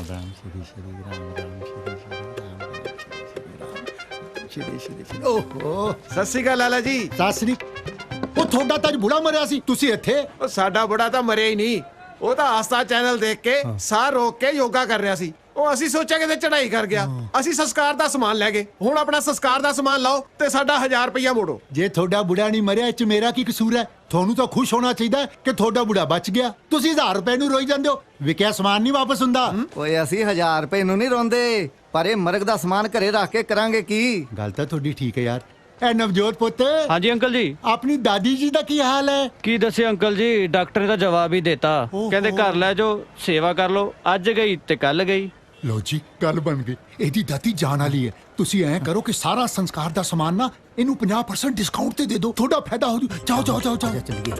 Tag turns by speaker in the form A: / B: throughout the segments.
A: राम श्री श्री राम राम श्री श्री राम राम श्री श्री श्री। ओहो
B: ਸਤਿ ਸ਼੍ਰੀ ਅਕਾਲ ਲਾਲਾ ਜੀ।
A: ਸਤਿ ਸ੍ਰੀ। ਉਹ ਤੁਹਾਡਾ ਤਾਂ ਅੱਜ ਬੁੜਾ ਮਰਿਆ ਸੀ, ਤੁਸੀਂ ਇੱਥੇ?
B: ਉਹ ਸਾਡਾ ਬੁੜਾ ਤਾਂ ਮਰਿਆ ਹੀ ਨਹੀਂ, ਉਹ ਤਾਂ ਆਸਥਾ ਚੈਨਲ ਦੇਖ ਕੇ ਸਾਹ ਰੋਕ ਕੇ ਯੋਗਾ ਕਰ ਰਿਹਾ ਸੀ। ਉਹ ਅਸੀਂ ਸੋਚਿਆ ਕਿਤੇ ਚੜਾਈ ਕਰ ਗਿਆ, ਅਸੀਂ ਸੰਸਕਾਰ ਦਾ ਸਮਾਨ ਲੈ ਗਏ। ਹੁਣ ਆਪਣਾ ਸੰਸਕਾਰ ਦਾ ਸਮਾਨ ਲਾਓ ਤੇ ਸਾਡਾ 1000 ਰੁਪਇਆ ਮੋੜੋ।
A: ਜੇ ਤੁਹਾਡਾ ਬੁੜਾ ਨਹੀਂ ਮਰਿਆ, ਇਹ ਚ ਮੇਰਾ ਕੀ ਕਸੂਰ ਹੈ? ਤੁਹਾਨੂੰ ਤਾਂ ਖੁਸ਼ ਹੋਣਾ ਚਾਹੀਦਾ ਕਿ ਤੁਹਾਡਾ ਬੁੜਾ ਬਚ ਗਿਆ। ਤੁਸੀਂ 1000 ਰੁਪਏ ਨੂੰ ਰੋਈ ਜਾਂਦੇ ਹੋ, ਵਿਕਿਆ ਸਮਾਨ ਨਹੀਂ ਵਾਪਸ ਹੁੰਦਾ।
C: ਓਏ ਅਸੀਂ 1000 ਰੁਪਏ ਨੂੰ ਨਹੀਂ ਰੋਂਦੇ, ਪਰ ਇਹ ਮਰਗ ਦਾ ਸਮਾਨ ਘਰੇ ਰੱਖ ਕੇ ਕਰਾਂਗੇ ਕੀ?
A: ਗੱਲ ਤਾਂ ਤੁਹਾਡੀ ਠੀਕ ਹੈ ਯਾਰ। ਐ ਨਵਜੋਤ ਪੁੱਤ,
D: ਹਾਂਜੀ ਅੰਕਲ ਜੀ।
A: ਆਪਣੀ ਦਾਦੀ ਜੀ ਦਾ ਕੀ ਹਾਲ ਹੈ?
D: ਕੀ ਦੱਸਿਆ ਅੰਕਲ ਜੀ, ਡਾਕਟਰ ਨੇ ਤਾਂ ਜਵਾਬ ਹੀ ਦੇਤਾ। ਕਹਿੰਦੇ ਘਰ ਲੈ ਜਾਓ, ਸੇਵਾ ਕਰ ਲਓ। ਅੱਜ ਗਈ ਤੇ ਕੱਲ ਗਈ।
A: ਲੋ ਜੀ, ਗੱਲ ਬਣ ਗਈ। ਇਹਦੀ ਦਾਦੀ ਜਾਨ ਵਾਲੀ ਹੈ। ਤੁਸੀਂ ਐਂ ਕਰੋ ਕਿ ਸਾਰਾ ਸੰਸਕਾਰ ਦਾ ਸਮਾਨ ਨਾ ਇਹਨੂੰ 50% ਡਿਸਕਾਊਂਟ ਤੇ ਦੇ ਦਿਓ, ਤੁਹਾਡਾ ਫਾਇਦਾ ਹੋ ਜੂ। ਜਾਓ ਜਾਓ ਜਾਓ ਜਾਓ।
C: ਚੱਲੀਏ।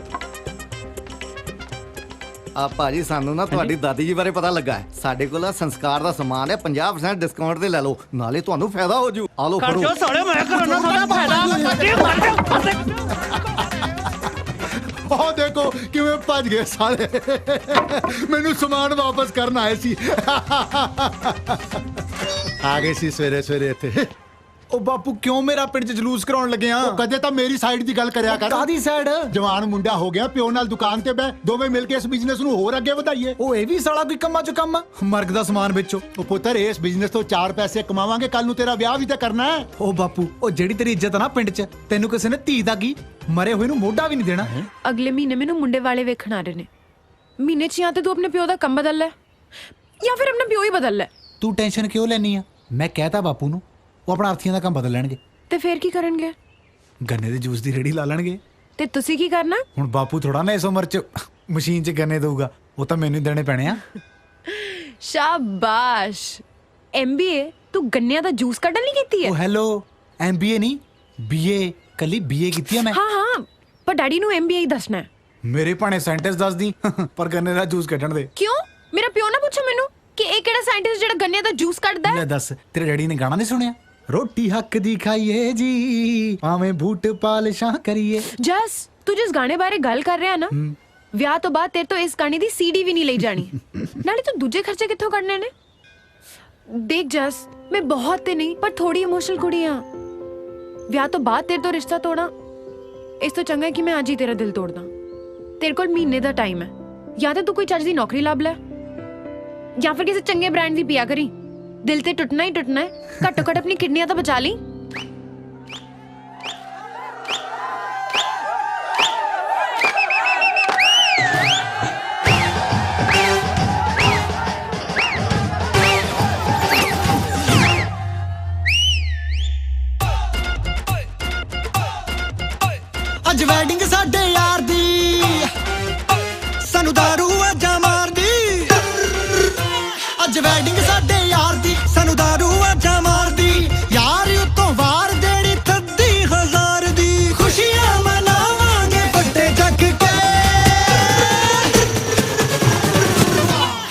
C: ਆ ਭਾਜੀ, ਸਾਨੂੰ ਨਾ ਤੁਹਾਡੀ ਦਾਦੀ ਜੀ ਬਾਰੇ ਪਤਾ ਲੱਗਾ ਹੈ। ਸਾਡੇ ਕੋਲ ਆ ਸੰਸਕਾਰ ਦਾ ਸਮਾਨ ਹੈ, 50% ਡਿਸਕਾਊਂਟ ਤੇ ਲੈ ਲਓ, ਨਾਲੇ ਤੁਹਾਨੂੰ ਫਾਇਦਾ ਹੋ ਜੂ। ਆ ਲਓ ਫੜੋ।
D: ਖਰਚੋ ਸਾਲੇ, ਮੈਂ ਕਰਨਾ ਤੁਹਾਡਾ ਫਾਇਦਾ।
A: ਉਹ ਦੇਖੋ ਕਿਵੇਂ ਭੱਜ ਗਏ ਸਾਲੇ, ਮੈਨੂੰ ਸਮਾਨ ਵਾਪਸ ਕਰਨ ਆਏ ਸੀ। ਆ ਗਏ ਸੀ ਸਵੇਰੇ ਸਵੇਰੇ ਇੱਥੇ।
E: ਉਹ ਬਾਪੂ ਕਿਉਂ ਮੇਰਾ ਪਿੰਡ 'ਚ ਜਲੂਸ ਕਰਾਉਣ ਲੱਗੇ ਆ?
A: ਉਹ ਕਦੇ ਤਾਂ ਮੇਰੀ ਸਾਈਡ ਦੀ ਗੱਲ ਕਰਿਆ ਕਰ।
E: ਕਾਦੀ ਸਾਈਡ?
A: ਜਵਾਨ ਮੁੰਡਾ ਹੋ ਗਿਆ, ਪਿਓ ਨਾਲ ਦੁਕਾਨ ਤੇ ਬੈ, ਦੋਵੇਂ ਮਿਲ ਕੇ ਇਸ ਬਿਜ਼ਨਸ ਨੂੰ ਹੋਰ ਅੱਗੇ ਵਧਾਈਏ।
E: ਉਹ ਇਹ ਵੀ ਸਾਲਾ ਕੋਈ ਕੰਮਾਂ 'ਚ ਕੰਮ ਆ? ਮਰਗ ਦਾ ਸਮਾਨ ਵੇਚੋ।
A: ਉਹ ਪੁੱਤਰ, ਇਸ ਬਿਜ਼ਨਸ ਤੋਂ 4 ਪੈਸੇ ਕਮਾਵਾਂਗੇ, ਕੱਲ ਨੂੰ ਤੇਰਾ ਵਿਆਹ ਵੀ ਤਾਂ ਕਰਨਾ ਹੈ।
E: ਉਹ ਬਾਪੂ, ਉਹ ਜਿਹੜੀ ਤੇਰੀ ਇੱਜ਼ਤ ਆ ਨਾ ਪਿੰਡ 'ਚ, ਤੈਨੂੰ ਕਿਸੇ ਨੇ ਧੀ ਦਾ ਕੀ ਮਰੇ ਹੋਏ ਨੂੰ ਮੋਢਾ ਵੀ ਨਹੀਂ ਦੇਣਾ।
F: ਅਗਲੇ ਮਹੀਨੇ ਮੈਨੂੰ ਮੁੰਡੇ ਵਾਲੇ ਵੇਖਣ ਆ ਰਹੇ ਨੇ। ਮਹੀਨੇ 'ਚ ਜਾਂ ਤੇ ਤੂੰ ਆਪਣੇ ਪਿਓ ਦਾ ਕੰਮ ਬਦਲ ਲੈ ਜਾਂ ਫਿਰ ਆਪਣਾ ਪਿਓ ਹੀ ਬਦਲ ਲੈ।
E: ਤੂੰ ਟੈਨਸ਼ਨ ਕਿਉਂ ਲੈਣੀ ਆ? ਮੈਂ ਕਹਿਤਾ ਬਾਪੂ ਨੂੰ, ਉਹ ਆਪਣਾ ਅਰਥੀਆਂ ਦਾ ਕੰਮ ਬਦਲ ਲੈਣਗੇ।
F: ਤੇ ਫੇਰ ਕੀ ਕਰਨਗੇ?
E: ਗੰਨੇ ਦੇ ਜੂਸ ਦੀ ਰੇੜੀ ਲਾ ਲੈਣਗੇ।
F: ਤੇ ਤੁਸੀਂ ਕੀ ਕਰਨਾ?
E: ਹੁਣ ਬਾਪੂ ਥੋੜਾ ਨਾ ਇਸ ਉਮਰ 'ਚ ਮਸ਼ੀਨ 'ਚ ਗੰਨੇ ਦਊਗਾ, ਉਹ ਤਾਂ ਮੈਨੂੰ ਹੀ ਦੇਣੇ ਪੈਣੇ ਆ।
F: ਸ਼ਾਬਾਸ਼। MBA ਤੂੰ ਗੰਨਿਆਂ ਦਾ ਜੂਸ ਕੱਢਣ ਲਈ ਕੀਤੀ ਹੈ?
E: ਉਹ ਹੈਲੋ, MBA ਨਹੀਂ, BA, ਕੱਲੀ BA ਕੀਤੀ ਆ ਮੈਂ।
F: ਹਾਂ, ਪਰ ਡੈਡੀ ਨੂੰ MBA ਹੀ ਦੱਸਣਾ ਹੈ।
E: ਮੇਰੇ ਭਾਣੇ ਸਾਇੰਟਿਸਟ ਦੱਸਦੀ, ਪਰ ਗੰਨੇ ਦਾ ਜੂਸ ਕੱਢਣ ਦੇ।
F: ਕਿਉਂ? ਮੇਰਾ ਪਿਓ ਨਾ ਪੁੱਛੋ ਮੈਨੂੰ ਕਿ ਇਹ ਕਿਹੜਾ ਸਾਇੰਟਿਸਟ ਜਿਹੜਾ ਗੰਨਿਆਂ ਦਾ ਜੂਸ ਕੱਢਦਾ
E: ਲੈ
F: ਹੈ?
E: ਦੱਸ, ਤੇਰੇ ਡੈਡੀ ਨੇ ਗਾਣਾ ਨਹੀਂ ਸੁਣਿਆ? ਰੋਟੀ ਹੱਕ ਦੀ ਖਾਈਏ ਜੀ, ਭਾਵੇਂ ਬੂਟ ਪਾਲਿਸ਼ਾਂ ਕਰੀਏ।
F: ਜਸ, ਤੂੰ ਜਿਸ ਗਾਣੇ ਬਾਰੇ ਗੱਲ ਕਰ ਰਿਹਾ ਨਾ, ਵਿਆਹ ਤੋਂ ਬਾਅਦ ਤੇਰੇ ਤੋਂ ਇਸ ਗਾਣੇ ਦੀ CD ਵੀ ਨਹੀਂ ਲਈ ਜਾਣੀ। ਨਾਲੇ ਤੂੰ ਦੂਜੇ ਖਰਚੇ ਕਿੱਥੋਂ ਕੱਢਨੇ ਨੇ? ਦੇਖ ਜਸ, ਮੈਂ ਬਹੁਤ ਤੇ ਨਹੀਂ ਪਰ ਥੋੜੀ ਇਮੋਸ਼ਨਲ ਕੁੜੀ ਆ। ਵਿਆਹ ਤੋਂ ਬਾਅਦ ਤੇਰੇ ਤੋਂ ਰਿਸ਼ਤਾ ਤੋੜਾਂ, ਇਸ ਤੋਂ ਚੰਗਾ ਹੈ ਕਿ ਮੈਂ ਅੱਜ ਹੀ ਤੇਰਾ ਦਿਲ ਤੋੜ ਦਾਂ। ਤੇਰੇ ਕੋਲ ਮਹੀਨੇ ਦਾ ਟਾਈਮ ਹੈ, ਜਾਂ ਤਾਂ ਤੂੰ ਕੋਈ ਚੱਜ ਦੀ ਨੌਕਰੀ ਲੱਭ ਲੈ ਜਾਂ ਫਿਰ ਕਿਸੇ ਚੰਗੇ ਬ੍ਰਾਂਡ ਦੀ ਪੀਆ ਕਰੀ। ਦਿਲ ਤੇ ਟੁੱਟਣਾ ਹੀ ਟੁੱਟਣਾ ਹੈ, ਘੱਟੋ ਘੱਟ ਆਪਣੀ ਕਿਡਨੀਆਂ ਤਾਂ ਬਚਾ ਲਈ।
G: ਅੱਜ ਵੈਡਿੰਗ ਸਾਡੇ ਯਾਰ ਦੀ, ਸਾਨੂੰ ਦਾਰੂ ਆਜਾ ਮਾਰਦੀ। ਅੱਜ ਵੈਡਿੰਗ ਸਾਡੇ ਯਾਰ ਦੀ, ਸਾਨੂੰ ਦਾਰੂ ਆਜਾ ਮਾਰਦੀ। ਯਾਰ ਉਤੋਂ ਵਾਰ ਦੇਣੀ 30,000 ਦੀ, ਖੁਸ਼ੀਆਂ ਮਨਾਵਾਂਗੇ ਵੱਡੇ ਜੱਗ ਕੇ।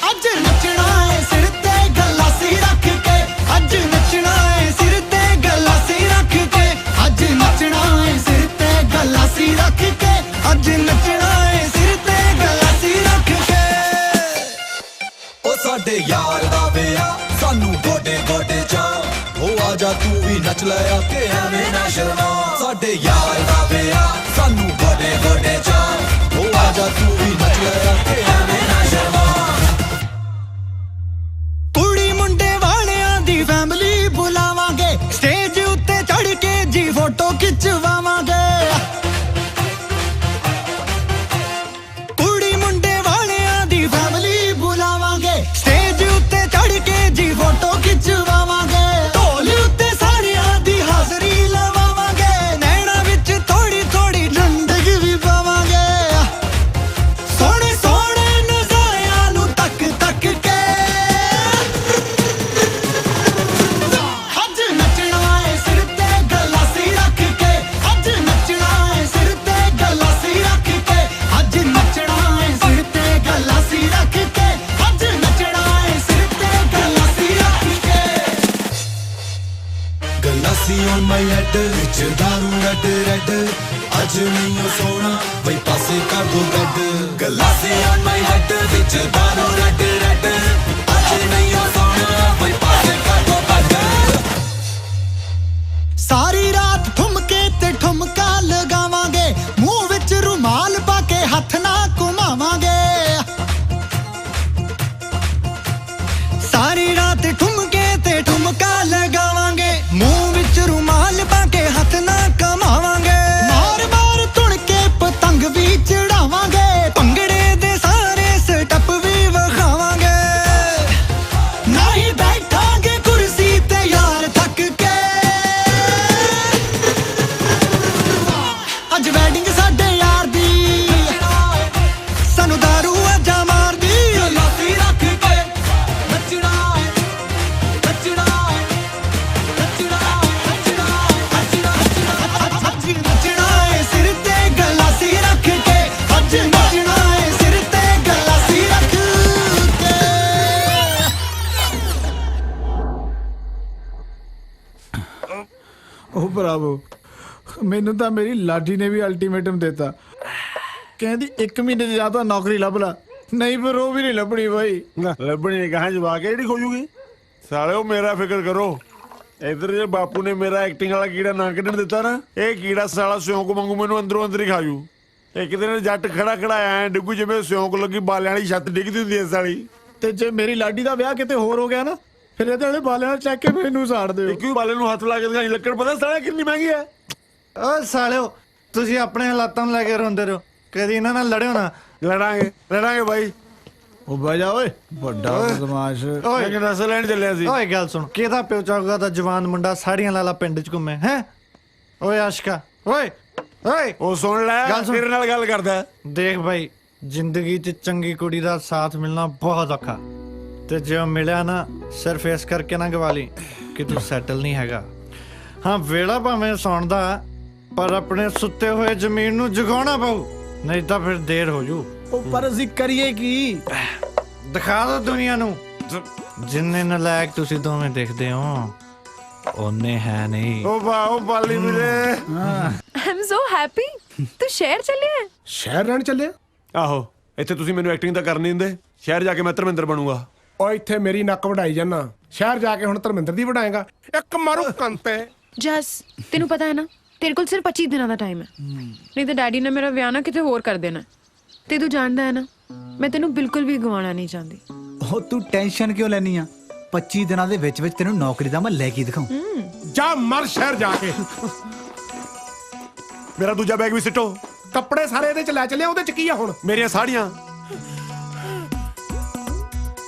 G: ਅੱਜ ਨੱਚਣਾ ਏ ਸਿਰ ਤੇ ਗਲਾਸੀ ਰੱਖ ਕੇ, ਅੱਜ ਨੱਚਣਾ ਏ ਸਿਰ ਤੇ ਗਲਾਸੀ ਰੱਖ ਕੇ, ਅੱਜ ਨੱਚਣਾ ਏ ਸਿਰ ਤੇ ਗਲਾਸੀ ਰੱਖ ਕੇ, ਅੱਜ ਨੱਚਣਾ ਏ ਸਿਰ ਤੇ ਗਲਾਸੀ ਰੱਖ ਕੇ।
H: ਉਹ ਸਾਡੇ ਯਾਰ ਦਾ ਵਿਆਹ, ਸਾਨੂੰ ਗੋਡੇ ਗੋਡੇ ਚਾ, ਉਹ ਆਜਾ ਤੂੰ ਵੀ ਨੱਚ ਲੈ ਆ ਕੇ ਐਵੇਂ ਨਾ ਸ਼ਰਮਾ। ਸਾਡੇ ਯਾਰ ਦਾ ਵਿਆਹ, ਸਾਨੂੰ ਗੋਡੇ ਗੋਡੇ ਚਾ, ਉਹ ਆਜਾ ਤੂੰ ਵੀ ਨੱਚ ਲੈ ਆ ਕੇ ਐਵੇਂ ਨਾ ਸ਼ਰਮਾ।
G: ਕੁੜੀ ਮੁੰਡੇ ਵਾਲਿਆਂ ਦੀ ਫੈਮਿਲੀ ਬੁਲਾਵਾਂਗੇ, ਸਟੇਜ ਉੱਤੇ ਚੜ ਕੇ ਜੀ ਫੋਟੋ ਖਿਚਵਾਵਾਂਗੇ। ਕੁੜੀ ਮੁੰਡੇ ਵਾਲਿਆਂ ਦੀ ਫੈਮਿਲੀ ਬੁਲਾਵਾਂਗੇ, ਸਟੇਜ ਉੱਤੇ ਚੜ ਕੇ ਜੀ ਫੋਟੋ ਖਿਚਵਾਵਾਂਗੇ। ਢੋਲ ਉੱਤੇ ਸਾਰਿਆਂ ਦੀ ਹਾਜ਼ਰੀ ਲਵਾਵਾਂਗੇ, ਨੈਣਾ ਵਿੱਚ ਥੋੜੀ ਥੋੜੀ ਠੰਡਕ ਵੀ ਪਾਵਾਂਗੇ। ਸੋਹਣੇ ਸੋਹਣੇ ਨਜ਼ਾਰਿਆਂ ਨੂੰ ਤੱਕ ਤੱਕ ਕੇ ਅੱਜ ਨੱਚਣਾ ਏ ਸਿਰ ਤੇ ਗਲਾਸੀ ਰੱਖ ਕੇ, ਅੱਜ ਨੱਚਣਾ ਏ ਸਿਰ ਤੇ ਗਲਾਸੀ ਰੱਖ ਕੇ, ਅੱਜ ਨੱਚਣਾ ਏ ਸਿਰ ਤੇ ਗਲਾਸੀ ਰੱਖ ਕੇ, ਅੱਜ ਨੱਚਣਾ ਏ ਸਿਰ ਤੇ ਗਲਾਸੀ ਰੱਖ ਕੇ।
H: ਗਲਾਸੀ ਔਨ ਮਾਈ ਹੈਡ ਵਿੱਚ ਦਾਰੂ ਰੈਡ ਰੈਡ, ਅੱਜ ਨਹੀਂ ਉਹ ਸੋਣਾ ਬਈ ਪਾਸੇ ਕਰ ਦੋ ਬੈਡ। ਗਲਾਸੀ ਔਨ ਮਾਈ ਹੈਡ ਵਿੱਚ ਦਾਰੂ ਰੈਡ ਰੈਡ, ਅੱਜ ਨਹੀਂ ਉਹ
E: ਉਹ ਭਰਾਵੋ ਮੈਨੂੰ ਤਾਂ ਮੇਰੀ ਲਾਡੀ ਨੇ ਵੀ ਅਲਟੀਮੇਟਮ ਦਿੱਤਾ, ਕਹਿੰਦੀ 1 ਮਹੀਨੇ 'ਚ ਜਾਂ ਤਾਂ ਨੌਕਰੀ ਲੱਭ ਲਾ, ਨਹੀਂ ਫਿਰ ਉਹ ਵੀ ਨਹੀਂ ਲੱਭਣੀ ਬਾਈ।
I: ਲੱਭਣੀ ਕਹਾਂ ਜਵਾ ਕੇ ਜਿਹੜੀ ਖੋਜੂਗੀ। ਸਾਲਿਓ ਮੇਰਾ ਫਿਕਰ ਕਰੋ, ਇਧਰ ਜੇ ਬਾਪੂ ਨੇ ਮੇਰਾ ਐਕਟਿੰਗ ਵਾਲਾ ਕੀੜਾ ਨਾ ਕੱਢਣ ਦਿੱਤਾ ਨਾ, ਇਹ ਕੀੜਾ ਸਾਲਾ ਸਿਉਂਕ ਵਾਂਗੂ ਮੈਨੂੰ ਅੰਦਰੋਂ ਅੰਦਰ ਹੀ ਖਾਜੂ। ਇੱਕ ਦਿਨ ਜੱਟ ਖੜਾ ਖੜਾ ਐ ਡਿੱਗੂ ਜਿਵੇਂ ਸਿਉਂਕ ਲੱਗੀ ਬਾਲਿਆਂ ਵਾਲੀ ਛੱਤ ਡਿੱਗਦੀ ਹੁੰਦੀ ਐ ਸਾਲੀ।
E: ਤੇ ਜੇ ਮੇਰੀ ਲਾਡੀ ਦਾ ਵਿਆਹ ਕਿਤੇ ਹੋਰ ਹੋ ਗਿਆ ਨਾ, ਫਿਰ ਇਹਦੇ ਵਾਲੇ ਬਾਲਿਆਂ ਨਾਲ ਚੱਕ ਕੇ ਮੈਨੂੰ ਸਾੜ ਦਿਓ।
I: ਇੱਕ ਵੀ ਬਾਲੇ ਨੂੰ ਹੱਥ ਲਾ ਕੇ ਦਿਖਾਈ, ਲੱਕੜ ਪਤਾ ਸਾਲਾ ਕਿੰਨੀ ਮਹਿੰਗੀ ਐ।
C: ਓ ਸਾਲਿਓ ਤੁਸੀਂ ਆਪਣੇ ਹਾਲਾਤਾਂ ਨੂੰ ਲੈ ਕੇ ਰੋਂਦੇ ਰਹੋ, ਕਦੀ ਇਹਨਾਂ ਨਾਲ ਲੜਿਓ ਨਾ।
I: ਲੜਾਂਗੇ ਬਾਈ।
E: ਉਹ ਬਹਿ ਜਾ ਓਏ, ਵੱਡਾ ਬਦਮਾਸ਼।
I: ਮੈਂ ਕਿ ਨਸਲ ਲੈਣ ਚੱਲਿਆ ਸੀ।
C: ਓਏ ਗੱਲ ਸੁਣ, ਕਿਹਦਾ ਪਿਓ ਚਾਹੂਗਾ ਤਾਂ ਜਵਾਨ ਮੁੰਡਾ ਸਾੜੀਆਂ ਲਾਲਾ ਪਿੰਡ 'ਚ ਘੁੰਮੇ ਹੈ। ਓਏ ਆਸ਼ਕਾ, ਓਏ ਓਏ
I: ਉਹ ਸੁਣ ਲੈ,
C: ਗੱਲ ਸੁਣ।
I: ਤੇਰੇ ਨਾਲ ਗੱਲ ਕਰਦਾ।
C: ਦੇਖ ਭਾਈ, ਜ਼ਿੰਦਗੀ 'ਚ ਚੰਗੀ ਕੁੜੀ ਦਾ ਸਾਥ ਮਿਲਣਾ ਬਹੁਤ ਔਖਾ, ਤੇ ਜੇ ਉਹ ਮਿਲਿਆ ਨਾ ਸਿਰਫ ਇਸ ਕਰਕੇ ਨਾ ਗਵਾ ਲਈ ਕਿ ਤੂੰ ਸੈਟਲ ਨਹੀਂ ਹੈਗਾ। ਹਾਂ ਵੇਲਾ ਭਾਵੇਂ ਸੌਣ ਦਾ, ਪਰ ਆਪਣੇ ਸੁੱਤੇ ਹੋਏ ਜ਼ਮੀਨ ਨੂੰ ਜਗਾਉਣਾ ਪਊ, ਨਹੀਂ ਤਾਂ ਫਿਰ ਦੇਰ ਹੋ ਜੂ।
E: ਉਹ ਪਰ ਅਸੀਂ ਕਰੀਏ ਕੀ?
C: ਦਿਖਾ ਦੋ ਦੁਨੀਆ ਨੂੰ, ਜਿੰਨੇ ਨਲਾਇਕ ਤੁਸੀਂ ਦੋਵੇਂ ਦੇਖਦੇ ਹੋ ਉਹਨੇ ਹੈ ਨਹੀਂ।
I: ਉਹ ਬਾਲੀ ਵੀਰੇ।
F: आई एम सो हैप्पी। तू शहर चले है?
B: ਸ਼ਹਿਰ ਰਹਿਣ ਚੱਲਿਆ?
I: ਆਹੋ, ਇੱਥੇ ਤੁਸੀਂ ਮੈਨੂੰ ਐਕਟਿੰਗ ਤਾਂ ਕਰਨੀ ਦਿੰਦੇ, ਸ਼ਹਿਰ ਜਾ ਕੇ ਮੈਂ ਧਰਮਿੰਦਰ ਬਣੂੰਗਾ।
B: ਓ ਇੱਥੇ ਮੇਰੀ ਨੱਕ ਵਢਾਈ ਜਾਨਾ, ਸ਼ਹਿਰ ਜਾ ਕੇ ਹੁਣ ਧਰਮਿੰਦਰ ਦੀ ਵਢਾਏਗਾ। ਇੱਕ ਮਾਰੂ ਕੰਤੇ।
F: जस तेनू पता है ना, तेरे को सिर्फ 25 दिनों का टाइम है, नहीं तो डैडी ने मेरा ब्याह ना किते होर कर देना। ते तू जानदा है ना, मैं तेनू बिल्कुल भी गवाना नहीं चाहती।
E: ਉਹ ਤੂੰ ਟੈਨਸ਼ਨ ਕਿਉਂ ਲੈਣੀ ਆ? 25 ਦਿਨਾਂ ਦੇ ਵਿੱਚ ਤੈਨੂੰ ਨੌਕਰੀ ਦਾ ਮੈਂ ਲੈ ਕੇ ਦਿਖਾਉਂ।
B: ਜਾ ਮਰ ਸ਼ਹਿਰ ਜਾ ਕੇ।
I: ਮੇਰਾ ਦੂਜਾ ਬੈਗ ਵੀ ਸਿੱਟੋ।
B: ਕੱਪੜੇ ਸਾਰੇ ਇਹਦੇ ਚ ਲੈ ਚੱਲਿਆ, ਉਹਦੇ ਚ ਕੀ ਆ ਹੁਣ?
I: ਮੇਰੀਆਂ ਸਾੜੀਆਂ।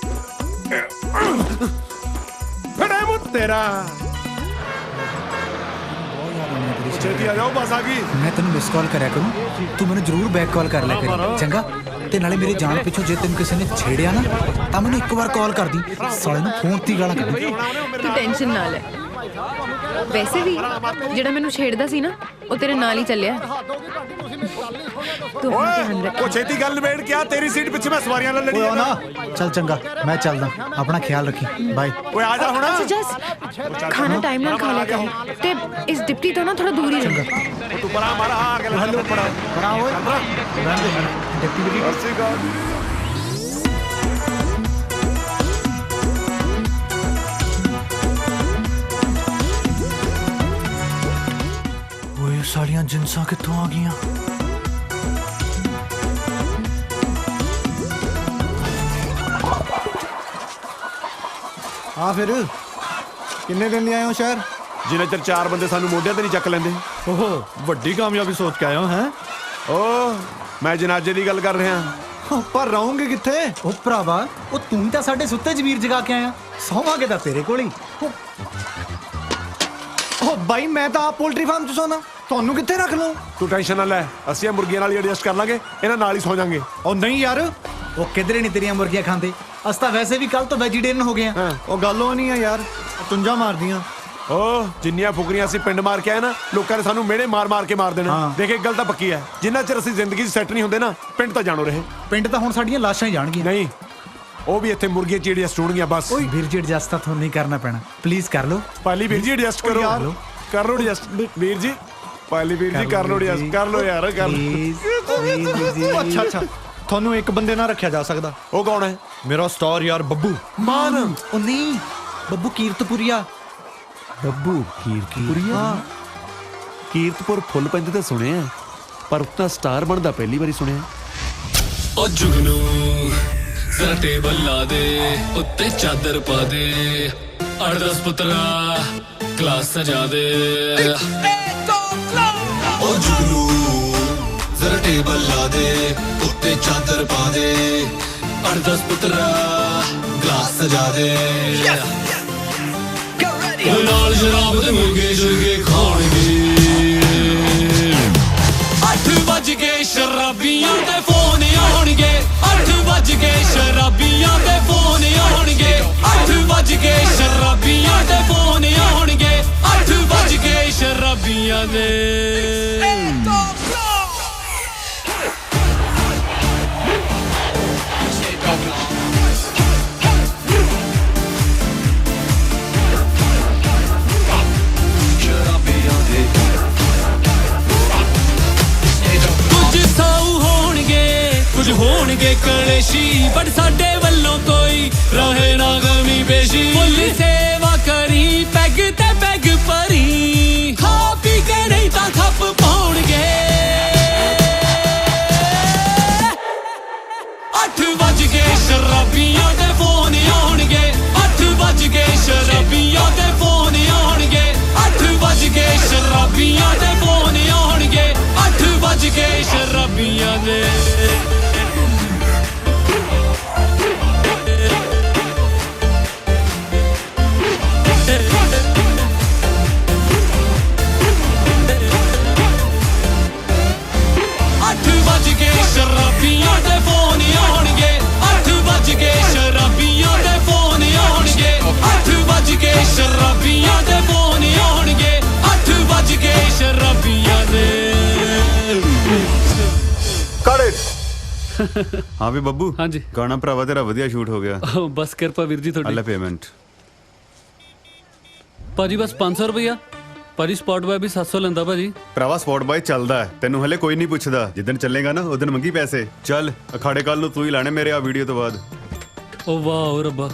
B: ਫੜੇ ਮੂੰ ਤੇਰਾ।
I: ਛੇਤੀ ਆ ਜਾਓ, ਬਸ ਆ ਗਈ।
E: ਮੈਂ ਤੈਨੂੰ ਮਿਸ ਕਾਲ ਕਰਿਆ ਕਰੂੰ, ਤੂੰ ਮੈਨੂੰ ਜ਼ਰੂਰ ਬੈਕ ਕਾਲ ਕਰ ਲਿਆ ਕਰੀ, ਚੰਗਾ? ਤੇ ਨਾਲੇ ਮੇਰੇ ਜਾਣ ਪਿੱਛੋਂ ਜੇ ਤੈਨੂੰ ਕਿਸੇ ਨੇ ਛੇੜਿਆ ਨਾ, ਤਾਂ ਮੈਨੂੰ ਇੱਕ ਵਾਰ ਕਾਲ ਕਰ ਦੀ, ਸਾਲੇ ਨੂੰ ਫੋਨ ਤੇ ਗਾਲਾਂ ਕੱਢ।
F: तू टेंशन ना ले। वैसे भी जेड़ा मैनू छेड़दा सी ना, वो तेरे नाल ही चलिया। तू अपना ध्यान रख।
I: ਉਹ ਛੇਤੀ ਗੱਲ ਨਿਬੇੜ ਕੇ ਆ, ਤੇਰੀ ਸੀਟ ਪਿੱਛੇ ਮੈਂ ਸਵਾਰੀਆਂ ਨਾਲ ਲੜੀ
E: ਓਏ
I: ਜਾਣਾ।
E: ਨਾ ਚੱਲ ਚੰਗਾ, ਮੈਂ ਚੱਲਦਾ, ਆਪਣਾ ਖਿਆਲ ਰੱਖੀ, ਬਾਏ।
I: ਓਏ ਆ ਜਾ ਹੁਣ।
F: अच्छा जस खाना टाइम नाल खा लिया कर, ते इस डिप्टी तो ना थोड़ा दूर ही रह।
I: ਤੂੰ ਪਰਾਂ ਮਾਰਾ ਆ ਕੇ ਹੱਲੋ ਪੜਾ।
E: ਬਣਾ ਓਏ, ਰਹਿਣ ਦੇ ਡਿਪਟੀ ਦੀ।
I: ਸੱਚੀ ਗੱਲ।
C: ਓਏ ਸਾਰੀਆਂ ਜਿੰਸਾਂ ਕਿੱਥੋਂ ਆ ਗਈਆਂ? ਆ ਫਿਰ ਕਿੰਨੇ ਦਿਨ ਲਈ ਆਏ ਹੋ ਸ਼ਹਿਰ?
I: ਜਿੰਨੇ ਚਿਰ 4 ਬੰਦੇ ਸਾਨੂੰ ਮੋਢਿਆਂ ਤੇ ਨਹੀਂ ਚੱਕ ਲੈਂਦੇ।
C: ਓਹੋ, ਵੱਡੀ ਕਾਮਯਾਬੀ ਸੋਚ ਕੇ ਆਏ ਹੋ ਹੈ?
I: ਓ ਮੈਂ ਜਨਾਜ਼ੇ ਦੀ ਗੱਲ ਕਰ ਰਿਹਾ।
C: ਪਰ ਰਹੋਗੇ ਕਿੱਥੇ?
E: ਉਹ ਭਰਾਵਾ, ਉਹ ਤੂੰ ਹੀ ਤਾਂ ਸਾਡੇ ਸੁੱਤੇ ਜਮੀਰ ਜਗਾ ਕੇ ਆਇਆ, ਸੌਵਾਂਗੇ ਤਾਂ ਤੇਰੇ ਕੋਲ ਹੀ।
C: ਓ ਬਾਈ, ਮੈਂ ਤਾਂ ਆਪ ਪੋਲਟਰੀ ਫਾਰਮ 'ਚ ਸੌਣਾ, ਤੁਹਾਨੂੰ ਕਿੱਥੇ ਰੱਖ ਲਵਾਂ?
I: ਤੂੰ ਟੈਨਸ਼ਨ ਨਾ ਲੈ, ਅਸੀਂ ਇਹ ਮੁਰਗੀਆਂ ਨਾਲ ਹੀ ਐਡਜਸਟ ਕਰ ਲਾਂਗੇ, ਇਹਨਾਂ ਨਾਲ ਹੀ ਸੌ ਜਾਾਂਗੇ।
C: ਉਹ ਨਹੀਂ ਯਾਰ,
E: ਉਹ ਕਿਧਰੇ ਨਹੀਂ ਤੇਰੀਆਂ ਮੁਰਗੀਆਂ ਖਾਂਦੇ, ਅਸੀਂ ਤਾਂ ਵੈਸੇ ਵੀ ਕੱਲ ਤੋਂ ਵੈਜੀਟੇਰੀਅਨ ਹੋ ਗਏ ਆ।
C: ਉਹ ਗੱਲ ਉਹ ਨਹੀਂ ਆ ਯਾਰ, ਤੁੰਜਾ ਮਾਰਦੀਆਂ।
I: ਓ ਜਿੰਨੀਆਂ ਫੁਕਰੀਆਂ ਅਸੀਂ ਪਿੰਡ ਮਾਰ ਕੇ ਆਏ ਨਾ, ਲੋਕਾਂ ਨੇ ਸਾਨੂੰ ਮਿਹਣੇ ਮਾਰ ਮਾਰ ਕੇ ਮਾਰ ਦੇਣਾ। ਦੇਖ ਇੱਕ ਗੱਲ ਤਾਂ ਪੱਕੀ ਹੈ, ਜਿੰਨਾ ਚਿਰ ਅਸੀਂ ਜ਼ਿੰਦਗੀ 'ਚ ਸੈੱਟ ਨਹੀਂ ਹੁੰਦੇ ਨਾ, ਪਿੰਡ ਤਾਂ ਜਾਣੋ ਰਹੇ।
E: ਪਿੰਡ ਤਾਂ ਹੁਣ ਸਾਡੀਆਂ ਲਾਸ਼ਾਂ ਹੀ ਜਾਣਗੀਆਂ।
I: ਨਹੀਂ, ਉਹ ਵੀ ਇੱਥੇ ਮੁਰਗੀਆਂ ਚੀੜੀਆਂ ਸਟੂਣਗੀਆਂ ਬਸ।
E: ਵੀਰ ਜੀ ਐਡਜਸਟ ਤਾਂ ਤੁਹਾਨੂੰ ਨਹੀਂ ਕਰਨਾ ਪੈਣਾ, ਪਲੀਜ਼ ਕਰ ਲਓ।
I: ਪਾਲੀ ਵੀਰ ਜੀ ਐਡਜਸਟ ਕਰੋ, ਕਰ ਲਓ ਐਡਜਸਟ ਵੀਰ ਜੀ। ਪਾਲੀ ਵੀਰ ਜੀ ਕਰ ਲਓ ਐਡਜਸਟ, ਕਰ ਲਓ ਯਾਰ, ਕਰ ਲਓ।
C: ਅੱਛਾ ਅੱਛਾ, ਤੁਹਾਨੂੰ ਇੱਕ ਬੰਦੇ ਨਾਲ ਰੱਖਿਆ ਜਾ ਸਕਦਾ।
I: ਉਹ ਕੌਣ ਹੈ?
C: ਮੇਰਾ ਸਟਾਰ ਯਾਰ ਬੱਬੂ
I: ਮਾਨ।
E: ਉਹ ਨਹੀਂ, ਬੱਬੂ ਕੀਰਤਪੁਰੀਆ। ਬੱਬੂ ਕੀਰਤਪੁਰੀਆ?
I: ਕੀਰਤਪੁਰ ਫੁੱਲ ਪੈਂਦੇ ਤਾਂ ਸੁਣਿਆ, ਪਰ ਉतना ਸਟਾਰ ਬਣਦਾ ਪਹਿਲੀ ਵਾਰੀ ਸੁਣਿਆ।
J: ਓ ਜੁਗਨੂ ਜ਼ਰਾ ਟੇਬਲ ਲਾ ਦੇ, ਉੱਤੇ ਚਾਦਰ ਪਾ ਦੇ, 8-10 ਪੁੱਤਰਾ ਕਲਾਸ ਸਜਾ ਦੇ। ਓ ਜੁਗਨੂ ਜ਼ਰਾ ਟੇਬਲ ਲਾ ਦੇ, ਉੱਤੇ ਚਾਦਰ ਪਾ ਦੇ, 8-10 ਪੁੱਤਰਾ ਕਲਾਸ ਸਜਾ ਦੇ। ਨਾਲ ਸ਼ਰਾਬ ਦੇ ਮੁਰਗੇ ਸ਼ੁਰਗੇ ਖਾਣਗੇ, 8 ਵੱਜ ਗਏ ਸ਼ਰਾਬੀਆਂ ਦੇ ਫੋਨ ਆਉਣਗੇ, 8 ਵੱਜ ਗਏ ਸ਼ਰਾਬੀਆਂ ਦੇ ਫੋਨ ਆਉਣਗੇ, 8 ਵੱਜ ਗਏ ਸ਼ਰਾਬੀਆਂ ਦੇ ਫੋਨ ਆਉਣਗੇ, 8 ਵੱਜ ਗਏ ਸ਼ਰਾਬੀਆਂ ਦੇ। ਸ਼ਰਾਬੀਆਂ ਪੇਸ਼ੀ ਬਟ ਸਾਡੇ ਵੱਲੋਂ ਕੋਈ ਰਹੇ ਨਾ ਗਮੀ ਪੇਸ਼ੀ ਫੁੱਲ ਸੇਵਾ ਕਰੀ ਪੈਗ ਤੇ ਪੈਗ ਭਰੀ ਖਾ ਪੀ ਕੇ ਨਹੀਂ ਤਾਂ ਖੱਪ ਪਾਉਣਗੇ 8 ਵੱਜ ਗਏ ਸ਼ਰਾਬੀਆਂ ਦੇ ਫੋਨ ਆਉਣਗੇ 8 ਵੱਜ ਗਏ ਸ਼ਰਾਬੀਆਂ ਦੇ ਫੋਨ ਆਉਣਗੇ 8 ਵੱਜ ਗਏ ਸ਼ਰਾਬੀਆਂ ਦੇ ਫੋਨ ਆਉਣਗੇ 8 ਵੱਜ ਗਏ ਸ਼ਰਾਬੀਆਂ ਦੇ ਸ਼ਰਾਬੀਆਂ ਦੇ ਫੋਨ ਆਉਣਗੇ 8 ਵੱਜ ਗਏ ਸ਼ਰਾਬੀਆਂ ਦੇ ਫੋਨ ਆਉਣਗੇ 8 ਵੱਜ ਗਏ ਸ਼ਰਾਬੀਆਂ ਦੇ ਫੋਨ ਆਉਣਗੇ 8 ਵੱਜ ਗਏ ਸ਼ਰਾਬੀਆਂ ਦੇ
K: ਹਾਂ ਵੀ ਬੱਬੂ
L: ਹਾਂਜੀ
K: ਗਾਣਾ ਭਰਾਵਾ ਤੇਰਾ ਵਧੀਆ ਸ਼ੂਟ ਹੋ ਗਿਆ
L: ਬਸ ਕਿਰਪਾ ਵੀਰ ਜੀ ਤੁਹਾਡੀ
K: ਲੈ ਪੇਮੈਂਟ
L: ਭਾਜੀ ਬਸ 500 ਰੁਪਇਆ ਭਾਜੀ ਸਪੌਟ ਬਾਏ ਵੀ 700 ਲੈਂਦਾ ਭਾਜੀ
K: ਭਰਾਵਾ ਸਪੌਟ ਬਾਏ ਚੱਲਦਾ ਹੈ ਤੈਨੂੰ ਹਲੇ ਕੋਈ ਨਹੀਂ ਪੁੱਛਦਾ ਜਿੱਦਣ ਚੱਲੇਗਾ ਨਾ ਉਦੋਂ ਮੰਗੀ ਪੈਸੇ ਚੱਲ ਅਖਾੜੇ ਕੱਲ ਨੂੰ ਤੂੰ ਹੀ ਲਾਣੇ ਮੇਰੇ ਆ ਵੀਡੀਓ ਤੋਂ ਬਾਅਦ
L: ਓ ਵਾਹ ਓ ਰੱਬਾ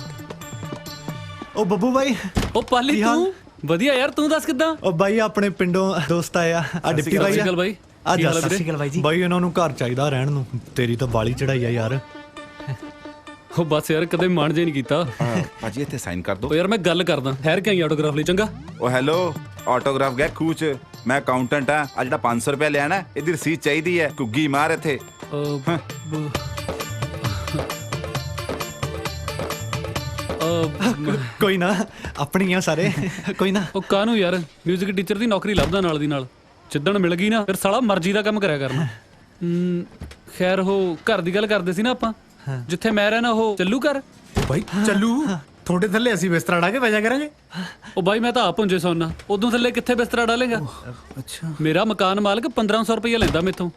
C: ਉਹ ਬੱਬੂ ਬਾਈ
L: ਓ ਪਾਲੀ ਤੂੰ ਵਧੀਆ ਯਾਰ ਤੂੰ ਦੱਸ ਕਿੱਦਾਂ
C: ਉਹ ਬਾਈ ਆਪਣੇ ਪਿੰਡੋਂ ਦੋਸਤ ਆਇਆ ਆ ਡਿਪਟੀ ਬਾਈ
L: ਸਤਿ ਬਾਈ
C: ਆ ਜਾ ਸਤਿ ਸ਼੍ਰੀ ਅਕਾਲ ਬਾਈ ਜੀ ਬਾਈ ਉਹਨਾਂ ਨੂੰ ਘਰ ਚਾਹੀਦਾ ਰਹਿਣ ਨੂੰ ਤੇਰੀ ਤਾਂ ਬਾਲੀ ਚੜਾਈ ਆ ਯਾਰ
L: ਉਹ ਬਸ ਯਾਰ ਕਦੇ ਮਨ ਜੇ ਨਹੀਂ ਕੀਤਾ
M: ਭਾਜੀ ਇੱਥੇ ਸਾਈਨ ਕਰ ਦੋ
L: ਓ ਯਾਰ ਮੈਂ ਗੱਲ ਕਰਦਾ ਠਹਿਰ ਕੇ ਆਈ ਆਟੋਗ੍ਰਾਫ ਲਈ ਚੰਗਾ
M: ਓ ਹੈਲੋ ਆਟੋਗ੍ਰਾਫ ਗਿਆ ਖੂਹ ਚ ਮੈਂ ਅਕਾਊਂਟੈਂਟ ਆ ਆ ਜਿਹੜਾ 500 ਰੁਪਏ ਲਿਆ ਨਾ ਇਹਦੀ ਰਸੀਦ ਚਾਹੀਦੀ ਹੈ ਕੁੱਗੀ ਮਾਰ ਇੱਥੇ
C: ਕੋਈ ਨਾ ਆਪਣੀ ਆ ਸਾਰੇ ਕੋਈ ਨਾ
L: ਉਹ ਕਾਹਨੂੰ ਯਾਰ 뮤직 ਟੀਚਰ ਦੀ ਨੌਕਰੀ ਲੱਭਦਾ ਨਾਲ ਦੀ ਨਾਲ ਜਿੱਦਣ ਮਿਲ ਗਈ ਨਾ ਫਿਰ ਸਾਲਾ ਮਰਜ਼ੀ ਦਾ ਕੰਮ ਕਰਿਆ ਕਰਨਾ ਖੈਰ ਉਹ ਘਰ ਦੀ ਗੱਲ ਕਰਦੇ ਸੀ ਨਾ ਆਪਾਂ ਜਿੱਥੇ ਮੈਂ ਰਹਿਣਾ ਉਹ ਚੱਲੂ ਕਰ
E: ਬਾਈ ਚੱਲੂ ਤੁਹਾਡੇ ਥੱਲੇ ਅਸੀਂ ਬਿਸਤਰਾ ਡਾ ਕੇ ਬੈਜਾ ਕਰਾਂਗੇ
L: ਉਹ ਬਾਈ ਮੈਂ ਤਾਂ ਆਪ ਹੁੰਜੇ ਸੌਣਾ ਉਦੋਂ ਥੱਲੇ ਕਿੱਥੇ ਬਿਸਤਰਾ ਡਾਲੇਗਾ
E: ਅੱਛਾ
L: ਮੇਰਾ ਮਕਾਨ ਮਾਲਕ 1500 ਰੁਪਏ ਲੈਂਦਾ ਮੇਥੋਂ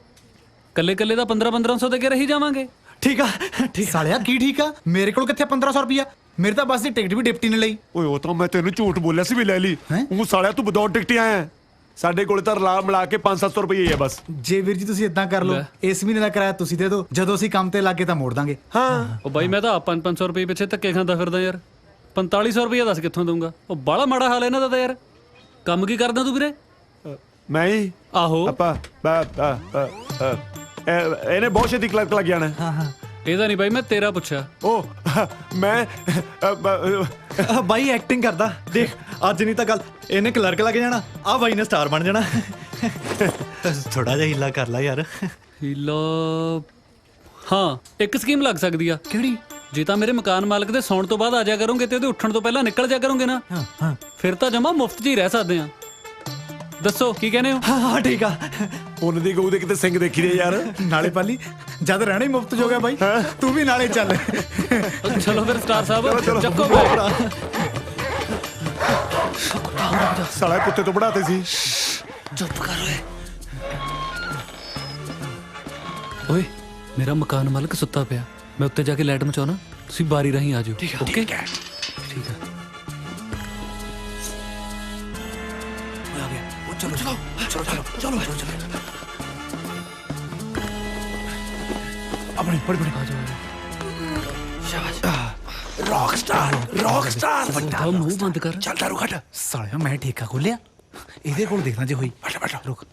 L: ਕੱਲੇ ਕੱਲੇ ਦਾ 1500 ਦੇ ਕੇ ਰਹੀ ਜਾਵਾਂਗੇ
C: ਠੀਕ ਆ ਠੀਕ
E: ਸਾਲਿਆ ਕੀ ਠੀਕ ਆ ਮੇਰੇ ਕੋਲ ਕਿੱਥੇ 1500 ਰੁਪਿਆ ਮੇਰੇ ਤਾਂ ਬਸ ਦੀ ਟਿਕਟ ਵੀ ਡਿਪਟੀ ਨੇ ਲਈ
I: ਓਏ ਉਹ ਤਾਂ ਮੈਂ ਤੈਨੂੰ ਝੂਠ ਬੋਲਿਆ ਸੀ ਵੀ ਲੈ ਲਈ ਉਹ ਸਾਲਿਆ ਤੂੰ ਬਦੌੜ ਟਿਕਟ ਆਇਆ ਸਾਡੇ ਕੋਲ ਤਾਂ ਰਲਾ ਮਿਲਾ ਕੇ 500-700 ਰੁਪਏ ਹੀ ਹੈ ਬਸ
E: ਜੇ ਵੀਰ ਜੀ ਤੁਸੀਂ ਇਦਾਂ ਕਰ ਲਓ ਇਸ ਮਹੀਨੇ ਦਾ ਕਿਰਾਇਆ ਤੁਸੀਂ ਦੇ ਦਿਓ ਜਦੋਂ ਅਸੀਂ ਕੰਮ ਤੇ ਲੱਗੇ ਤਾਂ ਮੋੜ ਦਾਂਗੇ
I: ਹਾਂ
L: ਉਹ ਬਾਈ ਮੈਂ ਤਾਂ 500 ਰੁਪਏ ਪਿੱਛੇ ਧੱਕੇ ਖਾਂਦਾ ਫਿਰਦਾ ਯਾਰ 4500 ਰੁਪਏ ਦੱਸ ਕਿੱਥੋਂ ਦਊਂਗਾ ਉਹ ਬਾਹਲਾ ਮਾੜਾ ਹਾਲ ਇਹਨਾਂ ਦਾ ਤਾਂ ਯਾਰ ਕੰਮ ਕੀ ਕਰਦਾ ਤੂੰ ਵੀਰੇ
I: ਮੈਂ ਹੀ
L: ਆਹੋ
I: ਆਪਾਂ ਇਹਨੇ ਬਹੁਤ ਛੇਤੀ ਕਲਰਕ ਲੱਗ ਜਾਣਾ
C: ਹਾਂ
L: ਇਹਦਾ ਨਹੀਂ ਬਾਈ ਮੈਂ ਤੇਰਾ ਪੁੱਛਿਆ
I: ਉਹ ਮੈਂ
C: ਬਾਈ ਐਕਟਿੰਗ ਕਰਦਾ ਦੇਖ ਅੱਜ ਨਹੀਂ ਤਾਂ ਕੱਲ ਇਹਨੇ ਕਲਰਕ ਲੱਗ ਜਾਣਾ ਆ ਬਾਈ ਨੇ ਸਟਾਰ ਬਣ ਜਾਣਾ ਥੋੜਾ ਜਿਹਾ ਹੀਲਾ ਕਰ ਲੈ ਯਾਰ
L: ਹੀਲਾ ਹਾਂ ਇੱਕ ਸਕੀਮ ਲੱਗ ਸਕਦੀ ਆ
E: ਕਿਹੜੀ
L: ਜੇ ਤਾਂ ਮੇਰੇ ਮਕਾਨ ਮਾਲਕ ਦੇ ਸੌਣ ਤੋਂ ਬਾਅਦ ਆ ਜਾ ਕਰੋਗੇ ਤੇ ਉਹਦੇ ਉੱਠਣ ਤੋਂ ਪਹਿਲਾਂ ਨਿਕਲ ਜਾ ਕਰੋਗੇ ਨਾ
E: ਹਾਂ
L: ਫਿਰ ਤਾਂ ਜਮਾ ਮੁਫਤ 'ਚ ਹੀ ਰਹਿ ਸਕਦੇ ਆ ਦੱਸੋ ਕੀ ਕਹਿੰਦੇ ਹੋ
C: ਹਾਂ ਠੀਕ ਆ
I: ਉਹਨਾਂ ਦੀ ਗਊ ਦੇ ਕਿਤੇ ਸਿੰਘ ਦੇਖੀ ਦੇ ਯਾਰ
E: ਨਾਲੇ ਪਾਲੀ ਜਦ ਰਹਿਣਾ ਹੀ ਮੁਫਤ ਹੋ ਗਿਆ ਬਾਈ ਤੂੰ ਵੀ ਨਾਲੇ ਚੱਲ
L: ਚਲੋ ਫਿਰ ਸਟਾਰ ਸਾਹਿਬ ਚੱਕੋ ਬੈਠ
I: ਸਾਲਾ ਕੁੱਤੇ ਤੋਂ ਬੜਾਤੇ ਸੀ
L: ਚੁੱਪ ਕਰ ਓਏ ਮੇਰਾ ਮਕਾਨ ਮਾਲਕ ਸੁੱਤਾ ਪਿਆ ਮੈਂ ਉੱਤੇ ਜਾ ਕੇ ਲਾਈਟ ਮਚਾਉਣਾ ਤੁਸੀਂ ਬਾਰੀ ਰਾਹੀਂ ਆ ਜਾਓ ਓਕੇ ਠੀਕ ਹੈ
E: ਚਲੋ ਚਲੋ ਚਲੋ ਚਲੋ ਚਲੋ ਚਲੋ ਆਪਣੀ ਬੜੀ ਬੜੀ ਬਾਜੂ ਸ਼ਾਬਾਸ਼ ਰੌਕ ਸਟਾਰ
L: ਵੱਡਾ ਮੂੰਹ ਬੰਦ ਕਰ
E: ਚੱਲ ਦਾਰੂ ਘਟ ਸਾਲਿਆ ਮੈਂ ਠੇਕਾ ਖੋਲਿਆ ਇਹਦੇ ਕੋਲ ਦੇਖਣਾ ਜੇ ਹੋਈ ਬੈਠ ਰੁਕ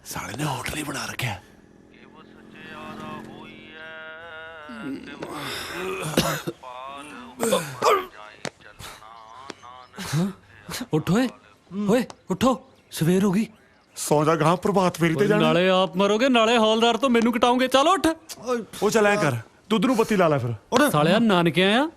I: ਸਾਲੇ ਨੇ ਹੋਟਲ ਹੀ ਬਣਾ ਰੱਖਿਆ
L: ਉੱਠ ਓਏ ਓਏ ਉੱਠੋ ਸਵੇਰ ਹੋ ਗਈ
I: ਸੌ ਜਾ ਗਾਂ ਪ੍ਰਭਾਤ ਫੇਰੀ ਤੇ ਜਾਣਾ
L: ਨਾਲੇ ਆਪ ਮਰੋਗੇ ਨਾਲੇ ਹੌਲਦਾਰ ਤੋਂ ਮੈਨੂੰ ਕਟਾਉਂਗੇ ਚੱਲ ਉੱਠ
I: ਉਹ ਚੱਲ ਐ ਕਰ ਦੁੱਧ ਨੂੰ ਬੱਤੀ ਲਾ ਲੈ ਫਿਰ
L: ਸਾਲਿਆ ਨਾਨਕੇ ਆਇਆ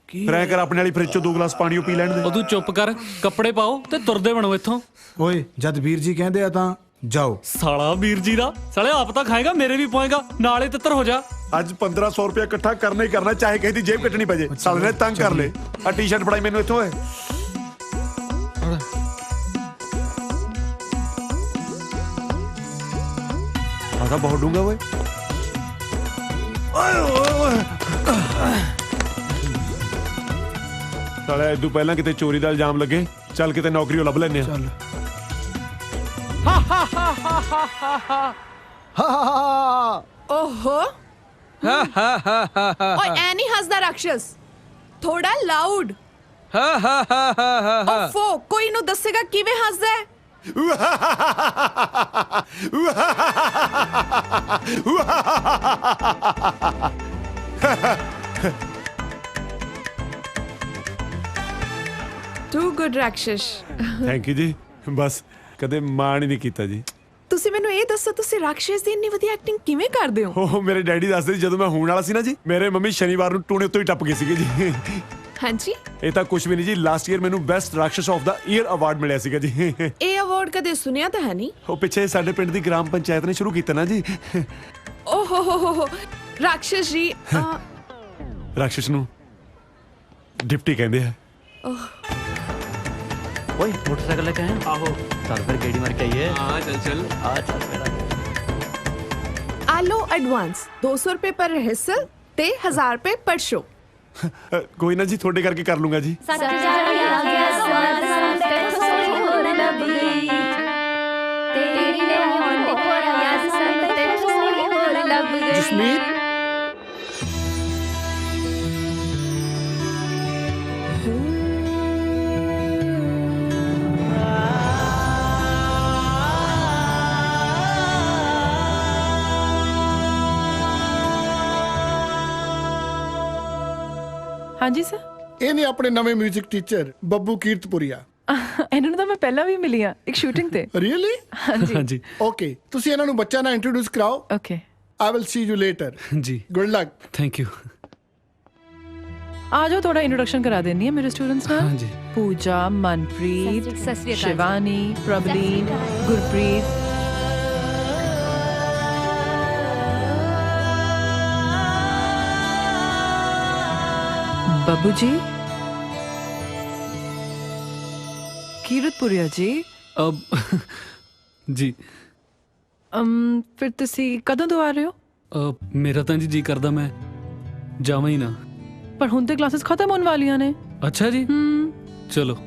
I: ਫਿਰ ਐ ਕਰ ਆਪਣੇ ਵਾਲੀ ਫਰਿੱਜ ਚੋਂ 2 ਗਲਾਸ ਪਾਣੀ ਉਹ ਪੀ ਲੈਣ ਦੇ
L: ਉਹ ਤੂੰ ਚੁੱਪ ਕਰ ਕੱਪੜੇ ਪਾਓ ਤੇ ਤੁਰਦੇ ਬਣੋ ਇੱਥੋਂ
E: ਓਏ ਜਦ ਵੀਰ ਜੀ ਕਹਿੰਦੇ ਆ ਤਾਂ ਜਾਓ
L: ਸਾਲਾ ਵੀਰ ਜੀ ਦਾ ਸਾਲੇ ਆਪ ਤਾਂ ਖਾਏਗਾ ਮੇਰੇ ਵੀ ਪੋਏਗਾ ਨਾਲੇ ਤਿੱਤਰ ਹੋ ਜਾ
I: ਅੱਜ 1500 ਰੁਪਏ ਇਕੱਠਾ ਕਰਨਾ ਹੀ ਕਰਨਾ ਚਾਹੇ ਕਿਸੇ ਦੀ ਜੇਬ ਕੱਟਣੀ ਪੈ ਜੇ ਸਾਲੇ ਨੇ ਤੰਗ ਕਰ ਲੈ ਆ ਟੀ-ਸ਼ਰਟ ਫੜਾਈ ਮੈਨੂੰ ਇੱਥੋਂ ਏ ਆਹ ਬਹੁਤ ਡੂੰਗਾ ਓਏ ਸਾਲੇ ਇਦੋਂ ਪਹਿਲਾਂ ਕਿਤੇ ਚੋਰੀ ਦਾ ਇਲਜ਼ਾਮ ਲੱਗੇ ਚੱਲ ਕਿਤੇ ਨੌਕਰੀ ਉਹ ਲੱਭ ਲੈਨੇ ਆ
F: ओहो ओए ऐ नहीं हंसदा राक्षस थोड़ा लाउड ओफो कोई नु दसेगा किवें हंसदा है टू गुड राक्षस
I: ਥੈਂਕ ਯੂ ਜੀ ਬਸ ਕਦੇ ਮਾਣ ਹੀ ਨਹੀਂ ਕੀਤਾ ਜੀ
F: ਤੁਸੀਂ ਮੈਨੂੰ ਇਹ ਦੱਸੋ ਤੁਸੀਂ ਰਾਕਸ਼ਸ ਦੀ ਇੰਨੀ ਵਧੀਆ ਐਕਟਿੰਗ ਕਿਵੇਂ ਕਰਦੇ ਹੋ
I: ਉਹ ਮੇਰੇ ਡੈਡੀ ਦੱਸਦੇ ਸੀ ਜਦੋਂ ਮੈਂ ਹੋਣ ਵਾਲਾ ਸੀ ਨਾ ਜੀ ਮੇਰੇ ਮੰਮੀ ਸ਼ਨੀਵਾਰ ਨੂੰ ਟੂਣੇ ਉੱਤੋਂ ਹੀ ਟੱਪ ਗਏ ਸੀਗੇ ਜੀ
F: ਹਾਂਜੀ
I: ਇਹ ਤਾਂ ਕੁਝ ਵੀ ਨਹੀਂ ਜੀ ਲਾਸਟ ਈਅਰ ਮੈਨੂੰ ਬੈਸਟ ਰਾਕਸ਼ਸ ਆਫ ਦਾ ਈਅਰ ਅਵਾਰਡ ਮਿਲਿਆ ਸੀਗਾ ਜੀ
F: ਇਹ ਅਵਾਰਡ ਕਦੇ ਸੁਣਿਆ ਤਾਂ ਹੈ ਨਹੀਂ
I: ਉਹ ਪਿੱਛੇ ਸਾਡੇ ਪਿੰਡ ਦੀ ਗ੍ਰਾਮ ਪੰਚਾਇਤ ਨੇ ਸ਼ੁਰੂ ਕੀਤਾ ਨਾ ਜੀ
F: ਓਹੋ ਹੋ ਰਾਕਸ਼ਸ ਜੀ
I: ਰਾਕਸ਼ਸ ਨੂੰ ਡਿਪਟੀ ਕਹਿੰਦੇ ਆ
D: ओए मोटरसाइकिल लेके आए आहो चल फिर गेड़ी मार के आइए हां चल चल आ चल मेरा
F: आ लो एडवांस 200 रुपए पर रिहर्सल ते 1000 रुपए पर शो
I: ਕੋਈ ਨਾ ਜੀ ਤੁਹਾਡੇ ਕਰਕੇ ਕਰ ਲੂੰਗਾ ਜੀ
A: ਜਸਮੀਤ
N: ਹਾਂਜੀ ਸਰ
A: ਇਹ ਨੇ ਆਪਣੇ ਨਵੇਂ 뮤직 ਟੀਚਰ ਬੱਬੂ ਕੀਰਤਪੁਰੀਆ
N: ਇਹਨਾਂ ਨੂੰ ਤਾਂ ਮੈਂ ਪਹਿਲਾਂ ਵੀ ਮਿਲੀ ਆ ਇੱਕ ਸ਼ੂਟਿੰਗ ਤੇ
A: ਰੀਅਲੀ
N: ਹਾਂਜੀ
L: ਹਾਂਜੀ
A: ਓਕੇ ਤੁਸੀਂ ਇਹਨਾਂ ਨੂੰ ਬੱਚਾ ਨਾਲ ਇੰਟਰੋਡਿਊਸ ਕਰਾਓ
N: okay
A: I will see you later
L: ਜੀ
A: ਗੁੱਡ ਲੱਕ
L: ਥੈਂਕ ਯੂ
N: ਆ ਜਾਓ ਥੋੜਾ ਇੰਟਰੋਡਕਸ਼ਨ ਕਰਾ ਦੇਣੀ ਹੈ ਮੇਰੇ ਸਟੂਡੈਂਟਸ ਨਾਲ
L: ਹਾਂਜੀ
N: ਪੂਜਾ ਮਨਪ੍ਰੀਤ ਸ਼ਿਵਾਨੀ ਪ੍ਰਬਲੀਨ ਗੁਰਪ੍ਰੀਤ ਬੱਬੂ ਜੀ ਕੀਰਤਪੁਰੀਆ ਜੀ
L: अब जी
N: ਫਿਰ ਤੁਸੀਂ ਕਦੋਂ ਤੋਂ ਆ ਰਹੇ ਹੋ
L: ਮੇਰਾ ਤਾਂ ਜੀ ਕਰਦਾ ਮੈਂ ਜਾਵਾਂ ਹੀ ਨਾ
N: ਪਰ ਹੁਣ ਤੇ ਕਲਾਸਿਸ ਖਤਮ ਹੋਣ ਵਾਲੀਆਂ ਨੇ
L: ਅੱਛਾ ਜੀ ਚਲੋ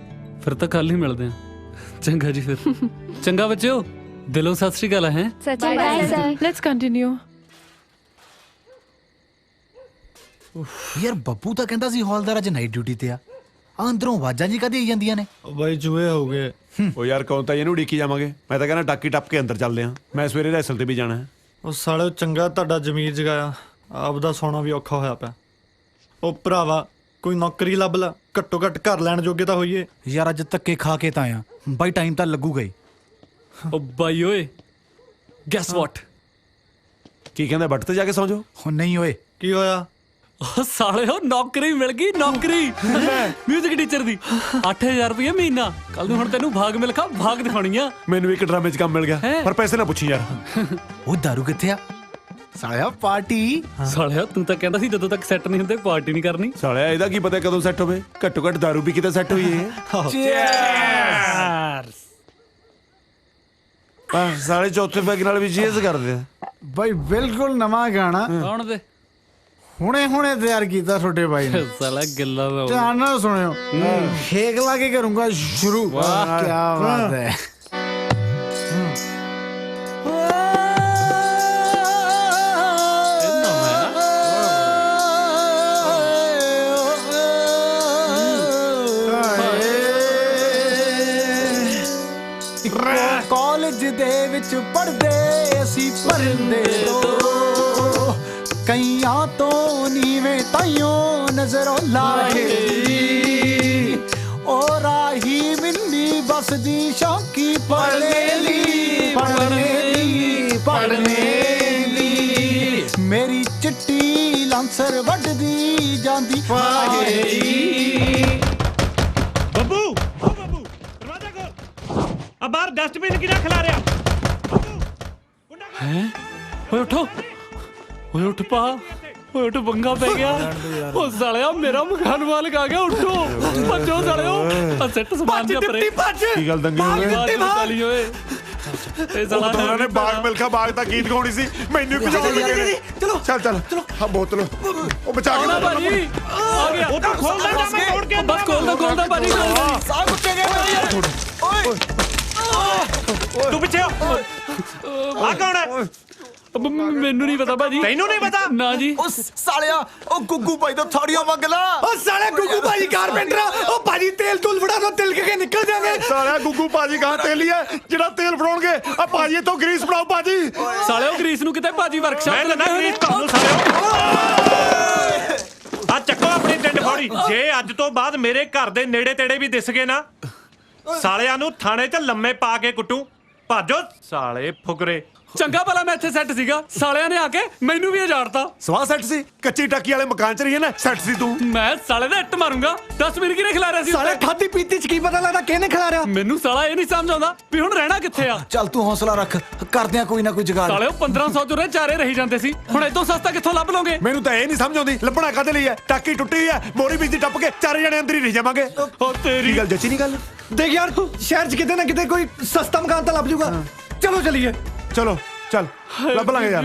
L: ਫਿਰ ਤਾਂ ਕੱਲ ਹੀ ਮਿਲਦੇ ਹਾਂ ਚੰਗਾ ਜੀ ਫਿਰ ਚੰਗਾ ਬੱਚਿਓ ਦਿਲੋਂ ਸਤਿ ਸ਼੍ਰੀ ਅਕਾਲ ਹੈ
N: ਲੈਟਸ ਕੰਟੀਨਿਊ
E: ਯਾਰ ਬੱਬੂ ਤਾਂ ਕਹਿੰਦਾ ਸੀ ਹੌਲਦਾਰ ਅੱਜ ਨਾਈਟ ਡਿਊਟੀ ਤੇ ਆ ਅੰਦਰੋਂ ਆਵਾਜ਼ਾਂ ਜੀ ਕਦੇ ਆਈ ਜਾਂਦੀਆਂ ਨੇ
C: ਬਾਈ ਜੂਏ ਹੋ ਗਏ
I: ਉਹ ਯਾਰ ਕੌਣ ਤਾਂ ਇਹਨੂੰ ਉਡੀਕੀ ਜਾਵਾਂਗੇ ਮੈਂ ਤਾਂ ਕਹਿੰਦਾ ਟਾਕੀ ਟੱਪ ਕੇ ਅੰਦਰ ਚੱਲਦੇ ਆ ਮੈਂ ਸਵੇਰੇ ਰੈਸਲ ਤੇ ਵੀ ਜਾਣਾ ਹੈ
C: ਉਹ ਸਾਲੇ ਚੰਗਾ ਤੁਹਾਡਾ ਜ਼ਮੀਰ ਜਗਾਇਆ ਆਪ ਦਾ ਸੌਣਾ ਵੀ ਔਖਾ ਹੋਇਆ ਪਿਆ ਉਹ ਭਰਾਵਾ ਕੋਈ ਨੌਕਰੀ ਲੱਭ ਲਾ ਘੱਟੋ ਘੱਟ ਘਰ ਲੈਣ ਜੋਗੇ ਤਾਂ ਹੋਈਏ
E: ਯਾਰ ਅੱਜ ਧੱਕੇ ਖਾ ਕੇ ਤਾਂ ਆ ਬਾਈ ਟਾਈਮ ਤਾਂ ਲੱਗੂਗਾ ਹੀ
L: ਉਹ ਬਾਈ ਓਏ ਗੈਸ ਵਾਟ
I: ਕੀ ਕਹਿੰਦਾ ਬੱਟ ਤੇ ਜਾ ਕੇ ਸੌਂ ਜਾਓ
E: ਹੁਣ ਨਹੀਂ ਓਏ
C: ਕੀ ਹੋਇਆ
L: ਉਹ ਸਾਲਿਓ ਨੌਕਰੀ ਮਿਲ ਗਈ ਨੌਕਰੀ 뮤직 ਟੀਚਰ ਦੀ 8000 ਰੁਪਏ ਮਹੀਨਾ ਕੱਲ ਨੂੰ ਹੁਣ ਤੈਨੂੰ ਭਾਗ ਮਿਲਖਾ ਭਾਗ ਦਿਖਾਉਣੀ ਆ
I: ਮੈਨੂੰ ਇੱਕ ਡਰਾਮੇ 'ਚ ਕੰਮ ਮਿਲ ਗਿਆ ਪਰ ਪੈਸੇ ਨਾ ਪੁੱਛੀ ਯਾਰ
E: ਉਹ ਦਾਰੂ ਕਿੱਥੇ ਆ ਸਾਲਿਆ ਪਾਰਟੀ
L: ਸਾਲਿਆ ਤੂੰ ਤਾਂ ਕਹਿੰਦਾ ਸੀ ਜਦੋਂ ਤੱਕ ਸੈੱਟ ਨਹੀਂ ਹੁੰਦੇ ਪਾਰਟੀ ਨਹੀਂ ਕਰਨੀ
I: ਸਾਲਿਆ ਇਹਦਾ ਕੀ ਪਤਾ ਕਦੋਂ ਸੈੱਟ ਹੋਵੇ ਘੱਟੋ ਘੱਟ ਦਾਰੂ ਵੀ ਕਿਤੇ ਸੈੱਟ ਹੋਈ ਹੈ ਸਾਲੇ ਚੌਥੇ ਪੈਗ ਨਾਲ ਵੀ ਚੀਜ਼ ਕਰਦੇ ਆ
C: ਬਾਈ ਬਿਲਕੁਲ ਨਵਾਂ ਗਾਣਾ
L: ਕੌਣ ਦੇ
C: ਹੁਣੇ ਤਿਆਰ ਕੀਤਾ ਤੁਹਾਡੇ ਬਾਈ ਨੇ
L: ਸਾਲਾ ਗੱਲਾਂ ਦਾ
C: ਧਿਆਨ ਨਾਲ ਸੁਣਿਓ ਫੇਕ ਲਾ ਕੇ ਕਰੂੰਗਾ ਸ਼ੁਰੂ
E: ਵਾਹ ਕੀ ਬਾਤ ਹੈ
G: ਕਾਲਜ ਦੇ ਵਿੱਚ ਪੜ੍ਹਦੇ ਅਸੀਂ ਪਰਦੇ ਤੋਂ ਕਈਆਂ ਤੋਂ ਨੀਵੇਂ ਤਾਈਓ ਨਜ਼ਰੋਂ ਲਾਹੇ ਉਹ ਰਾਹੀ ਮਿੰਨੀ ਬਸ ਦੀ ਸ਼ੌਕੀ ਪੜ੍ਹਨੇ ਦੀ ਮੇਰੀ ਚਿੱਟੀ ਲਾਂਸਰ ਵੱਢਦੀ ਜਾਂਦੀ ਫਾਹੇ
O: ਬੱਬੂ ਦਰਵਾਜ਼ਾ ਖੋਲ ਆ ਬਾਹਰ ਡਸਟਬਿਨ ਕਿਹੜਾ ਖਿਲਾ ਰਿਹਾ
L: ਹੈ ਓਏ ਉਠੋ ਓਏ ਉੱਠ ਪਾ ਓਏ ਉੱਠ ਬੰਗਾ ਪੈ ਗਿਆ ਉਹ ਸਾਲਿਆ ਮੇਰਾ ਮਕਾਨ ਮਾਲਕ ਆ ਗਿਆ ਉੱਠੋ ਭੱਜੋ ਸਾਲਿਓ ਆ ਸੈੱਟ ਸਮਾਨ ਜਿਹਾ ਪਰੇ
I: ਕੀ ਗੱਲ ਦੰਗੇ ਹੋ ਗਏ
L: ਤਾਲੀ ਓਏ ਇਹ ਸਾਲਾ
I: ਉਹਨਾਂ ਨੇ ਬਾਗ ਮਿਲਖਾ ਬਾਗ ਤਾਂ ਗੀਤ ਗਾਉਣੀ ਸੀ ਮੈਨੂੰ ਭਜਾਉਣ ਲੱਗੇ ਨੇ ਚਲੋ ਚੱਲ ਹਾਂ ਬੋਤਲ ਉਹ ਬਚਾ ਕੇ
L: ਭਾਜੀ ਆ ਗਿਆ
O: ਉਹ ਤਾਂ ਖੋਲਦਾ ਜਾ ਮੈਂ ਤੋੜ ਕੇ
L: ਬਸ ਖੋਲਦਾ ਭਾਜੀ
O: ਸਾਹ ਕੁੱਤੇ ਗਏ ਓਏ ਤੂੰ ਪਿੱਛੇ ਆ ਕੌਣ ਹੈ
L: ਮੈਨੂੰ ਨਹੀਂ ਪਤਾ ਭਾਜੀ।
O: ਤੈਨੂੰ ਨਹੀਂ ਪਤਾ?
L: ਨਾ ਜੀ।
E: ਉਹ ਸਾਲਿਆ ਉਹ ਗੁੱਗੂ ਭਾਈ ਤੋਂ ਥੋੜੀਓ ਮੰਗ ਲਾ।
G: ਉਹ ਸਾਲੇ ਗੁੱਗੂ ਭਾਜੀ ਕਾਰਪੈਂਟਰ ਉਹ ਭਾਜੀ ਤੇਲ ਤੂਲ ਫੜਾ ਦੋ ਤਿਲਕ ਕੇ ਨਿਕਲ ਜਾਵੇ।
I: ਸਾਲਿਆ ਗੁੱਗੂ ਭਾਜੀ ਕਹਾਂ ਤੇਲੀ ਹੈ ਜਿਹੜਾ ਤੇਲ ਫੜਾਉਣਗੇ। ਆ ਭਾਜੀ ਇੱਥੋਂ ਗਰੀਸ ਫੜਾਓ ਭਾਜੀ।
L: ਸਾਲਿਓ ਗਰੀਸ ਨੂੰ ਕਿਤੇ ਭਾਜੀ ਵਰਕਸ਼ਾਪ
O: ਮੈਂ ਤਾਂ ਗਰੀਸ ਤੁਹਾਨੂੰ ਸਾਲਿਓ। ਆ ਚੱਕੋ ਆਪਣੀ ਟਿੰਡ ਫੋੜੀ। ਜੇ ਅੱਜ ਤੋਂ ਬਾਅਦ ਮੇਰੇ ਘਰ ਦੇ ਨੇੜੇ ਤੇੜੇ ਵੀ ਦਿਸ ਗਏ ਨਾ, ਸਾਲਿਆਂ ਨੂੰ ਥਾਣੇ 'ਚ ਲੰਮੇ ਪਾ ਕੇ ਕੁੱਟੂ। ਭਾਜੋ ਸਾਲੇ ਫੁਕਰੇ।
L: ਚੰਗਾ ਭਲਾ ਮੈਂ ਇੱਥੇ ਸੈੱਟ ਸੀਗਾ, ਸਾਲਿਆਂ ਨੇ ਆ ਕੇ ਮੈਨੂੰ ਵੀ ਉਜਾੜਤਾ।
I: ਸਵਾਹ ਸੈੱਟ ਸੀ, ਕੱਚੀ ਟਾਕੀ ਵਾਲੇ ਮਕਾਨ 'ਚ ਰਹੀ ਨਾ, ਸੈੱਟ ਸੀ ਤੂੰ।
L: ਮੈਂ ਸਾਲੇ ਦਾ ਇੱਟ ਮਾਰੂੰਗਾ। 10 ਮਿੰਟ ਕਿਹਨੇ ਖਿਲਾਰਿਆ ਸੀ?
G: ਸਾਲੇ ਖਾਦੀ ਪੀਤੀ 'ਚ ਕੀ ਪਤਾ ਲੱਗਦਾ ਕਿਹਨੇ ਖਿਲਾਰਿਆ।
L: ਮੈਨੂੰ ਸਾਲਾ ਇਹ ਨਹੀਂ ਸਮਝ ਆਉਂਦਾ ਵੀ ਹੁਣ ਰਹਿਣਾ ਕਿੱਥੇ ਆ।
E: ਚੱਲ ਤੂੰ ਹੌਸਲਾ ਰੱਖ, ਕਰਦੇ ਆ ਕੋਈ ਨਾ ਕੋਈ ਜੁਗਾੜ।
L: ਸਾਲਿਓ 1500 ਚੁਰੇ ਚਾਰੇ ਰਹੀ ਜਾਂਦੇ ਸੀ, ਹੁਣ ਇਦੋਂ ਸਸਤਾ ਕਿੱਥੋਂ ਲੱਭ ਲੋਗੇ?
I: ਮੈਨੂੰ ਤਾਂ ਇਹ ਨਹੀਂ ਸਮਝ ਆਉਂਦੀ ਲੱਭਣਾ ਕਾਹਦੇ ਲਈ ਹੈ। ਟਾਕੀ ਟੁੱਟੀ ਹੈ, ਮੋਰੀ ਵਿੱਚ ਦੀ ਟੱਪ ਕੇ ਚਾਰੇ ਜਣੇ ਅੰਦਰ ਹੀ ਰਹਿ ਜਾਵਾਂਗੇ।
L: ਓ ਤੇਰੀ
I: ਗੱਲ ਜੱਚੀ ਨਹੀਂ ਗੱਲ।
G: ਦੇਖ ਯਾਰ ਸ਼ਹਿਰ 'ਚ ਕਿਤੇ ਨਾ ਕਿਤੇ ਕੋਈ ਸਸਤਾ ਮਕਾਨ ਤਾਂ ਲੱਭ ਜੂਗਾ। ਚਲੋ ਚਲੀਏ।
I: ਚਲੋ ਚੱਲ ਲੱਭ ਲਾਂਗੇ ਯਾਰ।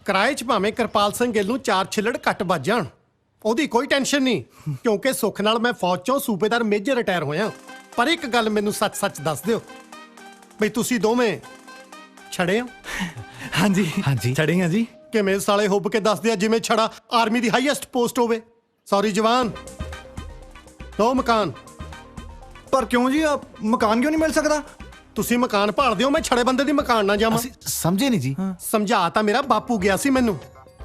B: ਕਿਰਾਏ 'ਚ ਭਾਵੇਂ ਕਿਰਪਾਲ ਸਿੰਘ ਗਿੱਲ ਨੂੰ 4 ਛਿੱਲੜ ਘੱਟ ਵੱਜ ਜਾਣ, ਉਹਦੀ ਕੋਈ ਟੈਨਸ਼ਨ ਨਹੀਂ, ਕਿਉਂਕਿ ਸੁੱਖ ਨਾਲ ਮੈਂ ਫੌਜ 'ਚੋਂ ਸੂਬੇਦਾਰ ਮੇਜਰ ਰਿਟਾਇਰ ਹੋਇਆ। ਪਰ ਇੱਕ ਗੱਲ ਮੈਨੂੰ ਸੱਚ-ਸੱਚ ਦੱਸ ਦਿਓ ਬਈ ਤੁਸੀਂ ਦੋਵੇਂ ਛੜੇ ਹੋ?
G: ਹਾਂਜੀ ਹਾਂਜੀ ਛੜੇ ਹਾਂ ਜੀ।
B: ਕਿਵੇਂ ਸਾਲੇ ਹੁੱਬ ਕੇ ਦੱਸਦੇ ਆ ਜਿਵੇਂ ਛੜਾ ਆਰਮੀ ਦੀ ਹਾਈਐਸਟ ਪੋਸਟ ਹੋਵੇ। ਸੌਰੀ ਜਵਾਨ, ਦੋ ਮਕਾਨ।
G: ਪਰ ਕਿਉਂ ਜੀ ਮਕਾਨ ਕਿਉਂ ਨਹੀਂ ਮਿਲ ਸਕਦਾ?
B: ਤੁਸੀਂ ਮਕਾਨ ਭਾਲਦੇ ਹੋ, ਮੈਂ ਛੜੇ ਬੰਦੇ ਦੀ ਮਕਾਨ ਨਾ ਜਾਵਾਂ।
E: ਸਮਝੇ ਨਹੀਂ ਜੀ।
B: ਸਮਝਾ ਤਾਂ ਮੇਰਾ ਬਾਪੂ ਗਿਆ ਸੀ ਮੈਨੂੰ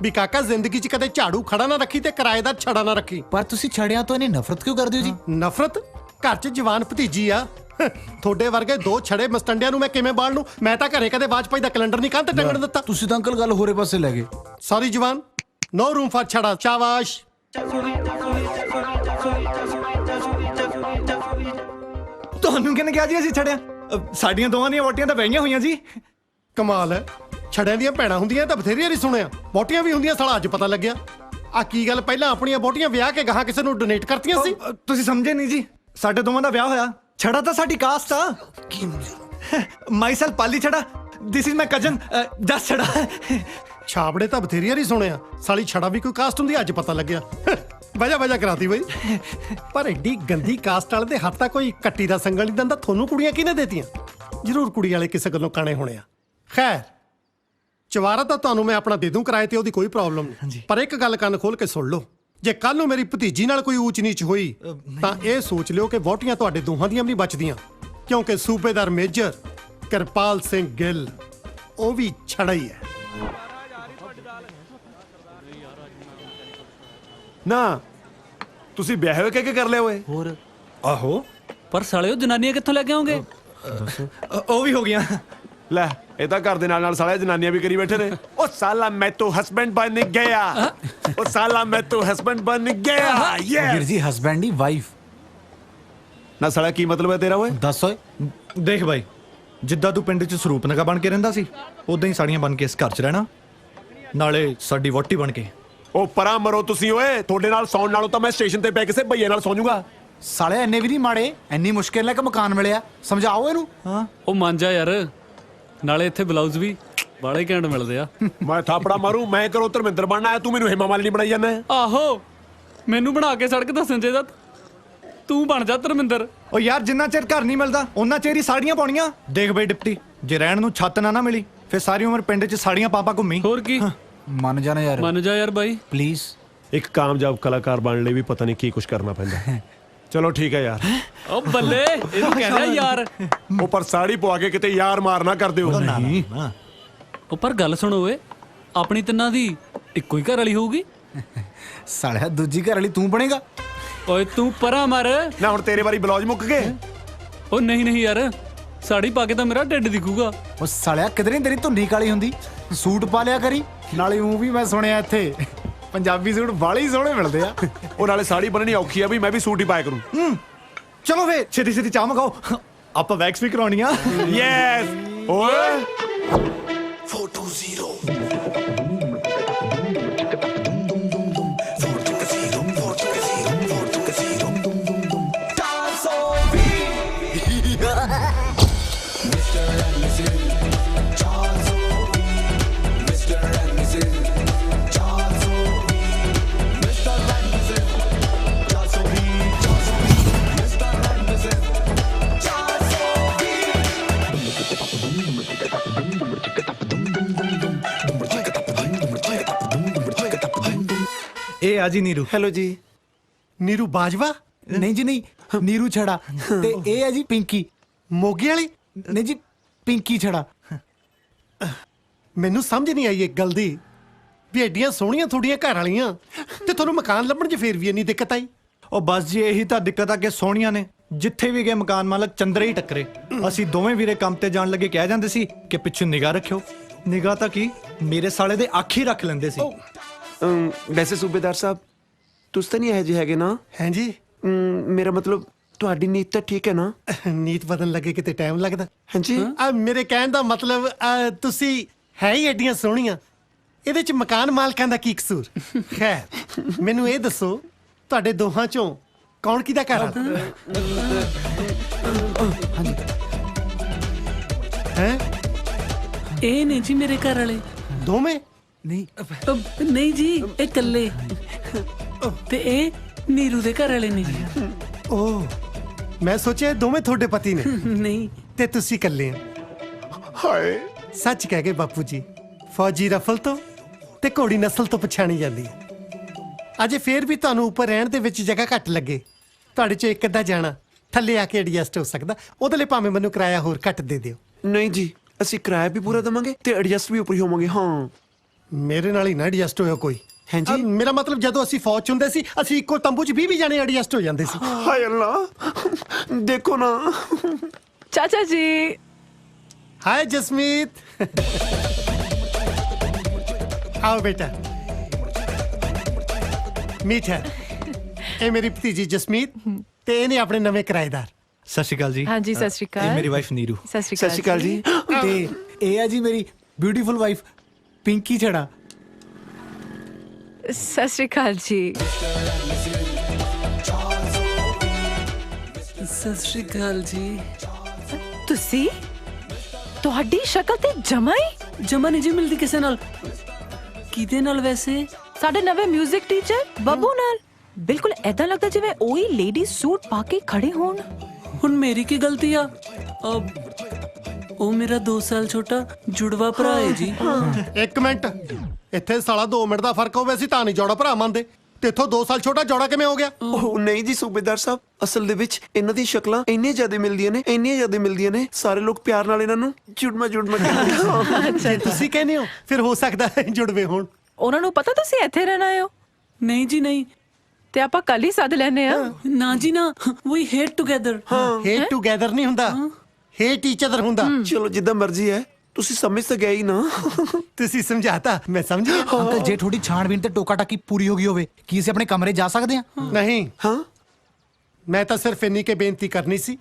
B: ਵੀ ਕਾਕਾ ਜ਼ਿੰਦਗੀ 'ਚ ਕਦੇ ਝਾੜੂ ਖੜਾ ਨਾ ਰੱਖੀ ਤੇ ਕਿਰਾਏ ਦਾ ਛੜਾ ਨਾ ਰੱਖੀ।
E: ਪਰ ਤੁਸੀਂ ਛੜਿਆਂ ਤੋਂ ਇਹਨੇ ਨਫ਼ਰਤ ਕਿਉਂ ਕਰਦੇ ਹੋ ਜੀ?
B: ਨਫ਼ਰਤ? ਘਰ 'ਚ ਜਵਾਨ ਭਤੀਜੀ ਆ। ਤੁਹਾਡੇ ਵਰਗੇ ਦੋ ਛੜੇ ਮਸਟੰਡਿਆਂ ਨੂੰ ਮੈਂ ਕਿਵੇਂ ਬਾਲ ਲੂੰ? ਮੈਂ ਤਾਂ ਘਰੇ ਕਦੇ ਵਾਜਪਾਈ ਦਾ ਕੈਲੰਡਰ ਨਹੀਂ ਕੰਨ ਤੇ ਟੰਗਣ ਦਿੱਤਾ।
E: ਤੁਸੀਂ ਤਾਂ ਅੰਕਲ ਗੱਲ ਹੋਰੇ ਪਾਸੇ ਲੈ ਗਏ।
B: ਸੌਰੀ ਜਵਾਨ, ਨੋ ਰੂਮ ਫਾਰ ਛੜਾ। ਸ਼ਾਬਾਸ਼।
G: ਤੁਹਾਨੂੰ ਕਿਹਨੇ ਕਿਹਾ ਜੀ ਅਸੀਂ ਛੜਿਆ? ਸਾਡੀਆਂ ਦੋਵਾਂ ਦੀਆਂ ਵੋਟੀਆਂ ਤਾਂ ਵਹੀਆਂ ਹੋਈਆਂ ਜੀ।
B: ਕਮਾਲ ਹੈ, ਛੜਿਆਂ ਦੀਆਂ ਭੈਣਾਂ ਹੁੰਦੀਆਂ ਤਾਂ ਬਥੇਰੀਆਂ ਨਹੀਂ ਸੁਣਿਆ, ਵੋਟੀਆਂ ਵੀ ਹੁੰਦੀਆਂ। ਸਾਲਾ ਅੱਜ ਪਤਾ ਲੱਗਿਆ। ਆ ਕੀ ਗੱਲ, ਪਹਿਲਾਂ ਆਪਣੀਆਂ ਵੋਟੀਆਂ ਵਿਆਹ ਕੇ ਗਾਹਾਂ ਕਿਸੇ ਨੂੰ ਡੋਨੇਟ ਕਰਤੀਆਂ ਸੀ?
G: ਤੁਸੀਂ ਸਮਝੇ ਨਹੀਂ ਜੀ, ਸਾਡੇ ਦੋਵਾਂ ਦਾ ਵਿਆਹ ਹੋਇਆ। ਛੜਾ ਤਾਂ ਸਾਡੀ ਕਾਸਟ ਆ। Myself Pali Chhada, this is my cousin Jass Chhada.
B: ਛਾਪੜੇ ਤਾਂ ਬਥੇਰੀਆਂ ਨਹੀਂ ਸੁਣਿਆ, ਸਾਲੀ ਛੜਾ ਵੀ ਕੋਈ ਕਾਸਟ ਹੁੰਦੀ, ਅੱਜ ਪਤਾ ਲੱਗਿਆ। ਵਜਾ ਕਰਾਤੀ ਬਈ। ਪਰ ਐਡੀ ਗੰਦੀ ਕਾਸਟ ਵਾਲੇ ਦੇ ਹੱਥ ਤਾਂ ਕੋਈ ਕੱਟੀ ਦਾ ਸੰਗਲ ਨਹੀਂ ਦਿੰਦਾ। ਤੁਹਾਨੂੰ ਕੁੜੀਆਂ ਕਿਹਨੇ ਦੇਤੀਆਂ? ਜ਼ਰੂਰ ਕੁੜੀ ਵਾਲੇ ਕਿਸੇ ਗੱਲੋਂ ਕਾਣੇ ਹੋਣੇ ਆ। ਖੈਰ, ਚਵਾਰਾ ਤਾਂ ਤੁਹਾਨੂੰ ਮੈਂ ਆਪਣਾ ਦੇ ਦੂੰ ਕਿਰਾਏ ਤੇ, ਉਹਦੀ ਕੋਈ ਪ੍ਰੋਬਲਮ ਨਹੀਂ। ਪਰ ਇੱਕ ਗੱਲ ਕੰਨ ਖੋਲ ਕੇ ਸੁਣ ਲਓ, ਜੇ ਕੱਲ ਨੂੰ ਮੇਰੀ ਭਤੀਜੀ ਨਾਲ ਕੋਈ ਊਚ ਨੀਚ ਹੋਈ ਤਾਂ ਇਹ ਸੋਚ ਲਿਓ ਕਿ ਵੋਟੀਆਂ ਤੁਹਾਡੇ ਦੋਹਾਂ ਦੀਆਂ ਵੀ ਨਹੀਂ ਬਚਦੀਆਂ, ਕਿਉਂਕਿ ਸੂਬੇਦਾਰ ਮੇਜਰ ਕਿਰਪਾਲ ਸਿੰਘ ਗਿੱਲ ਉਹ ਵੀ ਛੜਾ ਹੀ ਹੈ।
I: ਨਾ ਤੁਸੀਂ ਵਿਆਹ ਹੋ ਕੇ ਕੀ ਕਰ ਲਿਆ ਓਏ?
E: ਹੋਰ
G: ਆਹੋ,
L: ਪਰ ਸਾਲਿਓ ਜਨਾਨੀਆਂ ਕਿੱਥੋਂ ਲੈ ਕੇ ਆਉਂਗੇ?
G: ਉਹ ਵੀ ਹੋ ਗਿਆ।
I: ਲੈ ਇਹ ਤਾਂ ਘਰ ਦੇ ਨਾਲ ਸਾਲੇ ਜਨਾਨੀਆਂ ਵੀ ਕਰੀ ਬੈਠੇ ਨੇ। ਉਹ ਸਾਲਾ ਮੈਂ ਤਾਂ ਹਸਬੈਂਡ ਬਣ ਗਿਆ। ਉਹ ਸਾਲਾ ਮੈਂ ਤਾਂ ਹਸਬੈਂਡ ਬਣ ਗਿਆ।
E: ਵੀਰ ਜੀ ਹਸਬੈਂਡ ਦੀ ਵਾਈਫ।
I: ਨਾ ਸਾਲਾ ਕੀ ਮਤਲਬ ਹੈ ਤੇਰਾ ਓਏ?
E: ਦੱਸ ਓਏ।
C: ਦੇਖ ਬਾਈ, ਜਿੱਦਾਂ ਤੂੰ ਪਿੰਡ 'ਚ ਸਰੂਪ ਨਗਾ ਬਣ ਕੇ ਰਹਿੰਦਾ ਸੀ, ਉਦਾਂ ਹੀ ਸਾੜੀਆਂ ਬਣ ਕੇ ਇਸ ਘਰ 'ਚ ਰਹਿਣਾ, ਨਾਲੇ ਸਾਡੀ ਵੋਟੀ ਬਣ ਕੇ।
I: ਉਹ ਪਰਾਂ ਮਰੋ ਤੁਸੀਂ ਓਏ, ਤੁਹਾਡੇ ਨਾਲ ਸੌਣ ਨਾਲੋਂ ਤਾਂ ਮੈਂ ਸਟੇਸ਼ਨ ਤੇ ਪੈ ਕਿਸੇ ਭਈਏ ਨਾਲ ਸੌਂ ਜਾਊਗਾ।
E: ਸਾਲੇ ਇੰਨੇ ਵੀ ਨਹੀਂ ਮਾੜੇ, ਇੰਨੀ ਮੁਸ਼ਕਿਲ ਨਾਲ ਇੱਕ ਮਕਾਨ ਮਿਲਿਆ, ਸਮਝਾਓ ਇਹਨੂੰ।
C: ਹਾਂ
L: ਉਹ ਮੰਨ ਜਾ ਯਾਰ, ਨਾਲੇ ਇੱਥੇ ਬਲਾਊਜ਼ ਵੀ ਬਾਲੇ ਘੈਂਟ ਮਿਲਦੇ ਆ।
I: ਮੈਂ ਥਾਪੜਾ ਮਾਰੂ, ਮੈਂ ਕਰੋ ਧਰਮਿੰਦਰ ਬਣਨਾ ਆਇਆ, ਤੂੰ ਮੈਨੂੰ ਹੇਮਾ ਮਾਲਿਨੀ ਬਣਾਈ ਜਾਂਦਾ।
L: ਆਹੋ, ਮੈਨੂੰ ਬਣਾ ਕੇ ਸੜਕ ਦੱਸਣ ਚਾਹੀਦਾ, ਤੂੰ ਬਣ ਜਾ ਧਰਮਿੰਦਰ।
C: ਉਹ ਯਾਰ ਜਿੰਨਾ ਚਿਰ ਘਰ ਨਹੀਂ ਮਿਲਦਾ ਉਹਨਾਂ ਚਿਰ ਹੀ ਸਾੜੀਆਂ ਪਾਉਣੀਆਂ। ਦੇਖ ਬਈ ਡਿਪਟੀ, ਜੇ ਰਹਿਣ ਨੂੰ ਛੱਤ ਨਾ ਮਿਲੀ ਫਿਰ ਸਾਰੀ ਉਮਰ ਪਿੰਡ 'ਚ ਸਾੜੀਆਂ ਪਾ ਘੁੰਮੀ।
L: ਹੋਰ ਕੀ,
E: ਮੰਨ ਜਾਣਾ ਯਾਰ,
L: ਮੰਨ ਜਾ ਯਾਰ ਬਾਈ
E: ਪਲੀਜ਼।
I: ਇੱਕ ਕਾਮਯਾਬ ਕਲਾਕਾਰ ਬਣਨ ਲਈ ਵੀ ਪਤਾ ਨਹੀਂ ਕੀ ਕੁਝ ਕਰਨਾ ਪੈਂਦਾ। ਚਲੋ ਠੀਕ ਹੈ ਯਾਰ।
L: ਉਹ ਬੱਲੇ, ਇਹਨੂੰ ਕਹਿੰਦਾ ਯਾਰ।
I: ਉਹ ਪਰ ਸਾੜੀ ਪਵਾ ਕੇ ਕਿਤੇ ਯਾਰ ਮਾਰ ਨਾ ਕਰ ਦਿਓ।
C: ਨਹੀਂ
L: ਉਹ ਪਰ ਗੱਲ ਸੁਣੋ ਓਏ, ਆਪਣੀ ਤਿੰਨਾਂ ਦੀ ਇੱਕੋ ਹੀ ਘਰ ਵਾਲੀ ਹੋਊਗੀ।
E: ਸਾਲਿਆ ਦੂਜੀ ਘਰ ਵਾਲੀ ਤੂੰ ਬਣੇਗਾ?
L: ਓਏ ਤੂੰ ਪਰਾਂ ਮਰ
I: ਨਾ, ਹੁਣ ਤੇਰੇ ਵਾਰੀ ਬਲੌਜ ਮੁੱਕ ਗਏ।
L: ਉਹ ਨਹੀਂ ਯਾਰ, ਸਾੜੀ ਪਾ ਕੇ ਤਾਂ ਮੇਰਾ ਢਿੱਡ ਦਿਖੂਗਾ।
E: ਉਹ ਸਾਲਿਆ ਕਿਧਰੇ ਨੀ ਤੇਰੀ ਧੁੰਨੀ ਕਾਲੀ ਹੁੰਦੀ, ਸੂਟ ਪਾ ਲਿਆ ਕਰੀ। ਨਾਲੇ ਉਹ ਵੀ ਮੈਂ ਸੁਣਿਆ ਇੱਥੇ ਪੰਜਾਬੀ ਸੂਟ ਬਾਲੇ ਹੀ ਸੋਹਣੇ ਮਿਲਦੇ ਆ।
I: ਉਹ ਨਾਲੇ ਸਾੜੀ ਬੰਨਣੀ ਔਖੀ ਆ, ਵੀ ਮੈਂ ਵੀ ਸੂਟ ਹੀ ਪਾਇਆ ਕਰੂੰ।
C: ਚਲੋ ਵੇ ਛੇਤੀ ਚਾਹ ਮਗਾਓ, ਆਪਾਂ ਵੈਕਸ ਵੀ ਕਰਾਉਣੀ ਆ।
I: ਯੈਸ ਓਏ।
H: Photo zero.
C: ਇਹ ਆ ਜੀ ਨੀਰੂ।
B: ਹੈਲੋ ਜੀ। ਨੀਰੂ ਬਾਜਵਾ?
E: ਨਹੀਂ ਜੀ ਨਹੀਂ, ਨੀਰੂ ਛੜਾ। ਤੇ ਇਹ ਹੈ ਜੀ ਪਿੰਕੀ।
B: ਮੋਗੇ ਵਾਲੀ?
E: ਨਹੀਂ ਜੀ, ਪਿੰਕੀ ਛੜਾ।
B: ਮੈਨੂੰ ਸਮਝ ਨਹੀਂ ਆਈ ਇੱਕ ਗੱਲ ਦੀ ਵੀ ਐਡੀਆਂ ਸੋਹਣੀਆਂ ਤੁਹਾਡੀਆਂ ਘਰ ਵਾਲੀਆਂ ਤੇ ਤੁਹਾਨੂੰ ਮਕਾਨ ਲੱਭਣ 'ਚ ਫੇਰ ਵੀ ਇੰਨੀ ਦਿੱਕਤ ਆਈ।
C: ਉਹ ਬਸ ਜੀ ਇਹੀ ਤਾਂ ਦਿੱਕਤ ਆ ਕਿ ਸੋਹਣੀਆਂ ਨੇ ਜਿੱਥੇ ਵੀ ਗਏ ਮਕਾਨ ਮਾਲਕ ਚੰਦਰੇ ਹੀ ਟੱਕਰੇ। ਅਸੀਂ ਦੋਵੇਂ ਵੀਰੇ ਕੰਮ ਤੇ ਜਾਣ ਲੱਗੇ ਕਹਿ ਜਾਂਦੇ ਸੀ ਕਿ ਪਿੱਛੇ ਨਿਗਾਹ ਰੱਖਿਓ। ਨਿਗਾਹ ਤਾਂ ਕੀ, ਮੇਰੇ ਸਾਲੇ ਦੇ ਅੱਖ ਹੀ ਰੱਖ ਲੈਂਦੇ ਸੀ।
B: ਵੈਸੇ ਸੂਬੇਦਾਰ ਸਾਹਿਬ ਤੁਸੀਂ ਤਾਂ ਨਹੀਂ ਇਹੋ ਜਿਹੇ ਹੈਗੇ ਨਾ? ਹੈ ਜੀ। ਮੇਰਾ ਮਤਲਬ ਤੁਹਾਡੀ ਨੀਤ ਤਾਂ ਠੀਕ ਹੈ ਨਾ? ਨੀਤ ਬਦਲਣ ਲੱਗੇ ਕਿਤੇ ਟਾਈਮ ਲੱਗਦਾ। ਹਾਂਜੀ। ਮੇਰੇ ਕਹਿਣ ਦਾ ਮਤਲਬ ਤੁਸੀਂ ਹੈ ਹੀ ਐਡੀਆਂ ਸੋਹਣੀਆਂ, ਇਹਦੇ ਚ ਮਕਾਨ ਮਾਲਕਾਂ ਦਾ ਕੀ ਕਸੂਰ? ਖੈਰ ਮੈਨੂੰ ਇਹ ਦੱਸੋ ਤੁਹਾਡੇ ਦੋਹਾਂ ਚੋਂ ਕੌਣ ਕਿਹਦਾ ਘਰ ਆ? ਹਾਂਜੀ। ਹੈ
P: ਇਹ ਨੇ ਜੀ ਮੇਰੇ ਘਰ ਵਾਲੇ।
B: ਦੋਵੇਂ?
E: ਨਹੀਂ
P: ਨਹੀਂ ਜੀ, ਇਹ ਇਕੱਲੇ। ਤੇ ਇਹ ਨੀਰੂ ਦੇ ਘਰ ਵਾਲੇ ਨੇ।
B: ਓ ਮੈਂ ਸੋਚਿਆ ਦੋਵੇਂ ਤੁਹਾਡੇ ਪਤੀ ਨੇ।
P: ਨਹੀਂ।
B: ਤੇ ਤੁਸੀਂ ਇਕੱਲੇ ਆ। ਹਾਏ ਸੱਚ ਕਹਿ ਗਏ ਬਾਪੂ ਜੀ, ਫੌਜੀ ਰਫਲ ਤੋਂ ਤੇ ਘੋੜੀ ਨਸਲ ਤੋਂ ਪਛਾਣੀ ਜਾਂਦੀ ਹੈ। ਅਜੇ ਫੇਰ ਵੀ ਤੁਹਾਨੂੰ ਉੱਪਰ ਰਹਿਣ ਦੇ ਵਿੱਚ ਜਗ੍ਹਾ ਘੱਟ ਲੱਗੇ, ਤੁਹਾਡੇ ਚੋਂ ਇੱਕ ਅੱਧਾ ਜਾਣਾ ਥੱਲੇ ਆ ਕੇ ਐਡਜਸਟ ਹੋ ਸਕਦਾ। ਉਹਦੇ ਲਈ ਭਾਵੇਂ ਮੈਨੂੰ ਕਿਰਾਇਆ ਹੋਰ ਘੱਟ ਦੇ ਦਿਓ। ਨਹੀਂ ਜੀ, ਅਸੀਂ ਕਿਰਾਇਆ ਵੀ ਪੂਰਾ ਦੇਵਾਂਗੇ ਤੇ ਐਡਜਸਟ ਵੀ ਉੱਪਰ ਹੀ ਹੋਵਾਂਗੇ। ਹਾਂ ਮੇਰੇ ਨਾਲ ਹੀ ਨਾ ਐਡਜਸਟ ਹੋਇਆ ਕੋਈ। ਹਾਂਜੀ ਮੇਰਾ ਮਤਲਬ ਜਦੋਂ ਅਸੀਂ ਫੌਜ ਚ ਹੁੰਦੇ ਸੀ ਅਸੀਂ ਇੱਕੋ ਤੰਬੂ ਚ 20 ਜਾਣੇ ਐਡਜਸਟ ਹੋ ਜਾਂਦੇ ਸੀ। ਹਾਏ ਅੱਲਾ ਦੇਖੋ ਨਾ।
N: ਚਾਚਾ ਜੀ।
B: हाय जसमीत। आओ बेटा मीठ है। ਇਹ ਮੇਰੀ ਭਤੀਜੀ ਜਸਮੀਤ ਤੇ ਇਹਨੇ ਆਪਣੇ ਨਵੇਂ ਕਿਰਾਏਦਾਰ।
C: ਸਤਿ ਸ਼੍ਰੀ ਅਕਾਲ ਜੀ।
N: ਹਾਂਜੀ ਸਤਿ ਸ਼੍ਰੀ ਅਕਾਲ।
C: ਇਹ ਮੇਰੀ ਵਾਈਫ ਨੀਰੂ।
N: ਸਤਿ ਸ਼੍ਰੀ ਅਕਾਲ ਜੀ।
E: ਤੇ ਇਹ ਹੈ ਜੀ ਮੇਰੀ ਬਿਊਟੀਫੁਲ ਵਾਈਫ ਪਿੰਕੀ ਛੜਾ।
N: ਸਤਿ ਸ਼੍ਰੀ ਅਕਾਲ ਜੀ।
P: ਸਤਿ ਸ਼੍ਰੀ ਅਕਾਲ ਜੀ।
N: ਤੁਸੀਂ ਤੁਹਾਡੀ ਸ਼ਕਲ ਤੇ ਜਮਾ
P: ਨਹੀਂ ਜੀ ਮਿਲਦੀ ਕਿਸੇ ਨਾਲ। ਕਿਹਦੇ ਨਾਲ ਵੈਸੇ?
N: ਸਾਡੇ ਨਵੇਂ 뮤직 ਟੀਚਰ ਬੱਬੂ ਨਾਲ। ਬਿਲਕੁਲ ਐਦਾਂ ਲੱਗਦਾ ਜਿਵੇਂ ਉਹੀ ਲੇਡੀ ਸੂਟ ਪਾ ਕੇ ਖੜੇ ਹੋਣ।
P: ਹੁਣ ਮੇਰੀ ਕੀ ਗਲਤੀ ਆ? ਉਹ ਮੇਰਾ 2 ਸਾਲ ਛੋਟਾ ਜੁੜਵਾ ਭਰਾ ਹੈ ਜੀ।
B: ਇੱਕ ਮਿੰਟ, ਇੱਥੇ ਸਾਲਾ 2 ਮਿੰਟ ਦਾ ਫਰਕ ਹੋਵੇ ਅਸੀਂ ਤਾਂ ਨਹੀਂ ਜੋੜਾ ਭਰਾ ਮੰਨਦੇ, ਤੇ ਇੱਥੋਂ 2 ਸਾਲ ਛੋਟਾ ਜੋੜਾ ਕਿਵੇਂ ਹੋ ਗਿਆ?
Q: ਉਹ ਨਹੀਂ ਜੀ ਸੂਬੇਦਾਰ ਸਾਹਿਬ, ਅਸਲ ਦੇ ਵਿੱਚ ਇਹਨਾਂ ਦੀ ਸ਼ਕਲਾਂ ਇੰਨੀਆਂ ਜ਼ਿਆਦਾ ਮਿਲਦੀਆਂ ਨੇ ਸਾਰੇ ਲੋਕ ਪਿਆਰ ਨਾਲ ਇਹਨਾਂ ਨੂੰ ਜੁੜਮਾ ਕਹਿੰਦੇ।
B: ਜੇ ਤੁਸੀਂ ਕਹਿੰਦੇ ਹੋ ਫਿਰ ਹੋ ਸਕਦਾ ਜੁੜਵੇ ਹੋਣ।
N: ਉਹਨਾਂ ਨੂੰ ਪਤਾ ਤੁਸੀਂ ਇੱਥੇ ਰਹਿਣਾ ਹੋ?
P: ਨਹੀਂ ਜੀ ਨਹੀਂ।
N: ਤੇ ਆਪਾਂ ਕੱਲ ਹੀ ਸੱਦ ਲੈਨੇ ਆ।
P: ਨਾ ਜੀ ਨਾ, ਵੀ ਹੇਟ ਟੁਗੇਦਰ।
B: ਹੇਟ ਟੁਗੇਦਰ ਨਹੀਂ ਹੁੰਦਾ, ਹੇਟ ਈਚ ਅਦਰ ਹੁੰਦਾ।
Q: ਚਲੋ ਜਿੱਦਾਂ ਮਰਜ਼ੀ ਹੈ, ਤੁਸੀਂ ਸਮਝ ਤਾਂ ਗਏ ਹੀ ਨਾ।
B: ਤੁਸੀਂ ਸਮਝਾਤਾ, ਮੈਂ ਸਮਝ ਗਿਆ।
E: ਅੰਕਲ ਜੇ ਤੁਹਾਡੀ ਛਾਣਬੀਨ ਤੇ ਟੋਕਾ ਟਾਕੀ ਪੂਰੀ ਹੋ ਗਈ ਹੋਵੇ, ਕੀ ਅਸੀਂ ਆਪਣੇ ਕਮਰੇ ਜਾ ਸਕਦੇ ਹਾਂ?
B: ਨਹੀਂ। ਹਾਂ ਮੈਂ ਤਾਂ ਸਿਰਫ ਇੰਨੀ ਕੇ ਬੇਨਤੀ ਕਰਨੀ ਸੀ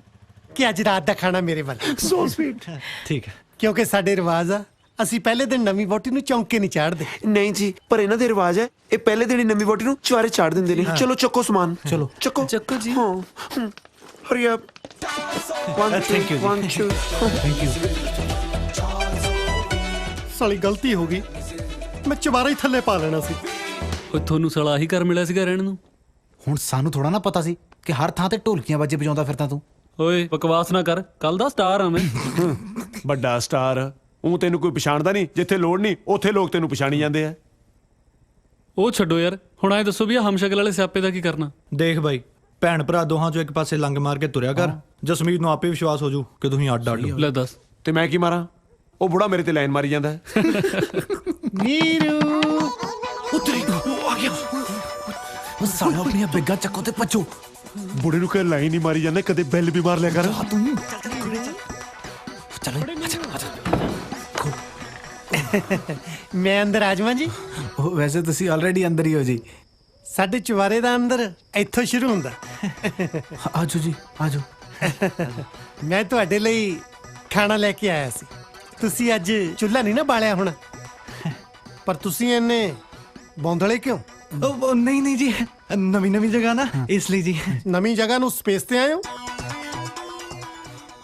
B: ਕਿ ਅੱਜ ਰਾਤ ਦਾ ਖਾਣਾ ਮੇਰੇ ਵੱਲ।
Q: So sweet.
C: ਠੀਕ ਹੈ।
B: ਕਿਉਂਕਿ ਸਾਡੇ ਰਿਵਾਜ ਆ, ਅਸੀਂ ਪਹਿਲੇ ਦਿਨ ਨਵੀਂ ਵਹੁਟੀ ਨੂੰ ਚੌਂਕੇ ਨਹੀਂ ਚਾੜਦੇ।
Q: ਨਹੀਂ ਜੀ, ਪਰ ਇਹਨਾਂ ਦੇ ਰਿਵਾਜ ਹੈ, ਇਹ ਪਹਿਲੇ ਦਿਨ ਹੀ ਨਵੀਂ ਵਹੁਟੀ ਨੂੰ ਚੁਆਰੇ ਚਾੜ ਦਿੰਦੇ ਨੇ। ਚਲੋ ਚੱਕੋ ਸਮਾਨ।
E: ਚਲੋ
Q: ਚੱਕੋ
P: ਜੀ।
Q: ਹਾਂ ਹਰੀ ਅਪ।
C: ਥੈਂਕ ਯੂ ਜੀ।
E: Thank you.
B: ਸਾਲੀ ਗਲਤੀ ਹੋ ਗਈ, ਮੈਂ ਚੁਬਾਰਾ ਹੀ ਥੱਲੇ ਪਾ ਲੈਣਾ ਸੀ।
L: ਉਹ ਤੁਹਾਨੂੰ ਸਾਲਾ ਆਹੀ ਕਰ ਮਿਲਿਆ ਸੀਗਾ ਰਹਿਣ ਨੂੰ।
E: ਹੁਣ ਸਾਨੂੰ ਥੋੜਾ ਨਾ ਪਤਾ ਸੀ ਕਿ ਹਰ ਥਾਂ ਤੇ ਢੋਲਕੀਆਂ ਬਾਜੇ ਵਜਾਉਂਦਾ ਫਿਰਦਾ ਤੂੰ।
L: ਓਏ ਬਕਵਾਸ ਨਾ ਕਰ, ਕੱਲ ਦਾ ਸਟਾਰ ਆ ਮੈਂ।
I: ਵੱਡਾ ਸਟਾਰ। ਉਹ ਤੈਨੂੰ ਕੋਈ ਪਛਾਣਦਾ ਨਹੀਂ, ਜਿੱਥੇ ਲੋੜ ਨਹੀਂ ਉੱਥੇ ਲੋਕ ਤੈਨੂੰ ਪਛਾਣੀ ਜਾਂਦੇ ਆ।
L: ਉਹ ਛੱਡੋ ਯਾਰ, ਹੁਣ ਐ ਦੱਸੋ ਵੀ ਆ ਹਮਸ਼ਕਲ ਵਾਲੇ ਸਿਆਪੇ ਦਾ ਕੀ ਕਰਨਾ?
C: ਦੇਖ ਬਾਈ, ਭੈਣ ਭਰਾ ਦੋਹਾਂ ਚੋਂ ਇੱਕ ਪਾਸੇ ਲੰਗ ਮਾਰ ਕੇ ਤੁਰਿਆ ਕਰ। ਜਸਮੀਤ ਨੂੰ ਆਪੇ ਵਿਸ਼ਵਾਸ ਹੋ ਜੂ ਕਿ ਤੁਸੀਂ ਅੱਡ ਅੱਡ।
L: ਲੈ ਦੱਸ।
I: ਤੇ ਮੈਂ ਕੀ ਮਾਰਾਂ? ਉਹ ਬੁੜਾ ਮੇਰੇ ਤੇ ਲਾਈਨ ਮਾਰੀ ਜਾਂਦਾ ਹੈ।
B: ਨੀਰੂ
E: ਉਤਰੀ ਆ ਗਿਆ। ਉਹ ਸਾਲਾ ਆਪਣੀਆਂ ਬਿੱਗਾ ਚੱਕੋ ਤੇ ਭੱਜੋ।
I: ਬੁੜੇ ਨੂੰ ਕਹ ਲਾਈਨ ਹੀ ਮਾਰੀ ਜਾਂਦਾ, ਕਦੇ ਬੈਲ ਵੀ ਮਾਰ ਲਿਆ ਕਰ।
E: ਤੂੰ ਚਲੋ
B: ਮੈਂ ਅੰਦਰ ਆ ਜਾਵਾਂ ਜੀ?
E: ਵੈਸੇ ਤੁਸੀਂ ਆਲਰੇਡੀ ਅੰਦਰ ਹੀ ਹੋ ਜੀ।
B: ਸਾਡੇ ਚੁਬਾਰੇ ਦਾ ਅੰਦਰ ਇੱਥੋਂ ਸ਼ੁਰੂ ਹੁੰਦਾ।
E: ਆਜੋ ਜੀ ਆਜੋ।
B: ਮੈਂ ਤੁਹਾਡੇ ਲਈ ਖਾਣਾ ਲੈ ਕੇ ਆਇਆ ਸੀ। ਤੁਸੀਂ ਅੱਜ ਚੁੱਲ੍ਹਾ ਨਹੀਂ ਨਾ ਬਾਲਿਆ ਹੋਣਾ, ਪਰ ਤੁਸੀਂ ਇੰਨੇ ਬੌਂਦਲੇ ਕਿਉਂ?
C: ਨਹੀਂ ਜੀ, ਨਵੀਂ ਜਗ੍ਹਾ ਨਾ, ਇਸ ਲਈ ਜੀ।
B: ਨਵੀਂ ਜਗ੍ਹਾ ਨੂੰ ਸਪੇਸ ਤੇ ਆਏ ਹੋ?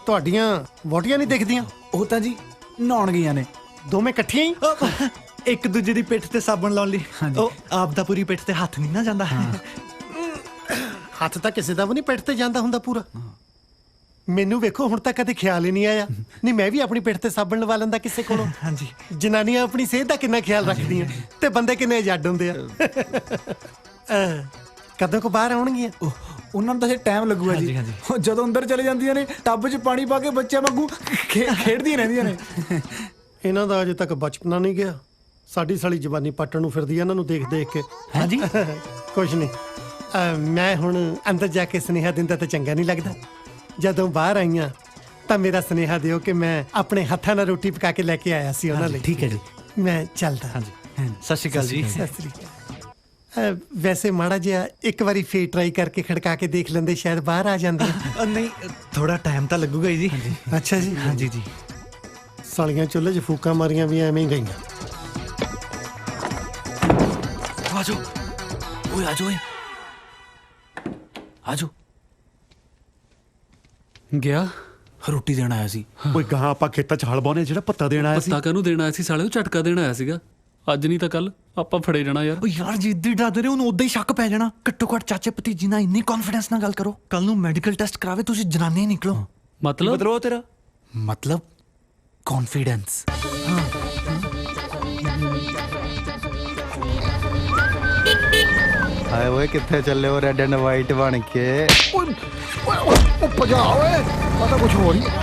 B: ਤੁਹਾਡੀਆਂ ਵੋਟੀਆਂ ਨਹੀਂ ਦਿਖਦੀਆਂ?
E: ਉਹ ਤਾਂ ਜੀ ਨਹਾਉਣ ਗਈਆਂ ਨੇ।
B: ਦੋਵੇਂ ਇਕੱਠੀਆਂ ਹੀ?
C: ਇੱਕ ਦੂਜੇ ਦੀ ਪਿੱਠ ਤੇ ਸਾਬਣ ਲਾਉਣ ਲਈ। ਉਹ ਆਪ ਦਾ ਪੂਰੀ ਪਿੱਠ ਤੇ ਹੱਥ ਨਹੀਂ ਨਾ ਜਾਂਦਾ।
B: ਹੱਥ ਤਾਂ ਕਿਸੇ ਦਾ ਵੀ ਨਹੀਂ ਪਿੱਠ ਤੇ ਜਾਂਦਾ ਹੁੰਦਾ ਪੂਰਾ। ਮੈਨੂੰ ਵੇਖੋ, ਹੁਣ ਤੱਕ ਕਦੇ ਖਿਆਲ ਹੀ ਨਹੀਂ ਆਇਆ। ਨਹੀਂ ਮੈਂ ਵੀ ਆਪਣੀ ਪਿੱਠ ਤੇ ਸਾਬਣ ਲਵਾ ਲੈਂਦਾ ਕਿਸੇ ਕੋਲੋਂ।
C: ਹਾਂਜੀ।
B: ਜਨਾਨੀਆਂ ਆਪਣੀ ਸਿਹਤ ਦਾ ਕਿੰਨਾ ਖਿਆਲ ਰੱਖਦੀਆਂ ਤੇ ਬੰਦੇ ਕਿੰਨੇ ਜੱਡ ਹੁੰਦੇ ਆ।
R: ਕਦੋਂ ਕੋ ਬਾਹਰ ਆਉਣਗੀਆਂ?
E: ਉਹਨਾਂ ਨੂੰ ਤਾਂ ਜੇ ਟਾਈਮ ਲੱਗੂਗਾ ਜੀ। ਜਦੋਂ ਅੰਦਰ ਚਲੇ ਜਾਂਦੀਆਂ ਨੇ ਟੱਬ 'ਚ ਪਾਣੀ ਪਾ ਕੇ ਬੱਚਿਆਂ ਵਾਂਗੂ ਖੇਡਦੀਆਂ ਰਹਿੰਦੀਆਂ ਨੇ।
R: ਇਹਨਾਂ ਦਾ ਅਜੇ ਤੱਕ ਬਚਪਨਾ ਨਹੀਂ ਗਿਆ। ਸਾਡੀ ਸਾਲੀ ਜਵਾਨੀ ਪੱਟਣ ਨੂੰ ਫਿਰਦੀ ਆ ਇਹਨਾਂ ਨੂੰ ਦੇਖ ਦੇਖ ਕੇ।
E: ਹਾਂਜੀ
R: ਕੁਛ ਨਹੀਂ, ਮੈਂ ਹੁਣ ਅੰਦਰ ਜਾ ਕੇ ਸੁਨੇਹਾ ਦਿੰਦਾ ਤਾਂ ਚੰਗਾ ਨਹੀਂ ਲੱਗਦਾ। ਜਦੋਂ ਬਾਹਰ ਆਈਆਂ ਤਾਂ ਮੇਰਾ ਸੁਨੇਹਾ ਦਿਓ ਕਿ ਮੈਂ ਆਪਣੇ ਹੱਥਾਂ ਨਾਲ ਰੋਟੀ ਪਕਾ ਕੇ ਲੈ ਕੇ ਆਇਆ ਸੀ ਉਹਨਾਂ ਲਈ।
E: ਠੀਕ ਹੈ ਜੀ।
R: ਮੈਂ ਚੱਲਦਾ।
C: ਹਾਂਜੀ, ਸਤਿ ਸ਼੍ਰੀ ਅਕਾਲ ਜੀ।
R: ਸਤਿ ਸ੍ਰੀ ਅਕਾਲ। ਵੈਸੇ ਮਾੜਾ ਜਿਹਾ ਇੱਕ ਵਾਰੀ ਫੇਰ ਟਰਾਈ ਕਰਕੇ ਖੜਕਾ ਕੇ ਦੇਖ ਲੈਂਦੇ, ਸ਼ਾਇਦ ਬਾਹਰ ਆ ਜਾਂਦੇ।
E: ਨਹੀਂ, ਥੋੜਾ ਟਾਈਮ ਤਾਂ ਲੱਗੂਗਾ ਜੀ।
R: ਅੱਛਾ ਜੀ।
E: ਹਾਂਜੀ ਜੀ।
R: ਸਾਲੀਆਂ ਚੁੱਲ੍ਹੇ 'ਚ ਫੂਕਾਂ ਮਾਰੀਆਂ ਵੀ ਐਵੇਂ ਹੀ ਗਈਆਂ।
E: ਆਜੋ ਓਏ, ਆਜੋ ਓਏ, ਆਜੋ।
L: ਗਿਆ
E: ਰੋਟੀ ਦੇਣ ਆਇਆ ਸੀ।
I: ਓਏ ਗਾਂ ਆਪਾਂ ਖੇਤਾਂ 'ਚ ਹਲ ਬਾਉਣੇ, ਜਿਹੜਾ ਪੱਤਾ ਦੇਣ ਆਇਆ ਸੀ।
L: ਪੱਤਾ ਕਾਹਨੂੰ ਦੇਣ ਆਇਆ ਸੀ ਸਾਲੇ? ਉਹ ਝਟਕਾ ਦੇਣ ਆਇਆ ਸੀਗਾ। ਅੱਜ ਨਹੀਂ ਤਾਂ ਕੱਲ ਆਪਾਂ ਫੜੇ ਜਾਣਾ ਯਾਰ।
E: ਓ ਯਾਰ ਜਿੱਦੀ ਡਰਦੇ ਰਹੇ ਉਹਨੂੰ ਉਦਾਂ ਹੀ ਸ਼ੱਕ ਪੈ ਜਾਣਾ। ਘੱਟੋ ਘੱਟ ਚਾਚੇ ਭਤੀਜੀ ਨਾਲ ਇੰਨੀ ਕੌਨਫੀਡੈਂਸ ਨਾਲ ਗੱਲ ਕਰੋ। ਕੱਲ ਨੂੰ ਮੈਡੀਕਲ ਟੈਸਟ ਕਰਾਵੇ, ਤੁਸੀਂ ਜਨਾਨੇ ਨਿਕਲੋ।
L: ਮਤਲਬ
I: ਤੇਰਾ
E: ਮਤਲਬ ਕੌਨਫੀਡੈਂਸ।
C: ਹਾਏ ਓਏ ਕਿੱਥੇ ਚੱਲੇ ਹੋ ਰੈੱਡ ਐਂਡ ਵਾਈਟ ਬਣ ਕੇ?
A: ਉਹ ਭਜਾ ਓਏ, ਪਤਾ ਕੁਝ ਹੋ ਨਹੀਂ।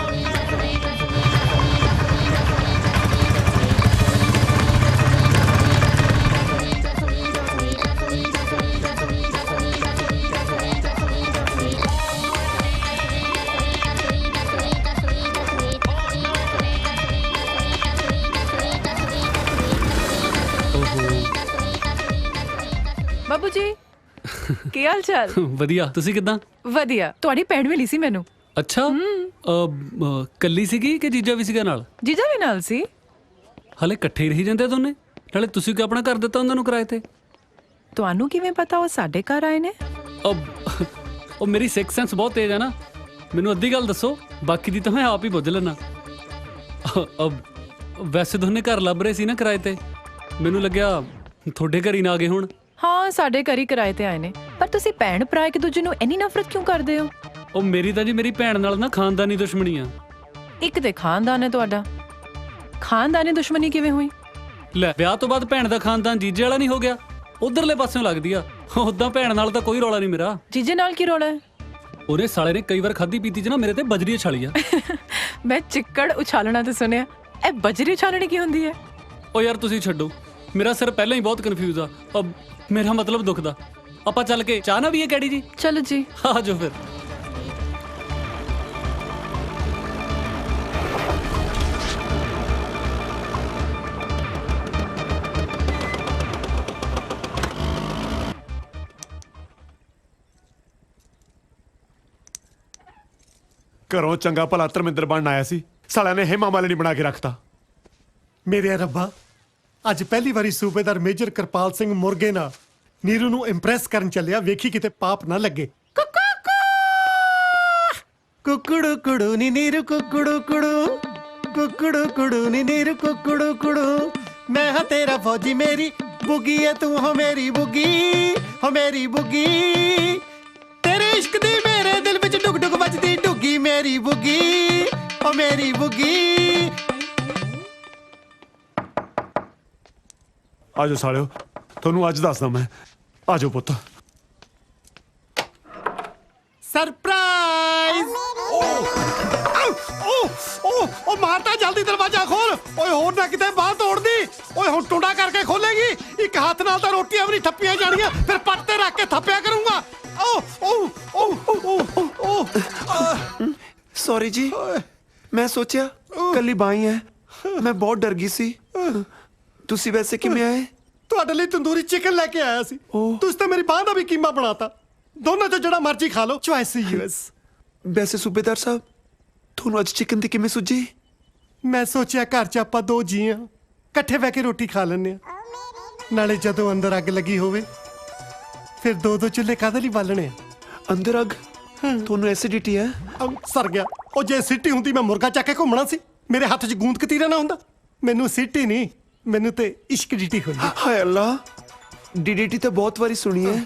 N: ਬਾਬੂ ਜੀ ਕੀ ਹਾਲ ਚਾਲ?
L: ਵਧੀਆ, ਤੁਸੀਂ ਕਿੱਦਾਂ?
N: ਵਧੀਆ। ਤੁਹਾਡੀ ਭੈਣ ਮਿਲੀ ਸੀ ਮੈਨੂੰ।
L: ਅੱਛਾ, ਕੱਲੀ ਸੀਗੀ ਕਿ ਜੀਜਾ ਵੀ ਸੀਗਾ ਨਾਲ?
N: ਜੀਜਾ ਵੀ ਨਾਲ ਸੀ।
L: ਹਲੇ ਇਕੱਠੇ ਹੀ ਰਹੀ ਜਾਂਦੇ ਦੋਨੇ? ਨਾਲੇ ਤੁਸੀਂ ਕਿ ਆਪਣਾ ਘਰ ਦਿੱਤਾ ਉਹਨਾਂ ਨੂੰ ਕਿਰਾਏ ਤੇ?
N: ਤੁਹਾਨੂੰ ਕਿਵੇਂ ਪਤਾ ਉਹ ਸਾਡੇ ਘਰ ਆਏ ਨੇ?
L: ਉਹ ਮੇਰੀ ਸਿਕਸ ਸੈਂਸ ਬਹੁਤ ਤੇਜ਼ ਹੈ ਨਾ। ਮੈਨੂੰ ਅੱਧੀ ਗੱਲ ਦੱਸੋ, ਬਾਕੀ ਦੀ ਤਾਂ ਮੈਂ ਆਪ ਹੀ ਬੁੱਝ ਲੈਣਾ। ਵੈਸੇ ਦੋਨੇ ਘਰ ਲੱਭ ਰਹੇ ਸੀ ਨਾ ਕਿਰਾਏ ਤੇ, ਮੈਨੂੰ ਲੱਗਿਆ ਤੁਹਾਡੇ ਘਰ ਹੀ ਨਾ ਆ ਗਏ ਹੁਣ।
N: ਹਾਂ, ਸਾਡੇ ਘਰ ਹੀ ਕਿਰਾਏ ਤੇ ਆਏ ਨੇ। ਪਰ ਤੁਸੀਂ ਭੈਣ ਭਰਾ ਇੱਕ ਦੂਜੇ ਨੂੰ ਇੰਨੀ ਨਫ਼ਰਤ ਕਿਉਂ ਕਰਦੇ ਹੋ?
L: ਉਹ ਮੇਰੀ ਤਾਂ ਜੀ ਮੇਰੀ ਭੈਣ ਨਾਲ ਨਾ ਖਾਨਦਾਨੀ ਦੁਸ਼ਮਣੀ ਆ।
N: ਇੱਕ ਤੇ ਖਾਨਦਾਨ ਹੈ ਤੁਹਾਡਾ, ਖਾਨਦਾਨੀ ਦੁਸ਼ਮਣੀ ਕਿਵੇਂ ਹੋਈ?
L: ਲੈ, ਵਿਆਹ ਤੋਂ ਬਾਅਦ ਭੈਣ ਦਾ ਖਾਨਦਾਨ ਜੀਜੇ ਵਾਲਾ ਨਹੀਂ ਹੋ ਗਿਆ? ਉਧਰਲੇ ਪਾਸਿਓਂ ਲੱਗਦੀ ਆ। ਉਦਾਂ ਭੈਣ ਨਾਲ ਤਾਂ ਕੋਈ ਰੌਲਾ ਨਹੀਂ ਮੇਰਾ।
N: ਜੀਜੇ ਨਾਲ ਕੀ ਰੌਲਾ ਹੈ?
L: ਉਹਨੇ ਸਾਲੇ ਨੇ ਕਈ ਵਾਰ ਖਾਦੀ ਪੀਤੀ ਚ ਨਾ ਮੇਰੇ ਤੇ ਬਜਰੀ ਉਛਾਲੀ ਆ।
N: ਮੈਂ ਚਿੱਕੜ ਉਛਾਲਣਾ ਤੇ ਸੁਣਿਆ, ਇਹ ਬਜਰੀ ਉਛਾਲਣੀ ਕੀ ਹੁੰਦੀ ਹੈ?
L: ਉਹ ਯਾਰ ਤੁਸੀਂ ਛੱਡੋ, ਮੇਰਾ ਸਿਰ ਪਹਿਲਾਂ ਹੀ ਬਹੁਤ ਕਨਫਿਊਜ਼ ਆ। ਮੇਰਾ ਮਤਲਬ ਦੁਖਦਾ। ਆਪਾਂ ਚੱਲ ਕੇ ਚਾਹ ਨਾ ਵੀ ਹੈ ਕੈਡੀ ਜੀ?
N: ਚਲੋ ਜੀ,
L: ਆ ਜਾਓ ਫਿਰ।
I: ਘਰੋਂ ਚੰਗਾ ਭਲਾ ਧਰਮਿੰਦਰ ਬਣਨ ਆਇਆ ਸੀ, ਸਾਲਿਆਂ ਨੇ ਹੇਮਾ ਮਾਲਿਨੀ ਬਣਾ ਕੇ ਰੱਖਤਾ।
R: ਮੇਰੇ ਰੱਬਾ, ਅੱਜ ਪਹਿਲੀ ਵਾਰੀ ਸੂਬੇਦਾਰ ਮੇਜਰ ਕਿਰਪਾਲ ਸਿੰਘ ਮੁਰਗੇ ਨਾਲ ਨੀਰੂ ਨੂੰ ਇੰਪ੍ਰੈਸ ਕਰਨ ਚੱਲਿਆ। ਵੇਖੀ ਕਿਤੇ ਪਾਪ ਨਾ ਲੱਗੇ। ਕੁਕੜੂ ਕੁੜੂ ਨੀ ਨੀਰੂ ਕੁਕੜੂ ਕੁੜੂ, ਕੁਕੜੂ ਕੁੜੂ ਨੀ ਨੀਰੂ ਕੁਕੜੂ ਕੁੜੂ। ਮੈਂ ਹਾਂ ਤੇਰਾ ਫੌਜੀ, ਮੇਰੀ ਬੁੱਗੀ ਐ ਤੂੰ ਹੋ ਮੇਰੀ ਬੁੱਗੀ, ਹੋ ਮੇਰੀ ਬੁੱਗੀ। ਤੇਰੇ ਇਸ਼ਕ ਦੀ ਮੇਰੇ ਦਿਲ ਵਿੱਚ ਡੁਗ ਡੁਗ ਵੱਜਦੀ ਡੁੱਗੀ, ਮੇਰੀ ਬੁੱਗੀ, ਹੋ ਮੇਰੀ ਬੁੱਗੀ।
I: ਆਜੋ ਸਾਲਿਓ, ਤੁਹਾਨੂੰ ਅੱਜ ਦੱਸਦਾ ਮੈਂ। ਆਜੋ ਪੁੱਤ।
R: ਸਰਪ੍ਰਾਈਜ਼! ਓ ਮਾਰਤਾ, ਜਲਦੀ ਦਰਵਾਜ਼ਾ ਖੋਲ। ਓਏ ਹੋਰ ਨਾ ਕਿਤੇ ਬਾਹਰ ਤੋੜਦੀ। ਓਏ ਹੁਣ ਟੁੰਡਾ ਕਰਕੇ ਖੋਲੇਗੀ। ਇੱਕ ਹੱਥ ਨਾਲ ਤਾਂ ਰੋਟੀਆਂ ਵੀ ਨਹੀਂ ਥੱਪੀਆਂ ਜਾਣੀਆਂ, ਫਿਰ ਪੱਟ ਤੇ ਰੱਖ ਕੇ ਥੱਪਿਆ ਕਰੂੰਗਾ।
Q: ਸੌਰੀ ਜੀ, ਮੈਂ ਸੋਚਿਆ ਕੱਲੀ ਬਾਈ ਹੈ, ਮੈਂ ਬਹੁਤ ਡਰ ਗਈ ਸੀ। ਤੁਸੀਂ ਵੈਸੇ ਕਿਵੇਂ ਆਏ?
R: ਤੁਹਾਡੇ ਲਈ ਤੰਦੂਰੀ ਚਿਕਨ ਲੈ ਕੇ ਆਇਆ ਸੀ। ਤੁਸੀਂ ਤਾਂ ਮੇਰੀ ਬਾਂਹ ਦਾ ਵੀ ਕੀਮਾ ਬਣਾਤਾ। ਦੋਨਾਂ ਚੋਂ ਜਿਹੜਾ ਮਰਜ਼ੀ ਖਾ ਲਓ, ਚੁਆਇਸ ਯੂਐਸ।
Q: ਵੈਸੇ ਸੂਬੇਦਾਰ ਸਾਹਿਬ, ਤੁਹਾਨੂੰ ਅੱਜ ਚਿਕਨ ਦੀ ਕਿਵੇਂ ਸੁੱਝੀ?
R: ਮੈਂ ਸੋਚਿਆ ਘਰ 'ਚ ਆਪਾਂ ਦੋ ਜੀ ਆ, ਇਕੱਠੇ ਬਹਿ ਕੇ ਰੋਟੀ ਖਾ ਲੈਂਦੇ ਆ। ਨਾਲੇ ਜਦੋਂ ਅੰਦਰ ਅੱਗ ਲੱਗੀ ਹੋਵੇ ਫਿਰ ਦੋ ਦੋ ਚੁੱਲ੍ਹੇ ਕਾਹਦੇ ਲਈ ਬਾਲਣੇ ਆ?
Q: ਅੰਦਰ ਅੱਗ? ਤੁਹਾਨੂੰ ਐਸਿਡਿਟੀ ਹੈ?
R: ਸਰ ਗਿਆ। ਉਹ ਜੇ ਸਿੱਟੀ ਹੁੰਦੀ ਮੈਂ ਮੁਰਗਾ ਚੱਕ ਕੇ ਘੁੰਮਣਾ ਸੀ। ਮੇਰੇ ਹੱਥ 'ਚ ਗੂੰਦ ਕਤੀਰਾ ਨਾ ਹੁੰਦਾ। ਮੈਨੂੰ ਸਿੱਟੀ ਨਹੀਂ, ਮੈਨੂੰ ਤੇ ਇਸ਼ਕ ਡੀਟੀ ਹੋਈ।
Q: ਹਾਏ ਅੱਲਾ, ਡੀਡੀਟੀ ਤਾਂ ਬਹੁਤ ਵਾਰੀ ਸੁਣੀ ਹੈ,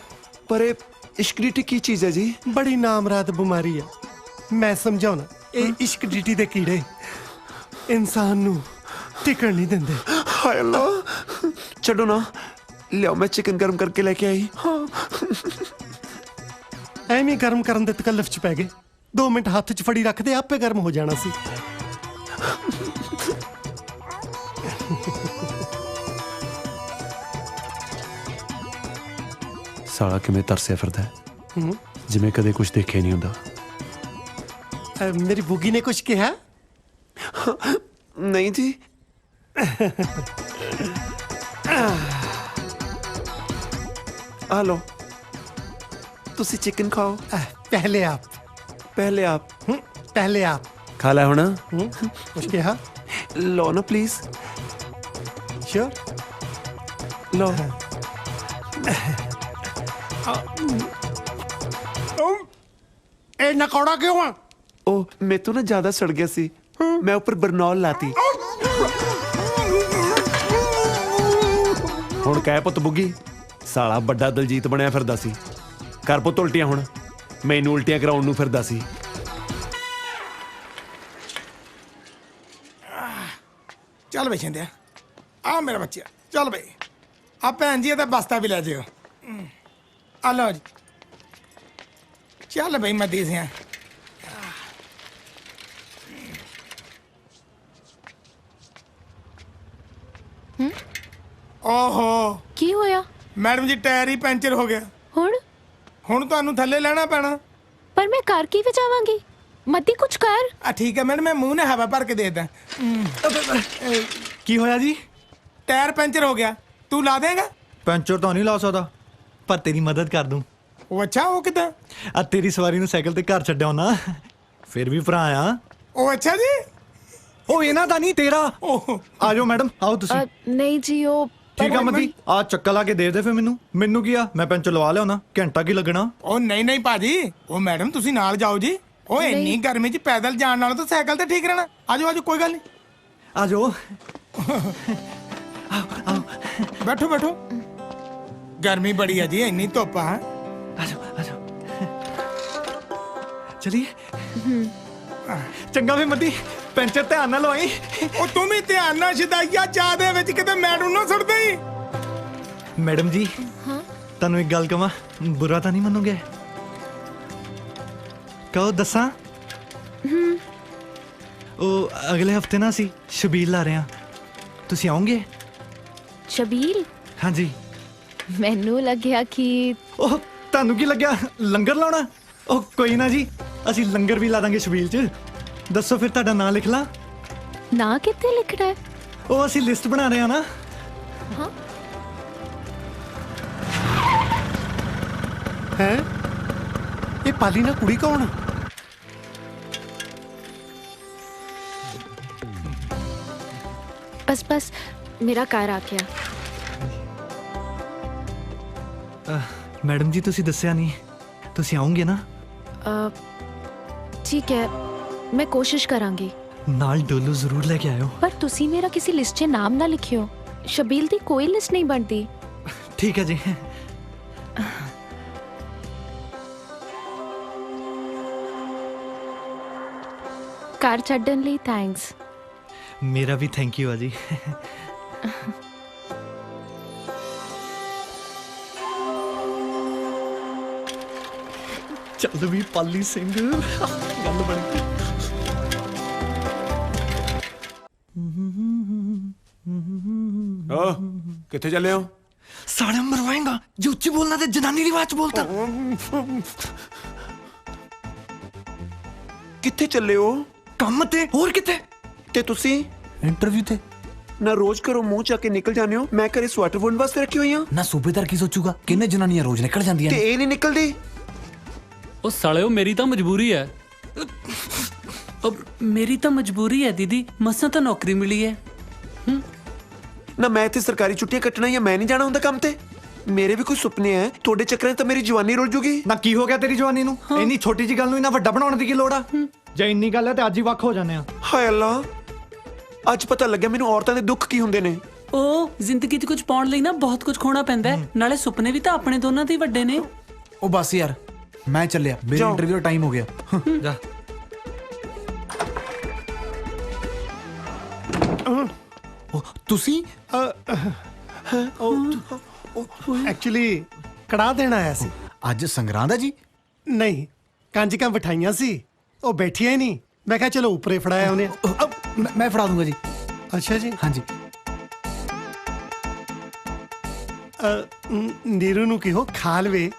Q: ਪਰ ਇਹ ਇਸ਼ਕ ਡੀਟੀ ਕੀ ਚੀਜ਼ ਹੈ ਜੀ?
R: ਬੜੀ ਨਾਮਰਾਦ ਬਿਮਾਰੀ ਆ, ਮੈਂ ਸਮਝਾਉਣਾ। ਇਹ ਇਸ਼ਕ ਡੀਟੀ ਦੇ ਕੀੜੇ ਇਨਸਾਨ ਨੂੰ ਟਿਕਣ ਨਹੀਂ ਦਿੰਦੇ।
Q: ਹਾਏ ਅੱਲਾ, ਛੱਡੋ ਨਾ, ਲਿਆਓ ਮੈਂ ਚਿਕਨ ਗਰਮ ਕਰਕੇ ਲੈ ਕੇ ਆਈ।
R: ਐਵੇਂ ਗਰਮ ਕਰਨ ਦੇ ਤਕੱਲਫ ਚ ਪੈ ਗਏ। 2 ਮਿੰਟ ਹੱਥ 'ਚ ਫੜੀ ਰੱਖਦੇ ਆਪੇ ਗਰਮ ਹੋ ਜਾਣਾ ਸੀ।
S: ਸਾਲਾ ਕਿਵੇਂ ਤਰਸਿਆ ਫਿਰਦਾ ਹੈ,
R: ਹੂੰ।
S: ਜਿਵੇਂ ਕਦੇ ਕੁਝ ਦੇਖਿਆ ਨਹੀਂ ਹੁੰਦਾ।
R: ਮੇਰੀ ਬੁੱਗੀ ਨੇ ਕੁਝ ਕਿਹਾ?
Q: ਨਹੀਂ ਜੀ। आ लो, तुसी चिकन खाओ।
R: पहले आप।
Q: पहले आप।
R: पहले आप।
S: खा ला हुण।
R: कुछ कहा?
Q: लो ना प्लीज।
R: श्योर।
Q: लो।
R: इतना कौड़ा क्यों है?
Q: ओ मैं तो ना ज्यादा सड़ गया सी, मैं ऊपर बरनौल लाती।
S: ਹੁਣ ਕਹਿ ਪੁੱਤ ਬੁੱਗੀ, ਸਾਲਾ ਵੱਡਾ ਦਲਜੀਤ ਬਣਿਆ ਫਿਰਦਾ ਸੀ। ਕਰ ਪੁੱਤ ਉਲਟੀਆਂ, ਹੁਣ ਮੈਨੂੰ ਉਲਟੀਆਂ ਕਰਾਉਣ ਨੂੰ ਫਿਰਦਾ ਸੀ।
T: ਚੱਲ ਬਈ ਛਿੰਦਿਆ, ਆ ਮੇਰਾ ਬੱਚਾ, ਚੱਲ ਬਈ ਆ ਭੈਣ ਜੀ ਇਹਦਾ ਬਸਤਾ ਵੀ ਲੈ ਜਿਓ। ਆ ਲਓ ਜੀ, ਚੱਲ ਬਈ ਮੱਦੀ ਸਿਆ। ਓਹੋ
F: ਕੀ ਹੋਇਆ?
T: ਮੈਡਮ ਜੀ ਟਾਇਰ ਹੀ ਪੈਂਚਰ ਹੋ ਗਿਆ। ਹੁਣ ਤੁਹਾਨੂੰ ਥੱਲੇ ਲੈਣਾ ਪੈਣਾ।
F: ਪਰ ਮੈਂ ਕਰ ਕੀ ਵਜਾਵਾਂਗੀ? ਮੱਦੀ ਕੁਝ ਕਰ।
T: ਆ ਠੀਕ ਹੈ ਮੈਡਮ, ਮੈਂ ਮੂੰਹ ਨਾਲ ਹਵਾ ਭਰ ਕੇ ਦੇ ਦਾਂ।
C: ਕੀ ਹੋਇਆ ਜੀ?
T: ਟਾਇਰ ਪੈਂਚਰ ਹੋ ਗਿਆ, ਤੂੰ ਲਾ ਦੇਗਾ?
C: ਪੈਂਚਰ ਤਾਂ ਨਹੀਂ ਲਾ ਸਕਦਾ, ਪਰ ਤੇਰੀ ਮਦਦ ਕਰ ਦੂੰ।
T: ਉਹ ਅੱਛਾ, ਉਹ ਕਿਦਾਂ?
C: ਆ ਤੇਰੀ ਸਵਾਰੀ ਨੂੰ ਸਾਈਕਲ ਤੇ ਘਰ ਛੱਡਿਆ ਨਾ, ਫਿਰ ਵੀ ਭਰਾ ਆ।
T: ਉਹ ਅੱਛਾ ਜੀ।
C: ਉਹ ਇਹਨਾਂ ਦਾ ਨਹੀਂ, ਤੇਰਾ। ਆ ਜਾਓ ਮੈਡਮ, ਆਓ ਤੁਸੀਂ।
F: ਨਹੀਂ ਜੀ, ਉਹ
C: ਠੀਕ ਆ ਮੱਦੀ, ਆ ਚੱਕਾ ਲਾ ਕੇ ਦੇ ਦੇ ਫਿਰ ਮੈਨੂੰ ਕੀ ਆ, ਮੈਂ ਪੈਂਚਰ ਲਵਾ ਲਿਆਉਣਾ, ਘੰਟਾ ਕੀ ਲੱਗਣਾ।
T: ਉਹ ਨਹੀਂ ਭਾਜੀ, ਉਹ ਮੈਡਮ ਤੁਸੀਂ ਨਾਲ ਜਾਓ ਜੀ। ਉਹ ਇੰਨੀ ਗਰਮੀ 'ਚ ਪੈਦਲ ਜਾਣ ਨਾਲੋਂ ਤਾਂ ਸਾਈਕਲ ਤੇ ਠੀਕ ਰਹਿਣਾ। ਆਜੋ ਕੋਈ ਗੱਲ ਨਹੀਂ,
C: ਆਜੋ।
T: ਬੈਠੋ। ਗਰਮੀ ਬੜੀ ਹੈ ਜੀ, ਇੰਨੀ ਧੁੱਪ ਆ।
C: ਆਜੋ ਚਲੀਏ। ਚੰਗਾ ਵੀ ਮੱਦੀ, ਪੈਂਚਰ ਧਿਆਨ ਨਾਲ ਲਵਾਈ।
T: ਉਹ ਤੂੰ ਵੀ ਧਿਆਨ ਨਾਲ ਛਦਾਈਆ ਚਾਹ ਦੇ ਵਿੱਚ ਕਿਤੇ ਮੈਡਮ ਨਾ ਸੁੱਟ ਦੇਈ।
C: ਮੈਡਮ ਜੀ, ਤੁਹਾਨੂੰ ਇੱਕ ਗੱਲ ਕਵਾਂ, ਬੁਰਾ ਤਾਂ ਨਹੀਂ ਮੰਨੋਗੇ? ਕਹੋ ਦੱਸਾਂ। ਉਹ ਅਗਲੇ ਹਫਤੇ ਨਾ ਅਸੀਂ ਸ਼ਬੀਲ ਲਾ ਰਹੇ ਹਾਂ, ਤੁਸੀਂ ਆਓਗੇ?
F: ਸ਼ਬੀਲ?
C: ਹਾਂਜੀ।
F: ਮੈਨੂੰ ਲੱਗਿਆ ਕਿ
C: ਉਹ ਤੁਹਾਨੂੰ ਕੀ ਲੱਗਿਆ, ਲੰਗਰ ਲਾਉਣਾ? ਉਹ ਕੋਈ ਨਾ ਜੀ, ਅਸੀਂ ਲੰਗਰ ਵੀ ਲਾ ਦਾਂਗੇ ਸ਼ਬੀਲ 'ਚ। ਦੱਸੋ ਫਿਰ ਤੁਹਾਡਾ ਨਾਂ ਲਿਖ ਲਾਂ?
F: ਨਾਂ ਕਿੱਥੇ ਲਿਖਣਾ ਹੈ?
C: ਉਹ ਅਸੀਂ ਲਿਸਟ ਬਣਾ ਰਹੇ ਹਾਂ ਨਾ।
F: ਹਾਂ।
R: ਹੈ ਇਹ ਪਾਲੀ ਨਾ ਕੁੜੀ ਕੌਣ?
F: ਬਸ ਮੇਰਾ ਘਰ ਆ ਗਿਆ।
C: ਮੈਡਮ ਜੀ, ਤੁਸੀਂ ਦੱਸਿਆ ਨਹੀਂ, ਤੁਸੀਂ ਆਉਂਗੇ ਨਾ?
F: ਠੀਕ ਹੈ, ਮੈਂ ਕੋਸ਼ਿਸ਼ ਕਰਾਂਗੀ।
C: ਨਾਲ ਡੋਲੂ ਜ਼ਰੂਰ ਲੈ ਕੇ ਆਇਓ।
F: ਪਰ ਤੁਸੀਂ ਮੇਰਾ ਕਿਸੇ ਲਿਸਟ 'ਚ ਨਾਮ ਨਾ ਲਿਖਿਓ, ਸ਼ਬੀਲ ਦੀ ਕੋਈ ਲਿਸਟ ਨਹੀਂ ਬਣਦੀ।
C: ਠੀਕ ਹੈ ਜੀ।
F: ਕਾਰ ਛੱਡਣ ਲਈ ਥੈਂਕਸ।
C: ਮੇਰਾ ਵੀ ਥੈਂਕ ਯੂ ਆ ਜੀ। ਚੱਲ ਵੀ ਪਾਲੀ ਸਿੰਘ, ਗੱਲ ਬਣ ਗਈ।
I: ਕਿੱਥੇ ਚੱਲੇ ਹੋ?
C: ਸਾਲੇ ਮਰਵਾਏਗਾ ਜੇ ਉੱਚੀ ਬੋਲਣਾ ਤੇ ਜਨਾਨੀ ਦੀ ਆਵਾਜ਼ ਬੋਲਤਾ।
Q: ਕਿੱਥੇ ਚੱਲੇ ਹੋ?
C: ਕੰਮ ਤੇ, ਹੋਰ ਕਿੱਥੇ?
Q: ਤੇ ਤੁਸੀਂ
E: ਇੰਟਰਵਿਊ ਤੇ
Q: ਨਾ ਰੋਜ਼ ਘਰੋਂ ਮੂੰਹ ਚੱਕ ਕੇ ਨਿਕਲ ਜਾਂਦੇ ਹੋ। ਮੈਂ ਘਰੇ ਸਵੈਟਰ ਬੁਣਨ ਵਾਸਤੇ ਰੱਖੀ ਹੋਈ ਆ।
E: ਨਾ ਸੂਬੇਦਾਰ ਕੀ ਸੋਚੂਗਾ, ਕਿੰਨੇ ਜਨਾਨੀਆਂ ਰੋਜ਼ ਨਿਕਲ ਜਾਂਦੀਆਂ
Q: ਤੇ ਇਹ ਨਹੀਂ ਨਿਕਲਦੀ।
L: ਉਹ ਸਾਲਿਓ, ਮੇਰੀ ਤਾਂ ਮਜਬੂਰੀ ਹੈ।
P: ਮੇਰੀ ਤਾਂ ਮਜਬੂਰੀ ਹੈ ਦੀਦੀ, ਮਸਾਂ ਤਾਂ ਨੌਕਰੀ ਮਿਲੀ ਹੈ।
Q: ਨਾ ਮੈਂ ਇੱਥੇ ਸਰਕਾਰੀ ਛੁੱਟੀਆਂ ਕੱਟਣਾ ਜਾਂ ਮੈਂ ਨਹੀਂ ਜਾਣਾ ਹੁੰਦਾ ਕੰਮ ਤੇ। ਮੇਰੇ ਵੀ ਕੋਈ ਸੁਪਨੇ ਐ, ਤੁਹਾਡੇ ਚੱਕਰਾਂ 'ਚ ਤਾਂ ਮੇਰੀ ਜਵਾਨੀ ਰੁਲ ਜੂਗੀ।
C: ਨਾ ਕੀ ਹੋ ਗਿਆ ਤੇਰੀ ਜਵਾਨੀ ਨੂੰ? ਇੰਨੀ ਛੋਟੀ ਜੀ ਗੱਲ ਨੂੰ ਇੰਨਾ ਵੱਡਾ ਬਣਾਉਣ ਦੀ ਕੀ ਲੋੜ ਆ? ਜੇ ਇੰਨੀ ਗੱਲ ਹੈ ਤੇ ਅੱਜ ਹੀ ਵੱਖ ਹੋ ਜਾਂਦੇ ਆ।
Q: ਹਾਏ ਅੱਲਾ, ਅੱਜ ਪਤਾ ਲੱਗਿਆ ਮੈਨੂੰ ਔਰਤਾਂ ਦੇ ਦੁੱਖ ਕੀ ਹੁੰਦੇ ਨੇ।
P: ਉਹ ਜ਼ਿੰਦਗੀ 'ਚ ਕੁਝ ਪਾਉਣ ਲਈ ਨਾ ਬਹੁਤ ਕੁਝ ਖੋਣਾ ਪੈਂਦਾ ਹੈ, ਨਾਲੇ ਸੁਪਨੇ ਵੀ ਤਾਂ ਆਪਣੇ ਦੋਨਾਂ ਦੇ ਹੀ ਵੱਡੇ ਨੇ।
E: ਉਹ ਬਸ ਯਾਰ, ਮੈਂ ਚੱਲਿਆ, ਮੇਰੇ ਇੰਟਰਵਿਊ ਦਾ ਟਾਈਮ ਹੋ ਗਿਆ।
C: ਜਾ।
E: ਤੁਸੀਂ
R: ਐਕਚੁਅਲੀ ਕੜਾ ਦੇਣ ਆਇਆ ਸੀ।
A: ਅੱਜ ਸੰਗਰਾਂਦ ਹੈ ਜੀ?
R: ਨਹੀਂ, ਕੰਜਕਾਂ ਬਿਠਾਈਆਂ ਸੀ, ਉਹ ਬੈਠੀਆਂ ਹੀ ਨਹੀਂ। ਮੈਂ ਕਿਹਾ ਚਲੋ ਉੱਪਰੇ ਫੜਾਇਆ ਉਹਨੇ।
E: ਮੈਂ ਫੜਾ ਦੂੰਗਾ ਜੀ।
R: ਅੱਛਾ ਜੀ।
E: ਹਾਂਜੀ।
R: ਨੀਰੂ ਨੂੰ ਕਿਹੋ ਖਾ ਲਵੇ,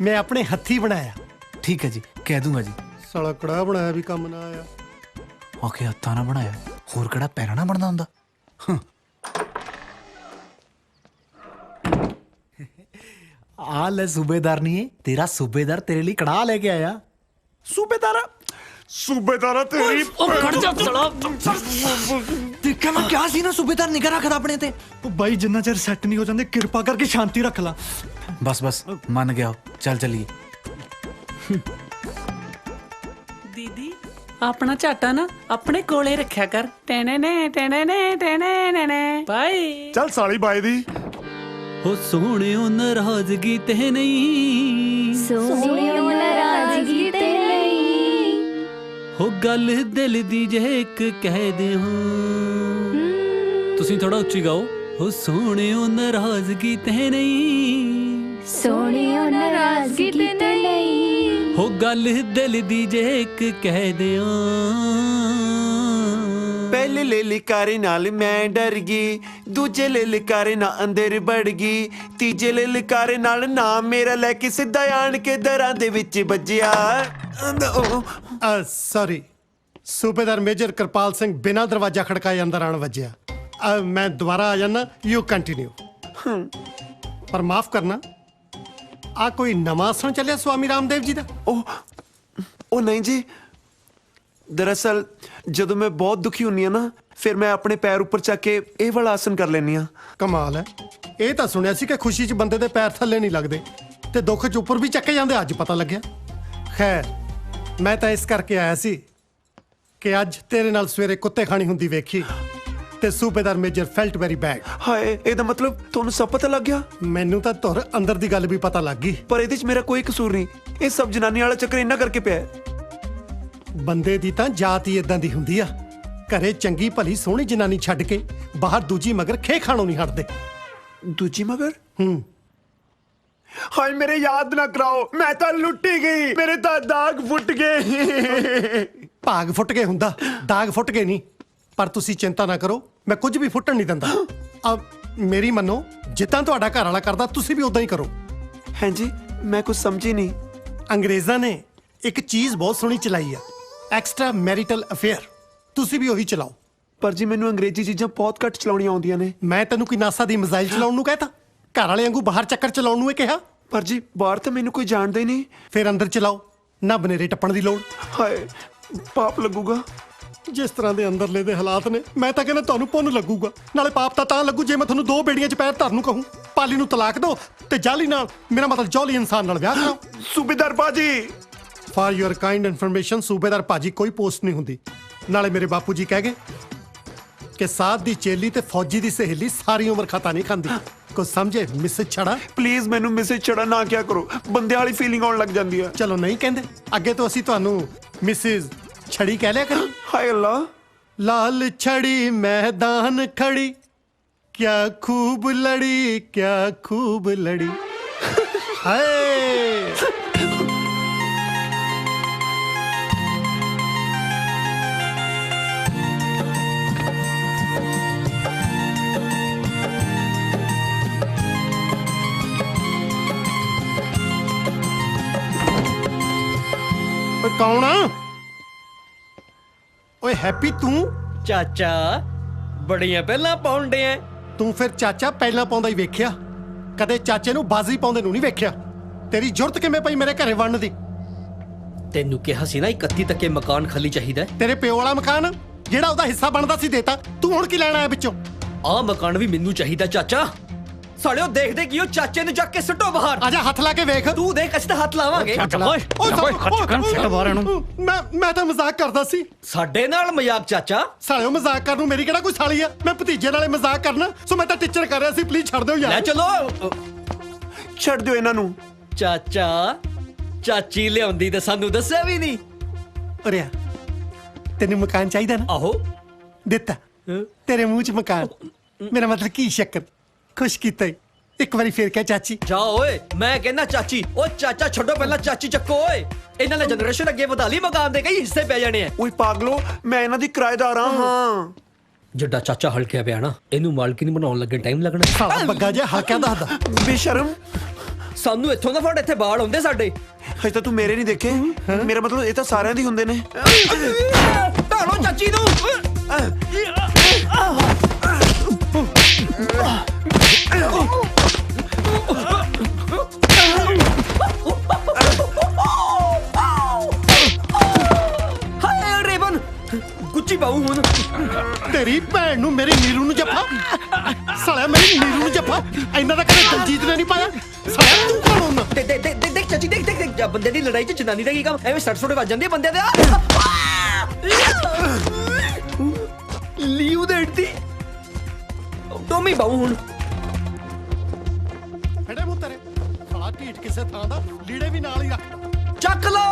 R: ਮੈਂ ਆਪਣੇ ਹੱਥੀ ਬਣਾਇਆ।
E: ਠੀਕ ਹੈ ਜੀ, ਕਹਿ ਦੂੰਗਾ ਜੀ।
R: ਸਾਲਾ ਕੜਾ ਬਣਾਇਆ ਵੀ ਕੰਮ ਨਾ ਆਇਆ।
E: ਓਕੇ, ਹੱਥਾਂ ਨਾਲ ਬਣਾਇਆ, ਹੋਰ ਕਿਹੜਾ ਪੈਰਾਂ ਨਾਲ ਬਣਦਾ ਹੁੰਦਾ। ਆ ਲੈ ਸੂਬੇਦਾਰ ਨਹੀਂ ਹੈ ਤੇਰਾ ਸੂਬੇਦਾਰ, ਤੇਰੇ ਲਈ ਕੜਾ ਲੈ ਕੇ ਆਇਆ।
I: ਸੂਬੇਦਾਰਾ ਤੇਰੀ
E: ਖੜ ਜਾ ਸਾਲਾ। ਦੇਖਿਆ ਮੈਂ ਕਿਹਾ ਸੀ ਨਾ, ਸੂਬੇਦਾਰ ਨਿਗਾਹ ਰੱਖਦਾ ਆਪਣੇ ਤੇ।
C: ਉਹ ਬਾਈ ਜਿੰਨਾ ਚਿਰ ਸੈੱਟ ਨਹੀਂ ਹੋ ਜਾਂਦੇ ਕਿਰਪਾ ਕਰਕੇ ਸ਼ਾਂਤੀ ਰੱਖ ਲਾ।
E: ਬਸ ਮੰਨ ਗਿਆ, ਚੱਲ ਚੱਲੀਏ।
P: ਦੀਦੀ ਆਪਣਾ ਝਾਟਾ ਨਾ ਆਪਣੇ ਕੋਲੇ ਰੱਖਿਆ ਕਰ। ਟੈਣੇ ਨੇ ਟੈਣੇ ਨੇ ਟੈਣੇ ਨੇ ਬਾਈ।
I: ਚੱਲ ਸਾਲੀ ਬਾਈ ਦੀ।
P: ਹੋ ਸੋਹਣਿਓ ਨਾਰਾਜ਼ਗੀ ਤੇ ਨਹੀਂ,
U: ਸੋਹਣਿਓ ਨਾਰਾਜ਼ਗੀ ਤੇ ਨਹੀਂ,
P: ਹੋ ਗੱਲ ਦਿਲ ਦੀ ਜੇ ਇੱਕ ਕਹਿ ਦਿਓ। ਤੁਸੀਂ ਥੋੜਾ ਉੱਚੀ ਗਾਓ। ਹੋ ਸੋਹਣਿਓ ਨਾਰਾਜ਼ਗੀ ਤੇ ਨਹੀਂ,
U: ਸੋਹਣਿਓ ਨਾਰਾਜ਼ਗੀ ਤੇ ਨਹੀਂ,
P: ਹੋ ਗੱਲ ਦਿਲ ਦੀ ਜੇ ਇੱਕ ਕਹਿ ਦਿਓ।
Q: ਪਹਿਲੇ ਲੈ ਲਿਕਾਰੇ ਨਾਲ ਮੈਂ ਡਰ ਗਈ, ਦੂਜੇ ਲੈ ਲਿਕਾਰੇ ਨਾਲ ਅੰਦਰ ਵੜ ਗਈ, ਤੀਜੇ ਲੈ ਲਿਕਾਰੇ ਨਾਲ ਨਾਮ ਮੇਰਾ ਲੈ ਕੇ ਸਿੱਧਾ ਆਣ ਕੇ ਦਰਾਂ ਦੇ ਵਿੱਚ ਵੱਜਿਆ।
R: ਸੌਰੀ, ਸੂਬੇਦਾਰ ਮੇਜਰ ਕਿਰਪਾਲ ਸਿੰਘ ਬਿਨਾਂ ਦਰਵਾਜ਼ਾ ਖੜਕਾਏ ਅੰਦਰ ਆਣ ਵੱਜਿਆ। ਮੈਂ ਦੁਬਾਰਾ ਆ ਜਾਣਾ, ਯੂ ਕੰਟੀਨਿਊ। ਪਰ ਮਾਫ ਕਰਨਾ, ਆ ਕੋਈ ਨਵਾਂ ਆਸਣ ਚੱਲਿਆ ਸਵਾਮੀ ਰਾਮਦੇਵ ਜੀ ਦਾ?
Q: ਉਹ ਨਹੀਂ ਜੀ, ਦਰਅਸਲ ਜਦੋਂ ਮੈਂ ਬਹੁਤ ਦੁਖੀ ਹੁੰਨੀ ਆ ਨਾ, ਫਿਰ ਮੈਂ ਆਪਣੇ ਪੈਰ ਉੱਪਰ ਚੱਕ ਕੇ ਇਹ ਵਾਲਾ ਆਸਨ ਕਰ ਲੈਂਦੀ ਆ।
R: ਕਮਾਲ ਹੈ, ਇਹ ਤਾਂ ਸੁਣਿਆ ਸੀ ਕਿ ਖੁਸ਼ੀ 'ਚ ਬੰਦੇ ਦੇ ਪੈਰ ਥੱਲੇ ਨਹੀਂ ਲੱਗਦੇ ਤੇ ਦੁੱਖ 'ਚ ਉੱਪਰ ਵੀ ਚੱਕੇ ਜਾਂਦੇ, ਅੱਜ ਪਤਾ ਲੱਗਿਆ। ਖੈਰ, ਮੈਂ ਤਾਂ ਇਸ ਕਰਕੇ ਆਇਆ ਸੀ ਕਿ ਅੱਜ ਤੇਰੇ ਨਾਲ ਸਵੇਰੇ ਕੁੱਤੇ ਖਾਣੀ ਹੁੰਦੀ ਵੇਖੀ ਤੇ ਸੂਬੇਦਾਰ ਮੇਜਰ ਫੈਲਟ ਵੈਰੀ ਬੈਡ।
Q: ਹਾਏ, ਇਹਦਾ ਮਤਲਬ ਤੁਹਾਨੂੰ ਸਭ ਪਤਾ ਲੱਗ ਗਿਆ?
R: ਮੈਨੂੰ ਤਾਂ ਧੁਰ ਅੰਦਰ ਦੀ ਗੱਲ ਵੀ ਪਤਾ ਲੱਗ ਗਈ।
Q: ਪਰ ਇਹਦੇ 'ਚ ਮੇਰਾ ਕੋਈ ਕਸੂਰ ਨਹੀਂ, ਇਹ ਸਭ ਜਨਾਨੀ ਵਾਲਾ ਚੱਕਰ ਇਹਨਾਂ ਕਰਕੇ ਪਿਆ ਹੈ।
R: ਬੰਦੇ ਦੀ ਤਾਂ ਜਾਤ ਹੀ ਇਦਾਂ ਦੀ ਹੁੰਦੀ ਆ, ਘਰੇ ਚੰਗੀ ਭਲੀ ਸੋਹਣੀ ਜਨਾਨੀ ਛੱਡ ਕੇ ਬਾਹਰ ਦੂਜੀ ਮਗਰ ਖੇ ਖਾਣੋਂ ਨਹੀਂ ਹਟਦੇ।
Q: ਦੂਜੀ ਮਗਰ? ਹਾਏ ਮੇਰੇ ਯਾਦ ਨਾ ਕਰਾਓ, ਮੈਂ ਤਾਂ ਲੁੱਟੀ ਗਈ, ਮੇਰੇ ਤਾਂ ਦਾਗ ਫੁੱਟ ਗਏ।
R: ਭਾਗ ਫੁੱਟ ਕੇ ਹੁੰਦਾ, ਦਾਗ ਫੁੱਟ ਕੇ ਨਹੀਂ। ਪਰ ਤੁਸੀਂ ਚਿੰਤਾ ਨਾ ਕਰੋ, ਮੈਂ ਕੁਝ ਵੀ ਫੁੱਟਣ ਨਹੀਂ ਦਿੰਦਾ। ਮੇਰੀ ਮੰਨੋ, ਜਿੱਦਾਂ ਤੁਹਾਡਾ ਘਰ ਵਾਲਾ ਕਰਦਾ ਤੁਸੀਂ ਵੀ ਉਦਾਂ ਹੀ ਕਰੋ।
Q: ਹਾਂਜੀ, ਮੈਂ ਕੁਝ ਸਮਝੀ ਨਹੀਂ।
R: ਅੰਗਰੇਜ਼ਾਂ ਨੇ ਇੱਕ ਚੀਜ਼ ਬਹੁਤ ਸੋਹਣੀ ਚਲਾਈ ਆ, ਐਕਸਟਰਾ ਮੈਰਿਟਲ ਅਫੇਅਰ। ਤੁਸੀਂ ਵੀ ਉਹੀ ਚਲਾਓ।
Q: ਪਰ ਜੀ ਮੈਨੂੰ ਅੰਗਰੇਜ਼ੀ ਚੀਜ਼ਾਂ ਬਹੁਤ ਘੱਟ ਚਲਾਉਣੀਆਂ ਆਉਂਦੀਆਂ ਨੇ।
R: ਮੈਂ ਤੈਨੂੰ ਕੋਈ ਨਾਸਾ ਦੀ ਮਿਜ਼ਾਈਲ ਚਲਾਉਣ ਨੂੰ ਕਹਿਤਾ? ਘਰ ਵਾਲੇ ਵਾਂਗੂ ਬਾਹਰ ਚੱਕਰ ਚਲਾਉਣ ਨੂੰ ਇਹ ਕਿਹਾ?
Q: ਪਰ ਜੀ ਬਾਹਰ ਤਾਂ ਮੈਨੂੰ ਕੋਈ ਜਾਣਦਾ ਹੀ ਨਹੀਂ।
R: ਫਿਰ ਅੰਦਰ ਚਲਾਓ, ਨਾ ਬਨੇਰੇ ਟੱਪਣ ਦੀ ਲੋੜ।
Q: ਹਾਏ, ਪਾਪ ਲੱਗੂਗਾ।
R: ਜਿਸ ਤਰ੍ਹਾਂ ਦੇ ਅੰਦਰਲੇ ਦੇ ਹਾਲਾਤ ਨੇ, ਮੈਂ ਤਾਂ ਕਹਿੰਦਾ ਤੁਹਾਨੂੰ ਪੁੰਨ ਲੱਗੂਗਾ। ਨਾਲੇ ਪਾਪ ਤਾਂ ਲੱਗੂ ਜੇ ਮੈਂ ਤੁਹਾਨੂੰ 2 ਬੇੜੀਆਂ 'ਚ ਪੈਰ ਧਰਨ ਨੂੰ ਕਹੂੰ। ਪਾਲੀ ਨੂੰ ਤਲਾਕ ਦਿਓ ਤੇ ਜਾਲੀ ਨਾਲ, ਮੇਰਾ ਮਤਲਬ ਜੌਲੀ ਇਨਸਾਨ ਨਾਲ ਵਿਆਹ ਕਰਾਓ।
Q: ਸੂਬੇਦਾਰ ਬਾਜੀ,
R: ਫਾਰ ਯੂਰ ਕਾਈਂਡ ਇਨਫੋਰਮੇਸ਼ਨ, ਸੂਬੇਦਾਰ ਭਾਜੀ ਕੋਈ ਪੋਸਟ ਨਹੀਂ ਹੁੰਦੀ। ਨਾਲੇ ਮੇਰੇ ਬਾਪੂ ਜੀ ਕਹਿ ਗਏ ਕਿ ਸਾਧ ਦੀ ਚੇਲੀ ਤੇ ਫੌਜੀ ਦੀ ਸਹੇਲੀ ਸਾਰੀ ਉਮਰ ਖਤਾ ਨਹੀਂ ਖਾਂਦੀ। ਕੁਝ ਸਮਝੇ ਮਿਸੇਜ ਛੜਾ?
Q: ਪਲੀਜ਼ ਮੈਨੂੰ ਮਿਸੇਜ ਛੜਾ ਨਾ ਕਿਆ ਕਰੋ, ਬੰਦੇ ਵਾਲੀ ਫੀਲਿੰਗ ਆਉਣ ਲੱਗ ਜਾਂਦੀ ਆ।
R: ਚਲੋ ਨਹੀਂ ਕਹਿੰਦੇ, ਅੱਗੇ ਤੋਂ ਅਸੀਂ ਤੁਹਾਨੂੰ ਮਿਸਿਸ ਛੜੀ ਕਹਿ ਲਿਆ ਕਰਾਂ।
Q: ਹਾਏ ਅੱਲਾ।
R: ਲਾਲ ਛੜੀ ਮੈਦਾਨ ਖੜੀ, ਕਿਆ ਖੂਬ ਲੜੀ, ਕਿਆ ਖੂਬ ਲੜੀ। ਹਾਏ ਕੌਣ ਆ? ਓਏ ਹੈਪੀ ਤੂੰ?
D: ਚਾਚਾ ਬੜੀਆਂ ਪਹਿਲਾਂ ਪਾਉਂਦੇ ਐ।
R: ਤੂੰ ਫਿਰ ਚਾਚਾ ਪਹਿਲਾਂ ਪਾਉਂਦਾ ਹੀ ਵੇਖਿਆ, ਕਦੇ ਚਾਚੇ ਨੂੰ ਬਾਜ਼ੀ ਪਾਉਂਦੇ ਨੂੰ ਨਹੀਂ ਵੇਖਿਆ। ਤੇਰੀ ਜੁਰਤ ਕਿਵੇਂ ਪਈ ਮੇਰੇ ਘਰੇ ਵੜਨ ਦੀ?
V: ਤੈਨੂੰ ਕਿਹਾ ਸੀ ਨਾ 31 ਤੱਕੇ ਮਕਾਨ ਖਾਲੀ ਚਾਹੀਦਾ।
R: ਤੇਰੇ ਪਿਓ ਵਾਲਾ ਮਕਾਨ ਜਿਹੜਾ ਉਹਦਾ ਹਿੱਸਾ ਬਣਦਾ ਸੀ ਦੇਤਾ, ਤੂੰ ਹੁਣ ਕੀ ਲੈਣਾ ਹੈ ਵਿੱਚੋਂ?
V: ਆਹ ਮਕਾਨ ਵੀ ਮੈਨੂੰ ਚਾਹੀਦਾ ਚਾਚਾ। ਸਾਲਿਓ ਦੇਖਦੇ ਕੀ ਉਹ ਚਾਚੇ ਨੂੰ ਚੱਕ ਕੇ ਸੁੱਟੋ ਬਾਹਰ।
R: ਆਜਾ ਹੱਥ ਲਾ ਕੇ ਵੇਖ।
V: ਤੂੰ ਦੇਖ ਅਸੀਂ ਤਾਂ ਹੱਥ ਲਾਵਾਂਗੇ।
R: ਮੈਂ ਤਾਂ ਮਜ਼ਾਕ ਕਰਦਾ ਸੀ।
V: ਸਾਡੇ ਨਾਲ ਮਜ਼ਾਕ ਚਾਚਾ?
R: ਸਾਲਿਓ ਮਜ਼ਾਕ ਕਰਨ ਨੂੰ ਮੇਰੀ ਕਿਹੜਾ ਕੋਈ ਸਾਲੀ ਆ? ਮੈਂ ਭਤੀਜੇ ਨਾਲੇ ਮਜ਼ਾਕ ਕਰਨਾ, ਸੋ ਮੈਂ ਤਾਂ ਟੀਚਰ ਕਰ ਰਿਹਾ ਸੀ। ਪਲੀਜ਼ ਛੱਡ ਦਿਓ ਯਾਰ।
V: ਲੈ ਚਲੋ,
Q: ਛੱਡ ਦਿਓ ਇਹਨਾਂ ਨੂੰ।
V: ਚਾਚਾ ਚਾਚੀ ਲਿਆਉਂਦੀ ਤਾਂ ਸਾਨੂੰ ਦੱਸਿਆ ਵੀ ਨਹੀਂ।
R: ਅਰੇ ਤੈਨੂੰ ਮਕਾਨ ਚਾਹੀਦਾ ਨਾ?
V: ਆਹੋ
R: ਦਿੱਤਾ। ਤੇਰੇ ਮੂੰਹ 'ਚ ਮਕਾਨ, ਮੇਰਾ ਮਤਲਬ ਕੀ ਸ਼ੱਕਰ, ਖੁਸ਼ ਕੀਤਾ। ਇੱਕ ਵਾਰੀ ਫੇਰ ਕਹਿ ਚਾਚੀ।
V: ਜਾ ਓਏ ਮੈਂ ਕਹਿੰਦਾ ਚਾਚੀ। ਉਹ ਚਾਚਾ ਛੱਡੋ ਪਹਿਲਾਂ ਚਾਚੀ ਚੱਕੋ ਓਏ। ਇਹਨਾਂ ਨੇ ਜਨਰੇਸ਼ਨ ਅੱਗੇ ਵਧਾ ਲਈ ਮਕਾਨ ਦੇ ਕਈ ਹਿੱਸੇ ਪੈ ਜਾਣੇ ਆ।
Q: ਓਏ ਪਾਗਲੋ ਮੈਂ ਇਹਨਾਂ ਦੀ ਕਿਰਾਏਦਾਰ ਹਾਂ।
V: ਜਿੱਡਾ ਚਾਚਾ ਹਲਕਿਆ ਪਿਆ ਨਾ ਇਹਨੂੰ ਮਾਲਕੀ ਨੂੰ ਬਣਾਉਣ ਲੱਗੇ ਟਾਈਮ ਲੱਗਣਾ।
R: ਸਾਲਾ ਬੱਗਾ ਜਿਹਾ ਹਲਕਿਆ ਦੱਸਦਾ।
Q: ਬੇਸ਼ਰਮ
V: ਸਾਨੂੰ ਇੱਥੋਂ ਦਾ ਫੜ ਇੱਥੇ ਬਾਲ ਹੁੰਦੇ ਸਾਡੇ।
Q: ਹਜੇ ਤਾਂ ਤੂੰ ਮੇਰੇ ਨਹੀਂ ਦੇਖੇ। ਮੇਰਾ ਮਤਲਬ ਇਹ ਤਾਂ ਸਾਰਿਆਂ ਦੀ ਹੁੰਦੇ ਨੇ।
V: ਢਾਲੋ ਚਾਚੀ ਨੂੰ। ਹਾਏ ਰੇਵਨ ਗੁੱਚੀ ਪਾਉ ਹੁਣ।
R: ਤੇਰੀ ਭੈਣ ਨੂੰ ਮੇਰੀ ਨੀਰੂ ਨੂੰ ਜੱਫਾ। ਸਾਲਿਆ ਮੇਰੀ ਨੀਰੂ ਨੂੰ ਜੱਫਾ ਇਹਨਾਂ ਦਾ ਕਦੇ ਦਲਜੀਤ ਨੇ ਨਹੀਂ ਪਾਇਆ। ਸਾਲਿਆ ਤੂੰ ਕੌਣ ਹੁੰਦਾ?
V: ਦੇਖ ਚਾਚੀ ਦੇਖ ਬੰਦੇ ਦੀ ਲੜਾਈ 'ਚ ਜਨਾਨੀ ਦਾ ਕੀ ਕੰਮ? ਐਵੇਂ ਸੱਟ ਸੁੱਟ ਵੱਜ ਜਾਂਦੀ ਬੰਦਿਆਂ ਦੇ। ਲੀਉ ਦੇੜਤੀ ਟੋਮੀ ਬਾਉ ਹੁਣ।
R: ਫੜੇ ਮੂੰਹ ਤੇਰੇ। ਸਾਲਾ ਢੀਠ ਕਿਸੇ ਥਾਂ ਦਾ ਲੀੜੇ ਵੀ ਨਾਲ ਹੀ ਰੱਖ।
V: ਚੱਕ ਲੋ।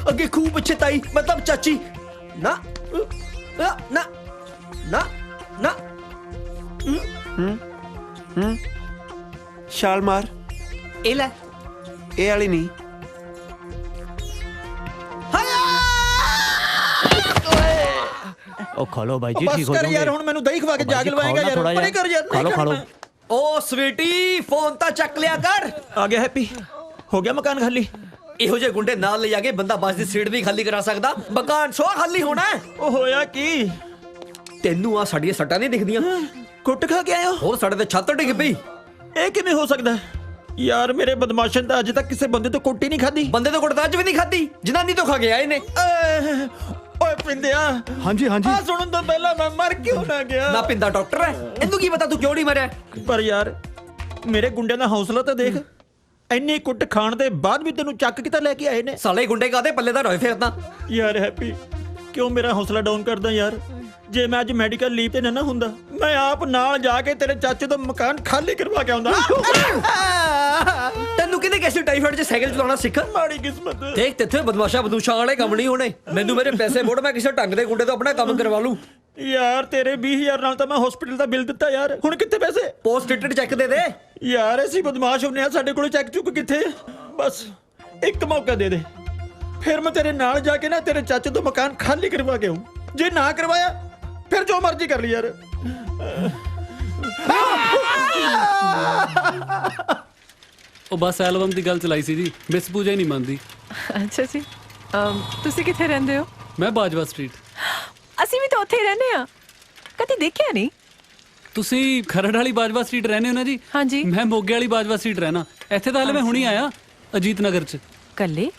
V: ਅੱਗੇ ਖੂਬ ਪਿੱਛੇ ਤਾਈ ਮਤਲਬ ਚਾਚੀ। ਨਾ ਨਾ ਨਾ ਨਾ।
Q: ਛਾਲ ਮਾਰ।
V: ਇਹ ਲੈ
Q: ਇਹ ਵਾਲੀ ਨਹੀਂ।
D: ਉਹ ਖਾ ਲੋ ਬਾਈ ਜੀ
V: ਬਸ
D: ਠੀਕ ਹੋ
V: ਕਰ
D: ਜਾਓਗੇ।
V: ਯਾਰ ਹੁਣ ਮੈਨੂੰ ਦਹੀਂ ਖਵਾ ਕੇ ਜਾਗ ਲਵਾਏਗਾ ਯਾਰ। ਪਰੇ ਕਰ ਯਾਰ।
D: ਖਾ ਲੋ ਖਾ ਲੋ।
V: ਓ ਸਵੀਟੀ ਫੋਨ ਤਾਂ ਚੱਕ ਲਿਆ ਕਰ। ਆ ਗਿਆ ਹੈਪੀ ਹੋ ਗਿਆ ਮਕਾਨ ਖਾਲੀ। ਇਹੋ ਜਿਹੇ ਗੁੰਡੇ ਨਾਲ ਲੈ ਜਾ ਕੇ ਬੰਦਾ ਬੱਸ ਦੀ ਸੀਟ ਵੀ ਖਾਲੀ ਕਰਾ ਸਕਦਾ। ਮਕਾਨ ਸੋ ਖਾਲੀ ਹੋਣਾ। ਉਹ ਹੋਇਆ ਕੀ? ਤੈਨੂੰ ਆ ਸਾਡੀਆਂ ਸੱਟਾਂ ਨਹੀਂ ਦਿਖਦੀਆਂ? ਕੁੱਟ ਖਾ ਕੇ ਆਇਆ ਹੋਰ ਸਾਡੇ ਤੇ ਛੱਤ ਡਿੱਗ ਪਈ। ਇਹ ਕਿਵੇਂ ਹੋ ਸਕਦਾ ਯਾਰ? ਮੇਰੇ ਬਦਮਾਸ਼ਨ ਤਾਂ ਅਜੇ ਤੱਕ ਕਿਸੇ ਬੰਦੇ ਤੋਂ ਕੁੱਟ ਹੀ ਨਹੀਂ ਖਾਦੀ। ਬੰਦੇ ਤੋਂ ਕੁੱਟ ਤਾਂ ਅੱਜ ਵੀ ਨਹੀਂ ਖਾਦੀ। ਜਨਾਨੀ ਤੋਂ ਖਾ ਕੇ ਆਏ ਨੇ। ਓਏ ਪਿੰਦਿਆ।
R: ਹਾਂਜੀ ਹਾਂਜੀ।
V: ਆ ਸੁਣਨ ਤੋਂ ਪਹਿਲਾਂ ਮੈਂ ਮਰ ਕਿਉਂ ਨਾ ਗਿਆ? ਨਾ ਪਿੰਦਾ ਡਾਕਟਰ ਹੈ ਇਹਨੂੰ ਕੀ ਪਤਾ ਤੂੰ ਕਿਉਂ ਨਹੀਂ ਮਰਿਆ?
J: ਪਰ ਯਾਰ ਮੇਰੇ ਗੁੰਡਿਆਂ ਦਾ ਹੌਸਲਾ ਤਾਂ ਦੇਖ। ਇੰਨੀ ਕੁੱਟ ਖਾਣ ਦੇ ਬਾਅਦ ਵੀ ਤੈਨੂੰ ਚੱਕ ਕੇ ਤਾਂ ਲੈ ਕੇ ਆਏ ਨੇ।
V: ਸਾਲੇ ਗੁੰਡੇ ਕਾਦੇ ਪੱਲੇ ਦਾ ਰੋਏ ਫਿਰਦਾ
J: ਯਾਰ ਹੈਪੀ ਕਿਉਂ ਮੇਰਾ ਹੌਸਲਾ ਡਾਊਨ ਕਰਦਾ ਯਾਰ? ਜੇ ਮੈਂ ਅੱਜ ਮੈਡੀਕਲ ਲੀਵ ਤੇ ਨਾ ਹੁੰਦਾ ਮੈਂ ਆਪ ਨਾਲ ਜਾ ਕੇ ਤੇਰੇ ਚਾਚੇ ਦਾ ਮਕਾਨ ਖਾਲੀ ਕਰਵਾ ਕੇ ਆਉਂਦਾ।
V: ਤੈਨੂੰ ਕਿਹਨੇ ਕਿਸੇ ਟਾਈਫਾਇਡ 'ਚ ਸਾਈਕਲ ਚਲਾਉਣਾ ਸਿੱਖ?
J: ਮਾੜੀ ਕਿਸਮਤ।
V: ਦੇਖ ਤਿੱਥੇ ਬਦਮਾਸ਼ਾ ਬਦੂਸ਼ਾਂ ਵਾਲੇ ਕੰਮ ਨਹੀਂ ਹੋਣੇ। ਮੈਨੂੰ ਮੇਰੇ ਪੈਸੇ ਮੋੜ ਮੈਂ ਕਿਸੇ ਢੰਗ ਦੇ ਗੁੰਡੇ ਤੋਂ ਆਪਣਾ ਕੰਮ ਕਰਵਾ ਲੂੰ।
J: ਯਾਰ ਤੇਰੇ 20,000 ਨਾਲ ਤਾਂ ਮੈਂ ਹਸਪੀਟਲ ਦਾ ਬਿੱਲ ਦਿੱਤਾ ਯਾਰ। ਹੁਣ ਕਿੱਥੇ ਪੈਸੇ?
V: ਪੋਸਟ ਡੇਟਡ ਚੈੱਕ ਦੇ ਦੇ
J: ਯਾਰ ਅਸੀਂ ਬਦਮਾਸ਼ ਹੁੰਨੇ ਆ ਸਾਡੇ ਕੋਲ ਚੈੱਕ ਚੁੱਕ ਕਿੱਥੇ? ਬਸ ਇੱਕ ਮੌਕਾ ਦੇ ਦੇ ਫਿਰ ਮੈਂ ਤੇਰੇ ਨਾਲ ਜਾ ਕੇ ਨਾ ਤੇਰੇ ਚਾਚੇ ਤੋਂ ਮਕਾਨ ਖਾਲੀ ਕਰਵਾ ਕੇ ਆਉਂ। ਜੇ ਨਾ ਕਰਵਾਇਆ ਫਿਰ ਜੋ ਮਰਜ਼ੀ ਕਰ ਲਈ ਯਾਰ।
L: ਉਹ ਬਸ ਐਲਬਮ ਦੀ ਗੱਲ ਚਲਾਈ ਸੀ ਜੀ। ਮਿਸ ਪੂਜਾ ਹੀ ਨਹੀਂ ਮੰਨਦੀ।
N: ਅੱਛਾ ਜੀ ਤੁਸੀਂ ਕਿੱਥੇ ਰਹਿੰਦੇ ਹੋ?
L: ਮੈਂ ਬਾਜਵਾ ਸਟਰੀਟ।
N: ਅਸੀਂ ਵੀ ਤਾਂ ਉੱਥੇ ਹੀ ਰਹਿੰਦੇ ਆ। ਕਦੇ ਦੇਖਿਆ ਨਹੀਂ।
L: ਤੁਸੀਂ ਖਰੜ ਵਾਲੀ ਬਾਜਵਾ ਸਟਰੀਟ ਰਹਿੰਦੇ ਹੋ ਨਾ ਜੀ?
N: ਹਾਂਜੀ।
L: ਮੈਂ ਮੋਗੇ ਵਾਲੀ ਬਾਜਵਾ ਸਟਰੀਟ ਰਹਿਣਾ। ਇੱਥੇ ਤਾਂ ਹਲੇ ਮੈਂ ਹੁਣੀ ਆਇਆ ਅਜੀਤ ਨਗਰ 'ਚ।
N: ਕੱਲੇ?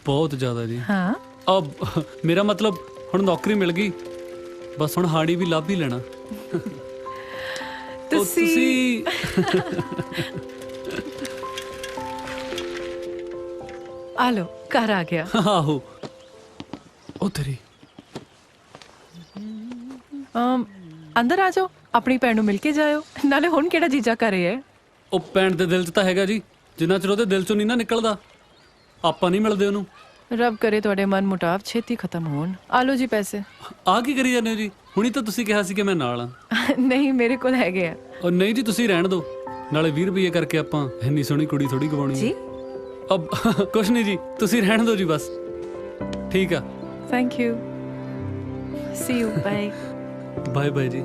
L: ਬਹੁਤ ਜ਼ਿਆਦਾ ਜੀ।
N: ਹਾਂ
L: ਅਬ ਮੇਰਾ ਮਤਲਬ ਹੁਣ ਨੌਕਰੀ ਮਿਲ ਗਈ ਬਸ ਹੁਣ ਹਾੜੀ ਵੀ ਲੱਭ ਹੀ ਲੈਣਾ।
N: ਤੁਸੀਂ ਆ ਲੋ ਘਰ ਆ ਗਿਆ।
L: ਆਹੋ ਉਹ ਤੇਰੀ
N: ਅੰਦਰ ਆ ਜਾਓ ਆਪਣੀ ਭੈਣ ਨੂੰ ਮਿਲ ਕੇ ਜਾਇਓ। ਨਾਲੇ ਹੁਣ ਕਿਹੜਾ ਜੀਜਾ ਘਰੇ ਹੈ?
L: ਉਹ ਭੈਣ ਦੇ ਦਿਲ 'ਚ ਤਾਂ ਹੈਗਾ ਜੀ। ਜਿੰਨਾ ਚਿਰ ਉਹਦੇ ਦਿਲ 'ਚੋਂ ਨਹੀਂ ਨਾ ਨਿਕਲਦਾ ਆਪਾਂ ਨਹੀਂ ਮਿਲਦੇ ਉਹਨੂੰ।
N: ਰੱਬ ਕਰੇ ਤੁਹਾਡੇ ਮਨ ਮੁਟਾਵ ਛੇਤੀ ਖਤਮ ਹੋਣ। ਆ ਲੋ ਜੀ ਪੈਸੇ।
L: ਆ ਕੀ ਕਰੀ ਜਾਂਦੇ ਹੋ ਜੀ? ਹੁਣੀ ਤਾਂ ਤੁਸੀਂ ਕਿਹਾ ਸੀ ਕਿ ਮੈਂ ਨਾਲ ਆ।
N: ਨਹੀਂ ਮੇਰੇ ਕੋਲ ਹੈਗੇ ਆ।
L: ਉਹ ਨਹੀਂ ਜੀ ਤੁਸੀਂ ਰਹਿਣ ਦਿਓ। ਨਾਲੇ 20 ਰੁਪਏ ਕਰਕੇ ਆਪਾਂ ਇੰਨੀ ਸੋਹਣੀ ਕੁੜੀ ਥੋੜੀ ਗਵਾਉਣੀ
N: ਜੀ।
L: ਅਬ ਕੁਛ ਨਹੀਂ ਜੀ ਤੁਸੀਂ ਰਹਿਣ ਦਿਓ ਜੀ ਬਸ। ਠੀਕ ਆ।
N: Thank you. See you bye.
L: Bye bye ਜੀ।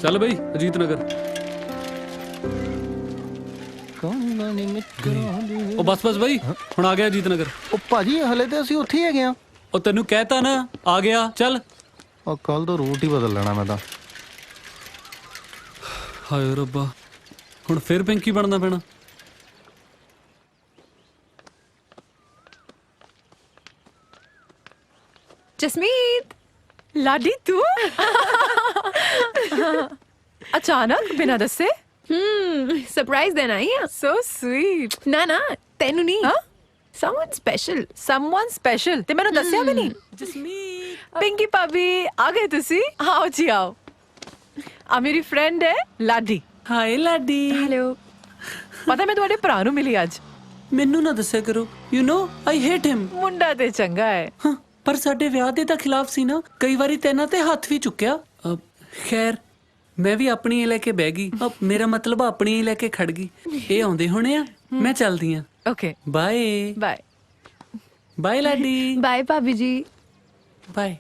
L: ਚੱਲ ਬਈ ਅਜੀਤ ਨਗਰ। ਉਹ ਬਸ ਬਸ ਬਈ ਹੁਣ ਆ ਗਿਆ ਅਜੀਤ ਨਗਰ।
R: ਉਹ ਭਾਜੀ ਹਲੇ ਤੇ ਅਸੀਂ ਉੱਥੇ ਹੀ ਹੈਗੇ ਆ।
L: ਉਹ ਤੈਨੂੰ ਕਹਿਤਾ ਨਾ ਆ ਗਿਆ ਚੱਲ।
R: ਉਹ ਕੱਲ ਤੋਂ ਰੂਟ ਹੀ ਬਦਲ ਲੈਣਾ ਮੈਂ ਤਾਂ।
L: ਹਾਏ ਰੱਬਾ ਹੁਣ ਫਿਰ ਪਿੰਕੀ ਬਣਨਾ ਪੈਣਾ।
N: जसमीत लाडी तू अचानक बिना दसे
F: सरप्राइज देना ही है।
N: so sweet
F: ना ना तेनू नहीं someone special
N: ते मैंने दसिया भी नहीं। जसमीत पिंकी भाभी आ गए तुसी? आओ जी आओ। आ मेरी फ्रेंड है लाडी।
P: ਹਾਏ ਲਾਡੀ
F: ਹੈਲੋ
N: ਪਤਾ ਮੈਂ ਤੁਹਾਡੇ ਭਰਾ ਨੂੰ ਮਿਲੀ ਅੱਜ।
P: ਮੈਨੂੰ ਨਾ ਦੱਸਿਆ ਕਰੋ ਯੂ نو ਆਈ ਹੇਟ ਹਿਮ।
N: ਮੁੰਡਾ ਤੇ ਚੰਗਾ ਹੈ
P: ਪਰ ਸਾਡੇ ਵਿਆਹ ਦੇ ਤਾਂ ਖਿਲਾਫ ਸੀ ਨਾ, ਕਈ ਵਾਰੀ ਤੈਨਾਂ ਤੇ ਹੱਥ ਵੀ ਚੁੱਕਿਆ। ਖੈਰ ਮੈਂ ਵੀ ਆਪਣੀ ਲੈ ਕੇ ਬਹਿ ਗਈ। ਮੇਰਾ ਮਤਲਬ ਆਪਣੀ ਲੈ ਕੇ ਖੜ ਗਈ। ਇਹ ਆਉਂਦੇ ਹੋਣੇ ਆ, ਮੈਂ ਚੱਲਦੀ ਆ।
N: Okay
P: bye
N: bye
P: bye Ladi.
F: Bye ਭਾਬੀ ਜੀ।
P: ਬਾਏ।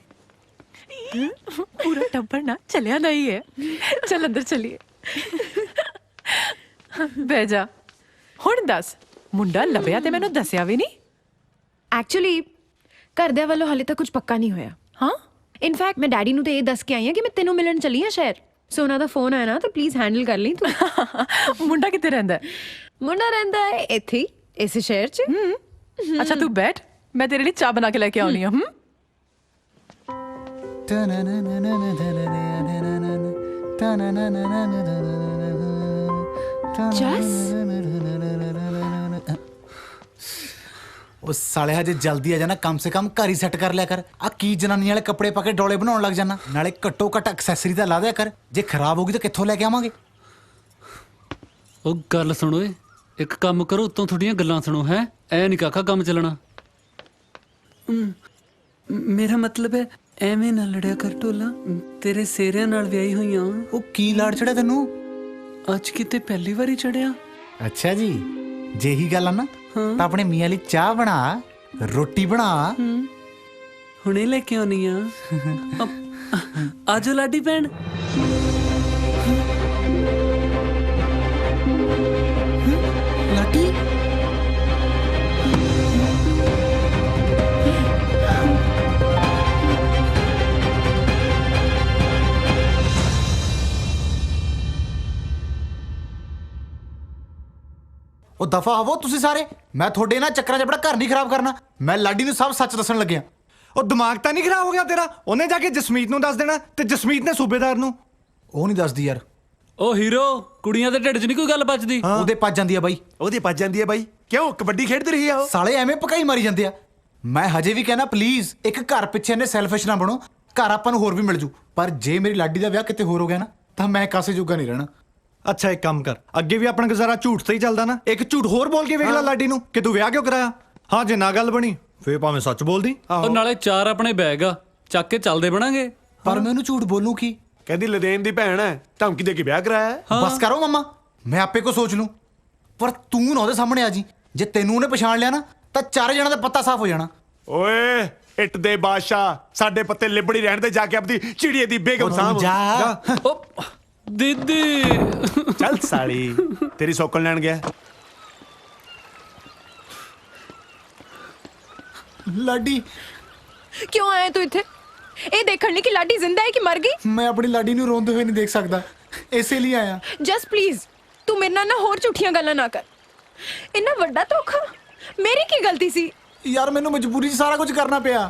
N: ਪੂਰਾ ਟੱਬਰ ਨਾ ਚਲਿਆ ਨਹੀਂ ਹੈ। ਚਲ ਅੰਦਰ ਚਲੀਏ। ਬਹਿ ਜਾ। ਹੁਣ ਦੱਸ ਮੁੰਡਾ ਲੱਭਿਆ ਤੇ ਮੈਨੂੰ ਦੱਸਿਆ ਵੀ ਨਹੀਂ।
F: ਐਕਚੁਅਲੀ ਘਰਦਿਆਂ ਵੱਲੋਂ ਹਾਲੇ ਤੱਕ ਕੁਝ ਪੱਕਾ ਨਹੀਂ ਹੋਇਆ।
N: ਹਾਂ
F: ਇਨਫੈਕਟ ਮੈਂ ਡੈਡੀ ਨੂੰ ਤੇ ਇਹ ਦੱਸ ਕੇ ਆਈ ਹਾਂ ਕਿ ਮੈਂ ਤੈਨੂੰ ਮਿਲਣ ਚੱਲੀ ਹਾਂ ਸ਼ਹਿਰ। ਸੋ ਉਹਨਾਂ ਦਾ ਫੋਨ ਆਇਆ ਨਾ ਤਾਂ ਪਲੀਜ਼ ਹੈਂਡਲ ਕਰ ਲਈ ਤੂੰ।
N: ਮੁੰਡਾ ਕਿੱਥੇ ਰਹਿੰਦਾ ਹੈ?
F: ਮੁੰਡਾ ਰਹਿੰਦਾ ਹੈ ਇੱਥੇ ਹੀ, ਇਸੇ ਸ਼ਹਿਰ 'ਚ।
N: ਅੱਛਾ ਤੂੰ ਬੈਠ, ਮੈਂ ਤੇਰੇ ਲਈ ਚਾਹ ਬਣਾ ਕੇ ਲੈ ਕੇ ਆਉਣੀ ਆ।
E: ਉਹ ਸਾਲੇ ਹਜੇ ਜਲਦੀ ਆ ਜਾਣਾ, ਕਮ ਸੇ ਕਮ ਘਰ ਹੀ ਸੈੱਟ ਕਰ ਲਿਆ ਕਰ। ਆ ਕੀ ਜਨਾਨੀ ਵਾਲੇ ਕੱਪੜੇ ਪਾ ਕੇ ਡੋਲੇ ਬਣਾਉਣ ਲੱਗ ਜਾਣਾ। ਨਾਲੇ ਘੱਟੋ ਘੱਟ ਐਕਸੈਸਰੀ ਤਾਂ ਲਾ ਦਿਆ ਕਰ। ਜੇ ਖਰਾਬ ਹੋ ਗਈ ਤਾਂ ਕਿੱਥੋਂ ਲੈ ਕੇ ਆਵਾਂਗੇ?
L: ਉਹ ਗੱਲ ਸੁਣੋ ਏ, ਇੱਕ ਕੰਮ ਕਰੋ, ਉੱਤੋਂ ਥੋੜੀਆਂ ਗੱਲਾਂ ਸੁਣੋ। ਹੈ ਐ ਨਹੀਂ ਕਾਕਾ ਕੰਮ ਚੱਲਣਾ।
P: ਮੇਰਾ ਮਤਲਬ ਹੈ ਐਵੇਂ ਨਾ ਲੜਿਆ ਕਰ ਢੋਲਾ, ਤੇਰੇ ਸੇਰਿਆਂ ਨਾਲ ਵਿਆਹੀ ਹੋਈਆਂ।
E: ਉਹ ਕੀ ਲਾੜ ਚੜਿਆ ਤੈਨੂੰ?
P: ਅੱਜ ਕਿਤੇ ਪਹਿਲੀ ਵਾਰੀ ਚੜਿਆ।
E: ਅੱਛਾ ਜੀ, ਜੇ ਹੀ ਗੱਲ ਆ ਨਾ ਤਾਂ ਆਪਣੇ ਮੀਆਂ ਲਈ ਚਾਹ ਬਣਾ, ਰੋਟੀ ਬਣਾ।
P: ਹੁਣੇ ਲੈ ਕੇ ਆਉਣੀ ਆ। ਆਜੋ ਲਾਡੀ ਭੈਣ।
E: ਲਾਡੀ ਉਹ ਦਫਾ ਆਵੋ ਤੁਸੀਂ ਸਾਰੇ। ਮੈਂ ਤੁਹਾਡੇ ਨਾਲ ਚੱਕਰਾਂ 'ਚ ਆਪਣਾ ਘਰ ਨਹੀਂ ਖਰਾਬ ਕਰਨਾ। ਮੈਂ ਲਾਡੀ ਨੂੰ ਸਭ ਸੱਚ ਦੱਸਣ ਲੱਗਿਆ।
C: ਉਹ ਦਿਮਾਗ ਤਾਂ ਨਹੀਂ ਖਰਾਬ ਹੋ ਗਿਆ ਤੇਰਾ? ਉਹਨੇ ਜਾ ਕੇ ਜਸਮੀਤ ਨੂੰ ਦੱਸ ਦੇਣਾ ਤੇ ਜਸਮੀਤ ਨੇ ਸੂਬੇਦਾਰ ਨੂੰ।
E: ਉਹ ਨਹੀਂ ਦੱਸਦੀ ਯਾਰ।
L: ਉਹ ਹੀਰੋ, ਕੁੜੀਆਂ ਦੇ ਢਿੱਡ 'ਚ ਨਹੀਂ ਕੋਈ ਗੱਲ ਬਚਦੀ।
E: ਉਹਦੇ ਪੱਜ ਜਾਂਦੀ ਆ ਬਾਈ।
S: ਉਹਦੇ ਪੱਜ ਜਾਂਦੀ ਆ ਬਾਈ? ਕਿਉਂ, ਕਬੱਡੀ ਖੇਡਦੀ ਰਹੀ ਆ ਉਹ?
E: ਸਾਲੇ ਐਵੇਂ ਪਕਾਈ ਮਾਰੀ ਜਾਂਦੇ ਆ। ਮੈਂ ਹਜੇ ਵੀ ਕਹਿਣਾ ਪਲੀਜ਼ ਇੱਕ ਘਰ ਪਿੱਛੇ ਨੇ ਸੈਲਫਿਸ਼ ਨਾ ਬਣੋ। ਘਰ ਆਪਾਂ ਨੂੰ ਹੋਰ ਵੀ ਮਿਲ ਜੂ, ਪਰ ਜੇ ਮੇਰੀ ਲਾਡੀ ਦਾ ਵਿਆਹ ਕਿਤੇ ਹੋਰ ਹੋ ਗਿਆ ਨਾ ਤਾਂ ਮੈਂ ਕਾਸੇ ਜੋਗਾ ਨਹੀਂ ਰਹਿਣਾ।
C: ਅੱਛਾ ਇੱਕ ਕੰਮ ਕਰ, ਅੱਗੇ ਵੀ ਆਪਣਾ ਗੁਜ਼ਾਰਾ ਝੂਠ ਤੇ ਹੀ ਚੱਲਦਾ ਨਾ। ਇੱਕ ਝੂਠ ਹੋਰ ਬੋਲ ਕੇ ਵੇਖ ਲੈ ਲਾਡੀ ਨੂੰ ਕਿ ਤੂੰ ਵਿਆਹ ਕਿਉਂ ਕਰਾਇਆ। ਹਾਂ ਜੇ ਨਾ ਗੱਲ ਬਣੀ ਫੇਰ ਭਾਵੇਂ ਸੱਚ ਬੋਲਦੀ।
L: ਉਹ ਨਾਲੇ 4 ਆਪਣੇ ਬੈਗ ਆ, ਚੱਕ ਕੇ ਚੱਲਦੇ ਬਣਾਂਗੇ।
E: ਪਰ ਮੈਂ ਉਹਨੂੰ ਝੂਠ ਬੋਲੂ ਕੀ?
S: ਕਹਿੰਦੀ ਲਦੇਨ ਦੀ ਭੈਣ ਹੈ, ਧਮਕੀ ਦੇ ਕੇ ਵਿਆਹ ਕਰਾਇਆ।
E: ਬਸ ਕਰੋ ਮਮਾ, ਮੈਂ ਆਪੇ ਕੋ ਸੋਚ ਲੂੰ। ਪਰ ਤੂੰ ਨਾ ਉਹਦੇ ਸਾਹਮਣੇ ਆ ਜੀ। ਜੇ ਤੈਨੂੰ ਉਹਨੇ ਪਛਾਣ ਲਿਆ ਨਾ ਤਾਂ 4 ਜਣਾਂ ਦਾ ਪੱਤਾ ਸਾਫ਼ ਹੋ ਜਾਣਾ।
S: ਓਏ ਇੱਟ ਦੇ ਬਾਦਸ਼ਾਹ, ਸਾਡੇ ਪੱਤੇ ਲਿਬੜੀ ਰਹਿਣ ਦੇ। ਜਾ ਕੇ ਆਪਣੀ ਚਿੜੀਏ ਦੀ ਬੇਗਮ ਸਾਹਬ
E: ਜਾ।
L: ਦੀਦੀ
S: ਚੱਲ ਸਾਲੀ, ਤੇਰੀ ਸੌਕਲ ਲੈਣ ਗਿਆ।
E: ਲਾਡੀ
F: ਕਿਉਂ ਆਇਆ ਤੂੰ ਇੱਥੇ? ਇਹ ਦੇਖਣ ਲਈ ਕਿ ਲਾਡੀ ਜ਼ਿੰਦਾ ਹੈ ਕਿ ਮਰ ਗਈ?
E: ਮੈਂ ਆਪਣੀ ਲਾਡੀ ਨੂੰ ਰੋਂਦੇ ਹੋਏ ਨਹੀਂ ਦੇਖ ਸਕਦਾ, ਇਸੇ ਲਈ ਆਇਆ।
F: ਜਸਟ ਪਲੀਜ਼ ਤੂੰ ਮੇਰੇ ਨਾਲ ਨਾ ਹੋਰ ਝੂਠੀਆਂ ਗੱਲਾਂ ਨਾ ਕਰ। ਇੰਨਾ ਵੱਡਾ ਧੋਖਾ ਮੇਰੀ ਕੀ ਗਲਤੀ ਸੀ?
E: ਯਾਰ ਮੈਨੂੰ ਮਜਬੂਰੀ 'ਚ ਸਾਰਾ ਕੁਝ ਕਰਨਾ ਪਿਆ।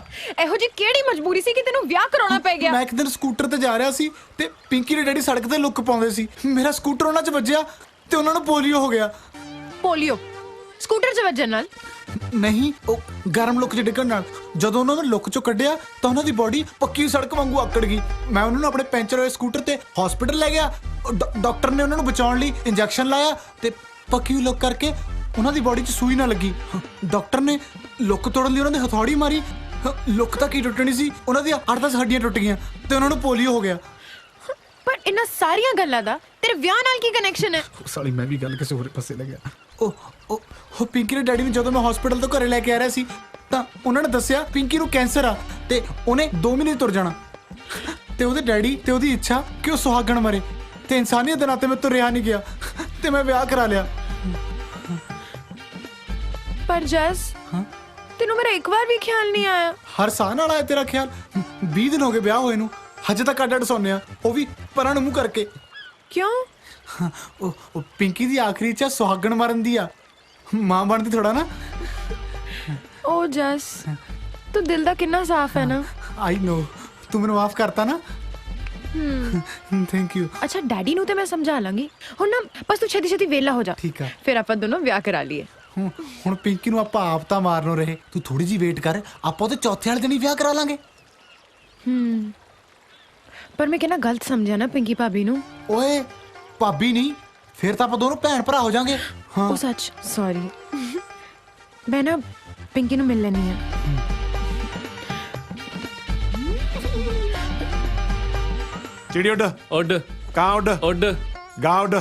F: ਇਹੋ ਜੀ ਕਿਹੜੀ ਮਜਬੂਰੀ ਸੀ ਕਿ ਤੈਨੂੰ ਵਿਆਹ ਕਰਾਉਣਾ ਪੈ ਗਿਆ?
E: ਮੈਂ ਇੱਕ ਦਿਨ ਸਕੂਟਰ ਤੇ ਜਾ ਰਿਹਾ ਸੀ ਤੇ ਪਿੰਕੀ ਦੇ ਡੈਡੀ ਸੜਕ ਤੇ ਲੁੱਕ ਪਾਉਂਦੇ ਸੀ। ਮੇਰਾ ਸਕੂਟਰ ਉਹਨਾਂ 'ਚ ਵੱਜਿਆ ਤੇ ਉਹਨਾਂ ਨੂੰ ਪੋਲੀਓ ਹੋ ਗਿਆ।
F: ਪੋਲੀਓ ਸਕੂਟਰ 'ਚ ਵੱਜਣ ਨਾਲ?
E: ਨਹੀਂ, ਉਹ ਗਰਮ ਲੁੱਕ 'ਚ ਡਿੱਗਣ ਨਾਲ। ਜਦੋਂ ਉਹਨਾਂ ਨੂੰ ਲੁੱਕ 'ਚੋਂ ਕੱਢਿਆ ਤਾਂ ਉਹਨਾਂ ਦੀ ਬੋਡੀ ਪੱਕੀ ਸੜਕ ਵਾਂਗੂ ਆਕੜ ਗਈ। ਮੈਂ ਉਹਨਾਂ ਨੂੰ ਆਪਣੇ ਪੈਂਚਰ ਹੋਏ ਸਕੂਟਰ ਤੇ ਹਸਪੀਟਲ ਲੈ ਗਿਆ। ਡਾਕਟਰ ਨੇ ਉਹਨਾਂ ਨੂੰ ਬਚਾਉਣ ਲਈ ਇੰਜੈਕਸ਼ਨ ਲਾਇਆ ਤੇ ਪੱਕੀ ਲੁੱਕ ਕਰਕੇ ਉਹਨਾਂ ਦੀ ਬੋਡੀ 'ਚ ਸੂਈ ਨਾ ਲੱਗੀ। ਡਾਕਟਰ ਨੇ ਲੁੱਕ ਤੋੜਨ ਲਈ ਉਹਨਾਂ ਦੇ ਹਥੌੜੀ ਮਾਰੀ। ਲੁੱਕ ਤਾਂ ਕੀ ਟੁੱਟਣੀ ਸੀ, ਉਹਨਾਂ ਦੀਆਂ 8-10 ਹੱਡੀਆਂ ਟੁੱਟ ਗਈਆਂ ਤੇ ਉਹਨਾਂ ਨੂੰ ਪੋਲੀਓ ਹੋ ਗਿਆ।
F: ਪਰ ਇਹਨਾਂ ਸਾਰੀਆਂ ਗੱਲਾਂ ਦਾ ਤੇਰੇ ਵਿਆਹ ਨਾਲ ਕੀ ਕਨੈਕਸ਼ਨ ਹੈ?
E: ਸਾਲੀ ਮੈਂ ਵੀ ਗੱਲ ਕਿਸੇ ਹੋਰ ਪਾਸੇ ਲੱਗਿਆ। ਉਹ ਪਿੰਕੀ ਦੇ ਡੈਡੀ ਨੂੰ ਜਦੋਂ ਮੈਂ ਹਸਪੀਟਲ ਤੋਂ ਘਰੇ ਲੈ ਕੇ ਆ ਰਿਹਾ ਸੀ ਤਾਂ ਉਹਨਾਂ ਨੇ ਦੱਸਿਆ ਪਿੰਕੀ ਨੂੰ ਕੈਂਸਰ ਆ ਤੇ ਉਹਨੇ 2 ਮਹੀਨੇ ਤੁਰ ਜਾਣਾ। ਤੇ ਉਹਦੇ ਡੈਡੀ ਤੇ ਉਹਦੀ ਇੱਛਾ ਕਿ ਉਹ ਸੁਹਾਗਣ ਮਰੇ ਤੇ ਇਨਸਾਨੀਅਤ ਦੇ ਨਾਤੇ ਮੈਂ ਤੋਂ ਰਿਹਾ ਨਹੀਂ ਗਿਆ ਤੇ ਮੈਂ ਵਿਆਹ ਕਰਾ ਲਿਆ।
F: ਪਰ ਜਸ ਤੈਨੂੰ ਮੇਰਾ ਇੱਕ ਵਾਰ ਵੀ ਖਿਆਲ ਨਹੀਂ ਆਇਆ?
E: ਹਰ ਸਾਹ ਨਾਲ ਆਇਆ ਤੇਰਾ ਖਿਆਲ। 20 ਦਿਨ ਹੋ ਗਏ ਵਿਆਹ ਹੋਏ ਨੂੰ, ਹਜੇ ਤੱਕ ਅੱਡ ਸੌਂਦੇ ਆ, ਉਹ ਵੀ ਪਰਾਂ ਨੂੰ ਮੂੰਹ ਕਰਕੇ।
F: ਕਿਉਂ?
E: ਉਹ ਪਿੰਕੀ ਦੀ ਆਖਰੀ ਇੱਛਾ ਸੁਹਾਗਣ ਮਰਨ ਦੀ ਆ, ਮਾਂ ਬਣਦੀ ਥੋੜਾ ਨਾ।
F: ਓ ਜਸ ਤੂੰ ਦਿਲ ਦਾ ਕਿੰਨਾ ਸਾਫ਼ ਹੈ ਨਾ।
E: ਆਈ ਨੋ, ਤੂੰ ਮੈਨੂੰ ਮਾਫ ਕਰਤਾ ਨਾ। Thank you.
F: ਅੱਛਾ ਡੈਡੀ ਨੂੰ ਤੇ ਮੈਂ ਸਮਝਾ ਲਾਂਗੀ। ਹੁਣ ਨਾ ਬਸ ਤੂੰ ਛੇਤੀ ਛੇਤੀ ਵੇਲਾ ਹੋ ਜਾ।
E: ਠੀਕ ਆ।
F: ਫਿਰ ਆਪਾਂ ਦੋਨੋਂ ਵਿਆਹ ਕਰਾ ਲਈਏ।
E: ਹੁਣ ਪਿੰਕੀ ਨੂੰ ਆਪਾਂ ਆਪ ਤਾਂ ਮਾਰਨੋਂ ਰਹੇ, ਤੂੰ ਥੋੜੀ ਜੀ ਵੇਟ ਕਰ, ਆਪਾਂ ਉਹਦੇ ਚੌਥੇ ਵਾਲੇ ਦਿਨ ਹੀ ਵਿਆਹ ਕਰਾ ਲਾਂਗੇ।
F: ਪਰ ਮੈਂ ਕਿਹਨਾਂ ਗਲਤ ਸਮਝਿਆ ਨਾ ਪਿੰਕੀ ਭਾਬੀ ਨੂੰ।
E: ਓਏ ਭਾਬੀ ਨਹੀਂ, फिर तो आप दोनों भैन भरा हो जाएंगे।
F: ओ सच सॉरी। मैं ना पिंकी ਨੂੰ ਮਿਲ ਲੈਣੀ ਆ।
S: चिड़ी उड
L: ਉੱਡ
S: कहाँ उड
L: ਉੱਡ
S: गा उड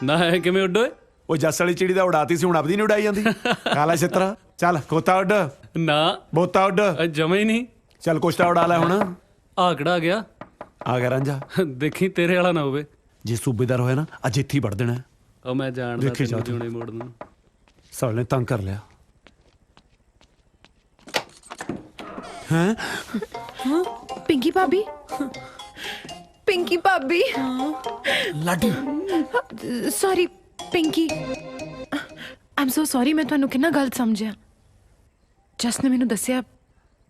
L: ਨਾ ਹੈ ਕਿਵੇਂ ਉੱਡ ਓਏ
S: ਉਹ ਜੱਸ ਵਾਲੀ ਚਿੜੀ ਦਾ ਉਡਾਤੀ ਸੀ ਹੁਣ ਆਪਦੀ ਨਹੀਂ ਉਡਾਈ ਜਾਂਦੀ ਕਾਲਾ ਛਿੱਤਰਾ ਚੱਲ ਖੋਤਾ ਉੱਡ
L: ਨਾ
S: ਬੋਤਾ ਉੱਡ
L: ਜਮਾ ਹੀ ਨਹੀਂ
S: ਚੱਲ ਕੁਛ ਤਾਂ ਉਡਾ ਲੈ ਹੁਣ
L: ਆਕੜਾ ਗਿਆ
S: ਆ ਗਿਆ ਰਾਂਝਾ
L: ਦੇਖੀ ਤੇਰੇ ਵਾਲਾ ਨਾ ਹੋਵੇ
S: ਜੇ ਸੂਬੇਦਾਰ ਹੋਇਆ ਨਾ ਅੱਜ ਇੱਥੇ ਹੀ ਵੜ ਦੇਣਾ
L: ਉਹ ਮੈਂ ਜਾਣਦਾ
S: ਦੇਖੀ ਜਾ
L: ਤੈਨੂੰ
S: ਤੂੰ।
L: ਜਿਉਣੇ ਮੋੜ ਨੂੰ
S: ਸਾਲੇ ਨੇ ਤੰਗ ਕਰ ਲਿਆ हैं
F: पिंकी भाभी पिंकी भाभी
A: लाडी
F: sorry Pinky I am so sorry मैं ਤੁਹਾਨੂੰ ਕਿੰਨਾ ਗਲਤ ਸਮਝਿਆ ਜਸ ਨੇ ਮੈਨੂੰ ਦੱਸਿਆ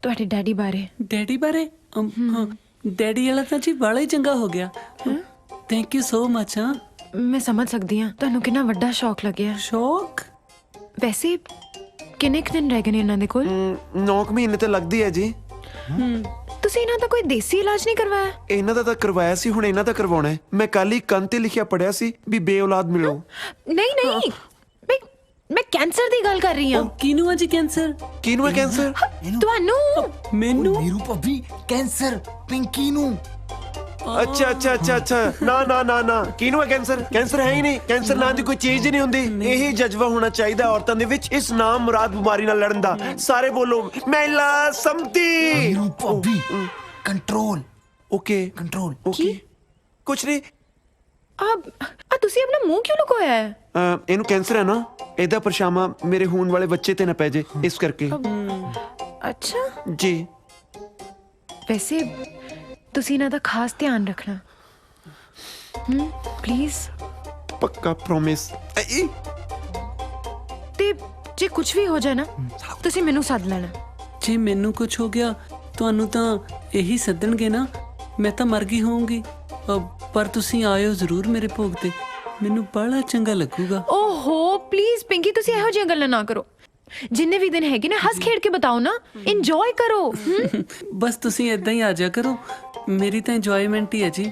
F: ਤੁਹਾਡੇ ਡੈਡੀ ਬਾਰੇ
P: ਡੈਡੀ ਬਾਰੇ ਹਾਂ ਡੈਡੀ ਵਾਲਾ ਤਾਂ ਜੀ ਬੜਾ ਹੀ ਚੰਗਾ ਹੋ ਗਿਆ ਥੈਂਕ ਯੂ ਸੋ ਮਚ ਹਾਂ
F: ਮੈਂ ਸਮਝ ਸਕਦੀ ਹਾਂ ਤੁਹਾਨੂੰ ਕਿੰਨਾ ਵੱਡਾ ਸ਼ੌਕ ਲੱਗਿਆ
P: ਸ਼ੌਕ
F: ਵੈਸੇ ਕਿੰਨੇ ਕੁ ਦਿਨ ਰਹਿ ਗਏ ਨੇ ਇਹਨਾਂ ਦੇ ਕੋਲ
Q: 9 ਮਹੀਨੇ ਤੇ ਲੱਗਦੀ ਹੈ ਜੀ
F: ਤੁਸੀਂ ਇਹਨਾਂ ਦਾ ਕੋਈ ਦੇਸੀ ਇਲਾਜ ਨਹੀਂ ਕਰਵਾਇਆ
Q: ਇਹਨਾਂ ਦਾ ਤਾਂ ਕਰਵਾਇਆ ਸੀ ਹੁਣ ਇਹਨਾਂ ਦਾ ਕਰਵਾਉਣਾ ਹੈ ਮੈਂ ਕੱਲ ਹੀ ਕੰਨ ਤੇ ਲਿਖਿਆ ਪੜਿਆ ਸੀ ਵੀ ਬੇਔਲਾਦ ਮਿਲੋ
F: ਨਹੀਂ ਨਹੀਂ ਮੈਂ ਕੈਂਸਰ ਦੀ ਗੱਲ ਕਰ ਰਹੀ ਹਾਂ
P: ਕਿਹਨੂੰ ਹੈ ਜੀ ਕੈਂਸਰ
Q: ਕਿਹਨੂੰ ਹੈ ਕੈਂਸਰ
F: ਤੁਹਾਨੂੰ
P: ਮੈਨੂੰ
A: ਨੀਰੂ ਭਾਬੀ ਕੈਂਸਰ ਪਿੰਕੀ ਨੂੰ
Q: ਅੱਛਾ ਅੱਛਾ ਅੱਛਾ ਅੱਛਾ ਨਾ ਨਾ ਨਾ ਨਾ ਕਿਹਨੂੰ ਹੈ ਕੈਂਸਰ ਕੈਂਸਰ ਹੈ ਹੀ ਨਹੀਂ ਕੈਂਸਰ ਨਾਂ ਦੀ ਕੋਈ ਚੀਜ਼ ਹੀ ਨਹੀਂ ਹੁੰਦੀ ਇਹ ਜਜ਼ਬਾ ਹੋਣਾ ਚਾਹੀਦਾ ਔਰਤਾਂ ਦੇ ਵਿੱਚ ਇਸ ਨਾਮ ਮੁਰਾਦ ਬਿਮਾਰੀ ਨਾਲ ਲੜਨ ਦਾ ਸਾਰੇ ਬੋਲੋ ਮਹਿਲਾ ਸੰਮਤੀ
A: ਨੀਰੂ ਭਾਬੀ ਕੰਟਰੋਲ
Q: ਓਕੇ
A: ਕੰਟਰੋਲ
Q: ਓਕੇ ਕੁਛ ਨਹੀਂ
F: ਆ ਤੁਸੀਂ ਆਪਣਾ ਮੂੰਹ ਕਿਉਂ ਲੁਕੋਇਆ ਹੈ
Q: ਇਹਨੂੰ ਕੈਂਸਰ ਹੈ ਨਾ ਇਹਦਾ ਪਰਛਾਵਾਂ ਮੇਰੇ ਹੋਣ ਵਾਲੇ ਬੱਚੇ ਤੇ ਨਾ ਪੈ ਜੇ ਇਸ ਕਰਕੇ
F: ਅੱਛਾ
Q: ਜੀ
F: ਵੈਸੇ ਤੁਸੀਂ ਇਹਨਾਂ ਦਾ ਖਾਸ ਧਿਆਨ ਰੱਖਣਾ ਪਲੀਜ਼
Q: ਪੱਕਾ ਪ੍ਰੋਮਿਸ
F: ਤੇ ਜੇ ਕੁਝ ਵੀ ਹੋ ਜਾਏ ਨਾ ਤੁਸੀਂ ਮੈਨੂੰ ਸੱਦ ਲੈਣਾ
P: ਜੇ ਮੈਨੂੰ ਕੁਝ ਹੋ ਗਿਆ ਤੁਹਾਨੂੰ ਤਾਂ ਇਹੀ ਸੱਦਣਗੇ ਨਾ ਮੈਂ ਤਾਂ ਮਰ ਗਈ ਹੋਊਂਗੀ ਪਰ ਤੁਸੀਂ ਆਇਓ ਜ਼ਰੂਰ ਮੇਰੇ ਭੋਗ ਤੇ ਮੈਨੂੰ ਬੜਾ ਚੰਗਾ ਲੱਗੂਗਾ
F: ਓਹੋ ਪਲੀਜ਼ ਪਿੰਕੀ ਤੁਸੀਂ ਇਹੋ ਜਿਹੀਆਂ ਗੱਲਾਂ ਨਾ ਕਰੋ ਜਿੰਨੇ ਵੀ ਦਿਨ ਹੈਗੇ ਨਾ ਹੱਸ ਖੇਡ ਕੇ ਬਤਾਓ ਨਾ ਇੰਜੋਏ ਕਰੋ
P: ਬਸ ਤੁਸੀਂ ਇਦਾਂ ਹੀ ਆ ਜਾ ਕਰੋ ਮੇਰੀ ਤਾਂ ਇੰਜੋਇਮੈਂਟ ਹੀ ਹੈ ਜੀ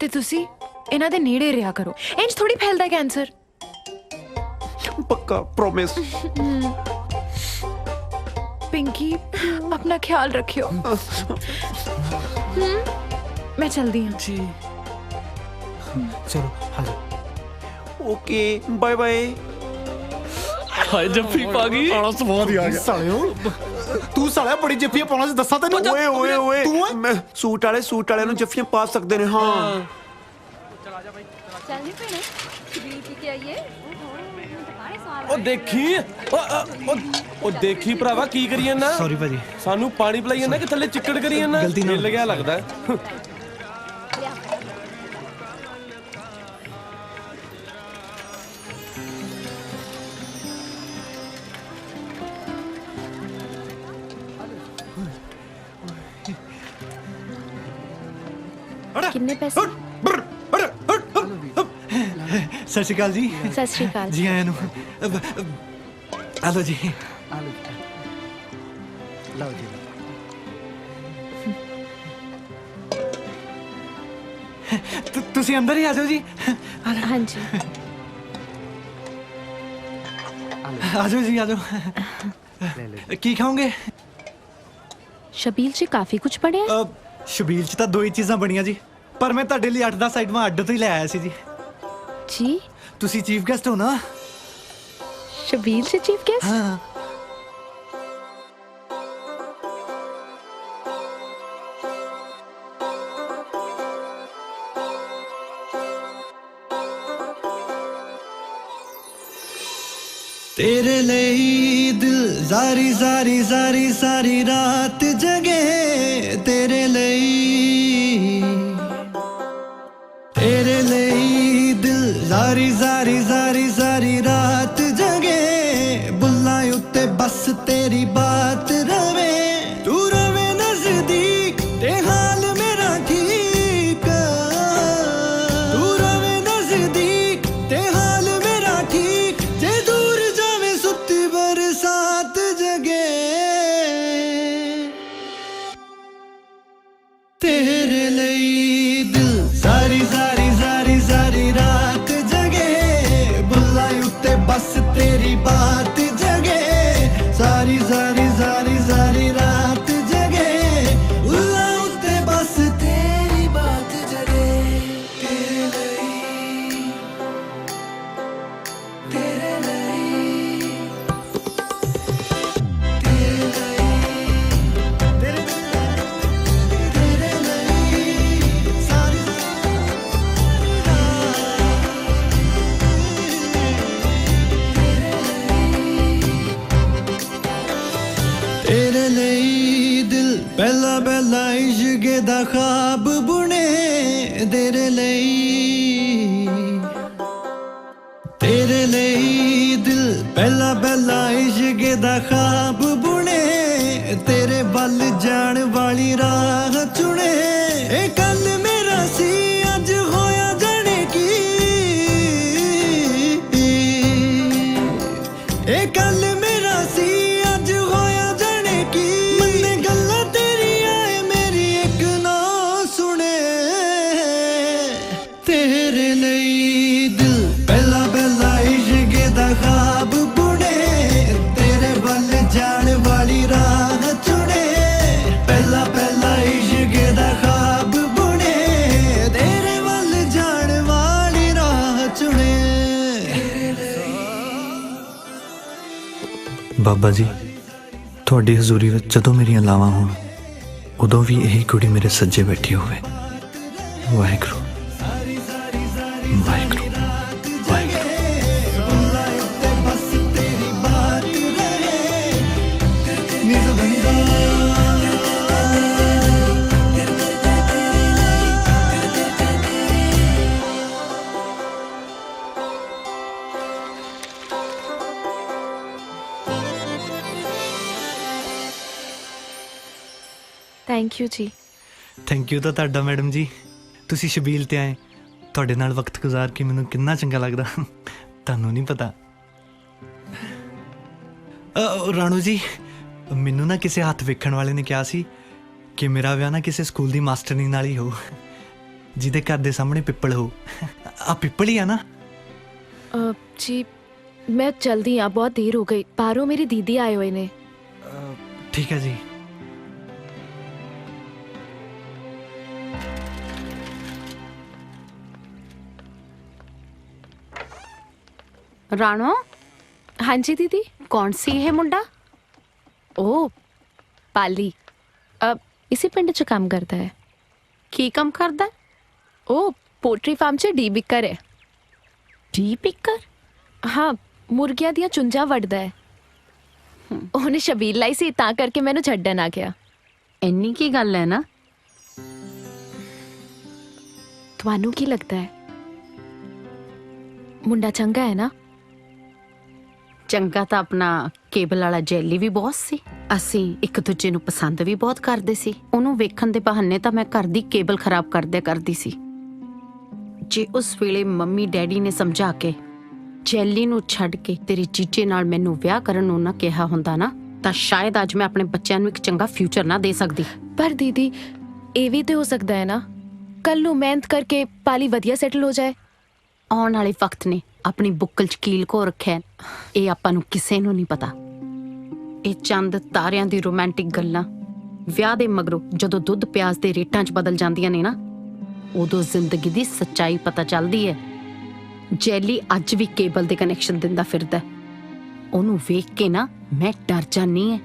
F: ਤੇ ਤੁਸੀਂ ਇਹਨਾਂ ਦੇ ਨੇੜੇ ਰਿਹਾ ਕਰੋ ਇੰਜ ਥੋੜੀ ਫੈਲਦਾ ਕੈਂਸਰ
Q: ਪੱਕਾ ਪ੍ਰੋਮਿਸ
F: ਪਿੰਕੀ ਆਪਣਾ ਖਿਆਲ ਰੱਖਿਓ मैं चलती हूँ
P: जी
E: चलो हाँ
Q: ओके बाय बाय
L: ਹਾਏ ਜੱਫੀ ਪਾ ਗਈ
A: ਆਲਾ ਸਵਾਦ ਹੀ ਆ ਗਿਆ
E: सालियो तू सालिया बड़ी जफ्फियां पाਉਣਾ ਸੀ ਦੱਸਾਂ ਤੈਨੂੰ
Q: ਓਏ ਓਏ ਓਏ ਮੈਂ ਸੂਟ ਵਾਲਿਆਂ ਨੂੰ ਜੱਫੀਆਂ ਪਾ ਸਕਦੇ ਨੇ ਹਾਂ
U: ਚੱਲਨੀ ਪੈਣੇ ਬੀਲ ਪੀ ਕੇ ਆਈਏ
K: ਉਹ ਦੇਖੀ ਉਹ ਦੇਖੀ ਭਰਾਵਾ ਕੀ ਕਰੀ ਜਾਂਦਾ
R: ਸੌਰੀ ਭਾਜੀ
K: ਸਾਨੂੰ ਪਾਣੀ ਪਿਲਾਈ ਜਾਂਦਾ ਕਿ ਥੱਲੇ ਚਿੱਕੜ ਕਰੀ ਜਾਂਦਾ
R: ਗਲਤੀ ਨਾਲ
K: ਮਿਲ ਗਿਆ ਲੱਗਦਾ
U: ਕਿੰਨੇ ਪੈਸੇ
R: ਸਤਿ ਸ਼੍ਰੀ ਅਕਾਲ ਜੀ
U: ਸਤਿ ਸ਼੍ਰੀ ਅਕਾਲ
R: ਜੀ ਆਇਆਂ ਨੂੰ ਆ ਲਓ ਜੀ
E: ਲਓ ਜੀ
R: ਤੁਸੀਂ ਅੰਦਰ ਹੀ ਆ ਜਾਓ ਜੀ
U: ਹਾਂਜੀ
R: ਆ ਜਾਓ ਜੀ ਆ ਜਾਓ ਕੀ ਖਾਓਗੇ
U: ਸ਼ਬੀਲ ਚ ਕਾਫੀ ਕੁਝ ਪੜਿਆ
R: ਸ਼ਬੀਲ ਚ ਤਾਂ ਦੋ ਹੀ ਚੀਜ਼ਾਂ ਬਣੀਆਂ ਜੀ ਪਰ ਮੈਂ ਤੁਹਾਡੇ ਲਈ 8-10 ਆਈਟਮਾਂ ਅੱਡ ਤੋਂ ਹੀ ਲੈ ਆਇਆ ਸੀ ਜੀ
U: ਜੀ
R: ਤੁਸੀਂ ਚੀਫ ਗੈਸਟ ਹੋ ਨਾ
U: ਸ਼ਬੀਲ ਚ ਚੀਫ ਗੈਸਟ
R: ਹਾਂ तेरे लिए दिल सारी सारी सारी सारी रात जगे तेरे लिए दिल सारी सारी सारी सारी रात जगे बुल्ला उत्ते बस तेरी बात रवे तू रवे नजदीक ते हाल मेरा ठीक तू रवे नजदीक ते हाल मेरा ठीक जे दूर जावे सुती बरसात जगे तेरे लिए दिल सारी सारी सारी सारी रात
G: बस तेरी बात जगे सारी सारी सारी सारी रात जगे उल्ला उत्ते बस तेरी बात जगे तेरे लिए तेरे लिए तेरे लिए दिल पहला पहला इश्क दा ख्वाब बुने तेरे लिए दिल पहला पहला इश्क दा ख्वाब बुने तेरे बल जान वाली राह चुने ए कल मेरा सी अज होया जाने की ए कल मेरा सी अज होया जाने की मन्ने गल्ला तेरी आए मेरी एक ना सुने तेरे लिए दिल पहला पहला इश्क दा ख्वाब बुने तेरे बल जान वाली राह चुने पहला पहला इश्क दा ख्वाब बुने तेरे बल जान वाली राह चुने
C: ਬਾਬਾ ਜੀ ਤੁਹਾਡੀ ਹਜ਼ੂਰੀ ਵਿੱਚ ਜਦੋਂ ਮੇਰੀਆਂ ਲਾਵਾਂ ਹੋਣ ਉਦੋਂ ਵੀ ਇਹੀ ਕੁੜੀ ਮੇਰੇ ਸੱਜੇ ਬੈਠੀ ਹੋਵੇ ਵਾਹਿਗੁਰੂ ਵਾਹਿਗੁਰੂ
G: बस तेरी बात रहे निज बंदा
F: ਥੈਂਕ ਯੂ ਜੀ।
C: ਥੈਂਕ ਯੂ ਤਾਂ ਤੁਹਾਡਾ ਮੈਡਮ ਜੀ ਤੁਸੀਂ ਸ਼ਬੀਲ ਤੇ ਆਏ ਤੁਹਾਡੇ ਨਾਲ ਵਕਤ ਗੁਜ਼ਾਰ ਕੇ ਮੈਨੂੰ ਕਿੰਨਾ ਚੰਗਾ ਲੱਗਦਾ ਤੁਹਾਨੂੰ ਨਹੀਂ ਪਤਾ ਰਾਣੂ ਜੀ ਮੈਨੂੰ ਨਾ ਕਿਸੇ ਹੱਥ ਵੇਖਣ ਵਾਲੇ ਨੇ ਕਿਹਾ ਸੀ ਕਿ ਮੇਰਾ ਵਿਆਹ ਨਾ ਕਿਸੇ ਸਕੂਲ ਦੀ ਮਾਸਟਰਨੀ ਨਾਲ ਹੀ ਹੋ ਜਿਹਦੇ ਘਰ ਦੇ ਸਾਹਮਣੇ ਪਿੱਪਲ ਹੋ ਆ ਪਿੱਪਲ ਹੀ ਆ ਨਾ
F: ਜੀ ਮੈਂ ਜਲਦੀ ਆ ਬਹੁਤ ਦੇਰ ਹੋ ਗਈ ਬਾਹਰੋਂ ਮੇਰੀ ਦੀਦੀ ਆਏ ਹੋਏ ਨੇ
C: ਠੀਕ ਹੈ ਜੀ
U: राणो
F: हाँ जी दीदी
U: कौन सी है मुंडा
F: ओ पाली इसी पिंड च काम करता है
U: की काम करदा
F: ओ पोल्ट्री फार्म च डी बिकर है
U: डी बिकर
F: हाँ मुर्गियां दियां चुंजां वड्डदा है ਉਹਨੇ ਸ਼ਬੀਲ ਲਾਈ ਸੀ ਤਾਂ ਕਰਕੇ ਮੈਨੂੰ ਛੱਡਣ ਆ ਗਿਆ
U: ਇੰਨੀ ਕੀ ਗੱਲ ਹੈ ਨਾ
F: ਤੁਹਾਨੂੰ ਕੀ ਲੱਗਦਾ ਹੈ ਮੁੰਡਾ ਚੰਗਾ ਹੈ ਨਾ
U: ਚੰਗਾ ਤਾਂ ਆਪਣਾ ਕੇਬਲ ਵਾਲਾ ਜੈਲੀ ਵੀ ਬਹੁਤ ਸੀ ਅਸੀਂ ਇੱਕ ਦੂਜੇ ਨੂੰ ਪਸੰਦ ਵੀ ਬਹੁਤ ਕਰਦੇ ਸੀ ਉਹਨੂੰ ਵੇਖਣ ਦੇ ਬਹਾਨੇ ਤਾਂ ਮੈਂ ਘਰ ਦੀ ਕੇਬਲ ਖਰਾਬ ਕਰਦੀ ਸੀ ਜੇ ਉਸ ਵੇਲੇ ਮੰਮੀ ਡੈਡੀ ਨੇ ਸਮਝਾ ਕੇ ਜੈਲੀ ਨੂੰ ਛੱਡ ਕੇ ਤੇਰੇ ਚੀਚੇ ਨਾਲ ਮੈਨੂੰ ਵਿਆਹ ਕਰਨ ਨੂੰ ਨਾ ਕਿਹਾ ਹੁੰਦਾ ਨਾ ਤਾਂ ਸ਼ਾਇਦ ਅੱਜ ਮੈਂ ਆਪਣੇ ਬੱਚਿਆਂ ਨੂੰ ਇੱਕ ਚੰਗਾ ਫਿਊਚਰ ਨਾ ਦੇ ਸਕਦੀ
F: ਪਰ ਦੀਦੀ ਇਹ ਵੀ ਤੇ ਹੋ ਸਕਦਾ ਹੈ ਨਾ ਕੱਲ ਨੂੰ ਮਿਹਨਤ ਕਰਕੇ ਪਾਲੀ ਵਧੀਆ ਸੈਟਲ ਹੋ ਜਾਏ
U: ਆਉਣ ਵਾਲੇ ਵਕਤ ਨੇ ਆਪਣੀ ਬੁੱਕਲ ਚ ਕੀਲ ਕੋ ਰੱਖਿਆ ਇਹ ਆਪਾਂ ਨੂੰ ਕਿਸੇ ਨੂੰ ਨਹੀਂ ਪਤਾ ਇਹ ਚੰਦ ਤਾਰਿਆਂ ਦੀ ਰੋਮਾਂਟਿਕ ਗੱਲਾਂ ਵਿਆਹ ਦੇ ਮਗਰੋਂ ਜਦੋਂ ਦੁੱਧ ਪਿਆਜ਼ ਦੇ ਰੇਟਾਂ 'ਚ ਬਦਲ ਜਾਂਦੀਆਂ ਨੇ ਨਾ ਉਦੋਂ ਜ਼ਿੰਦਗੀ ਦੀ ਸੱਚਾਈ ਪਤਾ ਚੱਲਦੀ ਹੈ ਜੈਲੀ ਅੱਜ ਵੀ ਕੇਬਲ ਦੇ ਕਨੈਕਸ਼ਨ ਦਿੰਦਾ ਫਿਰਦਾ ਉਹਨੂੰ ਵੇਖ ਕੇ ਨਾ ਮੈਂ ਡਰ ਜਾਂਦੀ ਹਾਂ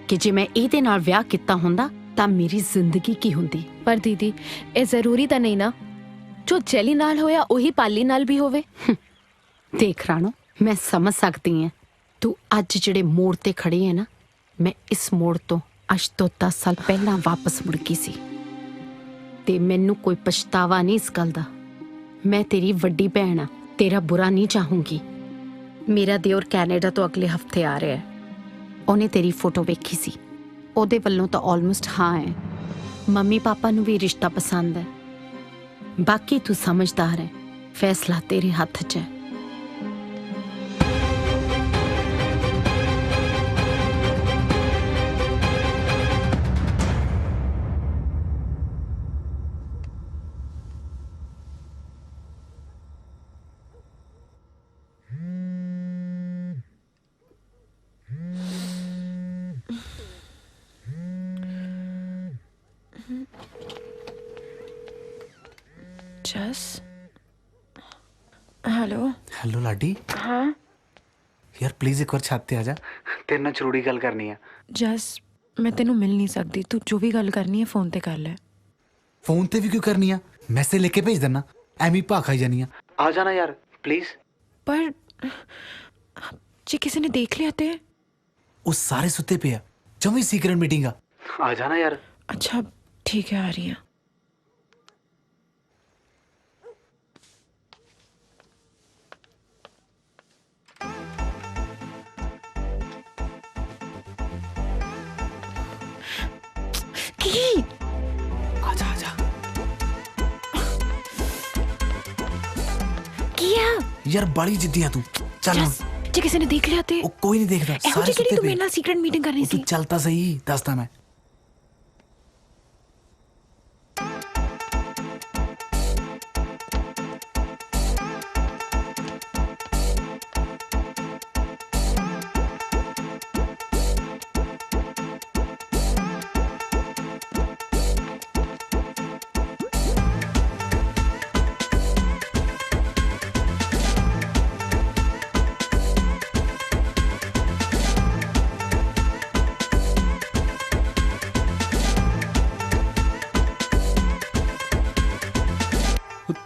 U: ਕਿ ਜੇ ਮੈਂ ਇਹਦੇ ਨਾਲ ਵਿਆਹ ਕੀਤਾ ਹੁੰਦਾ ਤਾਂ ਮੇਰੀ ਜ਼ਿੰਦਗੀ ਕੀ ਹੁੰਦੀ
F: ਪਰ ਦੀਦੀ ਇਹ ਜ਼ਰੂਰੀ ਤਾਂ ਨਹੀਂ ਨਾ ਜੋ ਜੈਲੀ ਨਾਲ ਹੋਇਆ ਉਹੀ ਪਾਲੀ ਨਾਲ ਵੀ ਹੋਵੇ
U: ਦੇਖ ਰਾਣੋ ਮੈਂ ਸਮਝ ਸਕਦੀ ਹਾਂ ਤੂੰ ਅੱਜ ਜਿਹੜੇ ਮੋੜ ਤੇ ਖੜੀ ਹੈ ਨਾ ਮੈਂ ਇਸ ਮੋੜ ਤੋਂ ਅੱਜ ਤੋਂ 10 ਸਾਲ ਪਹਿਲਾਂ ਵਾਪਸ ਮੁੜ ਗਈ ਸੀ ਤੇ ਮੈਨੂੰ ਕੋਈ ਪਛਤਾਵਾ ਨਹੀਂ ਇਸ ਗੱਲ ਦਾ ਮੈਂ ਤੇਰੀ ਵੱਡੀ ਭੈਣ ਆ ਤੇਰਾ ਬੁਰਾ ਨਹੀਂ ਚਾਹੂੰਗੀ ਮੇਰਾ ਦਿਓਰ ਕੈਨੇਡਾ ਤੋਂ ਅਗਲੇ ਹਫਤੇ ਆ ਰਿਹਾ ਹੈ ਉਹਨੇ ਤੇਰੀ ਫੋਟੋ ਵੇਖੀ ਸੀ ਉਹਦੇ ਵੱਲੋਂ ਤਾਂ ਆਲਮੋਸਟ ਹਾਂ ਹੈ ਮੰਮੀ ਪਾਪਾ ਨੂੰ ਵੀ ਰਿਸ਼ਤਾ ਪਸੰਦ ਹੈ ਬਾਕੀ ਤੂੰ ਸਮਝਦਾਰ ਹੈ ਫੈਸਲਾ ਤੇਰੇ ਹੱਥ 'ਚ ਹੈ
F: जस हेलो
E: हेलो लाडी।
F: हाँ
E: यार प्लीज एक बार छत ते आ जा, तेरे नाल जरूरी गल करनी है।
F: जस मैं तेनू मिल नहीं सकती, तू जो भी गल करनी है फोन ते कर ले।
E: फोन ते भी क्यों करनी है, मैसेज लेके भेज देना, एमी भा खाई जानी है। आ जाना यार प्लीज।
F: पर जे किसी ने देख लिया ते
E: वो सारे सुते पे है, जमी सीक्रेट मीटिंग आ जाना यार।
F: अच्छा ठीक है, आ रही है।
E: आजा आजा।
F: किया
E: यार बड़ी जिद्दी है तू, चल।
F: जे किसी ने देख लिया ते
E: कोई नहीं देखदा, सारे सुते
F: तू
E: पे।
F: मेरे नाल सीक्रेट मीटिंग करनी
E: तू
F: सी।
E: चलता सही, दसदा मैं।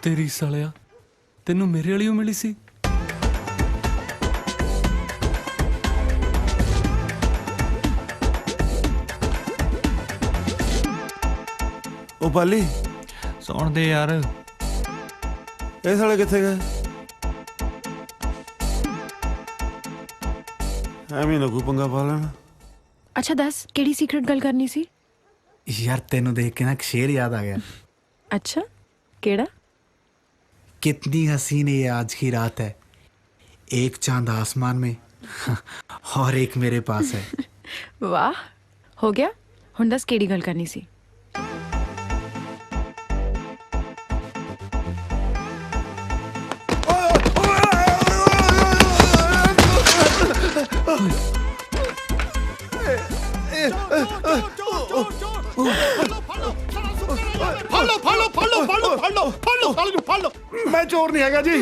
L: तेरी सालिया तेनू मेरे वाली मिली सी।
I: ਉਹ ਪਾਲੀ
C: ਸੌਣ ਦੇ ਯਾਰ।
I: ਇਹ ਸਾਲੇ ਕਿੱਥੇ ਗਏ? ਐਵੇਂ ਨਾ ਕੋਈ ਪੰਗਾ ਪਾ ਲੈਣਾ।
F: अच्छा दस केड़ी सीक्रेट गल करनी सी?
E: यार तेनू देख के ना एक शेर याद आ गया।
F: अच्छा केड़ा?
E: कितनी हसीन ये आज की रात है, एक चांद आसमान में और एक मेरे पास है।
F: वाह हो गया। हुण दस केड़ी गल करनी सी?
I: मैं चोर नहीं हैगा जी,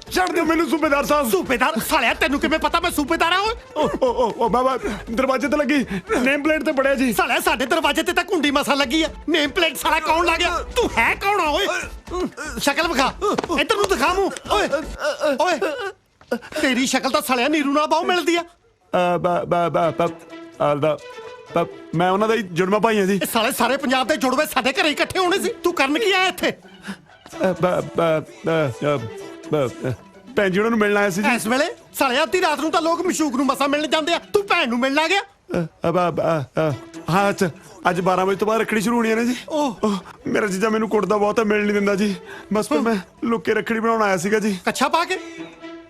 I: छड़ दो मैनू सूबेदार साहब।
T: सूबेदार सालिया तेनू किवें पता मैं सूबेदार हां?
I: ओ बाबा दरवाजे ते लगी नेम प्लेट ते पड़िया जी।
T: सालिया साडे दरवाजे ते तां कुंडी मसा लगी है, नेम प्लेट साला कौन ला गया? तू है कौन आ ओए? शक्ल विखा, इधर नु दिखा मुंह। ओए ओए तेरी शक्ल तां सालिया नीरू नाल बहुत मिलदी आ।
I: मैं ਉਹਨਾਂ ਦਾ ਹੀ ਜੁੜਵਾ ਭਾਈ ਹਾਂ ਜੀ।
T: ਸਾਲੇ ਸਾਰੇ ਪੰਜਾਬ ਦੇ ਜੁੜਵੇ ਸਾਡੇ ਘਰੇ ਇਕੱਠੇ ਹੋਣੇ ਸੀ, ਤੂੰ ਕਰਨ ਕੀ ਆਇਆ ਇੱਥੇ?
I: ਭੈਣ ਜੀ ਉਹਨਾਂ ਨੂੰ ਮਿਲਣ ਆਇਆ ਸੀ ਜੀ।
T: ਇਸ ਵੇਲੇ ਸਾਲਿਆ ਅੱਧੀ ਰਾਤ ਨੂੰ ਤਾਂ ਲੋਕ ਮਸ਼ੂਕ ਨੂੰ ਮਸਾ ਮਿਲਣ ਜਾਂਦੇ ਆ, ਤੂੰ ਭੈਣ ਨੂੰ ਮਿਲਣ ਆ ਗਿਆ?
I: ਹਾਂ ਅੱਛਾ, ਅੱਜ 12 ਵਜੇ ਤੋਂ ਬਾਅਦ ਰੱਖੜੀ ਸ਼ੁਰੂ ਹੋਣੀ ਹੈ ਨਾ ਜੀ। ਮੇਰਾ ਜੀਜਾ ਮੈਨੂੰ ਕੁੱਟਦਾ ਬਹੁਤ ਹੈ, ਮਿਲ ਨਹੀਂ ਦਿੰਦਾ ਜੀ। ਬਸ ਫਿਰ ਮੈਂ ਲੁੱਕੇ ਰੱਖੜੀ ਬਣਾਉਣ ਆਇਆ ਸੀਗਾ ਜੀ।
T: ਕੱਛਾ ਪਾ ਕੇ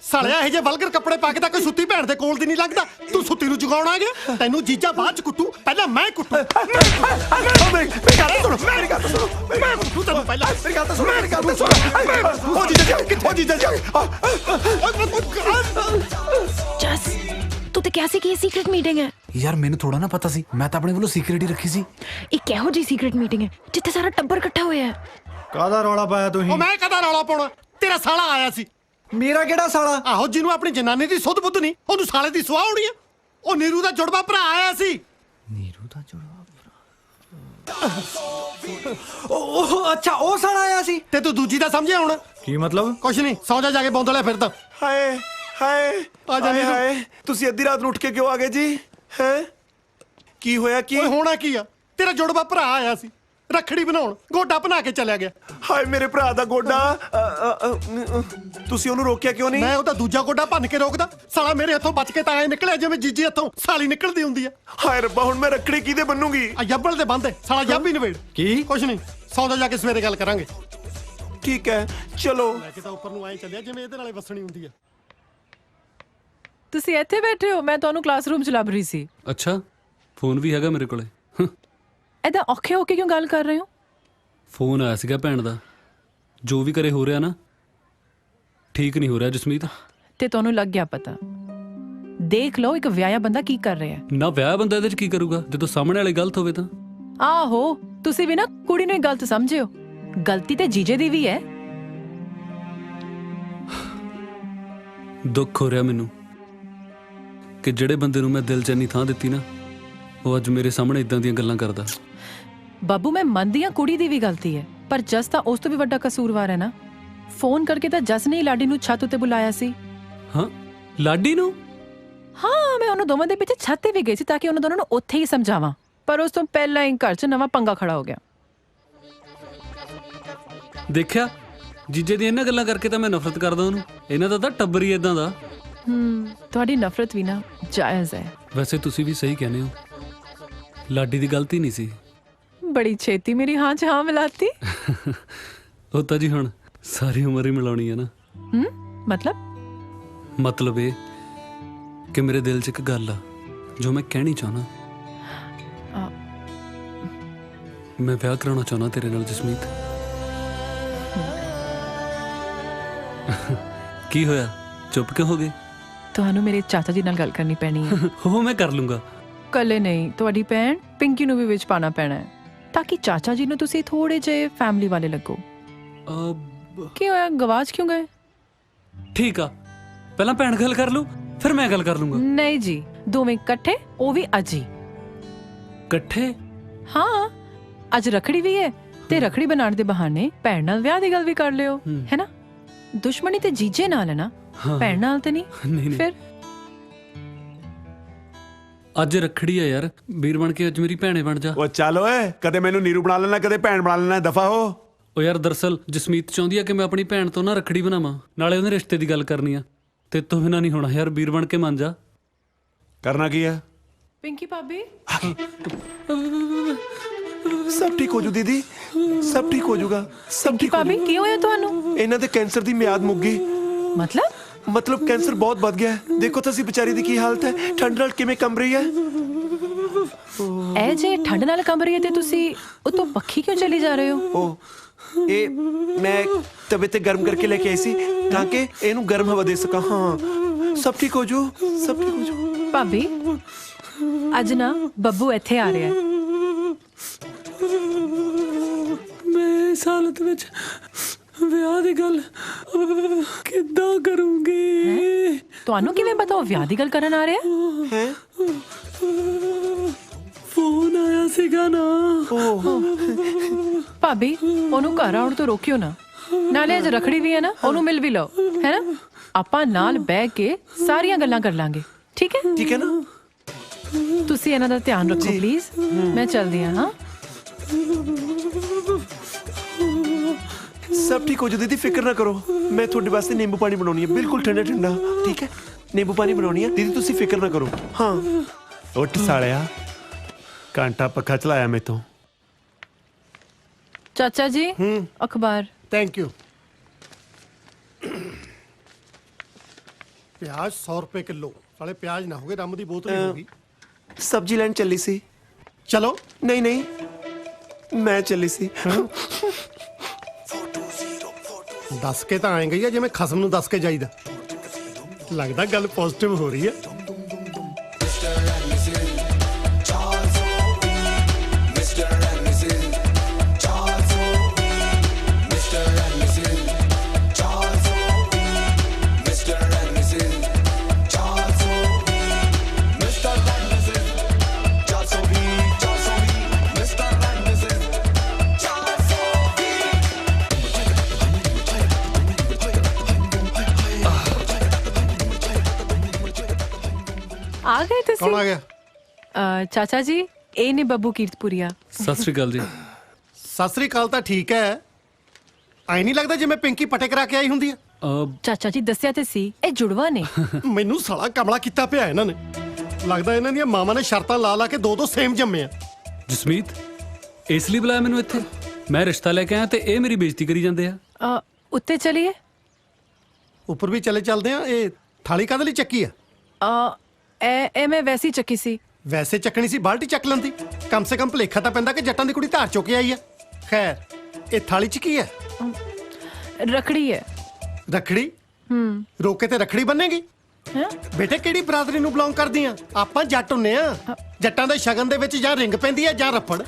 T: ਸਾਲਿਆ ਇਹ ਜੇ ਵਲਗਰ ਕੱਪੜੇ ਪਾ ਕੇ ਤਾਂ ਕੋਈ ਸੁੱਤੀ ਭੈਣ ਦੇ ਕੋਲ ਦੀ ਨਹੀਂ ਲੱਗਦਾ, ਤੂੰ ਸੁੱਤੀ ਨੂੰ ਜਗਾਉਣ ਆ ਗਿਆ? ਤੈਨੂੰ ਜੀਜਾ ਬਾਅਦ ਚ ਕੁੱਟੂ, ਪਹਿਲਾਂ ਮੈਂ ਕੁੱਟੂ। ਮੇਰੀ ਗੱਲ ਸੁਣੋ, ਮੈਂ ਕੁੱਟੂ ਤੈਨੂੰ ਪਹਿਲਾਂ। ਮੇਰੀ ਗੱਲ ਸੁਣੋ, ਮੇਰੀ ਗੱਲ ਸੁਣੋ। ਉਹ ਜੀਜਾ ਜੀ ਕਿੱਥੇ? ਜੀਜਾ ਜੀ
F: जस तू ते कैसे की सीक्रेट मीटिंग है?
E: यार मैंने थोड़ा ना पता सी, मैं तो अपने वालों सीक्रेट ही रखी सी।
F: एक किहो जी सीक्रेट मीटिंग है जिथे सारा टब्बर इकट्ठा होया है?
C: ਕਾਹਦਾ ਰੌਲਾ ਪਾਇਆ ਤੁਸੀਂ?
T: ਉਹ ਮੈਂ ਕਦਾ ਰੌਲਾ ਪਾਉਣਾ? ਤੇਰਾ ਸਾਲਾ ਆਇਆ ਸੀ।
C: ਮੇਰਾ ਕਿਹੜਾ ਸਾਲਾ?
T: ਆਹੋ ਜਿਹਨੂੰ ਆਪਣੀ ਜਨਾਨੀ ਦੀ ਸੁੱਧ ਬੁੱਧ ਨਹੀਂ, ਉਹਨੂੰ ਸਾਲੇ ਦੀ ਸੁਆਹ ਹੋਣੀ ਆ। ਉਹ ਨੀਰੂ ਦਾ ਜੁੜਵਾ ਭਰਾ ਆਇਆ ਸੀ।
C: ਨੀਰੂ ਦਾ ਜੁੜਵਾ ਉਹ ਅੱਛਾ ਉਹ ਸਾਲਾ ਆਇਆ ਸੀ।
T: ਤੇ ਤੂੰ ਦੂਜੀ ਦਾ ਸਮਝਿਆ ਹੁਣ?
C: ਕੀ ਮਤਲਬ?
T: ਕੁਛ ਨਹੀਂ, ਸੌਂ ਜਾ ਕੇ ਬੌਂਦਲਿਆ ਫਿਰਦਾ।
I: ਹਾਏ ਹਾਏ
T: ਆ ਜਾ ਨੀਰੂ।
I: ਹਾਏ ਤੁਸੀਂ ਅੱਧੀ ਰਾਤ ਨੂੰ ਉੱਠ ਕੇ ਕਿਉਂ ਆ ਗਏ ਜੀ? ਹੈ ਕੀ ਹੋਇਆ? ਕੀ
T: ਓਏ ਹੋਣਾ ਕੀ ਆ? ਤੇਰਾ ਜੁੜਵਾ ਭਰਾ ਆਇਆ ਸੀ ਰੱਖੜੀ ਬਣਾਉਣ, ਗੋਡਾ ਬਣਾ ਕੇ ਚਲਿਆ ਗਿਆ।
I: ਹਾਏ ਮੇਰੇ ਭਰਾ ਦਾ ਗੋਡਾ। ਤੁਸੀਂ ਉਹਨੂੰ ਰੋਕਿਆ ਕਿਉਂ ਨਹੀਂ?
T: ਮੈਂ ਉਹਦਾ ਦੂਜਾ ਗੋਡਾ ਭੰਨ ਕੇ ਰੋਕਦਾ, ਸਾਲਾ ਮੇਰੇ ਹੱਥੋਂ ਬਚ ਕੇ ਤਾਂ ਐ ਨਿਕਲਿਆ ਜਿਵੇਂ ਜੀਜੀ ਹੱਥੋਂ ਸਾਲੀ ਨਿਕਲਦੀ ਹੁੰਦੀ ਆ।
I: ਹਾਏ ਰੱਬਾ, ਹੁਣ ਮੈਂ ਰੱਖੜੀ ਕਿਹਦੇ ਬੰਨੂਗੀ?
T: ਆ ਜੱਬਲ ਦੇ ਬੰਦੇ, ਸਾਲਾ ਜੱਬ ਹੀ ਨਵੇੜ।
C: ਕੀ?
T: ਕੁਛ ਨਹੀਂ, ਸੌਦਾ ਜਾ ਕੇ ਸਵੇਰੇ ਗੱਲ ਕਰਾਂਗੇ।
I: ਠੀਕ ਹੈ ਚਲੋ।
T: ਲੈ ਕੇ ਤਾਂ ਉੱਪਰ ਨੂੰ ਐ ਚੱਲਿਆ ਜਿਵੇਂ ਇਹਦੇ ਨਾਲੇ ਵਸਣੀ ਹੁੰਦੀ ਆ।
N: ਤੁਸੀਂ ਇੱਥੇ ਬੈਠੇ ਹੋ, ਮੈਂ ਤੁਹਾਨੂੰ ਕਲਾਸਰੂਮ ਚ ਲੱਭ ਰਹੀ ਸੀ।
L: ਅੱਛਾ ਫੋਨ ਵੀ ਹੈਗਾ ਮੇਰੇ ਕੋਲੇ।
N: ਐਦਾਂ ਔਖੇ ਹੋ ਕੇ ਕਿਉਂ ਗੱਲ ਕਰ ਰਹੇ ਹੋ?
L: ਫੋਨ ਆਇਆ ਸੀਗਾ ਭੈਣ ਦਾ, ਜੋ ਵੀ ਕਰੇ ਹੋ ਰਿਹਾ ਨਾ ਠੀਕ ਨਹੀਂ ਹੋ ਰਿਹਾ ਜਸਮੀਤ।
N: ਤੇ ਤੁਹਾਨੂੰ ਲੱਗ ਗਿਆ ਪਤਾ? ਦੇਖ ਲਓ ਇੱਕ ਵਿਆਹਿਆ ਬੰਦਾ ਕੀ ਕਰ ਰਿਹਾ ਹੈ।
L: ਨਾ ਵਿਆਹ ਬੰਦਾ ਇਹਦੇ ਚ ਕੀ ਕਰੂਗਾ ਜਦੋਂ ਸਾਹਮਣੇ ਵਾਲੇ ਗਲਤ ਹੋਵੇ ਤਾਂ?
N: ਆਹੋ ਤੁਸੀਂ ਵੀ ਨਾ ਕੁੜੀ ਨੂੰ ਹੀ ਗਲਤ ਸਮਝਿਓ। ਗਲਤੀ ਤੇ ਜੀਜੇ ਦੀ ਵੀ ਹੈ,
L: ਦੁੱਖ ਹੋ ਰਿਹਾ ਮੈਨੂੰ ਕਿ ਜਿਹੜੇ ਬੰਦੇ ਨੂੰ ਮੈਂ ਦਿਲ 'ਚ ਇੰਨੀ ਥਾਂ ਦਿੱਤੀ ਨਾ, ਉਹ ਅੱਜ ਮੇਰੇ ਸਾਹਮਣੇ ਇਦਾਂ ਦੀਆਂ ਗੱਲਾਂ ਕਰਦਾ।
N: ਬਾਬੂ ਮੈਂ ਮੰਨਦੀ ਹਾਂ ਕੁੜੀ ਦੀ ਵੀ ਗਲਤੀ ਹੈ, ਪਰ ਜਸ ਤਾਂ ਉਸ ਤੋਂ ਵੀ ਵੱਡਾ ਕਸੂਰਵਾਰ ਹੈ ਨਾ। ਫੋਨ ਕਰਕੇ ਤਾਂ ਜਸ ਨੇ ਹੀ ਲਾਡੀ ਨੂੰ ਛੱਤ ਉੱਤੇ ਬੁਲਾਇਆ ਸੀ।
L: ਹਾਂ, ਲਾਡੀ ਨੂੰ?
N: ਹਾਂ, ਮੈਂ ਉਹਨਾਂ ਦੋਵਾਂ ਦੇ ਪਿੱਛੇ ਛੱਤ ਤੇ ਵੀ ਗਈ ਸੀ ਤਾਂ ਕਿ ਉਹਨਾਂ ਦੋਨਾਂ ਨੂੰ ਉੱਥੇ ਹੀ ਸਮਝਾਵਾਂ, ਪਰ ਉਸ ਤੋਂ ਪਹਿਲਾਂ ਹੀ ਘਰ 'ਚ ਨਵਾਂ ਪੰਗਾ ਖੜਾ ਹੋ ਗਿਆ।
L: ਦੇਖਿਆ, ਜੀਜੇ ਦੀਆਂ ਇਹਨਾਂ ਗੱਲਾਂ ਕਰਕੇ ਤਾਂ ਮੈਂ ਨਫ਼ਰਤ ਕਰਦਾ ਉਹਨੂੰ। ਇਹਨਾਂ ਦਾ ਤਾਂ ਟੱਬਰ ਹੀ ਇਦਾਂ ਦਾ।
N: ਤੁਹਾਡੀ ਨਫ਼ਰਤ ਵੀ ਨਾ ਜਾਇਜ਼ ਹੈ।
L: ਵੈਸੇ ਤੁਸੀਂ ਵੀ ਸਹੀ ਕਹਿੰਦੇ ਹੋ, ਲਾਡੀ ਦੀ ਗਲਤੀ ਨਹੀਂ ਸੀ।
N: ਬੜੀ ਛੇਤੀ ਮੇਰੀ ਹਾਂ 'ਚ ਹਾਂ ਮਿਲਾਤੀ।
L: ਉਹ ਤਾਂ ਜੀ ਹੁਣ ਸਾਰੀ ਉਮਰ ਹੀ ਮਿਲਾਉਣੀ ਹੈ ਨਾ। ਮਤਲਬ ਇਹ ਕਿ ਮੇਰੇ ਦਿਲ 'ਚ ਇੱਕ ਗੱਲ ਆ ਜੋ ਮੈਂ ਕਹਿਣੀ ਚਾਹੁੰਦਾ। ਮੈਂ ਵਿਆਹ ਕਰਾਉਣਾ ਚਾਹੁੰਦਾ ਤੇਰੇ ਨਾਲ ਜਸਮੀਤ। ਕੀ ਹੋਇਆ, ਚੁੱਪ ਕਿਉਂ ਹੋ ਗਏ?
N: ਤੁਹਾਨੂੰ ਮੇਰੇ ਚਾਚਾ ਜੀ ਨਾਲ ਗੱਲ ਕਰਨੀ ਪੈਣੀ ਹੈ।
L: ਉਹ ਮੈਂ ਕਰ ਲੂੰਗਾ।
N: ਕੱਲੇ ਨਹੀਂ, ਤੁਹਾਡੀ ਭੈਣ ਪਿੰਕੀ ਨੂੰ ਵੀ ਵਿੱਚ ਪਾਣਾ ਪੈਣਾ ਹੈ ਤਾਂ ਕਿ ਚਾਚਾ ਜੀ ਨੂੰ ਤੁਸੀਂ ਥੋੜੇ ਜਿਹੇ ਫੈਮਿਲੀ ਵਾਲੇ ਲੱਗੋ। ਕੀ ਹੋਇਆ, ਗਵਾਚ ਕਿਉਂ ਗਏ?
L: ਠੀਕ ਆ, ਪਹਿਲਾਂ ਭੈਣ ਗੱਲ ਕਰ ਲੂ, ਫਿਰ ਮੈਂ ਗੱਲ ਕਰ ਲੂੰਗਾ।
N: ਨਹੀਂ ਜੀ, ਦੋਵੇਂ ਇਕੱਠੇ, ਉਹ ਵੀ ਅੱਜ ਹੀ।
L: ਇਕੱਠੇ?
N: ਹਾਂ, ਅੱਜ ਰੱਖੜੀ ਵੀ ਹੈ ਤੇ ਰੱਖੜੀ ਬਣਾਉਣ ਦੇ ਬਹਾਨੇ ਭੈਣ ਨਾਲ ਵਿਆਹ ਦੀ ਗੱਲ ਵੀ ਕਰ ਲਿਓ, ਹੈ ਨਾ? ਦੁਸ਼ਮਣੀ ਤੇ ਜੀਜੇ ਨਾਲ ਹੈ ਨਾ, ਭੈਣ ਨਾਲ ਤੇ ਨਹੀਂ। ਫਿਰ
L: ਅੱਜ ਰੱਖੜੀ ਆ ਯਾਰ, ਵੀਰ ਬਣ ਕੇ ਅੱਜ ਮੇਰੀ ਭੈਣੇ ਬਣ ਜਾ।
S: ਉਹ ਚੱਲ ਓਏ, ਕਦੇ ਮੈਨੂੰ ਨੀਰੂ ਬਣਾ ਲੈਣਾ, ਕਦੇ ਭੈਣ ਬਣਾ ਲੈਣਾ, ਦਫਾ ਹੋ।
L: ਉਹ ਯਾਰ ਦਰਅਸਲ ਜਸਮੀਤ ਚਾਹੁੰਦੀ ਆ ਕਿ ਮੈਂ ਆਪਣੀ ਭੈਣ ਤੋਂ ਨਾ ਰੱਖੜੀ ਬਣਾਵਾਂ, ਨਾਲੇ ਉਹਦੇ ਰਿਸ਼ਤੇ ਦੀ ਗੱਲ ਕਰਨੀ ਆ। ਤੇ ਤੋਂ ਬਿਨਾਂ ਨਹੀਂ ਹੋਣਾ ਯਾਰ, ਵੀਰ ਬਣ ਕੇ ਮੰਨ ਜਾ।
S: ਕਰਨਾ ਕੀ ਆ?
N: ਪਿੰਕੀ ਭਾਬੀ,
Q: ਸਭ ਠੀਕ ਹੋ ਜੂ ਦੀਦੀ, ਸਭ ਠੀਕ ਹੋ ਜਾਊਗਾ, ਸਭ ਠੀਕ ਹੋ
N: ਭਾਬੀ ਕੀ ਹੋਇਆ ਤੁਹਾਨੂੰ?
Q: ਇਹਨਾਂ ਦੇ ਕੈਂਸਰ ਦੀ ਮਿਆਦ ਮੁੱਕ ਗਈ। ਮਤਲਬ ਕੈਂਸਰ ਬਹੁਤ ਵੱਧ ਗਿਆ ਹੈ। ਦੇਖੋ ਤੁਸੀਂ ਵਿਚਾਰੀ ਦੀ ਕੀ ਹਾਲਤ ਹੈ, ਠੰਡ ਨਾਲ ਕਿਵੇਂ ਕੰਬ ਰਹੀ ਹੈ।
N: ਐ ਜੇ ਠੰਡ ਨਾਲ ਕੰਬ ਰਹੀ ਹੈ ਤੇ ਤੁਸੀਂ ਉਤੋਂ ਪੱਖੀ ਕਿਉਂ ਚਲੀ ਜਾ ਰਹੇ ਹੋ?
Q: ਇਹ ਮੈਂ ਤਬੀਅਤ ਤੇ ਗਰਮ ਕਰਕੇ ਲੈ ਕੇ ਆਈ ਸੀ ਤਾਂ ਕਿ ਇਹਨੂੰ ਗਰਮ ਹਵਾ ਦੇ ਸਕਾਂ। ਹਾਂ, ਸਭ ਠੀਕ ਹੋ ਜੂ, ਸਭ ਠੀਕ ਹੋ ਜੂ।
N: ਭਾਬੀ, ਅੱਜ ਨਾ ਬੱਬੂ ਇੱਥੇ ਆ ਰਿਹਾ ਹੈ।
L: ਮੈਂ ਇਸ ਹਾਲਤ ਵਿੱਚ ਵਿਆਹ ਦੀ ਗੱਲ ਕਿੱਦਾਂ ਕਰੂੰਗੀ?
N: ਤੁਹਾਨੂੰ ਕਿਵੇਂ ਪਤਾ ਉਹ ਵਿਆਹ ਦੀ ਗੱਲ ਕਰਨ ਆ ਰਿਹਾ
Q: ਹੈ?
L: ਫੋਨ ਆਇਆ ਸੀਗਾ ਨਾ।
N: ਭਾਬੀ, ਉਹਨੂੰ ਘਰ ਆਉਣ ਤੋਂ ਰੋਕਿਓ ਨਾ, ਨਾਲੇ ਅੱਜ ਰੱਖੜੀ ਵੀ ਹੈ ਨਾ, ਉਹਨੂੰ ਮਿਲ ਵੀ ਲਓ, ਹੈ ਨਾ? ਆਪਾਂ ਨਾਲ ਬਹਿ ਕੇ ਸਾਰੀਆਂ ਗੱਲਾਂ ਕਰ ਲਾਂਗੇ, ਠੀਕ ਹੈ?
Q: ਠੀਕ ਹੈ ਨਾ?
N: ਤੁਸੀਂ ਇਹਨਾਂ ਦਾ ਧਿਆਨ ਰੱਖੋ ਪਲੀਜ਼। ਮੈਂ ਚੱਲਦੀ ਹਾਂ।
Q: ਸਭ ਠੀਕ ਹੋ ਜੂ ਦੀਦੀ, ਫਿਕਰ ਨਾ ਕਰੋ। ਮੈਂ ਤੁਹਾਡੇ ਵਾਸਤੇ ਨਿੰਬੂ ਪਾਣੀ ਬਣਾਉਣੀ ਹੈ, ਬਿਲਕੁਲ ਠੰਡਾ ਠੰਡਾ, ਠੀਕ ਹੈ? ਨਿੰਬੂ ਪਾਣੀ ਬਣਾਉਣੀ ਹੈ ਦੀਦੀ, ਤੁਸੀਂ ਫਿਕਰ ਨਾ ਕਰੋ। ਹਾਂ,
S: ਉੱਠ ਸਾਲਿਆ, ਘੰਟਾ ਪੱਖਾ ਚਲਾਇਆ ਮੈਥੋਂ।
N: ਚਾਚਾ ਜੀ, ਅਖਬਾਰ।
T: Thank you. ਪਿਆਜ਼ 100 ਰੁਪਏ ਕਿਲੋ। ਸਾਲੇ ਪਿਆਜ਼ ਨਾ ਹੋਗੇ, ਰੰਮ ਦੀ ਬੋਤਲ ਹੀ ਹੋਗੀ।
Q: ਸਬਜ਼ੀ ਲੈਣ ਚੱਲੀ ਸੀ।
T: ਚਲੋ।
Q: ਨਹੀਂ, ਮੈਂ ਚੱਲੀ ਸੀ।
T: ਦੱਸ ਕੇ ਤਾਂ ਆਏ ਗਈ ਆ ਜਿਵੇਂ ਖਸਮ ਨੂੰ ਦੱਸ ਕੇ ਜਾਈਦਾ। ਲੱਗਦਾ ਗੱਲ ਪੋਜ਼ਿਟਿਵ ਹੋ ਰਹੀ ਹੈ।
N: ਆ ਗਏ ਤੁਸੀਂ?
T: ਕੌਣ ਆ ਗਿਆ?
N: ਚਾਚਾ ਜੀ, ਇਹ ਨੇ ਬੱਬੂ ਕੀਰਤਪੁਰੀਆ।
L: ਸਤਿ ਸ੍ਰੀ ਅਕਾਲ ਜੀ।
T: ਸਤਿ ਸ੍ਰੀ ਅਕਾਲ ਤਾਂ ਠੀਕ ਹੈ, ਐ ਨਹੀਂ ਲੱਗਦਾ ਜਿਵੇਂ ਪਿੰਕੀ ਪਟੇ ਕਰਾ ਕੇ ਆਈ ਹੁੰਦੀ ਆ।
N: ਚਾਚਾ ਜੀ ਦੱਸਿਆ ਤੇ ਸੀ, ਇਹ ਜੁੜਵਾ ਨੇ।
T: ਮੈਨੂੰ ਸਾਲਾ ਕਮਲਾ ਕੀਤਾ ਪਿਆ ਇਹਨਾਂ ਨੇ। ਲੱਗਦਾ ਇਹਨਾਂ ਦੀਆਂ ਮਾਵਾਂ ਨੇ ਸ਼ਰਤਾਂ ਲਾ ਕੇ ਦੋ ਸੇਮ ਜੰਮੇ ਆ।
L: ਜਸਮੀਤ, ਇਸ ਲਈ ਬੁਲਾਇਆ ਮੈਨੂੰ ਇੱਥੇ? ਮੈਂ ਰਿਸ਼ਤਾ ਲੈ ਕੇ ਆਇਆ ਤੇ ਇਹ ਮੇਰੀ ਬੇਇੱਜ਼ਤੀ ਕਰੀ ਜਾਂਦੇ ਆ।
N: ਉੱਤੇ ਚਲੀਏ?
T: ਉੱਪਰ ਵੀ ਚੱਲਦੇ ਆ। ਇਹ ਥਾਲੀ ਕਾਹਦੇ ਲਈ ਚੱਕੀ ਆ?
N: ਇਹ ਮੈਂ ਵੈਸੀ ਚੱਕੀ ਸੀ।
T: ਵੈਸੇ ਚੱਕਣੀ ਸੀ, ਬਾਲਟੀ ਚੱਕ ਲੈਂਦੀ। ਕਮ ਸੇ ਕਮ ਭਲੇਖਾ ਤਾਂ ਪੈਂਦਾ ਕਿ ਜੱਟਾਂ ਦੀ ਕੁੜੀ ਧਾਰ ਚੁੱਕ ਆਈ ਆ। ਖੈਰ, ਇਹ ਥਾਲੀ 'ਚ ਕੀ ਹੈ?
N: ਰੱਖੜੀ ਹੈ।
T: ਰੱਖੜੀ? ਰੋਕੇ ਤੇ ਰੱਖੜੀ ਬੰਨੇਗੀ? ਬੇਟੇ ਕਿਹੜੀ ਬਰਾਦਰੀ ਨੂੰ ਬਿਲੋਂਗ ਕਰਦੀ ਆ? ਆਪਾਂ ਜੱਟ ਹੁੰਨੇ ਆ। ਜੱਟਾਂ ਦੇ ਸ਼ਗਨ ਦੇ ਵਿੱਚ ਜਾਂ ਰਿੰਗ ਪੈਂਦੀ ਆ ਜਾਂ ਰੱਫੜ।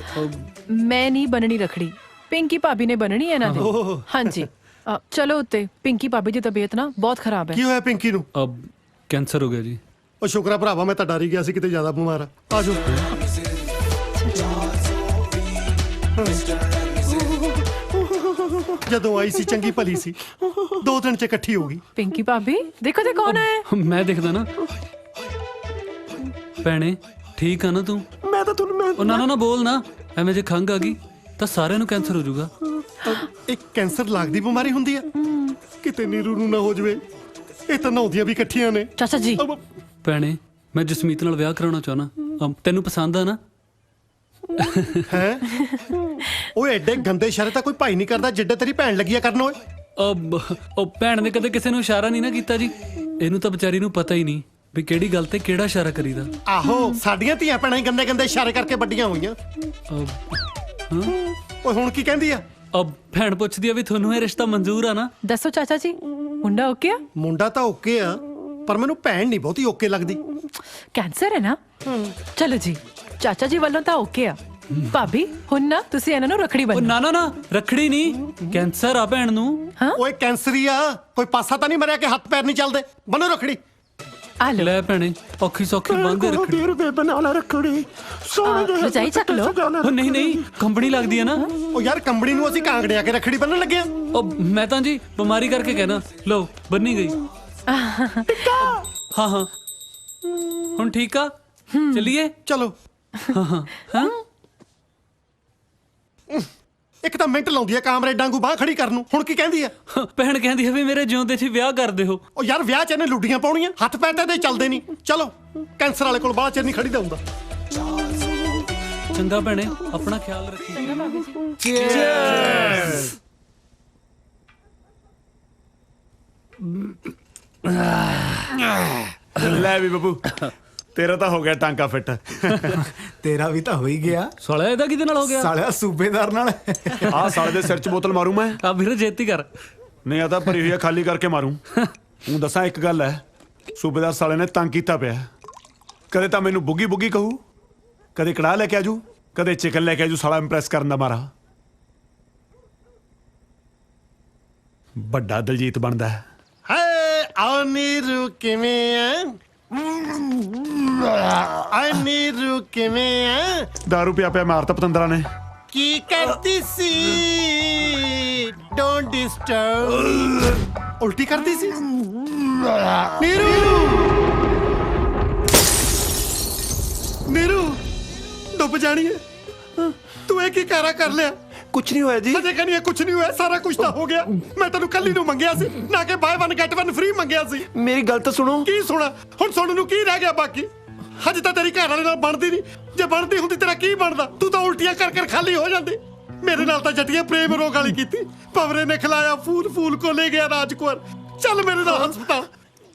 N: ਮੈਂ ਨਹੀਂ ਬੰਨਣੀ ਰੱਖੜੀ, ਪਿੰਕੀ ਭਾਬੀ ਨੇ ਬੰਨਣੀ ਇਹਨਾਂ ਦੇ। ਹਾਂਜੀ। ਚਲੋ ਉੱਤੇ ਪਿੰਕੀ ਭਾਬੀ ਦੀ ਤਬੀਅਤ ਨਾ ਬਹੁਤ ਖਰਾਬ ਹੈ।
T: ਕੀ ਹੋਇਆ ਪਿੰਕੀ ਨੂੰ?
L: ਅਬ ਕੈਂਸਰ ਹੋ ਗਿਆ ਜੀ।
T: ਉਹ ਸ਼ੁਕਰ ਆ ਭਰਾਵਾ, ਮੈਂ ਤਾਂ ਡਰ ਹੀ ਗਿਆ ਸੀ ਕਿਤੇ ਜ਼ਿਆਦਾ ਬਿਮਾਰ ਆ ਜਾਓ। ਜਦੋਂ ਆਈ ਸੀ ਚੰਗੀ ਭਲੀ ਸੀ, 2 ਦਿਨ ਚ ਇਕੱਠੀ ਹੋ ਗਈ।
N: ਪਿੰਕੀ ਭਾਬੀ ਦੇਖੋ ਤੇ ਕੌਣ ਹੈ।
L: ਮੈਂ ਦੇਖਦਾ ਨਾ। ਭੈਣੇ ਠੀਕ ਆ ਨਾ ਤੂੰ?
Q: ਮੈਂ ਤਾਂ ਤੁਹਾਨੂੰ
L: ਉਹ ਨਾ ਬੋਲ ਨਾ, ਐਵੇਂ ਜੇ ਖੰਘ ਆ ਗਈ ਤਾਂ ਸਾਰਿਆਂ ਨੂੰ ਕੈਂਸਰ ਹੋ ਜਾਊਗਾ।
T: ਇੱਕ ਕੈਂਸਰ ਲੱਗਦੀ ਬਿਮਾਰੀ ਹੁੰਦੀ ਆ, ਕਿਤੇ ਨੀਰੂ ਨੂੰ ਨਾ ਹੋ ਜਵੇ। ਇਹ ਤਾਂ ਨਹਾਉਂਦੀਆਂ ਵੀ ਇਕੱਠੀਆਂ ਨੇ।
N: ਚਾਚਾ ਜੀ
L: ਭੈਣੇ ਮੈਂ ਜਸਮੀਤ ਨਾਲ ਵਿਆਹ ਕਰਾਉਣਾ ਚਾਹਣਾ, ਤੈਨੂੰ ਪਸੰਦ ਆ ਨਾ?
T: ਹੈ ਉਹ ਐਡੇ ਗੰਦੇ ਇਸ਼ਾਰੇ ਤਾਂ ਕੋਈ ਭਾਈ ਨਹੀਂ ਕਰਦਾ ਜਿੱਡੇ ਤੇਰੀ ਭੈਣ ਲੱਗੀ ਆ ਕਰਨ। ਓਏ
L: ਉਹ ਭੈਣ ਨੇ ਕਦੇ ਕਿਸੇ ਨੂੰ ਇਸ਼ਾਰਾ ਨਹੀਂ ਨਾ ਕੀਤਾ ਜੀ। ਇਹਨੂੰ ਤਾਂ ਵਿਚਾਰੀ ਨੂੰ ਪਤਾ ਹੀ ਨਹੀਂ ਵੀ ਕਿਹੜੀ ਗੱਲ ਤੇ ਕਿਹੜਾ ਇਸ਼ਾਰਾ ਕਰੀਦਾ।
T: ਆਹੋ ਸਾਡੀਆਂ ਧੀਆਂ ਭੈਣਾਂ ਹੀ ਗੰਦੇ ਗੰਦੇ ਇਸ਼ਾਰੇ ਕਰਕੇ ਵੱਡੀਆਂ ਹੋਈਆਂ। ਓਏ ਹੁਣ ਕੀ ਕਹਿੰਦੀ ਆ?
L: ਭੈਣ ਪੁੱਛਦੀ ਆ ਵੀ ਤੁਹਾਨੂੰ ਇਹ ਰਿਸ਼ਤਾ ਮਨਜ਼ੂਰ ਆ ਨਾ?
N: ਦੱਸੋ ਚਾਚਾ ਜੀ, ਮੁੰਡਾ ਓਕੇ ਆ?
T: ਮੁੰਡਾ ਤਾਂ ਓਕੇ ਆ, ਪਰ ਮੈਨੂੰ ਭੈਣ ਨਹੀਂ ਬਹੁਤੀ ਓਕੇ ਲੱਗਦੀ।
N: ਕੈਂਸਰ ਹੈ ਨਾ? ਚਲੋ ਜੀ, ਚਾਚਾ ਜੀ ਵੱਲੋਂ ਤਾਂ ਓਕੇ ਆ। ਭਾਬੀ ਹੁਣ ਨਾ ਤੁਸੀਂ ਇਹਨਾਂ ਨੂੰ ਰੱਖੜੀ ਬੰਨ੍ਹੋ।
L: ਨਾ ਰੱਖੜੀ ਨਹੀਂ, ਕੈਂਸਰ ਆ ਭੈਣ ਨੂੰ।
T: ਓਏ ਕੈਂਸਰ ਹੀ ਆ, ਕੋਈ ਪਾਸਾ ਤਾਂ ਨਹੀਂ ਮਰਿਆ ਕਿ ਹੱਥ ਪੈਰ ਨਹੀਂ ਚੱਲਦੇ। ਬੰਨੋ ਰੱਖੜੀ।
L: ਲੈ ਭੈਣੇ ਔਖੀ ਸੌਖੀ ਬੰਨ੍ਹ ਦੇ ਰੱਖੜੀ।
T: ਬਣਾ ਲਾ ਰੱਖੜੀ।
N: ਰਜਾਈ ਚੱਕ ਲੋ।
L: ਨਹੀਂ ਕੰਬਣੀ ਲੱਗਦੀ ਹੈ ਨਾ।
T: ਉਹ ਯਾਰ ਕੰਬਣੀ ਨੂੰ ਅਸੀਂ ਕਾਂਗੜੇ ਆ ਕੇ ਰੱਖੜੀ ਬੰਨਣ ਲੱਗੇ ਆ।
L: ਮੈਂ ਤਾਂ ਜੀ ਬਿਮਾਰੀ ਕਰਕੇ ਕਹਿਣਾ। ਲੋ ਬੰਨੀ ਗਈ। ਹਾਂ ਹੁਣ ਠੀਕ ਆ, ਚਲਿਏ।
T: ਚਲੋ।
L: ਹਾਂ
T: ਇੱਕ ਤਾਂ ਮਿੰਟ ਲਾਉਂਦੀ ਆ ਕਾਮਰੇ ਡਾਂਗੂ ਬਾਹ ਖੜੀ ਕਰਨ ਨੂੰ। ਹੁਣ ਕੀ ਕਹਿੰਦੀ ਆ?
L: ਭੈਣ ਕਹਿੰਦੀ ਹੈ ਵੀ ਮੇਰੇ ਜਿਉਂਦੇ 'ਚ ਵਿਆਹ ਕਰ ਦਿਓ।
T: ਉਹ ਯਾਰ ਵਿਆਹ 'ਚ ਇਹਨੇ ਲੁੱਡੀਆਂ ਪਾਉਣੀਆਂ, ਹੱਥ ਪੈਰ ਤੇ ਚੱਲਦੇ ਨਹੀਂ। ਚਲੋ ਕੈਂਸਰ ਵਾਲੇ ਕੋਲ ਬਾਹਲਾ ਚਿਰ ਨਹੀਂ ਖੜੀਦਾ ਹੁੰਦਾ।
L: ਚੰਗਾ ਭੈਣੇ, ਆਪਣਾ ਖਿਆਲ ਰੱਖੀ।
S: ਲੈ ਵੀ ਬੱਬੂ, ਤੇਰਾ ਤਾਂ ਹੋ ਗਿਆ ਟਾਂਕਾ ਫਿੱਟ।
E: ਤੇਰਾ ਵੀ ਤਾਂ ਹੋ ਹੀ ਗਿਆ।
L: ਸਾਲਿਆ ਇਹਦਾ ਕਿਹਦੇ ਨਾਲ ਹੋ ਗਿਆ?
E: ਸਾਲਿਆ ਸੂਬੇਦਾਰ ਨਾਲ।
S: ਆਹ ਸਾਲੇ ਦੇ ਸਿਰ 'ਚ ਬੋਤਲ ਮਾਰੂ ਮੈਂ।
L: ਆ ਵੀਰੇ ਜੇਤੀ ਕਰ।
S: ਨਹੀਂ ਆ ਤਾਂ ਭਰੀ ਹੋਈ ਆ, ਖਾਲੀ ਕਰਕੇ ਮਾਰੂ। ਹੁਣ ਦੱਸਾਂ ਇੱਕ ਗੱਲ ਹੈ, ਸੂਬੇਦਾਰ ਸਾਲੇ ਨੇ ਤੰਗ ਕੀਤਾ ਪਿਆ। ਕਦੇ ਤਾਂ ਮੈਨੂੰ ਬੁੱਗੀ ਬੁੱਗੀ ਕਹੂ, ਕਦੇ ਕੜਾਹ ਲੈ ਕੇ ਆਜੂ, ਕਦੇ ਚਿਕਨ ਲੈ ਕੇ ਆਜੂ। ਸਾਲਾ ਇੰਪ੍ਰੈਸ ਕਰਨ ਦਾ ਮਾਰਾ ਵੱਡਾ ਦਲਜੀਤ ਬਣਦਾ ਹੈ।
T: ਹਾਏ ਆ ਨੀਰੂ ਕਿਵੇਂ ਆ? ਆ ਨੀਰੂ ਕਿਵੇਂ ਆ?
S: ਦਾਰੂ ਪਿਆ ਪਿਆ ਮਾਰਤਾ ਪਤੰਦਰਾਂ ਨੇ।
T: ਕੀ ਕਰਦੀ ਸੀ? Don't disturb. ਉਲਟੀ ਕਰਦੀ ਸੀ। ਨੀਰੂ ਡੁੱਬ ਜਾਣੀ ਹੈ। ਤੂੰ ਇਹ ਕੀ ਕਾਰਾ ਕਰ ਲਿਆ?
Q: ਕੁਛ ਨਹੀਂ ਹੋਇਆ ਜੀ।
T: ਅਜੇ ਕਹਿੰਦੀ ਕੁਛ ਨਹੀਂ ਹੋਇਆ, ਸਾਰਾ ਕੁਝ ਤਾਂ ਹੋ ਗਿਆ। ਮੈਂ ਤੈਨੂੰ ਕੱਲੀ ਨੂੰ ਮੰਗਿਆ ਸੀ, ਨਾ ਕਿ ਬਾਏ 1 ਗੈਟ 1 ਫ੍ਰੀ ਮੰਗਿਆ ਸੀ।
Q: ਮੇਰੀ ਗੱਲ ਤਾਂ ਸੁਣੋ।
T: ਕੀ ਸੁਣਾ? ਹੁਣ ਸੁਣਨ ਨੂੰ ਕੀ ਰਹਿ ਗਿਆ ਬਾਕੀ? ਹਜੇ ਤਾਂ ਤੇਰੀ ਘਰ ਵਾਲੇ ਨਾਲ ਬਣਦੀ ਨਹੀਂ। ਜੇ ਬਣਦੀ ਹੁੰਦੀ ਤੇਰਾ ਕੀ ਬਣਦਾ? ਤੂੰ ਤਾਂ ਉਲਟੀਆਂ ਕਰ ਕਰ ਖਾਲੀ ਹੋ ਜਾਂਦੀ। ਮੇਰੇ ਨਾਲ ਤਾਂ ਜੱਟੀਆਂ ਪ੍ਰੇਮ ਰੋਗ ਵਾਲੀ ਕੀਤੀ। ਪਵਰੇ ਨੇ ਖਿਲਾਇਆ, ਫੂਲ ਕੋ ਲੈ ਗਿਆ ਰਾਜਕੁਮਾਰ। ਚੱਲ ਮੇਰੇ ਨਾਲ ਹਸਪਤਾਲ।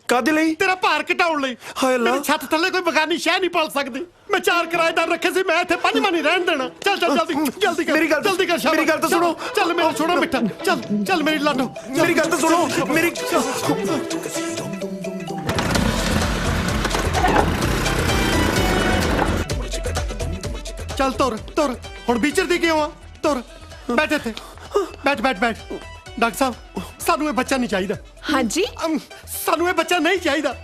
Q: ਕਾਹਦੇ ਲਈ?
T: ਤੇਰਾ ਭਾਰ ਘਟਾਉਣ ਲਈ।
Q: ਹਾਏ ਅੱਲਾ।
T: ਮੇਰੀ ਛੱਤ ਥੱਲੇ ਕੋਈ ਬਗਾਨੀ ਸ਼ਹਿ ਨਹੀਂ ਪਾਲ ਸਕਦੀ। ਮੈਂ 4 ਕਿਰਾਏਦਾਰ ਰੱਖੇ ਸੀ, ਮੈਂ ਇੱਥੇ 5ਵਾਂ ਨਹੀਂ ਰਹਿਣ ਦੇਣਾ। ਚੱਲ ਜਲਦੀ ਕਰ।
Q: ਮੇਰੀ ਗੱਲ ਤਾਂ ਸੁਣੋ।
T: ਚੱਲ ਮੇਰਾ ਛੋੜਾ ਮਿੱਠਾ। ਚੱਲ ਮੇਰੀ ਲਾਡੋ।
Q: ਮੇਰੀ ਗੱਲ ਤਾਂ ਸੁਣੋ। ਮੇਰੀ
T: ਚੱਲ ਤੁਰ ਹੁਣ ਵਿਚਰਦੀ ਕਿਉਂ ਆ? ਤੁਰ ਬੈਠ ਇੱਥੇ। ਬੈਠ ਡਾਕਟਰ ਸਾਹਿਬ, ਸਾਨੂੰ ਇਹ ਬੱਚਾ ਨਹੀਂ ਚਾਹੀਦਾ।
F: ਹਾਂਜੀ,
T: ਸਾਨੂੰ ਇਹ ਬੱਚਾ ਨਹੀਂ ਚਾਹੀਦਾ।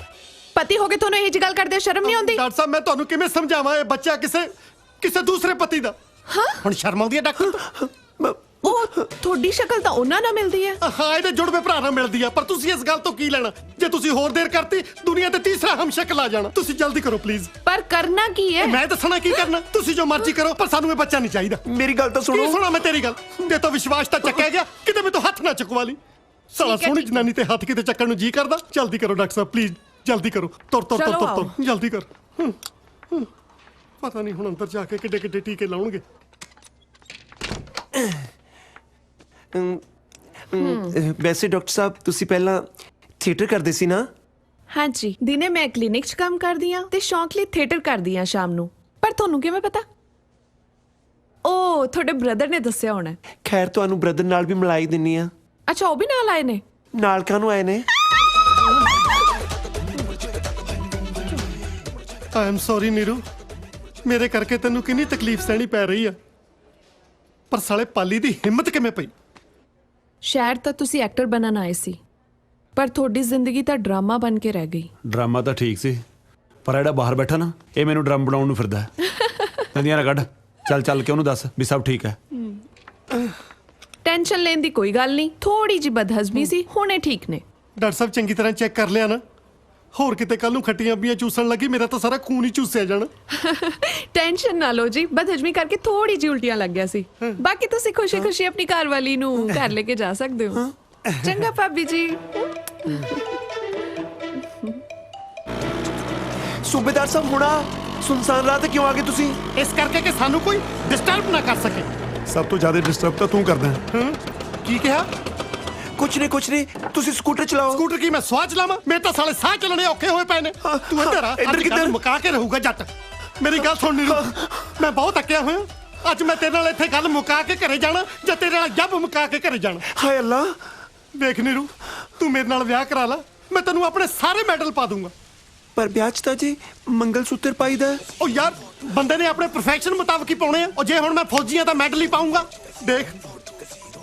F: ਪਤੀ ਹੋ ਕੇ ਤੁਹਾਨੂੰ ਇਹ ਜੀ ਗੱਲ ਕਰਦੇ ਸ਼ਰਮ ਨਹੀਂ ਆਉਂਦੀ?
T: ਡਾਕਟਰ ਸਾਹਿਬ ਮੈਂ ਤੁਹਾਨੂੰ ਕਿਵੇਂ ਸਮਝਾਵਾਂ? ਇਹ ਬੱਚਾ ਕਿਸੇ ਦੂਸਰੇ ਪਤੀ ਦਾ। ਹੁਣ ਸ਼ਰਮ ਆਉਂਦੀ ਹੈ ਡਾਕਟਰ?
F: ਉਹ ਤੁਹਾਡੀ ਸ਼ਕਲ ਤਾਂ ਉਹਨਾਂ ਨਾਲ ਮਿਲਦੀ ਹੈ।
T: ਹਾਂ, ਇਹਦੇ ਜੁੜਵੇਂ ਭਰਾ ਨਾਲ ਮਿਲਦੀ ਆ। ਪਰ ਤੁਸੀਂ ਇਸ ਗੱਲ ਤੋਂ ਕੀ ਲੈਣਾ? ਜੇ ਤੁਸੀਂ ਹੋਰ ਦੇਰ ਕਰਤੀ, ਦੁਨੀਆ ਤੇ ਤੀਸਰਾ ਹਮਸ਼ਕਲ ਆ ਜਾਣਾ। ਤੁਸੀਂ ਜਲਦੀ ਕਰੋ ਪਲੀਜ਼।
F: ਪਰ ਕਰਨਾ ਕੀ ਹੈ?
T: ਮੈਂ ਦੱਸਣਾ ਕੀ ਕਰਨਾ। ਤੁਸੀਂ ਜੋ ਮਰਜ਼ੀ ਕਰੋ, ਪਰ ਸਾਨੂੰ ਇਹ ਬੱਚਾ ਨਹੀਂ ਚਾਹੀਦਾ।
Q: ਮੇਰੀ ਗੱਲ ਤਾਂ ਸੁਣੋ।
T: ਕੀ ਸੁਣਾ ਮੈਂ ਤੇਰੀ ਗੱਲ? ਤੇ ਤਾਂ ਵਿਸ਼ਵਾਸ ਤਾਂ ਚੱਕਿਆ ਗਿਆ, ਕਿਤੇ ਮੈਨੂੰ ਹੱਥ ਨਾ ਚੁਕਵਾ ਲਈ। ਸਾਲਾ ਸੋਹਣੀ ਜਨਾਨੀ ਤੇ ਹੱਥ ਕਿਤੇ ਚੱਕਣ ਨੂੰ ਜੀ ਕਰਦਾ। ਜਲਦੀ ਕਰੋ ਡਾਕਟਰ ਸਾਹਿਬ ਪਲੀਜ਼, ਜਲਦੀ ਕਰੋ। ਤੁਰ ਜਲਦੀ ਕਰ। ਪਤਾ ਨਹੀਂ ਹੁਣ ਅੰਦਰ ਜਾ ਕੇ ਕਿੱਡੇ ਟੀਕੇ ਲਾਉਣਗੇ।
Q: ਵੈਸੇ ਡਾਕਟਰ ਸਾਹਿਬ, ਤੁਸੀਂ ਪਹਿਲਾਂ ਥੀਏਟਰ ਕਰਦੇ ਸੀ ਨਾ?
F: ਹਾਂਜੀ, ਦਿਨੇ ਮੈਂ ਕਲੀਨਿਕ 'ਚ ਕੰਮ ਕਰਦੀ ਆ ਤੇ ਸ਼ੌਂਕ ਲਈ ਥੀਏਟਰ ਕਰਦੀ ਆ ਸ਼ਾਮ ਨੂੰ। ਪਰ ਤੁਹਾਨੂੰ ਕਿਵੇਂ ਪਤਾ? ਉਹ ਤੁਹਾਡੇ ਬ੍ਰਦਰ ਨੇ ਦੱਸਿਆ ਹੋਣਾ।
Q: ਖੈਰ, ਤੁਹਾਨੂੰ ਬ੍ਰਦਰ ਨਾਲ ਵੀ ਮਿਲਾਈ ਦਿੰਨੀ ਆ।
F: ਅੱਛਾ, ਉਹ ਵੀ ਨਾਲ ਆਏ ਨੇ?
Q: ਨਾਲ ਕਾਹਨੂੰ ਆਏ ਨੇ?
T: ਆਈ ਐਮ ਸੌਰੀ ਨੀਰੂ, ਮੇਰੇ ਕਰਕੇ ਤੈਨੂੰ ਕਿੰਨੀ ਤਕਲੀਫ ਸਹਿਣੀ ਪੈ ਰਹੀ ਆ। ਪਰ ਸਾਲੇ ਪਾਲੀ ਦੀ ਹਿੰਮਤ ਕਿਵੇਂ ਪਈ?
M: ਸ਼ਾਇਦ ਤਾਂ ਤੁਸੀਂ ਐਕਟਰ ਬਣਨ ਆਏ ਸੀ, ਪਰ ਤੁਹਾਡੀ ਜ਼ਿੰਦਗੀ ਤਾਂ ਡਰਾਮਾ ਬਣ ਕੇ ਰਹਿ ਗਈ।
S: ਡਰਾਮਾ ਤਾਂ ਠੀਕ ਸੀ, ਪਰ ਜਿਹੜਾ ਬਾਹਰ ਬੈਠਾ ਨਾ, ਇਹ ਮੈਨੂੰ ਡਰਮ ਬਣਾਉਣ ਨੂੰ ਫਿਰਦਾ ਹੈ। ਨਦੀਆਂ ਨਾ ਕੱਢ, ਚੱਲ ਕੇ ਉਹਨੂੰ ਦੱਸ ਵੀ ਸਭ ਠੀਕ ਹੈ।
M: ਟੈਨਸ਼ਨ ਲੈਣ ਦੀ ਕੋਈ ਗੱਲ ਨਹੀਂ, ਥੋੜੀ ਜਿਹੀ ਬਦਹਜ਼ਮੀ ਸੀ, ਹੁਣੇ ਠੀਕ ਨੇ।
T: ਡਾਕਟਰ ਸਾਹਿਬ ਚੰਗੀ ਤਰ੍ਹਾਂ ਚੈੱਕ ਕਰ ਲਿਆ ਨਾ? ਹੋਰ ਕਿਤੇ ਕੱਲ ਨੂੰ ਖੱਟੀਆਂ ਅੰਬੀਆਂ ਚੂਸਣ ਲੱਗੀ, ਮੇਰਾ ਤਾਂ ਸਾਰਾ ਖੂਨ ਹੀ ਚੂਸਿਆ ਜਾਣਾ।
M: ਟੈਨਸ਼ਨ ਨਾ ਲਓ ਜੀ, ਬਦਹਜ਼ਮੀ ਕਰਕੇ ਥੋੜੀ ਜਿਹੀ ਉਲਟੀਆਂ ਲੱਗ ਗਿਆ ਸੀ। ਬਾਕੀ ਤੁਸੀਂ ਖੁਸ਼ੀ-ਖੁਸ਼ੀ ਆਪਣੀ ਘਰ ਵਾਲੀ ਨੂੰ ਘਰ ਲੈ ਕੇ ਜਾ ਸਕਦੇ ਹੋ। ਚੰਗਾ ਭਾਬੀ ਜੀ।
Q: ਸੂਬੇਦਾਰ ਸਾਹਿਬ ਹੁਣਾ ਸੁਨਸਾਨ ਰਾਤ ਕਿਉਂ ਆ ਗਏ ਤੁਸੀਂ?
T: ਇਸ ਕਰਕੇ ਕਿ ਸਾਨੂੰ ਕੋਈ ਡਿਸਟਰਬ ਨਾ ਕਰ ਸਕੇ।
S: ਸਭ ਤੋਂ ਜ਼ਿਆਦਾ ਡਿਸਟਰਬ ਤਾਂ ਤੂੰ ਕਰਦਾ ਹੈ।
T: ਕੀ ਕਿਹਾ?
Q: ਕੁਛ ਨਹੀਂ, ਤੁਸੀਂ ਸਕੂਟਰ ਚਲਾਓ।
T: ਸਕੂਟਰ ਕੀ ਮੈਂ ਸਵਾਹ ਚਲਾਵਾਂ? ਮੇਰੇ ਤਾਂ ਸਾਲੇ ਸਾਹ ਚੱਲਣੇ ਔਖੇ ਹੋਏ ਪਏ ਨੇ। ਤੂੰ ਇੱਧਰ ਆ,
Q: ਇੱਧਰ ਕਿੱਧਰ?
T: ਮੁਕਾ ਕੇ ਰਹੂਗਾ ਜੱਟ। ਮੇਰੀ ਗੱਲ ਸੁਣ ਨੀਰੂ, ਮੈਂ ਬਹੁਤ ਅੱਕਿਆ ਹੋਇਆ। ਅੱਜ ਮੈਂ ਤੇਰੇ ਨਾਲ ਇੱਥੇ ਗੱਲ ਮੁਕਾ ਕੇ ਘਰੇ ਜਾਣਾ ਜਾਂ ਤੇਰੇ ਨਾਲ ਜੱਬ ਮੁਕਾ ਕੇ ਘਰੇ ਜਾਣਾ?
Q: ਹਾਏ ਅੱਲਾ।
T: ਵੇਖ ਨੀਰੂ, ਤੂੰ ਮੇਰੇ ਨਾਲ ਵਿਆਹ ਕਰਾ ਲਾ, ਮੈਂ ਤੈਨੂੰ ਆਪਣੇ ਸਾਰੇ ਮੈਡਲ ਪਾ ਦੂੰਗਾ।
Q: ਪਰ ਵਿਆਹ 'ਚ ਤਾਂ ਜੀ ਮੰਗਲ ਸੂਤਰ ਪਾਈਦਾ।
T: ਉਹ ਯਾਰ, ਬੰਦੇ ਨੇ ਆਪਣੇ ਪ੍ਰੋਫੈਸ਼ਨ ਮੁਤਾਬਕ ਹੀ ਪਾਉਣੇ ਆ। ਉਹ ਜੇ ਹੁਣ ਮੈਂ ਫੌਜੀਆਂ ਤਾਂ ਮੈਡਲ ਹੀ ਪਾਉਂਗਾ। ਦੇਖ,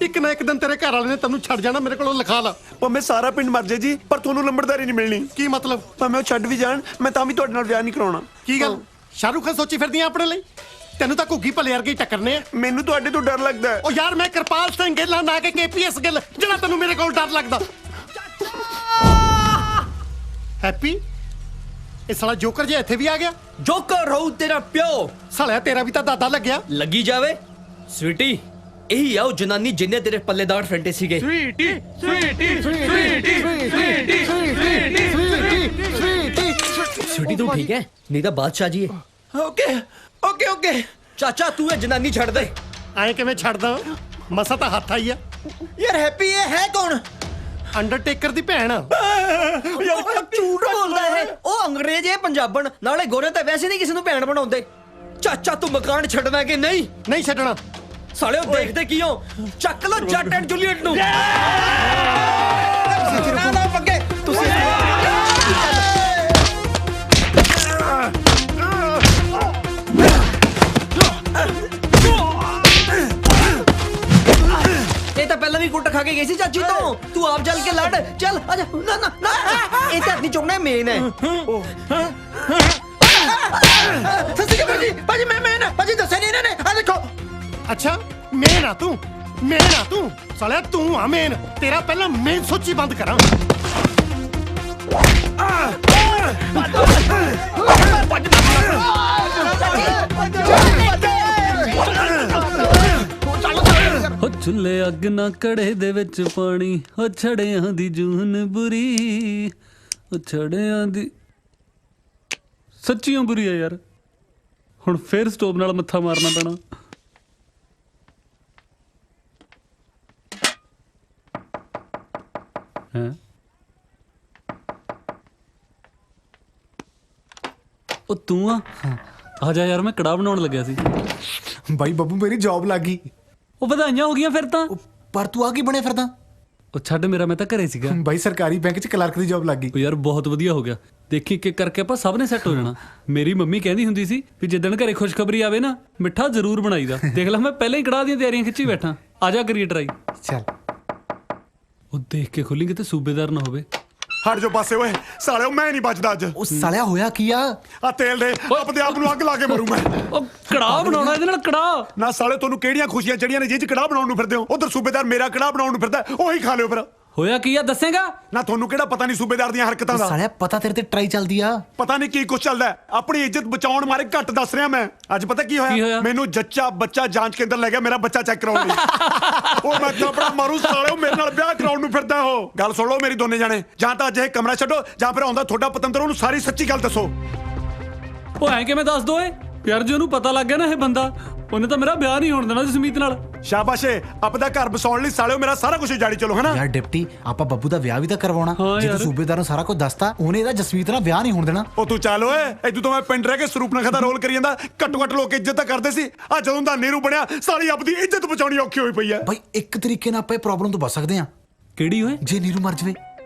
T: ਇੱਕ ਨਾ ਇੱਕ ਦਿਨ ਤੇਰੇ ਘਰ ਵਾਲੇ ਨੇ ਤੈਨੂੰ ਛੱਡ ਜਾਣਾ। ਮੇਰੇ ਕੋਲੋਂ ਲਿਖਾ ਲਾ।
Q: ਭਾਵੇਂ ਸਾਰਾ ਪਿੰਡ ਮਰ ਜੇ ਜੀ, ਪਰ ਤੁਹਾਨੂੰ ਲੰਬੜਦਾਰੀ ਨਹੀਂ ਮਿਲਣੀ।
T: ਕੀ ਮਤਲਬ?
Q: ਭਾਵੇਂ ਉਹ ਛੱਡ ਵੀ ਜਾਣ, ਮੈਂ ਤਾਂ ਵੀ ਤੁਹਾਡੇ ਨਾਲ ਵਿਆਹ ਨਹੀਂ ਕਰਾਉਣਾ।
T: ਕੀ ਗੱਲ, ਸ਼ਾਹਰੁਖ ਖਾਨ ਸੋਚੀ ਫਿਰਦੀ ਆ ਆਪਣੇ ਲਈ? ਤੈਨੂੰ ਤਾਂ ਘੁੱਗੀ ਭਲੇ ਵਰਗੇ ਟੱਕਰਨੇ ਆ।
Q: ਮੈਨੂੰ ਤੁਹਾਡੇ ਤੋਂ ਡਰ ਲੱਗਦਾ ਹੈ।
T: ਉਹ ਯਾਰ, ਮੈਂ ਕਿਰਪਾਲ ਸਿੰਘ ਗਿੱਲ ਨਾ ਕਿ KPS ਗਿੱਲ, ਜਿਹੜਾ ਤੈਨੂੰ ਮੇਰੇ ਕੋਲ ਡਰ ਲੱਗਦਾ। ਹੈਪੀ, ਇਹ ਸਾਲਾ ਜੋਕਰ ਜਿਹਾ ਇੱਥੇ ਵੀ ਆ ਗਿਆ।
V: ਜੋਕਰ ਰਹੂ ਤੇਰਾ ਪਿਓ।
T: ਸਾਲਿਆ ਤੇਰਾ ਵੀ ਤਾਂ ਦਾਦਾ ਲੱਗਿਆ।
V: ਲੱਗੀ ਜਾਵੇ ਸਵੀਟੀ, ਇਹੀ ਆ ਉਹ ਜਨਾਨੀ ਜਿੰਨੇ ਤੇਰੇ ਪੱਲੇਦਾਰ ਫੈਂਟੇ ਸੀਗੇ। ਸਵੀਟੀ ਤੂੰ ਠੀਕ ਹੈ? ਨਹੀਂ ਤਾਂ ਬਾਦਸ਼ਾਹ ਜੀ ਹੈ। ਓਕੇ ਚਾਚਾ, ਤੂੰ ਇਹ ਜਨਾਨੀ ਛੱਡ ਦੇ।
T: ਐਂ ਕਿਵੇਂ ਛੱਡਦਾ? ਮਸਾ ਤਾਂ ਹੱਥ ਆਈ ਆ।
V: ਯਾਰ ਹੈਪੀ ਇਹ ਹੈ ਕੌਣ?
T: ਅੰਡਰਟੇਕਰ ਦੀ ਭੈਣ।
V: ਯਾਰ ਝੂਠ ਬੋਲਦਾ ਹੈ। ਉਹ ਅੰਗਰੇਜ਼ ਹੈ ਪੰਜਾਬਣ, ਨਾਲੇ ਗੋਰੇ ਤਾਂ ਵੈਸੇ ਨਹੀਂ ਕਿਸੇ ਨੂੰ ਭੈਣ ਬਣਾਉਂਦੇ। ਚਾਚਾ ਤੂੰ ਮਕਾਨ ਛੱਡਣਾ ਕਿ ਨਹੀਂ?
T: ਨਹੀਂ ਛੱਡਣਾ।
V: ਸਾਲਿਓ ਦੇਖਦੇ ਕੀ ਹੋ? ਚੱਕ ਲੋ ਜੱਟ ਐਂਡ ਜੂਲੀਅਟ ਨੂੰ। ਨਾ ਪੱਕੇ ਤੁਸੀਂ ਇਹ ਤਾਂ ਪਹਿਲਾਂ ਵੀ ਕੁੱਟ ਖਾ ਕੇ ਗਈ ਸੀ ਚਾਚੀ ਤੋਂ। ਤੂੰ ਆਪ ਚੱਲ ਕੇ ਲੜ। ਚੱਲ ਆਜਾ। ਨਾ ਇਹ ਤਾਂ ਨਹੀਂ ਚੁੱਕਣਾ, ਮੇਨ ਹੈ। ਸੱਚੀ ਭਾਜੀ, ਭਾਜੀ ਮੈਂ ਨਾ ਭਾਜੀ ਦੱਸਿਆ ਨਹੀਂ ਇਹਨਾਂ ਨੇ। ਆ ਦੇਖੋ।
T: ਅੱਛਾ, ਮੇਨ ਆ ਤੂੰ? ਮੇਨ ਆ ਤੂੰ? ਸਾਲਿਆ ਤੂੰ ਆ ਮੇਨ। ਤੇਰਾ ਪਹਿਲਾਂ ਮੇਨ ਸੋਚੀ ਬੰਦ ਕਰਾਂ।
L: ਹੋ ਚੁੱਲੇ ਅੱਗ ਨਾ ਕੜੇ ਦੇ ਵਿੱਚ ਪਾਣੀ, ਹੋ ਛੜਿਆਂ ਦੀ ਜੂਨ ਬੁਰੀ, ਹੋ ਛੜਿਆਂ ਦੀ ਸੱਚੀਆਂ ਬੁਰੀ ਆ ਯਾਰ। ਹੁਣ ਫੇਰ ਸਟੋਵ ਨਾਲ ਮੱਥਾ ਮਾਰਨਾ ਪੈਣਾ। ਹੈ ਉਹ ਤੂੰ ਆ ਜਾ ਯਾਰ, ਮੈਂ ਕੜਾਹ ਬਣਾਉਣ ਲੱਗਿਆ ਸੀ।
E: ਬਾਈ ਬੱਬੂ, ਮੇਰੀ ਜੌਬ ਲੱਗ ਗਈ।
L: ਉਹ ਵਧਾਈਆਂ ਹੋ ਗਈਆਂ ਫਿਰ ਤਾਂ।
E: ਪਰ ਤੂੰ ਆ ਕੀ ਬਣਿਆ ਫਿਰਦਾ?
L: ਉਹ ਛੱਡ, ਮੇਰਾ ਮੈਂ ਤਾਂ ਘਰੇ ਸੀਗਾ।
E: ਬਾਈ ਸਰਕਾਰੀ ਬੈਂਕ 'ਚ ਕਲਰਕ ਦੀ ਜੌਬ ਲੱਗ ਗਈ।
L: ਉਹ ਯਾਰ ਬਹੁਤ ਵਧੀਆ ਹੋ ਗਿਆ। ਦੇਖੀ ਇੱਕ ਕਰਕੇ ਆਪਾਂ ਸਭ ਨੇ ਸੈੱਟ ਹੋ ਜਾਣਾ। ਮੇਰੀ ਮੰਮੀ ਕਹਿੰਦੀ ਹੁੰਦੀ ਸੀ ਵੀ ਜਿੱਦਣ ਘਰੇ ਖੁਸ਼ਖਬਰੀ ਆਵੇ ਨਾ, ਮਿੱਠਾ ਜ਼ਰੂਰ ਬਣਾਈਦਾ। ਦੇਖ ਲੈ, ਮੈਂ ਪਹਿਲਾਂ ਹੀ ਕੜਾਹ ਦੀਆਂ ਤਿਆਰੀਆਂ ਖਿੱਚੀ ਬੈਠਾ। ਆ ਜਾ ਕਰੀਏ ਟਰਾਈ।
E: ਚੱਲ।
L: ਉਹ ਦੇਖ ਕੇ ਖੋਲੀ ਕਿਤੇ ਸੂਬੇਦਾਰ ਨਾ ਹੋਵੇ।
S: ਹਟ ਜਾ ਪਾਸੇ ਓਏ ਸਾਲਿਓ, ਮੈਂ ਨਹੀਂ ਬਚਦਾ ਅੱਜ।
E: ਉਹ ਸਾਲਿਆ ਹੋਇਆ ਕੀ ਆ?
S: ਆ ਤੇਲ ਦੇ, ਆਪਣੇ ਆਪ ਨੂੰ ਅੱਗ ਲਾ ਕੇ ਮਰੂ ਮੈਂ।
L: ਉਹ ਕੜਾਹ ਬਣਾਉਣਾ ਇਹਦੇ ਨਾਲ ਕੜਾਹ।
S: ਨਾ ਸਾਲੇ, ਤੁਹਾਨੂੰ ਕਿਹੜੀਆਂ ਖੁਸ਼ੀਆਂ ਚੜੀਆਂ ਨੇ ਜਿਹ 'ਚ ਕੜਾਹ ਬਣਾਉਣ ਨੂੰ ਫਿਰਦੇ ਹੋ? ਉਧਰ ਸੂਬੇਦਾਰ ਮੇਰਾ ਕੜਾਹ ਬਣਾਉਣ ਨੂੰ ਫਿਰਦਾ, ਉਹੀ ਖਾ ਲਿਓ ਫਿਰ।
L: ਹੋਇਆ ਕੀ ਆ ਦੱਸੇਗਾ?
S: ਨਾ ਤੁਹਾਨੂੰ ਕਿਹੜਾ ਪਤਾ ਨਹੀਂ ਸੂਬੇਦਾਰ ਦੀਆਂ ਹਰਕਤਾਂ ਦਾ?
E: ਸਾਲਿਆ ਪਤਾ ਤੇਰੇ ਤੇ ਟਰਾਈ ਚੱਲਦੀ ਆ।
S: ਪਤਾ ਨਹੀਂ ਕੀ ਕੁਛ ਚੱਲਦਾ। ਆਪਣੀ ਇੱਜ਼ਤ ਬਚਾਉਣ ਮਾਰੇ ਘੱਟ ਦੱਸ ਰਿਹਾ ਮੈਂ। ਅੱਜ ਪਤਾ ਕੀ ਹੋਇਆ? ਮੈਨੂੰ ਜੱਚਾ ਬੱਚਾ ਜਾਂਚ ਕੇਂਦਰ ਲੈ ਗਿਆ ਮੇਰਾ ਬੱਚਾ ਚੈੱਕ ਕਰਾਉਣ ਲਈ। ਉਹ ਮੈਂ ਥਾਪੜਾ ਮਾਰੂ ਸਾਲਿਓ, ਮੇਰੇ ਨਾਲ ਵਿਆਹ ਕਰਾਉਣ ਨੂੰ ਫਿਰਦਾ ਉਹ। ਗੱਲ ਸੁਣ ਲਓ ਮੇਰੀ ਦੋਨੇ ਜਾਣੇ, ਜਾਂ ਤਾਂ ਅੱਜ ਇਹ ਕਮਰਾ ਛੱਡੋ ਜਾਂ ਫਿਰ ਆਉਂਦਾ ਤੁਹਾਡਾ ਪਤੰਦਰ, ਉਹਨੂੰ ਸਾਰੀ ਸੱਚੀ ਗੱਲ ਦੱਸੋ।
L: ਉਹ ਐਂ ਕਿਵੇਂ ਦੱਸ ਦੋ ਏ ਯਾਰ? ਜੇ ਉਹਨੂੰ ਪਤਾ ਲੱਗ ਗਿਆ ਨਾ ਇਹ ਬੰਦਾ, ਉਹਨੇ ਤਾਂ ਮੇਰਾ ਵਿਆਹ ਨਹੀਂ ਹੋਣ ਦੇਣਾ ਜਸਮੀਤ ਨਾਲ।
S: ਸ਼ਾਬਾਸ਼ੇ, ਆਪਦਾ ਘਰ ਬਸਾਉਣ ਲਈ ਸਾਲਿਓ ਮੇਰਾ ਸਾਰਾ ਕੁਝ ਉਜਾੜੀ ਚਲੋ, ਹਨਾ?
E: ਯਾਰ ਡਿਪਟੀ, ਆਪਾਂ ਬੱਬੂ ਦਾ ਵਿਆਹ ਵੀ ਤਾਂ ਕਰਵਾਉਣਾ। ਜੇ ਤੂੰ ਸੂਬੇਦਾਰ ਨੂੰ ਸਾਰਾ ਕੁਝ ਦੱਸਤਾ, ਉਹਨੇ ਇਹਦਾ ਜਸਮੀਤ ਨਾਲ ਵਿਆਹ ਨਹੀਂ ਹੋਣ ਦੇਣਾ।
S: ਉਹ ਤੂੰ ਚੱਲ ਓਏ, ਇਦੋਂ ਤੋਂ ਮੈਂ ਪਿੰਡ ਰਹਿ ਕੇ ਸਰੂਪਨਖਾ ਦਾ ਰੋਲ ਕਰੀ ਜਾਂਦਾ। ਘੱਟੋ ਘੱਟ ਲੋਕ ਇੱਜ਼ਤ ਤਾਂ ਕਰਦੇ ਸੀ। ਆ ਜਦੋਂ ਦਾ ਨੀਰੂ ਬਣਿਆ, ਸਾਰੀ ਆਪਦੀ ਇੱਜ਼ਤ ਬਚਾਉਣੀ ਔਖੀ ਹੋਈ ਪਈ ਐ।
E: ਬਾਈ ਇੱਕ ਤਰੀਕੇ ਨਾਲ ਆਪਾਂ ਇਹ ਪ੍ਰੋਬਲਮ ਤੋਂ ਬਚ ਸਕਦੇ ਆ।
L: ਕਿਹੜੀ ਓਏ?
E: ਜੇ ਨੀਰੂ ਮਰ ਜਵੇ।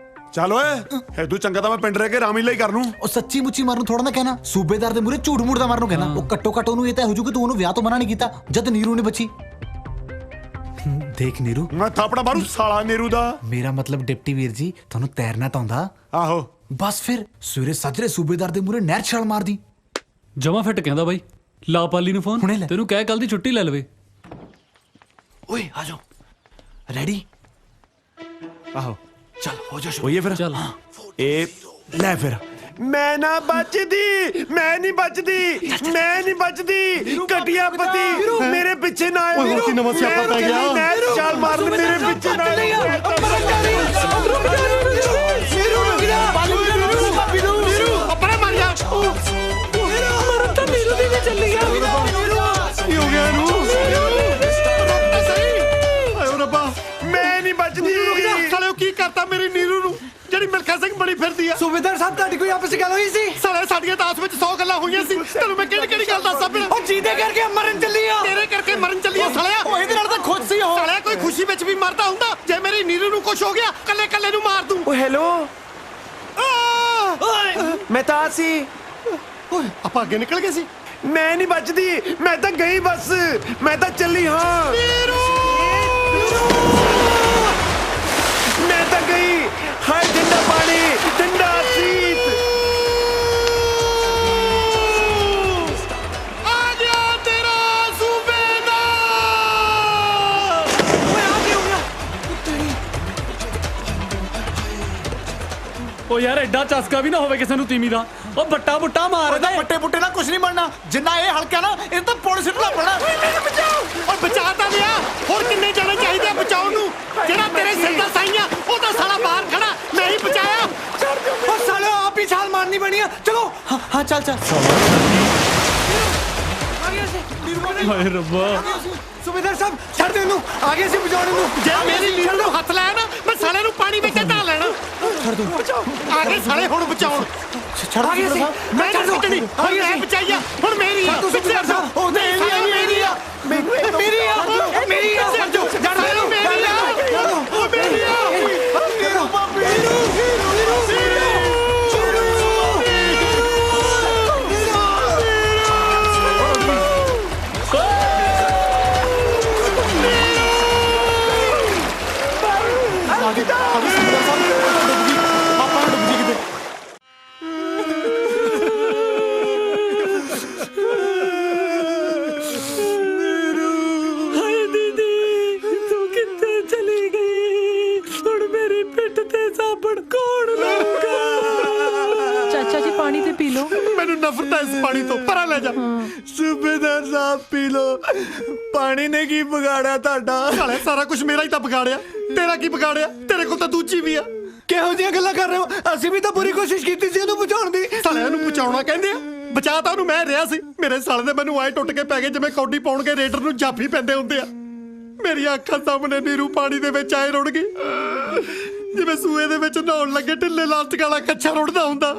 S: ਚੱਲ ਓਏ, ਇਦੋਂ ਚੰਗਾ ਤਾਂ ਮੈਂ ਪਿੰਡ ਰਹਿ ਕੇ ਰਾਮੀ ਲਈ ਕਰ ਲੂੰ।
E: ਉਹ ਸੱਚੀ ਮੁੱਚੀ ਮਰਨ ਨੂੰ ਥੋੜਾ ਨਾ ਕਹਿਣਾ, ਸੂਬੇਦਾਰ ਦੇ ਮੂਹਰੇ ਝੂਠ ਮੂਠ ਦਾ ਮਰਨ ਨੂੰ ਕਹਿਣਾ। ਉਹ ਘੱਟੋ ਘੱਟ ਉਹਨੂੰ ਇਹ ਤਾਂ ਹੋ ਜੂ ਕਿ ਤੂੰ ਉਹਨੂੰ ਵਿਆਹ ਤੋਂ ਮਨਾ ਨਹੀਂ ਕੀਤਾ ਜਦ ਨੀਰੂ ਨੇ ਬੱਚੀ। ਦੇਖ ਨੀਰੂ,
S: ਮੈਂ ਥਾਪੜਾ ਮਾਰੂ ਸਾਲਾ ਨੀਰੂ ਦਾ।
E: ਮੇਰਾ ਮਤਲਬ ਡਿਪਟੀ ਵੀਰ ਜੀ, ਤੁਹਾਨੂੰ ਤੈਰਨਾ ਤਾਂ ਆਉਂਦਾ?
S: ਆਹੋ।
E: ਬਸ ਫਿਰ ਸਵੇਰੇ ਸਾਜਰੇ ਸੂਬੇਦਾਰ ਦੇ ਮੂਹਰੇ ਨਹਿਰ 'ਚ ਛਾਲ ਮਾਰਦੀ।
L: ਜਮਾ ਫਿੱਟ ਕਹਿੰਦਾ ਬਾਈ, ਲਾ ਪਾਲੀ ਨੂੰ ਫੋਨ, ਤੈਨੂੰ ਕਹਿ ਕੱਲ ਦੀ ਛੁੱਟੀ ਲੈ ਲਵੇ।
E: ਓਏ ਆ ਜਾਓ, ਰੈਡੀ?
S: ਆਹੋ
E: ਚੱਲ ਹੋ ਜਾ
S: ਹੋਈਏ ਫਿਰ।
L: ਚੱਲ
S: ਇਹ ਲੈ ਫਿਰ।
Q: ਮੈਂ ਨਾ ਬਚਦੀ, ਮੈਂ ਨਹੀਂ ਬਚਦੀ, ਮੈਂ ਨਹੀਂ ਬਚਦੀ। ਘਟਿਆ ਪਤੀ ਮੇਰੇ ਪਿੱਛੇ ਨਾ ਆਏ।
T: ਓਏ, ਨਵਾਂ ਸਿਆਪਾ ਪੈ ਗਿਆ।
Q: ਮੈਂ ਚਾਲ ਮਾਰਨ ਮੇਰੇ ਪਿੱਛੇ ਨਾ ਆਏ।
T: ਆਪਣੇ ਮਰ ਜਾ।
G: ਮਰਨ ਤਾਂ ਨੀਰੂ ਦੀ ਵੀ ਚੱਲੀ ਆ।
T: ਕੀ ਹੋ ਗਿਆ ਇਹਨੂੰ? ਆਇਓ ਰੱਬਾ,
Q: ਮੈਂ ਨਹੀਂ ਬਚਦੀ।
T: ਸਾਲੇ ਕੀ ਕਰਤਾ ਮੇਰੀ ਨੀਰੂ ਨੂੰ, ਜਿਹੜੀ ਮਿਲਖਾ ਸਿੰਘ ਬਣੀ ਫਿਰਦੀ ਆ?
G: ਸੂਬੇਦਾਰ ਸਾਹਿਬ ਤੁਹਾਡੀ ਕੋਈ ਆਪਸ ਵਿੱਚ ਗੱਲ ਹੋਈ ਸੀ?
T: ਸਾਲੇ ਸਾਡੀਆਂ ਤਾਂ ਆਪਸ ਵਿੱਚ 100 ਗੱਲਾਂ ਹੋਈਆਂ ਸੀ। ਤੈਨੂੰ ਮੈਂ ਕਿਹੜੀ ਗੱਲ ਦੱਸਾਂ ਫਿਰ?
G: ਉਹ ਜਿਹਦੇ ਕਰਕੇ ਮਰਨ ਚੱਲੀ ਆ।
T: ਤੇਰੇ ਕਰਕੇ ਮਰਨ ਚੱਲੀ ਆ ਸਾਲਿਆ।
G: ਉਹ ਇਹਦੇ ਨਾਲ ਤਾਂ ਖੁਸ਼ ਸੀ ਉਹ।
T: ਸਾਲਿਆ ਕੋਈ ਖੁਸ਼ੀ ਵਿੱਚ ਵੀ ਮਰਦਾ ਹੁੰਦਾ। ਜੇ ਮੇਰੀ ਨੀਰੂ ਨੂੰ ਕੁਝ ਹੋ ਗਿਆ, ਕੱਲੇ ਕੱਲੇ ਨੂੰ ਮਾਰ ਦੂੰ।
Q: ਓ ਹੈਲੋ, ਮੈਂ ਤਾਂ ਸੀ।
T: ਓਏ ਆਪਾਂ ਅੱਗੇ ਨਿਕਲ ਗਏ ਸੀ।
Q: ਮੈਂ ਨਹੀਂ ਬਚਦੀ, ਮੈਂ ਤਾਂ ਗਈ ਬਸ, ਮੈਂ ਤਾਂ ਚੱਲੀ ਹਾਂ। ਮੈਂ ਤਾਂ ਗਈ। ਹਾਏ ਠੰਡਾ ਪਾਣੀ, ਠੰਡਾ ਸੀਤ।
T: ਆ ਗਿਆ ਤੇਰਾ ਸੂਬੇਦਾਰ।
G: ਓਏ ਆ ਕੀ ਹੋ ਗਿਆ?
L: ਉਹ ਯਾਰ ਐਡਾ ਚਸਕਾ ਵੀ ਨਾ ਹੋਵੇ ਕਿਸੇ ਨੂੰ ਤੀਮੀ ਦਾ। ਉਹ ਬੱਟਾ ਬੁੱਟਾ ਮਾਰ ਦੇ।
E: ਬੱਟੇ ਬੁੱਟੇ ਨਾਲ ਕੁਝ ਨਹੀਂ ਬਣਨਾ। ਜਿੰਨਾ ਇਹ ਹਲਕਾ ਨਾ, ਇਹ ਤਾਂ ਪੁਣ ਸਿੱਟਣਾ ਪੈਣਾ।
T: ਓਏ ਬਚਾ ਤਾਂ ਲਿਆ। ਹੋਰ ਕਿੰਨੇ ਜਾਣੇ ਚਾਹੀਦੇ ਆ ਬਚਾਉਣ ਨੂੰ? ਜਿਹੜਾ ਤੇਰੇ ਸਿਰ ਦਾ ਸਾਈਆਂ, ਉਹ ਤਾਂ ਸਾਲਾ ਬਾਹਰ ਖੜਾ, ਮੈਂ ਹੀ ਬਚਾਇਆ।
G: ਉਹ ਸਾਲੇ ਆਪ ਹੀ ਛਾਲ ਮਾਰਨੀ ਬਣੀ ਆ। ਚਲੋ
E: ਹਾਂ ਚੱਲ ਚੱਲ।
L: ਹਾਏ ਰੱਬਾ,
G: ਸੂਬੇਦਾਰ ਸਾਹਿਬ ਛੱਡ ਦੇ ਇਹਨੂੰ, ਆ ਗਏ ਸੀ ਬਚਾਉਣ ਨੂੰ।
T: ਜੇ ਮੇਰੀ ਨੀਰੂ ਨੂੰ ਹੱਥ ਲਾਇਆ ਨਾ, ਮੈਂ ਸਾਲੇ ਨੂੰ ਪਾਣੀ ਵਿੱਚ ਢਾਲ ਲੈਣਾ।
E: ਛੱਡ ਦੋ।
T: ਆ ਗਏ ਸਾਲੇ ਹੁਣ ਬਚਾਉਣ।
E: ਛੱਡ
T: ਆ ਗਏ ਸੀ। ਮੈਂ
G: ਛੱਡ
T: ਨਹੀਂ
G: ਦਿਓ।
T: ਸੁੱਟਣੀ। ਹੁਣ ਮੈਂ ਬਚਾਈਆ, ਹੁਣ ਮੇਰੀ ਆ।
G: ਤੁਸੀਂ ਸੂਬੇਦਾਰ ਸਾਹਿਬ, ਉਹ
T: ਮੇਰੀ ਆ, ਮੇਰੀ ਆ।
G: ਮੇਰੀ ਆ, ਮੇਰੀ ਆ।
T: ਛੱਡ ਦਿਓ। ਛੱਡ ਦਿਓ, ਮੇਰੀ ਆ। ਉਹ ਮੇਰੀ ਆ।
G: ਹਾਏ ਦੀਦੀ, ਤੂੰ ਕਿੱਥੇ ਚਲੀ ਗਈ? ਹੁਣ ਮੇਰੀ ਪਿੱਠ ਤੇ ਸਾਬਣ ਕੌਣ ਲਾਊਗਾ?
N: ਚਾਚਾ ਜੀ ਪਾਣੀ ਤੇ ਪੀ ਲਓ।
T: ਮੈਨੂੰ ਨਫ਼ਰਤ ਹੈ ਇਸ ਪਾਣੀ ਤੋਂ। ਪਰਾਂ ਲੈ ਜਾ।
Q: ਸੂਬੇਦਾਰ ਸਾਹਿਬ ਪੀ ਲੋ। ਪਾਣੀ ਨੇ ਕੀ ਵਿਗਾੜਿਆ ਤੁਹਾਡਾ?
T: ਸਾਲੇ ਸਾਰਾ ਕੁਝ ਮੇਰਾ ਹੀ ਤਾਂ ਵਿਗਾੜਿਆ। ਤੇਰਾ ਕੀ ਵਿਗਾੜਿਆ? ਤੇਰੇ ਕੋਲ ਤਾਂ ਦੂਜੀ ਵੀ ਆ।
G: ਕਿਹੋ ਜਿਹੀਆਂ ਗੱਲਾਂ ਕਰ ਰਹੇ ਹੋ? ਅਸੀਂ ਵੀ ਤਾਂ ਪੂਰੀ ਕੋਸ਼ਿਸ਼ ਕੀਤੀ ਸੀ ਇਹਨੂੰ ਬਚਾਉਣ ਦੀ।
T: ਸਾਲਿਆਂ ਨੂੰ ਬਚਾਉਣਾ ਕਹਿੰਦੇ ਆ। ਬਚਾ ਤਾਂ ਉਹਨੂੰ ਮੈਂ ਰਿਹਾ ਸੀ। ਮੇਰੇ ਸਾਲੇ ਦੇ ਮੈਨੂੰ ਆਏ ਟੁੱਟ ਕੇ ਪੈ ਗਏ ਜਿਵੇਂ ਕੌਡੀ ਪਾਉਣਗੇ ਰੇਡਰ ਨੂੰ ਜਾਫੀ ਪੈਂਦੇ ਹੁੰਦੇ ਆ। ਮੇਰੀਆਂ ਅੱਖਾਂ ਸਾਹਮਣੇ ਨੀਰੂ ਪਾਣੀ ਦੇ ਵਿੱਚ ਆਏ ਰੁੜ ਗਈ, ਜਿਵੇਂ ਸੂਏ ਦੇ ਵਿੱਚ ਨਹਾਉਣ ਲੱਗੇ ਢਿੱਲੇ ਲਾਸਟਿਕ ਵਾਲਾ ਕੱਛਾ ਰੁੜਦਾ ਹੁੰਦਾ।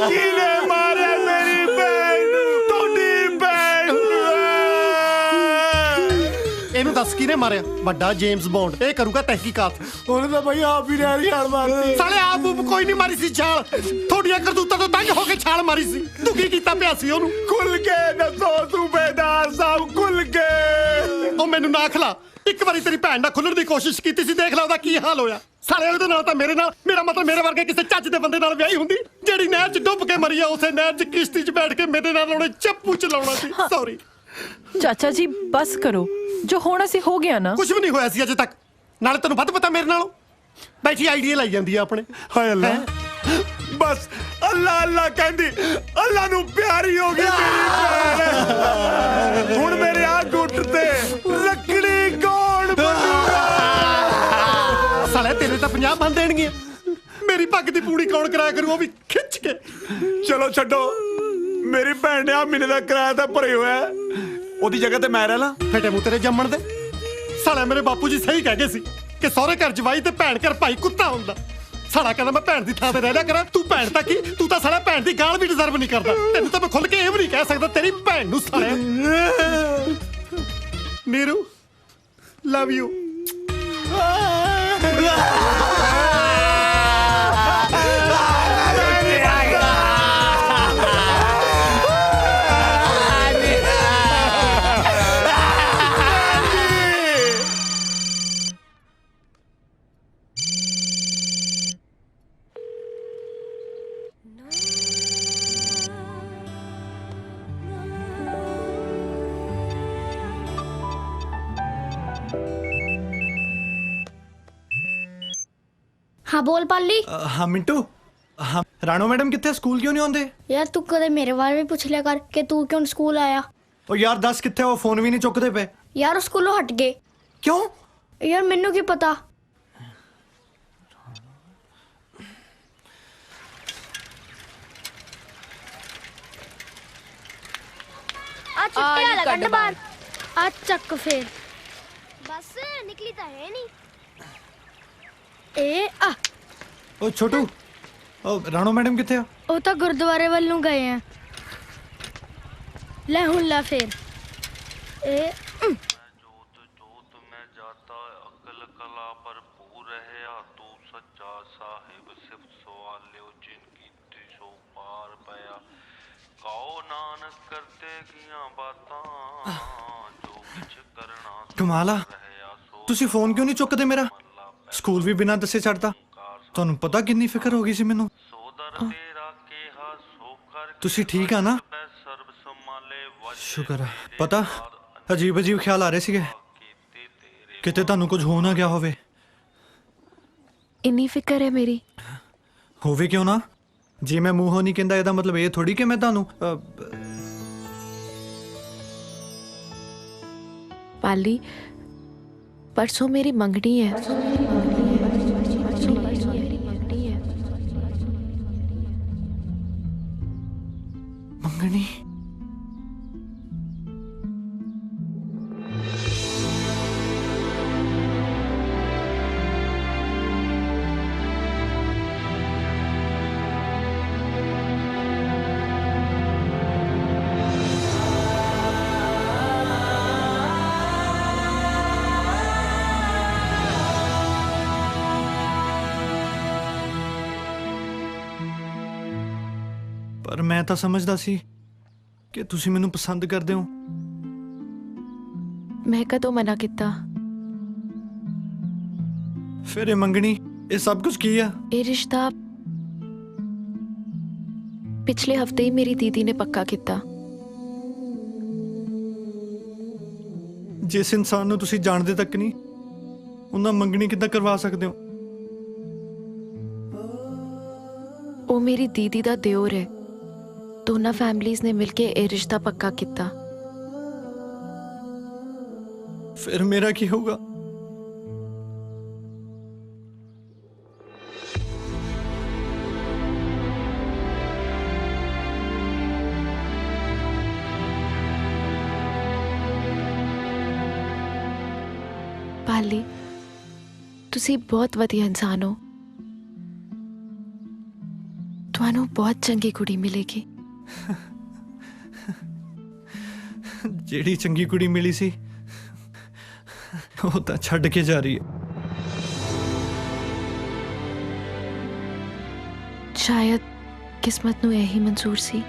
Q: ਕਿਹਨੇ ਮਾਰਿਆ ਮੇਰੀ ਭੈਣ ਨੂੰ? ਤੁਹਾਡੀ ਭੈਣ ਨੂੰ।
T: ਇਹਨੂੰ ਦੱਸ ਕਿਹਨੇ ਮਾਰਿਆ? ਵੱਡਾ ਜੇਮਸ ਬੌਂਡ। ਇਹ ਕਰੂਗਾ ਤਹਿਕੀਕਾਤ।
Q: ਉਹਨੇ ਤਾਂ ਬਈ ਆਪ ਹੀ ਨਹਿਰ ਛਾਲ ਮਾਰਤੀ।
T: ਸਾਲੇ ਆਪ ਕੋਈ ਨਹੀਂ ਮਾਰੀ ਸੀ ਛਾਲ। ਤੁਹਾਡੀਆਂ ਕਰਤੂਤਾਂ ਤੋਂ ਤੰਗ ਹੋ ਕੇ ਛਾਲ ਮਾਰੀ ਸੀ। ਤੂੰ ਕੀ ਕੀਤਾ ਪਿਆ ਸੀ ਉਹਨੂੰ?
Q: ਖੁੱਲ ਕੇ ਦੱਸੋ ਸੂਬੇਦਾਰ ਸਾਹਿਬ, ਖੁੱਲ ਕੇ।
T: ਉਹ ਮੈਨੂੰ ਨਾ ਖਿਲਾ। ਇੱਕ ਵਾਰੀ ਤੇਰੀ ਭੈਣ ਨਾਲ ਖੁੱਲਣ ਦੀ ਕੋਸ਼ਿਸ਼ ਕੀਤੀ ਸੀ, ਦੇਖ ਲੈ ਉਹਦਾ ਕੀ ਹਾਲ ਹੋਇਆ। ਸਾਲੇ ਉਹਦੇ ਨਾਲ ਤਾਂ ਮੇਰੇ ਨਾਲ, ਮੇਰਾ ਮਤਲਬ ਮੇਰੇ ਵਰਗੇ ਕਿਸੇ ਚੱਜ ਦੇ ਬੰਦੇ ਨਾਲ ਵਿਆਹੀ ਹੁੰਦੀ। ਜਿਹੜੀ ਨਹਿਰ 'ਚ ਡੁੱਬ ਕੇ ਮਰੀ ਆ, ਉਸੇ ਨਹਿਰ 'ਚ ਕਿਸ਼ਤੀ 'ਚ ਬੈਠ ਕੇ ਮੇਰੇ ਨਾਲ ਉਹਨੇ ਚੱਪੂ ਚਲਾਉਣਾ ਸੀ। ਸੌਰੀ
N: ਚਾਚਾ ਜੀ ਬਸ ਕਰੋ, ਜੋ ਹੋਣਾ ਸੀ ਹੋ ਗਿਆ ਨਾ।
T: ਕੁਝ ਵੀ ਨਹੀਂ ਹੋਇਆ ਸੀ ਅਜੇ ਤੱਕ। ਨਾਲੇ ਤੈਨੂੰ ਵੱਧ ਪਤਾ ਮੇਰੇ ਨਾਲੋਂ। ਬੈਠੀ ਆਈਡੀਆ ਲਾਈ ਜਾਂਦੀ ਆ ਆਪਣੇ।
S: ਹਾਏ ਅੱਲਾ।
Q: ਬਸ ਅੱਲਾ ਅੱਲਾ ਕਹਿੰਦੀ, ਅੱਲਾ ਨੂੰ ਪਿਆਰੀ ਹੋ ਗਈ ਮੇਰੀ ਭੈਣ। ਹੁਣ ਮੇਰੇ ਆ ਗੁੱਟ ਤੇ ਲੱਕੜੀ ਕੌਣ ਬਣੂਗਾ?
T: ਸਾਲੇ ਤੇਰੇ ਤਾਂ 50 ਬੰਨ ਦੇਣਗੇ। ਮੇਰੀ ਪੱਗ ਦੀ ਪੂੜੀ ਕੌਣ ਕਰਾਇਆ ਕਰੂ, ਉਹ ਵੀ ਖਿੱਚ ਕੇ।
S: ਚਲੋ ਛੱਡੋ। ਮੇਰੀ ਭੈਣ ਨੇ ਆ ਮਹੀਨੇ ਦਾ ਕਿਰਾਇਆ ਤਾਂ ਭਰੇ ਹੋਇਆ, ਉਹਦੀ ਜਗ੍ਹਾ ਤੇ ਮੈਂ ਰਹਿ ਲਾਂ।
T: ਫੇਟੇ ਮੂੰਹ ਤੇਰੇ ਜੰਮਣ ਦੇ। ਸਾਲੇ ਮੇਰੇ ਬਾਪੂ ਜੀ ਸਹੀ ਕਹਿ ਗਏ ਸੀ ਕਿ ਸਹੁਰੇ ਘਰ ਜਵਾਈ ਤੇ ਭੈਣ ਘਰ ਭਾਈ ਕੁੱਤਾ ਹੁੰਦਾ। ਸਾਲਾ ਕਹਿੰਦਾ ਮੈਂ ਭੈਣ ਦੀ ਥਾਂ ਤੇ ਰਹਿ ਲਿਆ ਕਰਾਂ। ਤੂੰ ਭੈਣ ਤਾਂ ਕੀ, ਤੂੰ ਤਾਂ ਸਾਲਾ ਭੈਣ ਦੀ ਗਾਲ ਵੀ ਡਿਜ਼ਰਵ ਨਹੀਂ ਕਰਦਾ। ਤੈਨੂੰ ਤਾਂ ਮੈਂ ਖੁੱਲ ਕੇ ਇਹ ਵੀ ਨਹੀਂ ਕਹਿ ਸਕਦਾ ਤੇਰੀ ਭੈਣ ਨੂੰ। ਸਾਲਿਆ ਨੀਰੂ, ਲਵ ਯੂ।
H: हाँ बोल पाली।
C: हाँ मिंटू, हाँ राणो मैडम कितने स्कूल क्यों नहीं आते?
H: यार तू कदे मेरे बारे में पूछ लिया कर कि तू क्यों स्कूल आया।
C: ओ यार दस कितने वो फोन भी नहीं चुकते पे।
H: यार स्कूलों हट गए।
C: क्यों?
H: यार मैनू की पता। आज छुट्टी वाला गंड बार आज चक फिर बस निकली तो है नहीं। ए आ
C: ओ छोटू, ओ राणो मैडम कितने हो?
H: ਉਹ ਤਾਂ ਗੁਰਦੁਆਰੇ ਵੱਲ ਨੂੰ ਗਏ ਆ। ਲੈ ਹੁਣ ਲੈ ਫੇਰ ਇਹ
C: ਕਮਾਲ ਆ, ਤੁਸੀਂ ਫੋਨ ਕਿਉਂ ਨਹੀਂ ਚੁੱਕਦੇ ਮੇਰਾ? ਸਕੂਲ ਵੀ ਬਿਨਾਂ ਦੱਸੇ ਛੱਡਤਾ। ਤੁਹਾਨੂੰ ਪਤਾ ਕਿੰਨੀ ਫਿਕਰ ਹੋ ਗਈ ਸੀ ਮੈਨੂੰ। ਤੁਸੀਂ ਠੀਕ ਆ ਨਾ? ਸ਼ੁਕਰ ਹੈ। ਪਤਾ ਅਜੀਬ ਅਜੀਬ ਖਿਆਲ ਆ ਰਹੇ ਸੀਗੇ, ਕਿਤੇ ਤੁਹਾਨੂੰ ਕੁਝ ਹੋ ਨਾ ਗਿਆ ਹੋਵੇ।
F: ਇੰਨੀ ਫਿਕਰ ਹੈ ਮੇਰੀ।
C: ਹੋਵੇ ਕਿਉਂ ਨਾ, ਜੇ ਮੈਂ ਮੂੰਹੋਂ ਨਹੀਂ ਕਹਿੰਦਾ ਇਹਦਾ ਮਤਲਬ ਇਹ ਥੋੜੀ ਕਿ ਮੈਂ ਤੁਹਾਨੂੰ
F: ਪਾਲੀ परसों मेरी मंगनी है।
C: मंगनी? ਪਰ ਮੈਂ ਤਾਂ ਸਮਝਦਾ ਸੀ ਕਿ ਤੁਸੀਂ ਮੈਨੂੰ ਪਸੰਦ ਕਰਦੇ ਹੋ।
F: ਮੈਂ ਕਦੋਂ ਮਨਾ ਕੀਤਾ?
C: ਫਿਰ ਇਹ ਮੰਗਣੀ, ਇਹ ਸਭ ਕੁਝ ਕੀ ਆ?
F: ਇਹ ਰਿਸ਼ਤਾ ਪਿਛਲੇ ਹਫਤੇ ਹੀ ਮੇਰੀ ਦੀਦੀ ਨੇ ਪੱਕਾ ਕੀਤਾ।
C: ਜਿਸ ਇਨਸਾਨ ਨੂੰ ਤੁਸੀਂ ਜਾਣਦੇ ਤੱਕ ਨਹੀਂ, ਉਹਨਾਂ ਮੰਗਣੀ ਕਿੱਦਾਂ ਕਰਵਾ ਸਕਦੇ ਹੋ?
F: ਉਹ ਮੇਰੀ ਦੀਦੀ ਦਾ ਦਿਓਰ ਹੈ। ਦੋਨਾਂ ਫੈਮਲੀਜ਼ ਨੇ ਮਿਲ ਕੇ ਇਹ ਰਿਸ਼ਤਾ ਪੱਕਾ ਕੀਤਾ।
C: ਫਿਰ ਮੇਰਾ ਕੀ ਹੋਊਗਾ?
F: ਪਾਲੀ, ਤੁਸੀਂ ਬਹੁਤ ਵਧੀਆ ਇਨਸਾਨ ਹੋ। ਤੁਹਾਨੂੰ ਬਹੁਤ ਚੰਗੀ ਕੁੜੀ ਮਿਲੇਗੀ।
C: ਜਿਹੜੀ ਚੰਗੀ ਕੁੜੀ ਮਿਲੀ ਸੀ ਉਹ ਤਾਂ ਛੱਡ ਕੇ ਜਾ ਰਹੀ ਹੈ।
F: ਸ਼ਾਇਦ ਕਿਸਮਤ ਨੂੰ ਇਹੀ ਮਨਜ਼ੂਰ ਸੀ।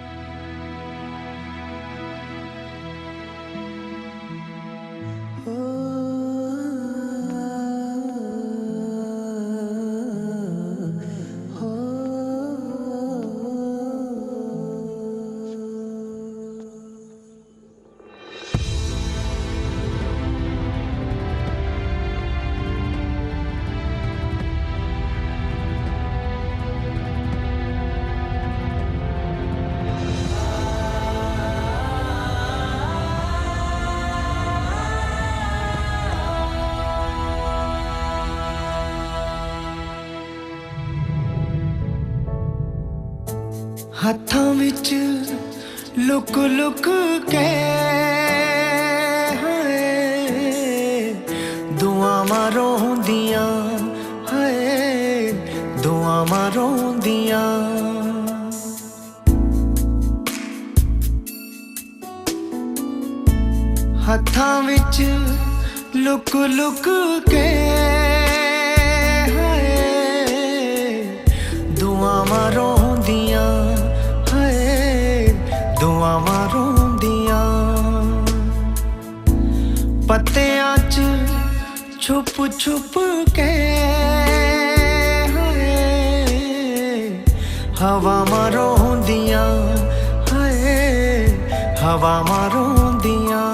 G: ਹੱਥਾਂ ਵਿੱਚ ਲੁਕ ਲੁਕ ਕੇ ਹਾਏ ਦੁਆਵਾਂ ਰੋਂਦੀਆਂ ਹਾਏ ਦੁਆਵਾਂ ਰੋਂਦੀਆਂ ਹੱਥਾਂ ਵਿੱਚ ਲੁਕ ਲੁਕ ਕੇ ਹਾਏ ਦੁਆਵਾਂ ਰੋਂਦੀਆਂ ਦੁਆਵਾਂ ਰੋਂਦੀਆਂ ਪੱਤਿਆਂ 'ਚ ਛੁਪ ਛੁਪ ਕੇ ਹਾਏ ਹਵਾਵਾਂ ਰੋਂਦੀਆਂ ਹਾਏ ਹਵਾਵਾਂ ਰੋਂਦੀਆਂ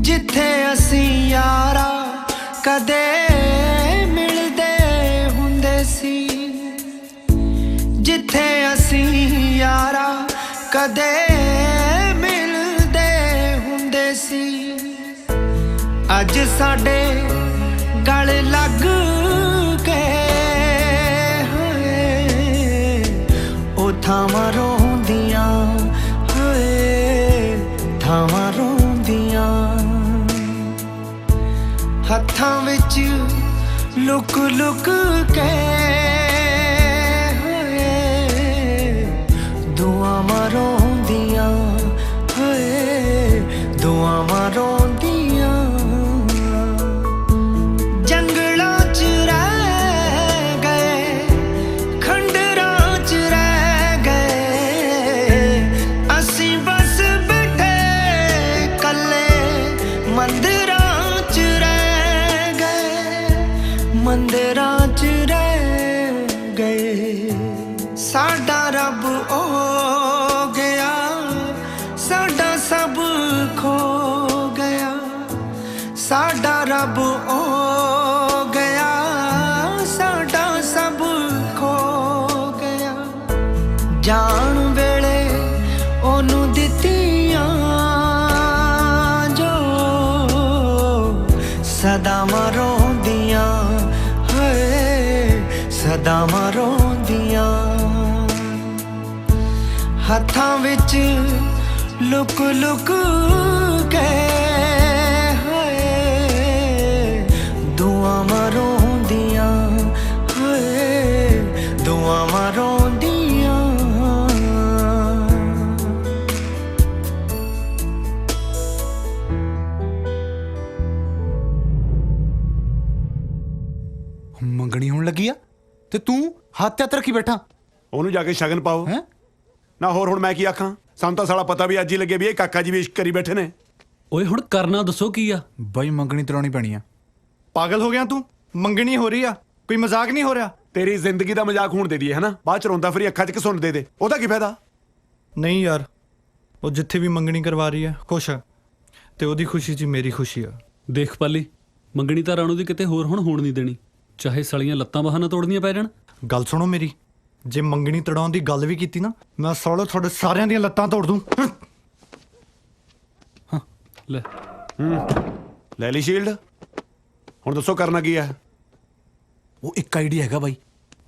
G: ਜਿੱਥੇ ਅਸੀਂ ਯਾਰਾ ਕਦੇ ਮਿਲਦੇ ਕਦੇ ਮਿਲਦੇ ਹੁੰਦੇ ਸੀ ਅੱਜ ਸਾਡੇ ਗਲ ਲੱਗ ਗਏ ਹੋਏ ਉਹ ਥਾਵਾਂ ਰੋਂਦੀਆਂ ਹੋਏ ਥਾਵਾਂ ਰੋਂਦੀਆਂ ਹੱਥਾਂ ਵਿੱਚ ਲੁਕ ਲੁਕ ਕੇ ਦੁਆਵਾਂ ਰੋਂਦੀਆਂ ਹੋਏ ਦੁਆਵਾਂ ਰੋਂਦੀਆਂ ਜੰਗਲਾਂ 'ਚ ਰਹਿ ਗਏ ਖੰਡਰਾਂ 'ਚ ਰਹਿ ਗਏ ਅਸੀਂ ਬਸ ਬੈਠੇ ਕੱਲੇ ਮੰਦਿਰਾਂ 'ਚ ਰਹਿ ਗਏ ਮੰਦਿਰਾਂ 'ਚ ਰਹਿ ਗਏ ਸਾਡਾ ਰੱਬ ਸਾਡਾ ਰੱਬ ਹੋ ਗਿਆ ਸਾਡਾ ਸਭ ਖੋ ਗਿਆ ਜਾਣ ਵੇਲੇ ਉਹਨੂੰ ਦਿੱਤੀਆਂ ਜੋ ਸਦਾ ਮਰੋਂਦੀਆਂ ਹੋਏ ਸਦਾ ਮਰੋਂਦੀਆਂ ਹੱਥਾਂ ਵਿੱਚ ਲੁਕ ਲੁਕ ਕੇ ਦੁਆਵਾਂ ਰੋਂਦੀਆਂ ਹੋਏ ਦੁਆਵਾਂ ਰੋਂਦੀਆਂ
E: ਮੰਗਣੀ ਹੋਣ ਲੱਗੀ ਆ ਤੇ ਤੂੰ ਹੱਥ ਹੱਥ ਰੱਖੀ ਬੈਠਾ
S: ਉਹਨੂੰ ਜਾ ਕੇ ਸ਼ਗਨ ਪਾਓ ਹੈ ਨਾ ਹੋਰ ਹੁਣ ਮੈਂ ਕੀ ਆਖਾਂ ਸਾਨੂੰ ਤਾਂ ਸਾਲਾ ਪਤਾ ਵੀ ਅੱਜ ਹੀ ਲੱਗੇ ਵੀ ਇਹ ਕਾਕਾ ਜੀ ਵੀ ਇਸ਼ਕ ਕਰੀ ਬੈਠੇ ਨੇ
L: ਓਏ ਹੁਣ ਕਰਨਾ ਦੱਸੋ ਕੀ ਆ
E: ਬਾਈ ਮੰਗਣੀ ਤਰਾਉਣੀ ਪੈਣੀ ਆ
C: ਪਾਗਲ ਹੋ ਗਿਆ ਤੂੰ ਮੰਗਣੀ ਹੋ ਰਹੀ ਆ ਕੋਈ ਮਜ਼ਾਕ ਨਹੀਂ ਹੋ ਰਿਹਾ
S: ਤੇਰੀ ਜ਼ਿੰਦਗੀ ਦਾ ਮਜ਼ਾਕ ਹੋਣ ਦੇ ਦਈਏ ਹਨਾ ਬਾਅਦ ਚ ਰੋਂਦਾ ਫਿਰ ਅੱਖਾਂ 'ਚ ਘਸੁੰਨ ਦੇ ਦੇ ਉਹਦਾ ਕੀ ਫਾਇਦਾ
C: ਨਹੀਂ ਯਾਰ ਉਹ ਜਿੱਥੇ ਵੀ ਮੰਗਣੀ ਕਰਵਾ ਰਹੀ ਹੈ ਖੁਸ਼ ਆ ਤੇ ਉਹਦੀ ਖੁਸ਼ੀ 'ਚ ਮੇਰੀ ਖੁਸ਼ੀ ਆ
L: ਦੇਖ ਪਾਲੀ ਮੰਗਣੀ ਤਾਂ ਰਾਣੂ ਦੀ ਕਿਤੇ ਹੋਰ ਹੁਣ ਹੋਣ ਨਹੀਂ ਦੇਣੀ ਚਾਹੇ ਸਲੀਆਂ ਲੱਤਾਂ ਬਾਹਾਂ ਨਾ ਤੋੜਨੀਆਂ ਪੈ ਜਾਣ
C: ਗੱਲ ਸੁਣੋ ਮੇਰੀ ਜੇ ਮੰਗਣੀ ਤੜਾਉਣ ਦੀ ਗੱਲ ਵੀ ਕੀਤੀ ਨਾ ਮੈਂ ਸਾਲੋ ਤੁਹਾਡੇ ਸਾਰਿਆਂ ਦੀਆਂ ਲੱਤਾਂ ਤੋੜ ਦੂੰ
L: ਲੈ
S: ਲੈ ਲਈ ਸ਼ੀਲਡ ਹੁਣ ਦੱਸੋ ਕਰਨਾ ਕੀ ਹੈ
E: ਉਹ ਇੱਕ ਆਈਡੀਆ ਹੈਗਾ ਬਾਈ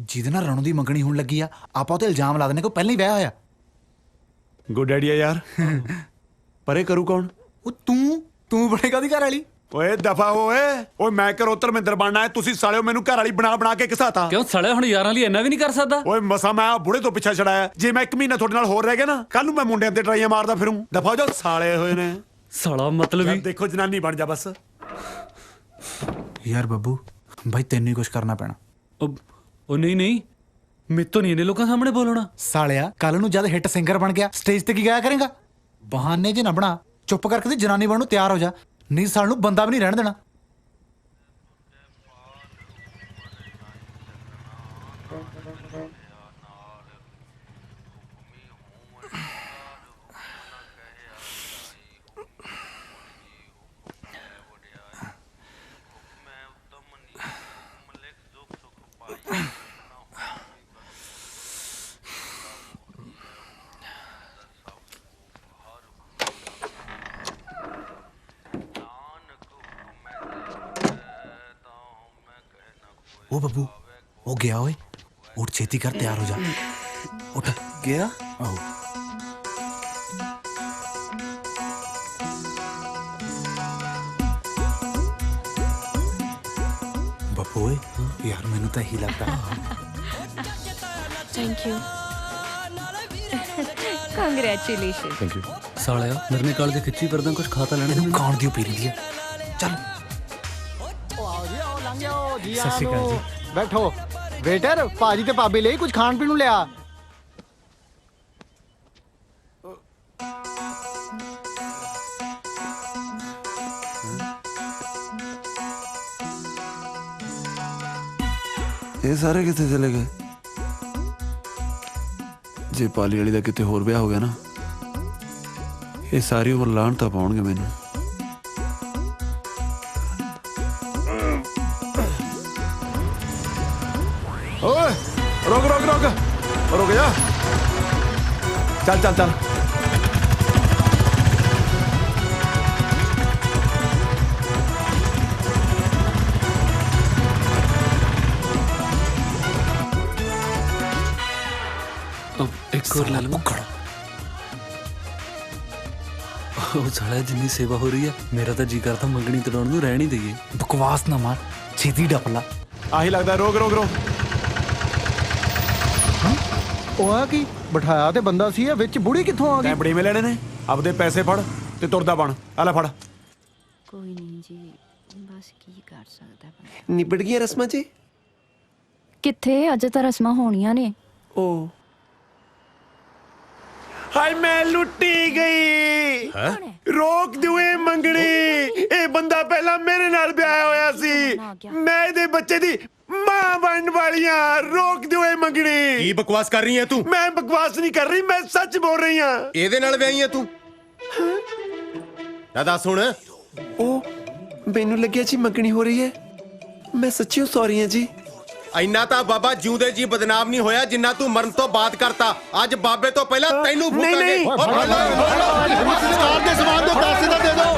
E: ਜਿਹਦੇ ਨਾਲ ਰਣੂ ਦੀ ਮੰਗਣੀ ਹੋਣ ਲੱਗੀ ਆ ਆਪਾਂ ਉਹਤੇ ਇਲਜ਼ਾਮ ਲਾ ਦਿੰਨੇ ਕੋਈ ਪਹਿਲਾਂ ਹੀ ਵਿਆਹ ਹੋਇਆ
S: ਗੁੱਡ ਆਈਡੀਆ ਯਾਰ ਪਰ ਇਹ ਕਰੂ ਕੌਣ
E: ਉਹ ਤੂੰ ਬਣੇਗਾ ਉਹਦੀ ਘਰ ਵਾਲੀ
S: ਓਏ ਦਫਾ ਓਏ ਮੈਂ ਕਰੋ ਧਰਮਿੰਦਰ ਬਣਨਾ ਹੈ ਤੁਸੀਂ ਸਾਲਿਓ ਮੈਨੂੰ ਘਰ ਵਾਲੀ ਬਣਾ ਕੇ ਘਸਾਤਾ
L: ਕਿਉਂ ਸਾਲਿਆ ਹੁਣ ਯਾਰਾਂ ਲਈ ਇੰਨਾ ਵੀ ਨਹੀਂ ਕਰ ਸਕਦਾ
S: ਓਏ ਮਸਾ ਮੈਂ ਆ ਬੁੜੇ ਤੋਂ ਪਿੱਛਾ ਛੜਾਇਆ ਜੇ ਮੈਂ 1 ਮਹੀਨਾ ਤੁਹਾਡੇ ਨਾਲ ਹੋਰ ਰਹਿ ਗਿਆ ਨਾ ਕੱਲ ਨੂੰ ਮੈਂ ਮੁੰਡਿਆਂ ਤੇ ਟਰਾਈਆਂ ਮਾਰਦਾ ਫਿਰੂੰ ਦਫਾ ਜੋ ਸਾਲੇ ਹੋਏ ਨੇ
L: ਸਾਲਾ ਮਤਲਬ ਹੀ
S: ਦੇਖੋ ਜਨਾਨੀ ਬਣ ਜਾ ਬਸ
E: ਯਾਰ ਬੱਬੂ ਭਾਈ ਤੈਨੂੰ ਹੀ ਕੁਝ ਕਰਨਾ ਪੈਣਾ
L: ਉਹ ਨਹੀਂ ਮੇਤੋਂ ਨਹੀਂ ਇਹਨੇ ਲੋਕਾਂ ਸਾਹਮਣੇ ਬੋਲਣਾ
E: ਸਾਲਿਆ ਕੱਲ ਨੂੰ ਜਦ ਹਿੱਟ ਸਿੰਗਰ ਬਣ ਗਿਆ ਸਟੇਜ ਤੇ ਕੀ ਗਾਇਆ ਕਰੇਗਾ ਬਹਾਨੇ ਜੇ ਨਾ ਬਣਾ ਚੁੱਪ ਕਰਕੇ ਤੇ ਜਨਾਨੀ ਬਣਨ ਨੂੰ ਤਿਆਰ ਹੋ ਜਾ ਨਹੀਂ ਸਾਲ ਨੂੰ ਬੰਦਾ ਵੀ ਨਹੀਂ ਰਹਿਣ ਦੇਣਾ ओ बब्बू वो गया ओए उठ छेती कर तैयार हो जा उठ गया आओ बब्बू ओए यार मैनू तो यही लगता
F: thank you congratulation
L: thank you सालिया मेरे ने काल के खिच्ची करदा कुछ खाता लेना
E: खाण दी पी ली चल
B: ਸਤਿ ਸ਼੍ਰੀ ਅਕਾਲ ਜੀ ਬੈਠੋ ਵੇਟਰ ਭਾਜੀ ਤੇ ਭਾਬੀ ਲਈ ਕੁਝ ਖਾਣ ਪੀਣ ਨੂੰ ਲਿਆ
S: ਇਹ ਸਾਰੇ ਕਿੱਥੇ ਚਲੇ ਗਏ ਜੇ ਪਾਲੀ ਵਾਲੀ ਦਾ ਕਿਤੇ ਹੋਰ ਵਿਆਹ ਹੋ ਗਿਆ ਨਾ ਇਹ ਸਾਰੀ ਉਮਰ ਲਾਹਣ ਤਾਂ ਪਾਉਣਗੇ ਮੈਨੂੰ ਓਏ ਰੁਕ ਜਾ ਚੱਲ
P: ਇੱਕ ਹੋਰ ਲੈ ਲਵਾਂ ਉਹ ਸਾਲਾ ਜਿੰਨੀ ਸੇਵਾ ਹੋ ਰਹੀ ਹੈ ਮੇਰਾ ਤਾਂ ਜੀ ਕਰਦਾ ਮੰਗਣੀ ਤੜਾਉਣ ਨੂੰ ਰਹਿਣ ਹੀ ਦਈਏ
E: ਬਕਵਾਸ ਨਾ ਮਾਰ ਛੇਤੀ ਡੱਪਲਾ
S: ਆਹੀ ਲੱਗਦਾ ਰੋਕ ਰੋਕ ਰੋਕ
B: ਉਹ ਆ ਕੀ ਬਿਠਾਇਆ ਤੇ ਬੰਦਾ ਸੀ ਇਹ ਵਿੱਚ ਬੁੜੀ ਕਿੱਥੋਂ ਆ ਗਈ
S: ਤੈਂ ਬੜੀ ਮੇ ਲੈਣੇ ਨੇ ਆਪਦੇ ਪੈਸੇ ਫੜ ਤੇ ਤੁਰਦਾ ਬਣ ਆ ਲੈ ਫੜ
U: ਕੋਈ ਨਹੀਂ ਜੀ ਬਸ ਕੀ ਕਰ ਸਕਦਾ
Q: ਨਿਬੜ ਗਈਆਂ ਰਸਮਾਂ ਜੀ
U: ਕਿੱਥੇ ਅਜੇ ਤਾਂ ਰਸਮਾਂ ਹੋਣੀਆਂ ਨੇ
Q: ਓ ਹਾਏ ਮੈਂ ਲੁੱਟੀ ਗਈ ਰੋਕ ਦਿਓਏ ਮੰਗਣੀ ਇਹ ਬੰਦਾ ਪਹਿਲਾਂ ਮੇਰੇ ਨਾਲ ਵਿਆਹਿਆ ਹੋਇਆ ਸੀ ਮੈਂ ਇਹਦੇ ਬੱਚੇ ਦੀ ਮਾਂ ਬਣਨ ਵਾਲੀਆਂ ਰੋਕ ਦਿਓਏ ਮੰਗਣੀ
T: ਕੀ ਬਕਵਾਸ ਕਰ ਰਹੀ ਹੈ ਤੂੰ
Q: ਮੈਂ ਬਕਵਾਸ ਨਹੀਂ ਕਰ ਰਹੀ ਮੈਂ ਸੱਚ ਬੋਲ ਰਹੀ ਹਾਂ
T: ਇਹਦੇ ਨਾਲ ਵਿਆਹੀ ਹੈ ਤੂੰ ਨਾ ਦੱਸ ਹੁਣ
Q: ਉਹ ਮੈਨੂੰ ਲੱਗਿਆ ਜੀ ਮੰਗਣੀ ਹੋ ਰਹੀ ਹੈ ਮੈਂ ਸੱਚੀ ਸੌਰੀ ਹਾਂ ਜੀ
T: ਇੰਨਾ ਤਾਂ ਬਾਬਾ ਜਿਉਂਦੇ ਜੀ ਬਦਨਾਮ ਨਹੀਂ ਹੋਇਆ ਜਿੰਨਾ ਤੂੰ ਮਰਨ ਤੋਂ ਬਾਅਦ ਕਰਤਾ ਅੱਜ ਬਾਬੇ ਤੋਂ ਪਹਿਲਾਂ ਤੈਨੂੰ ਫੂਕਾਂਗੇ
A: ਸੰਸਕਾਰ ਦੇ ਸਮਾਨ ਦੇ ਪੈਸੇ ਤਾਂ ਦੇ ਦਿਓ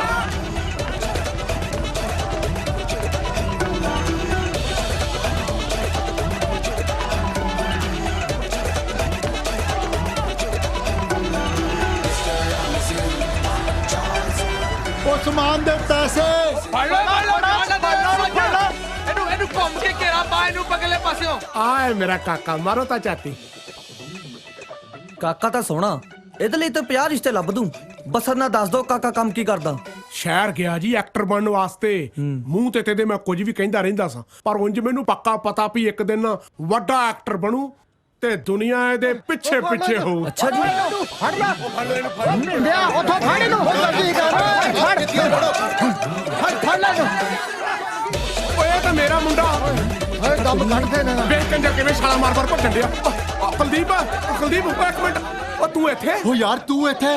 A: ਉਹ ਸਮਾਨ ਦੇ ਪੈਸੇ
K: ਇਹਨੂੰ ਘੁੰਮ ਕੇ ਘੇਰਾ ਪਾ ਇਹਨੂੰ ਪਗਲੇ ਪਾਸਿਓਂ
T: ਆਏ ਮੇਰਾ ਕਾਕਾ ਮਾਰੋ ਤਾਂ ਚਾਤੀ
V: ਕਾਕਾ ਤਾਂ ਸੋਹਣਾ ਇਹਦੇ ਲਈ ਤਾਂ 50 ਰਿਸ਼ਤੇ ਲੱਭ ਦੂੰ ਬਸ ਨਾ ਦੱਸ ਦੋ ਕਾਕਾ ਕੰਮ ਕੀ ਕਰਦਾ
T: ਸ਼ਹਿਰ ਗਿਆ ਜੀ ਐਕਟਰ ਬਣਨ ਵਾਸਤੇ ਮੂੰਹ ਤੇ ਤੇਦੇ ਮੈਂ ਕੁਝ ਵੀ ਕਹਿੰਦਾ ਰਹਿੰਦਾ ਸਾਂ ਪਰ ਉਂਝ ਮੈਨੂੰ ਪੱਕਾ ਪਤਾ ਵੀ ਇੱਕ ਦਿਨ ਵੱਡਾ ਐਕਟਰ ਬਣੂ ਤੇ ਦੁਨੀਆ ਇਹਦੇ ਪਿੱਛੇ ਪਿੱਛੇ ਹੋਊ
V: ਅੱਛਾ ਜੀ
B: ਫੜ ਲੈ ਲਿਆ ਉੱਥੋਂ ਫੜ ਇਹਨੂੰ ਜਲਦੀ ਕਰ ਫੜ ਲੈ ਇਹਨੂੰ
T: ਓਏ ਤਾਂ ਮੇਰਾ ਮੁੰਡਾ
B: ਓਏ ਦਮ ਕੱਢ ਦੇ ਨਾ
T: ਵੇਖ ਕੰਜਰ ਕਿਵੇਂ ਛਾਲਾ ਮਾਰ ਭੱਜਣ ਡਿਆ ਕੁਲਦੀਪ ਇੱਕ ਮਿੰਟ ਉਹ ਤੂੰ ਇੱਥੇ
A: ਉਹ ਯਾਰ ਤੂੰ ਇੱਥੇ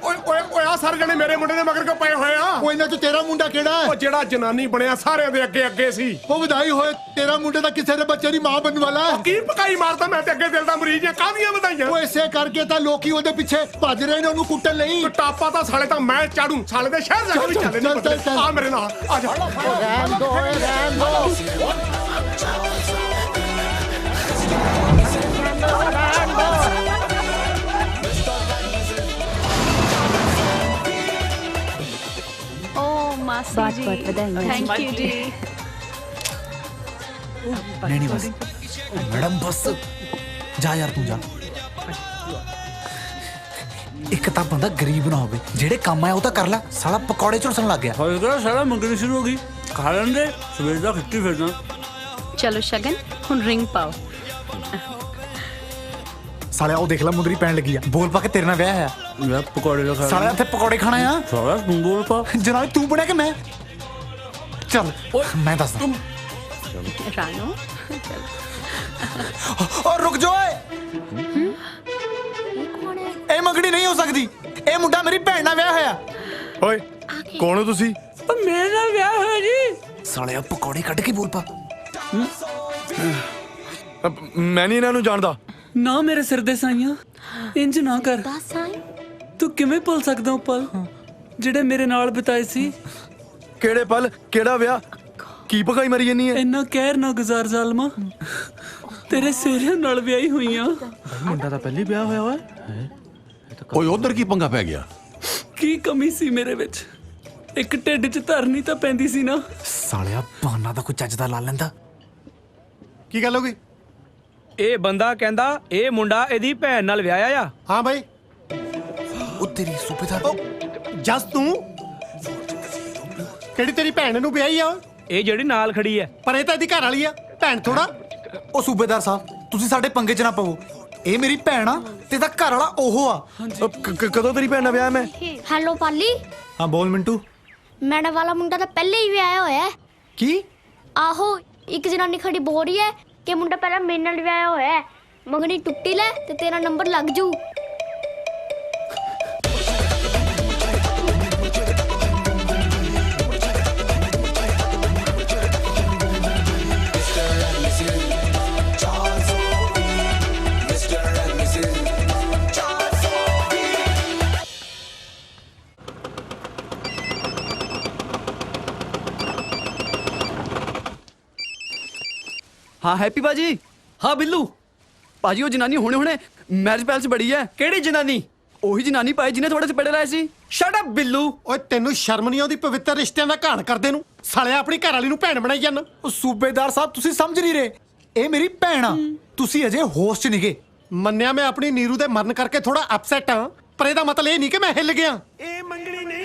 T: ਓਏ ਓਏ ਓਏ ਆ ਸਾਰੇ ਜਣੇ ਮੇਰੇ ਮੁੰਡੇ ਦੇ ਮਗਰ ਕਿਉਂ ਪਏ ਹੋਏ ਆ
A: ਉਹ ਇਹਨਾਂ ਚ ਤੇਰਾ ਮੁੰਡਾ ਕਿਹੜਾ ਹੈ
T: ਉਹ ਜਿਹੜਾ ਜਨਾਨੀ ਬਣਿਆ ਸਾਰਿਆਂ ਦੇ ਅੱਗੇ ਅੱਗੇ ਸੀ
A: ਉਹ ਵਧਾਈ ਹੋਏ ਤੇਰਾ ਮੁੰਡਾ ਤਾਂ ਕਿਸੇ ਦੇ ਬੱਚੇ ਦੀ ਮਾਂ ਬਣਨ ਵਾਲਾ ਹੈ
T: ਕੀ ਪਕਾਈ ਮਾਰਦਾ ਮੈਂ ਤੇ ਅੱਗੇ ਦਿਲ ਦਾ ਮਰੀਜ਼ ਆ ਕਾਹਦੀਆਂ ਵਧਾਈਆਂ
A: ਉਹ ਇਸੇ ਕਰਕੇ ਤਾਂ ਲੋਕੀ ਉਹਦੇ ਪਿੱਛੇ ਭੱਜ ਰਹੇ ਨੇ ਉਹਨੂੰ ਕੁੱਟਣ ਲਈ
T: ਟਾਪਾ ਤਾਂ ਸਾਲੇ ਤਾਂ ਮੈਂ ਚਾੜੂ ਸਾਲੇ ਦੇ ਸ਼ਹਿਰ ਜਾ ਕੇ ਵੀ ਚੱਲੇ ਨਹੀਂ ਆ ਮੇਰੇ ਨਾਲ ਆ ਜਾ
B: ਰਹਿਣ ਦੋ ਰਹਿਣ ਦੋ
U: ਮਾਸੀ ਜੀ ਥੈਂਕ ਯੂ ਜੀ
E: नहीं बस मैडम बस जा यार तू जा ਇੱਕ ਤਾਂ ਬੰਦਾ ਗਰੀਬ ਨਾ ਹੋਵੇ ਜਿਹੜੇ ਕੰਮ ਆਇਆ ਉਹ ਤਾਂ ਕਰ ਲੈ ਸਾਲਾ ਪਕੌੜੇ ਝੁਲਸਣ ਲੱਗ ਗਿਆ
P: ਹੋਏ ਕਿਹੜਾ ਸਾਲਾ ਮੰਗਣੀ ਸ਼ੁਰੂ ਹੋ ਗਈ ਖਾ ਲੈਂਦੇ ਸਵੇਰ ਦਾ ਖਿੱਟੀ ਫਿਰਦਾ
U: ਚਲੋ ਸ਼ਗਨ ਹੁਣ ਰਿੰਗ ਪਾਓ
E: ਸਾਲਿਆ ਉਹ ਦੇਖ ਲੈ ਮੁੰਦਰੀ ਪੈਣ ਲੱਗੀ ਆ ਬੋਲ ਪਾ ਕੇ ਤੇਰੇ ਨਾਲ ਵਿਆਹ ਆ
P: ਮੈਂ ਪਕੌੜੇ ਦਾ ਖਾ
E: ਸਾਲਿਆ ਇੱਥੇ ਪਕੌੜੇ ਖਾਣਾ ਆ
P: ਸਾਲਾ ਤੂੰ ਬੋਲ ਪਾ
E: ਜਨਾਬ ਤੂੰ ਬਣਿਆ ਕਿ ਮੈਂ ਚੱਲ ਮੈਂ ਦੱਸਦਾ
U: ਰਾਣੋ
E: ਓ ਰੁਕ ਜਾ ਓਏ ਇਹ ਮੰਗਣੀ ਨਹੀਂ ਹੋ ਸਕਦੀ ਇਹ ਮੁੰਡਾ ਮੇਰੀ ਭੈਣ ਨਾਲ ਵਿਆਹ ਹੋਇਆ
S: ਓਏ ਕੌਣ ਹੋ ਤੁਸੀਂ
P: ਓ ਮੇਰੇ ਨਾਲ ਵਿਆਹ ਹੋਇਆ ਜੀ
E: ਸਾਲਿਆ ਪਕੌੜੇ ਕੱਢ ਕੇ ਬੋਲ ਪਾ
S: ਮੈਂ ਨਹੀਂ ਇਹਨਾਂ ਨੂੰ ਜਾਣਦਾ
P: ਨਾ ਮੇਰੇ ਸਿਰ ਦੇ ਸਾਈਆਂ ਇੰਜ ਨਾ ਕਰ ਤੂੰ ਕਿਵੇਂ ਭੁੱਲ ਸਕਦਾ ਉਹ ਪਲ ਜਿਹੜੇ ਮੇਰੇ ਨਾਲ ਬਿਤਾਏ ਸੀ
S: ਕਿਹੜੇ ਪਲ ਕਿਹੜਾ ਵਿਆਹ ਕੀ ਪਕਾਈ ਮਰੀ ਜਾਨੀ ਹੈ
P: ਇੰਨਾ ਕਹਿਰ ਨਾ ਗੁਜ਼ਾਰ ਜ਼ਾਲਮਾ ਤੇਰੇ ਸਿਰਿਆਂ ਨਾਲ ਵਿਆਹੀ ਹੋਈਆਂ
K: ਮੁੰਡਾ ਤਾਂ ਪਹਿਲੀ ਵਿਆਹ ਹੋਇਆ ਓਏ ਓਏ ਉਧਰ ਕੀ ਪੰਗਾ ਪੈ ਗਿਆ
P: ਕੀ ਕਮੀ ਸੀ ਮੇਰੇ ਵਿੱਚ ਇੱਕ ਢਿੱਡ 'ਚ ਧਰਨੀ ਤਾਂ ਪੈਂਦੀ ਸੀ ਨਾ
E: ਸਾਲਿਆ ਬਹਾਨਾ ਤਾਂ ਕੋਈ ਚੱਜ ਦਾ ਲਾ ਲੈਂਦਾ
T: ਕੀ ਗੱਲ ਹੋ ਗਈ
K: ਇਹ ਬੰਦਾ ਕਹਿੰਦਾ ਇਹ ਮੁੰਡਾ ਇਹਦੀ ਭੈਣ ਨਾਲ ਵਿਆਹਿਆ ਆ
T: ਹਾਂ ਬਾਈ
E: ਉਹ ਤੇਰੀ ਸੂਬੇਦਾਰ
T: ਜਸ ਤੂੰ ਕਿਹੜੀ ਤੇਰੀ ਭੈਣ ਨੂੰ ਵਿਆਹੀ ਆ
K: ਇਹ ਜਿਹੜੀ ਨਾਲ ਖੜੀ ਹੈ
T: ਪਰ ਇਹ ਤਾਂ ਇਹਦੀ ਘਰ ਵਾਲੀ ਆ ਭੈਣ ਥੋੜਾ
E: ਉਹ ਸੂਬੇਦਾਰ ਸਾਹਿਬ ਤੁਸੀਂ ਸਾਡੇ ਪੰਗੇ 'ਚ ਨਾ ਪਵੋ ਇਹ ਮੇਰੀ ਭੈਣ ਆ ਤੇ ਇਹਦਾ ਘਰ ਵਾਲਾ ਉਹ ਆ
S: ਕਦੋਂ ਤੇਰੀ ਭੈਣ ਨਾਲ ਵਿਆਹ ਮੈਂ
H: ਹੈਲੋ ਪਾਲੀ
E: ਹਾਂ ਬੋਲ ਮਿੰਟੂ
H: ਮੈਡਮ ਵਾਲਾ ਮੁੰਡਾ ਤਾਂ ਪਹਿਲੇ ਹੀ ਵਿਆਹਿਆ ਹੋਇਆ ਹੈ
E: ਕੀ
H: ਆਹੋ ਇੱਕ ਜਨਾਨੀ ਖੜੀ ਬੋਲ ਰਹੀ ਹੈ ਕਿ ਮੁੰਡਾ ਪਹਿਲਾਂ ਮੇਰੇ ਨਾਲ ਵਿਆਹਿਆ ਹੋਇਆ ਹੈ ਮੰਗਣੀ ਟੁੱਟੀ ਲੈ ਤੇ ਤੇਰਾ ਨੰਬਰ ਲੱਗ ਜੂ
V: हाँ हैप्पी बाजी हाँ बिल्लू बाजी वो जनानी होने होने ਮੈਰਿਜ ਪੈਲਸ ਬੜੀ ਹੈ। ਕਿਹੜੀ ਜਨਾਨੀ? ਉਹੀ ਜਨਾਨੀ ਭਾਈ ਜਿਹਨੇ ਤੁਹਾਡੇ ਥੱਪੜ ਲਾਏ ਸੀ। Shut up Billu.
T: ਓਏ ਤੈਨੂੰ ਸ਼ਰਮ ਨਹੀਂ ਆਉਂਦੀ ਪਵਿੱਤਰ ਰਿਸ਼ਤਿਆਂ ਦਾ ਘਾਣ ਕਰਦੇ ਨੂੰ? ਸਾਲਿਆ ਆਪਣੀ ਘਰ ਵਾਲੀ ਨੂੰ ਭੈਣ ਬਣਾਈ ਜਾਂਦਾ।
E: ਉਹ ਸੂਬੇਦਾਰ ਸਾਹਿਬ ਤੁਸੀਂ ਸਮਝ ਨਹੀਂ ਰਹੇ, ਇਹ ਮੇਰੀ ਭੈਣ ਆ, ਤੁਸੀਂ ਅਜੇ ਹੋਸ਼ 'ਚ ਨਹੀਂਗੇ।
T: ਮੰਨਿਆ ਮੈਂ ਆਪਣੀ ਨੀਰੂ ਦੇ ਮਰਨ ਕਰਕੇ ਥੋੜਾ ਅਪਸੈਟ ਆ, ਪਰ ਇਹਦਾ ਮਤਲਬ ਇਹ ਨਹੀਂ ਕਿ ਮੈਂ ਹਿੱਲ ਗਿਆ।
Q: ਇਹ ਮੰਗਣੀ ਨਹੀਂ।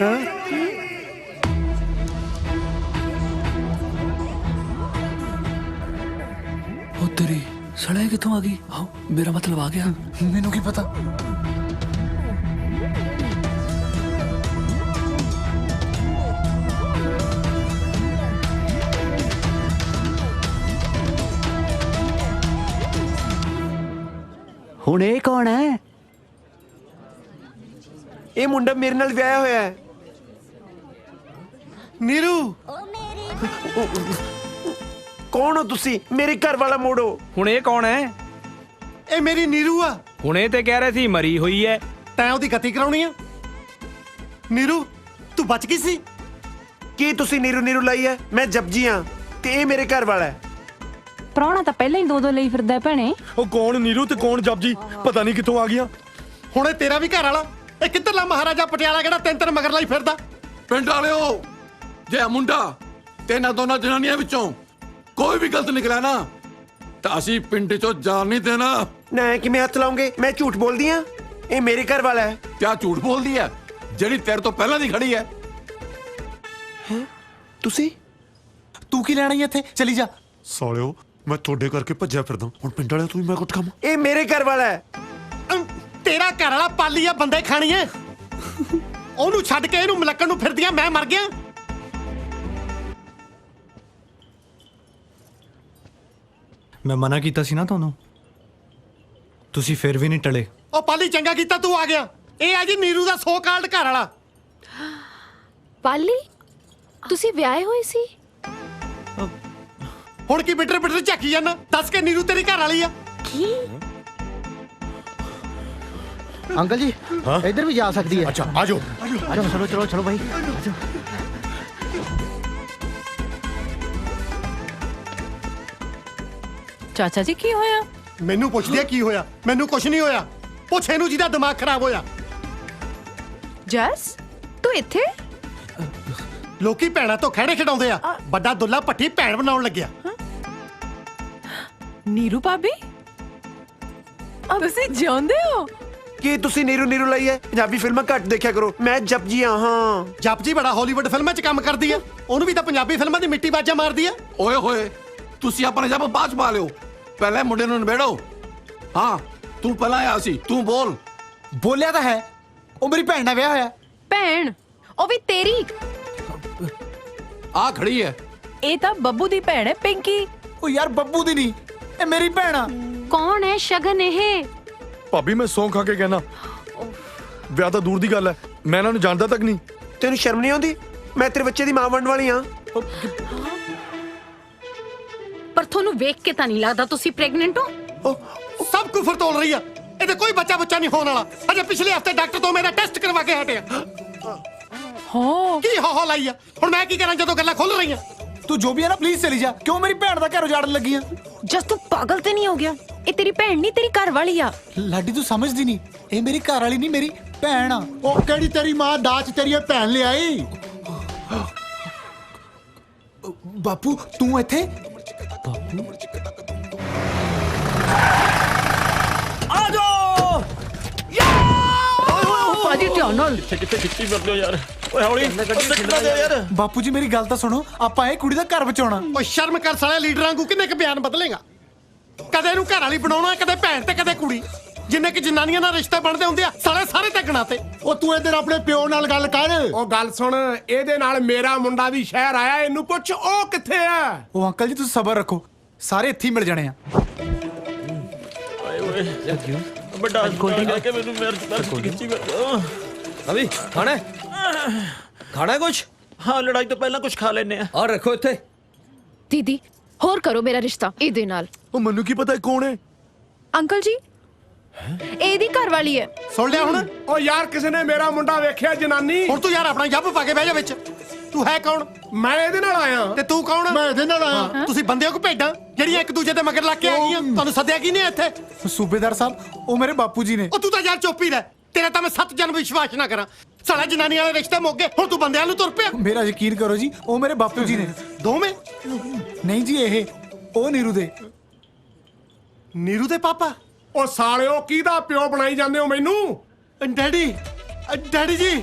P: ਉਹ ਤੇਰੀ ਸੜਾ ਕਿੱਥੋਂ ਆ ਗਈ? ਆਹ ਮੇਰਾ ਮਤਲਬ ਆ ਗਿਆ।
E: ਮੈਨੂੰ ਕੀ ਪਤਾ।
Q: ਹੁਣ ਇਹ ਕੌਣ ਹੈ? ਇਹ ਮੁੰਡਾ ਮੇਰੇ ਨਾਲ ਵਿਆਹਿਆ ਹੋਇਆ ਹੈ।
T: ਨੀਰੂ
Q: ਕੌਣ ਹੋ ਤੁਸੀਂ? ਮੇਰੇ ਘਰ ਵਾਲਾ ਮੋੜੋ।
K: ਹੁਣ ਇਹ ਕੌਣ ਹੈ?
T: ਇਹ ਮੇਰੀ ਨੀਰੂ ਆ।
K: ਹੁਣ ਇਹ ਤੇ ਕਹਿ ਰਹੇ ਸੀ ਮਰੀ ਹੋਈ ਹੈ।
T: ਤੈਂ ਉਹਦੀ ਗਤੀ ਕਰਾਉਣੀ ਆ? ਨੀਰੂ ਤੂੰ ਬਚ ਗਈ ਸੀ?
Q: ਕੀ ਤੁਸੀਂ ਨੀਰੂ ਨੀਰੂ ਲਈ ਹੈ? ਮੈਂ ਜਪਜੀ ਹਾਂ ਤੇ ਇਹ ਮੇਰੇ ਘਰ ਵਾਲਾ ਹੈ।
D: ਪ੍ਰਾਹੁਣਾ ਤਾਂ ਪਹਿਲਾਂ ਹੀ ਦੋ ਲਈ ਫਿਰਦਾ ਭੈਣੇ।
T: ਉਹ ਕੌਣ ਨੀਰੂ ਤੇ ਕੌਣ ਜਪਜੀ? ਪਤਾ ਨਹੀਂ ਕਿੱਥੋਂ ਆ ਗਈਆਂ। ਹੁਣ ਇਹ ਤੇਰਾ ਵੀ ਘਰ ਵਾਲਾ? ਇਹ ਕਿੱਧਰਲਾ ਮਹਾਰਾਜਾ ਪਟਿਆਲਾ ਕਿਹੜਾ ਤਿੰਨ ਮਗਰ ਲਈ ਫਿਰਦਾ?
O: ਪਿੰਡ ਵਾਲਿਓ, ਜੇ ਮੁੰਡਾ ਤੇ ਇਹਨਾਂ ਦੋਨਾਂ ਜਨਾਨੀਆਂ ਵਿੱਚੋਂ ਕੋਈ ਵੀ ਗਲਤ ਨਿਕਲਿਆ ਨਾ ਤਾਂ ਅਸੀਂ ਪਿੰਡ ਚੋਂ ਜਾਣ ਨਹੀਂ ਦੇਣਾ।
Q: ਨਾ ਕਿਵੇਂ ਹੱਥ ਲਾਉਂਗੇ? ਮੈਂ ਝੂਠ ਬੋਲਦੀ ਆ? ਇਹ ਮੇਰੇ ਘਰ ਵਾਲਾ ਹੈ।
O: ਕਿਆ ਝੂਠ ਬੋਲਦੀ ਹੈ ਜਿਹੜੀ ਤੇਰੇ ਤੋਂ ਪਹਿਲਾਂ ਦੀ ਖੜੀ ਹੈ?
Q: ਤੁਸੀਂ
E: ਤੂੰ ਕੀ ਲੈਣਾ ਇੱਥੇ? ਚਲੀ ਜਾ।
I: ਸਾਲਿਓ ਮੈਂ ਤੁਹਾਡੇ ਕਰਕੇ ਭੱਜਿਆ ਫਿਰਦਾ, ਹੁਣ ਪਿੰਡ ਵਾਲਿਆਂ ਤੋਂ ਵੀ ਮੈਂ ਕੁੱਟ ਖਾਵਾਂ?
Q: ਇਹ ਮੇਰੇ ਘਰ ਵਾਲਾ ਹੈ।
T: ਤੇਰਾ ਘਰ ਵਾਲਾ ਪਾਲੀ ਆ ਬੰਦੇ ਖਾਣੀ ਐ। ਉਹਨੂੰ ਛੱਡ ਕੇ ਇਹਨੂੰ ਮਲੱਕਣ ਨੂੰ ਫਿਰਦੀਆਂ ਮੈਂ ਮਰ ਗਿਆ।
E: ਮੈਂ ਮਨਾ ਕੀਤਾ ਸੀ ਨਾ ਤੁਹਾਨੂੰ, ਤੁਸੀਂ ਫਿਰ ਵੀ ਨਹੀਂ ਟਲੇ।
T: ਉਹ ਪਾਲੀ ਚੰਗਾ ਕੀਤਾ ਤੂੰ ਆ ਗਿਆ। ਇਹ ਆ ਜੀ ਨੀਰੂ ਦਾ ਸੋ ਕਾਲਡ ਘਰ ਵਾਲਾ।
F: ਪਾਲੀ ਤੁਸੀਂ ਵਿਆਹੇ ਹੋਏ ਸੀ?
T: ਹੁਣ ਕੀ ਬਿਟਰ ਬਿਟਰ ਝਾਕੀ ਜਾਂਦਾ? ਦੱਸ ਕੇ ਨੀਰੂ ਤੇਰੀ ਘਰ ਵਾਲੀ ਆ?
F: ਕੀ?
B: अंकल जी इधर भी जा सकती है।
A: अच्छा आ जाओ
B: आ जाओ, चलो चलो चलो भाई आ जाओ।
N: ਚਾਚਾ ਜੀ ਕੀ ਹੋਇਆ?
T: ਮੈਨੂੰ ਪੁੱਛਦੀ ਆ ਕੀ ਹੋਇਆ? ਮੈਨੂੰ ਕੁਝ ਨਹੀਂ ਹੋਇਆ। ਪੁੱਛ ਇਹਨੂੰ ਜਿਹਦਾ ਦਿਮਾਗ ਖਰਾਬ ਹੋਇਆ।
F: ਜਸ ਤੂੰ ਇੱਥੇ?
T: ਲੋਕੀ ਭੈਣਾਂ ਤੋਂ ਖਹਿੜੇ ਖਿਡਾਉਂਦੇ ਆ, ਵੱਡਾ ਦੁੱਲਾ ਭੱਟੀ ਭੈਣ ਬਣਾਉਣ ਲੱਗਿਆ।
N: ਨੀਰੂ ਭਾਬੀ ਤੁਸੀਂ ਜਿਉਂਦੇ ਹੋ?
Q: ਕੀ ਤੁਸੀਂ ਨੀਰੂ ਨੀਰੂ ਲਈ ਹੈ? ਪੰਜਾਬੀ ਫਿਲਮਾਂ ਘੱਟ ਦੇਖਿਆ ਕਰੋ। ਮੈਂ ਜਪਜੀ ਹਾਂ।
T: ਜਪਜੀ ਬੜਾ ਹਾਲੀਵੁੱਡ ਫਿਲਮਾਂ 'ਚ ਕੰਮ ਕਰਦੀ ਆ, ਉਹਨੂੰ ਵੀ ਤਾਂ ਪੰਜਾਬੀ ਫਿਲਮਾਂ ਦੀ ਮਿੱਟੀ ਬਾਜਾ ਮਾਰਦੀ ਆ।
O: ਓਏ ਹੋਏ, ਤੁਸੀਂ ਆਪਣਾ ਜਬ ਬਾਜ ਪਾ ਲਿਓ। ਪਹਿਲੇ ਮੁੰਡੇ ਨੂੰ ਨਿਬੇੜੋ। ਹਾਂ ਤੂੰ ਪਹਿਲਾਂ ਆਇਆ ਸੀ, ਤੂੰ ਬੋਲ।
E: ਬੋਲਿਆ ਤਾਂ ਹੈ, ਉਹ ਮੇਰੀ ਭੈਣ ਨਾਲ ਵਿਆਹ ਹੋਇਆ।
F: ਭੈਣ? ਉਹ ਵੀ ਤੇਰੀ?
O: ਆ ਖੜੀ ਹੈ।
N: ਇਹ ਤਾਂ ਬੱਬੂ ਦੀ ਭੈਣ ਹੈ ਪਿੰਕੀ।
E: ਉਹ ਯਾਰ ਬੱਬੂ ਦੀ ਨਹੀਂ, ਇਹ ਮੇਰੀ ਭੈਣ ਆ।
U: ਕੌਣ ਹੈ ਸ਼ਗਨ ਇਹ?
W: ਭਾਬੀ ਮੈਂ ਸੌਂ ਖਾ ਕੇ ਕਹਿਣਾ, ਵਿਆਹ ਤਾਂ ਦੂਰ ਦੀ ਗੱਲ ਹੈ, ਮੈਂ ਇਹਨਾਂ ਨੂੰ ਜਾਣਦਾ ਤੱਕ ਨਹੀਂ।
Q: ਤੈਨੂੰ ਸ਼ਰਮ ਨਹੀਂ ਆਉਂਦੀ? ਮੈਂ ਤੇਰੇ ਬੱਚੇ ਦੀ ਮਾਂ ਬਣਨ ਵਾਲੀ ਹਾਂ।
U: ਪਰ ਤੁਹਾਨੂੰ ਵੇਖ ਕੇ ਤਾਂ ਨਹੀਂ ਲੱਗਦਾ ਤੁਸੀਂ ਪ੍ਰੈਗਨੈਂਟ ਹੋ।
T: ਸਭ ਕੁਫਰ ਤੋਲ ਰਹੀ ਆ। ਇਹਦੇ ਕੋਈ ਬੱਚਾ ਨਹੀਂ ਹੋਣ ਵਾਲਾ। ਅਜੇ ਪਿਛਲੇ ਹਫਤੇ ਡਾਕਟਰ ਤੋਂ ਮੇਰਾ ਟੈਸਟ ਕਰਵਾ ਕੇ ਹਟਿਆ।
N: ਹੋ
T: ਕੀ ਹੋ ਲਾਈ ਆ? ਹੁਣ ਮੈਂ ਕੀ ਕਰਾਂ ਜਦੋਂ ਗੱਲਾਂ ਖੁੱਲ ਰਹੀਆਂ?
E: ਤੂੰ ਜੋ ਵੀ ਹੈ ਨਾ ਪਲੀਜ਼ ਚਲੀ ਜਾ। ਕਿਉਂ ਮੇਰੀ ਭੈਣ ਦਾ ਘਰ ਉਜਾੜਨ ਲੱਗੀ ਆ?
F: ਜਸ ਤੂੰ ਪਾਗਲ ਤੇ ਨਹੀਂ ਹੋ ਗਿਆ? ਇਹ ਤੇਰੀ ਭੈਣ ਨਹੀਂ, ਤੇਰੀ ਘਰ ਵਾਲੀ ਆ।
E: ਲਾਡੀ ਤੂੰ ਸਮਝਦੀ ਨਹੀਂ, ਇਹ ਮੇਰੀ ਘਰ ਵਾਲੀ ਨਹੀਂ, ਮੇਰੀ ਭੈਣ ਆ।
A: ਉਹ ਕਿਹੜੀ ਤੇਰੀ ਮਾਂ ਦਾਜ ਤੇਰੀ ਭੈਣ ਲਿਆਈ?
E: ਬਾਪੂ ਤੂੰ ਇੱਥੇ?
V: ਆ ਜਾਓ
B: ਭਾਜੀ ਧਿਆਨ ਨਾਲ।
V: ਕਿੱਥੇ ਖਿੱਚੀ ਫਿਰਦੇ ਹੋ ਯਾਰ? ਓਏ ਹੌਲੀ ਯਾਰ।
E: ਬਾਪੂ ਜੀ ਮੇਰੀ ਗੱਲ ਤਾਂ ਸੁਣੋ, ਆਪਾਂ ਇਹ ਕੁੜੀ ਦਾ ਘਰ ਬਚਾਉਣਾ।
T: ਓ ਸ਼ਰਮ ਕਰ ਸਾਲਿਆ, ਲੀਡਰਾਂ ਵਾਂਗੂ ਕਿੰਨੇ ਕ ਬਿਆਨ ਬਦਲੇਗਾ? ਕਦੇ ਇਹਨੂੰ ਘਰ ਵਾਲੀ ਬਣਾਉਣਾ, ਕਦੇ ਭੈਣ ਤੇ ਕਦੇ ਕੁੜੀ। ਜਿੰਨੇ ਕਿ ਜਨਾਨੀਆਂ ਨਾਲ ਰਿਸ਼ਤੇ ਬਣਦੇ ਹੁੰਦੇ ਆ ਸਾਲੇ ਸਾਰੇ ਤੱਕਣਾ ਤੇ।
A: ਉਹ ਤੂੰ ਇਧਰ ਆਪਣੇ ਪਿਓ ਨਾਲ ਗੱਲ ਕਰ।
X: ਉਹ ਗੱਲ ਸੁਣ, ਇਹਦੇ ਨਾਲ ਮੇਰਾ ਮੁੰਡਾ ਵੀ ਸ਼ਹਿਰ ਆਇਆ, ਇਹਨੂੰ ਪੁੱਛ ਉਹ ਕਿੱਥੇ ਆ।
E: ਉਹ ਅੰਕਲ ਜੀ ਤੁਸੀਂ ਸਬਰ ਰੱਖੋ, ਸਾਰੇ ਇੱਥੇ ਹੀ ਮਿਲ ਜਾਣੇ ਆ।
V: ਵੱਡਾ ਕੇ ਮੈਨੂੰ ਮੇਰੇ ਖਿੱਚੀ ਅਭੀ ਖਾਣਾ ਖਾਣਾ ਕੁਛ? ਹਾਂ ਲੜਾਈ ਤੋਂ ਪਹਿਲਾਂ ਕੁਛ ਖਾ ਲੈਨੇ ਆ। ਔਰ ਰੱਖੋ ਇੱਥੇ।
F: ਦੀਦੀ ਹੋਰ ਕਰੋ ਮੇਰਾ ਰਿਸ਼ਤਾ ਇਹਦੇ ਨਾਲ।
W: ਉਹ ਮੈਨੂੰ ਕੀ ਪਤਾ ਕੌਣ ਹੈ?
F: ਅੰਕਲ ਜੀ ਇਹਦੀ ਘਰ ਵਾਲੀ ਹੈ।
T: ਸੁਣ ਲਿਆ ਹੁਣ?
X: ਉਹ ਯਾਰ ਕਿਸੇ ਨੇ ਮੇਰਾ ਮੁੰਡਾ ਵੇਖਿਆ ਜਨਾਨੀ?
T: ਹੁਣ ਤੂੰ ਯਾਰ ਆਪਣਾ ਜੱਬ ਪਾ ਕੇ ਬਹਿ ਜਾ ਵਿੱਚ। ਤੂੰ ਹੈ ਕੌਣ?
X: ਮੈਂ ਇਹਦੇ ਨਾਲ ਆਇਆ।
T: ਤੇ ਤੂੰ ਕੌਣ?
A: ਮੈਂ ਇਹਦੇ ਨਾਲ ਆਇਆ।
T: ਤੁਸੀਂ ਬੰਦੇ ਹੋ ਕਿ ਭੇਡਾਂ ਜਿਹੜੀਆਂ ਇੱਕ ਦੂਜੇ ਤੇ ਮਗਰ ਲੱਗ ਕੇ ਆ ਗਈਆਂ? ਤੁਹਾਨੂੰ ਸੱਦਿਆ ਕੀ ਨੇ ਇੱਥੇ?
E: ਸੂਬੇਦਾਰ ਸਾਹਿਬ ਉਹ ਮੇਰੇ ਬਾਪੂ ਜੀ ਨੇ।
T: ਉਹ ਤੂੰ ਤਾਂ ਯਾਰ ਚੁੱਪ ਹੀ ਰਹਿ, ਤੇਰਾ ਤਾਂ ਮੈਂ 7 ਜਨਮ ਵਿਸ਼ਵਾਸ ਨਾ ਕਰਾਂ। ਸਾਲਾ ਜਨਾਨੀ ਵਾਲੇ ਰਿਸ਼ਤੇ ਮੁੱਕ ਗਏ, ਹੁਣ ਤੂੰ ਬੰਦਿਆਂ ਨੂੰ ਤੁਰ ਪਿਆ।
E: ਮੇਰਾ ਯਕੀਨ ਕਰੋ ਜੀ, ਉਹ ਮੇਰੇ ਬਾਪੂ ਜੀ ਨੇ।
T: ਦੋਵੇਂ?
E: ਨਹੀਂ ਜੀ, ਇਹ ਉਹ ਨੀਰੂ ਦੇ।
T: ਨੀਰੂ ਦੇ ਪਾਪਾ?
X: ਉਹ ਸਾਲਿਓ ਕਿਹਦਾ ਪਿਓ ਬਣਾਈ ਜਾਂਦੇ ਹੋ ਮੈਨੂੰ?
T: ਡੈਡੀ, ਡੈਡੀ ਜੀ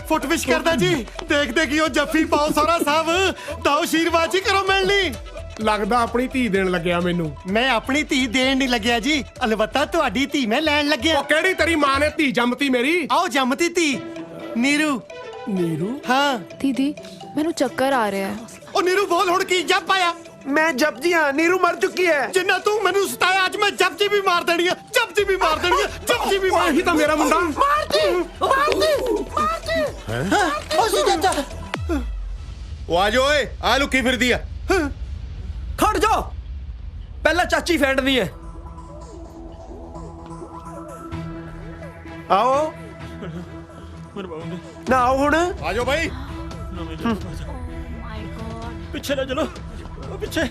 T: ਫੁੱਟ ਵਿਸ਼ ਕਰਦਾ ਜੀ। ਦੇਖਦੇ ਕੀ ਉਹ ਜੱਫੀ ਪਾਓ ਸੋਹਰਾ ਸਾਹਿਬ, ਦਾਓ ਆਸ਼ੀਰਵਾਦ ਜੀ ਕਰੋ ਮਿਲਣੀ।
X: ਲੱਗਦਾ ਆਪਣੀ ਧੀ ਦੇਣ ਲੱਗਿਆ ਮੈਨੂੰ।
T: ਮੈਂ ਆਪਣੀ ਧੀ ਦੇਣ ਨਹੀਂ ਲੱਗਿਆ ਜੀ, ਅਲਬੱਤਾ ਤੁਹਾਡੀ ਧੀ ਮੈਂ ਲੈਣ ਲੱਗਿਆ।
X: ਉਹ ਕਿਹੜੀ ਤੇਰੀ ਮਾਂ ਨੇ ਧੀ ਜੰਮਤੀ ਮੇਰੀ?
T: ਆਓ ਜੰਮਤੀ ਧੀ ਨੀਰੂ।
X: ਨੀਰੂ?
T: ਹਾਂ
F: ਦੀਦੀ ਮੈਨੂੰ ਚੱਕਰ ਆ ਰਿਹਾ ਹੈ।
T: ਉਹ ਨੀਰੂ ਬੋਲ ਹੁਣ ਕੀ ਜੱਪ ਆਇਆ?
Q: ਮੈਂ ਜਪਜੀ ਹਾਂ, ਨੀਰੂ ਮਰ ਚੁੱਕੀ ਹੈ।
T: ਜਿੰਨਾ ਤੂੰ ਮੈਨੂੰ ਸਤਾਇਆ ਅੱਜ ਮੈਂ ਜਪਜੀ ਵੀ ਮਾਰ ਦੇਣੀ ਆ, ਜਪਜੀ ਵੀ ਮਾਰ ਦੇਣੀ ਆ, ਜਪਜੀ ਵੀ ਮਾਰ।
X: ਇਹੀ ਤਾਂ ਮੇਰਾ ਮੁੰਡਾ।
T: ਉਹ ਆ ਜਾ ਓਏ, ਆ ਲੁੱਕੀ ਫਿਰਦੀ ਆ।
V: ਖੜ ਜਾ, ਪਹਿਲਾਂ ਚਾਚੀ ਫੈਂਡਣੀ ਹੈ।
Q: ਆਓ ਨਾ, ਆਓ ਹੁਣ।
T: ਆ ਜਾਓ ਭਾਈ।
V: ਪਿੱਛੇ ਨਾ ਚਲੋ, ਪਿੱਛੇ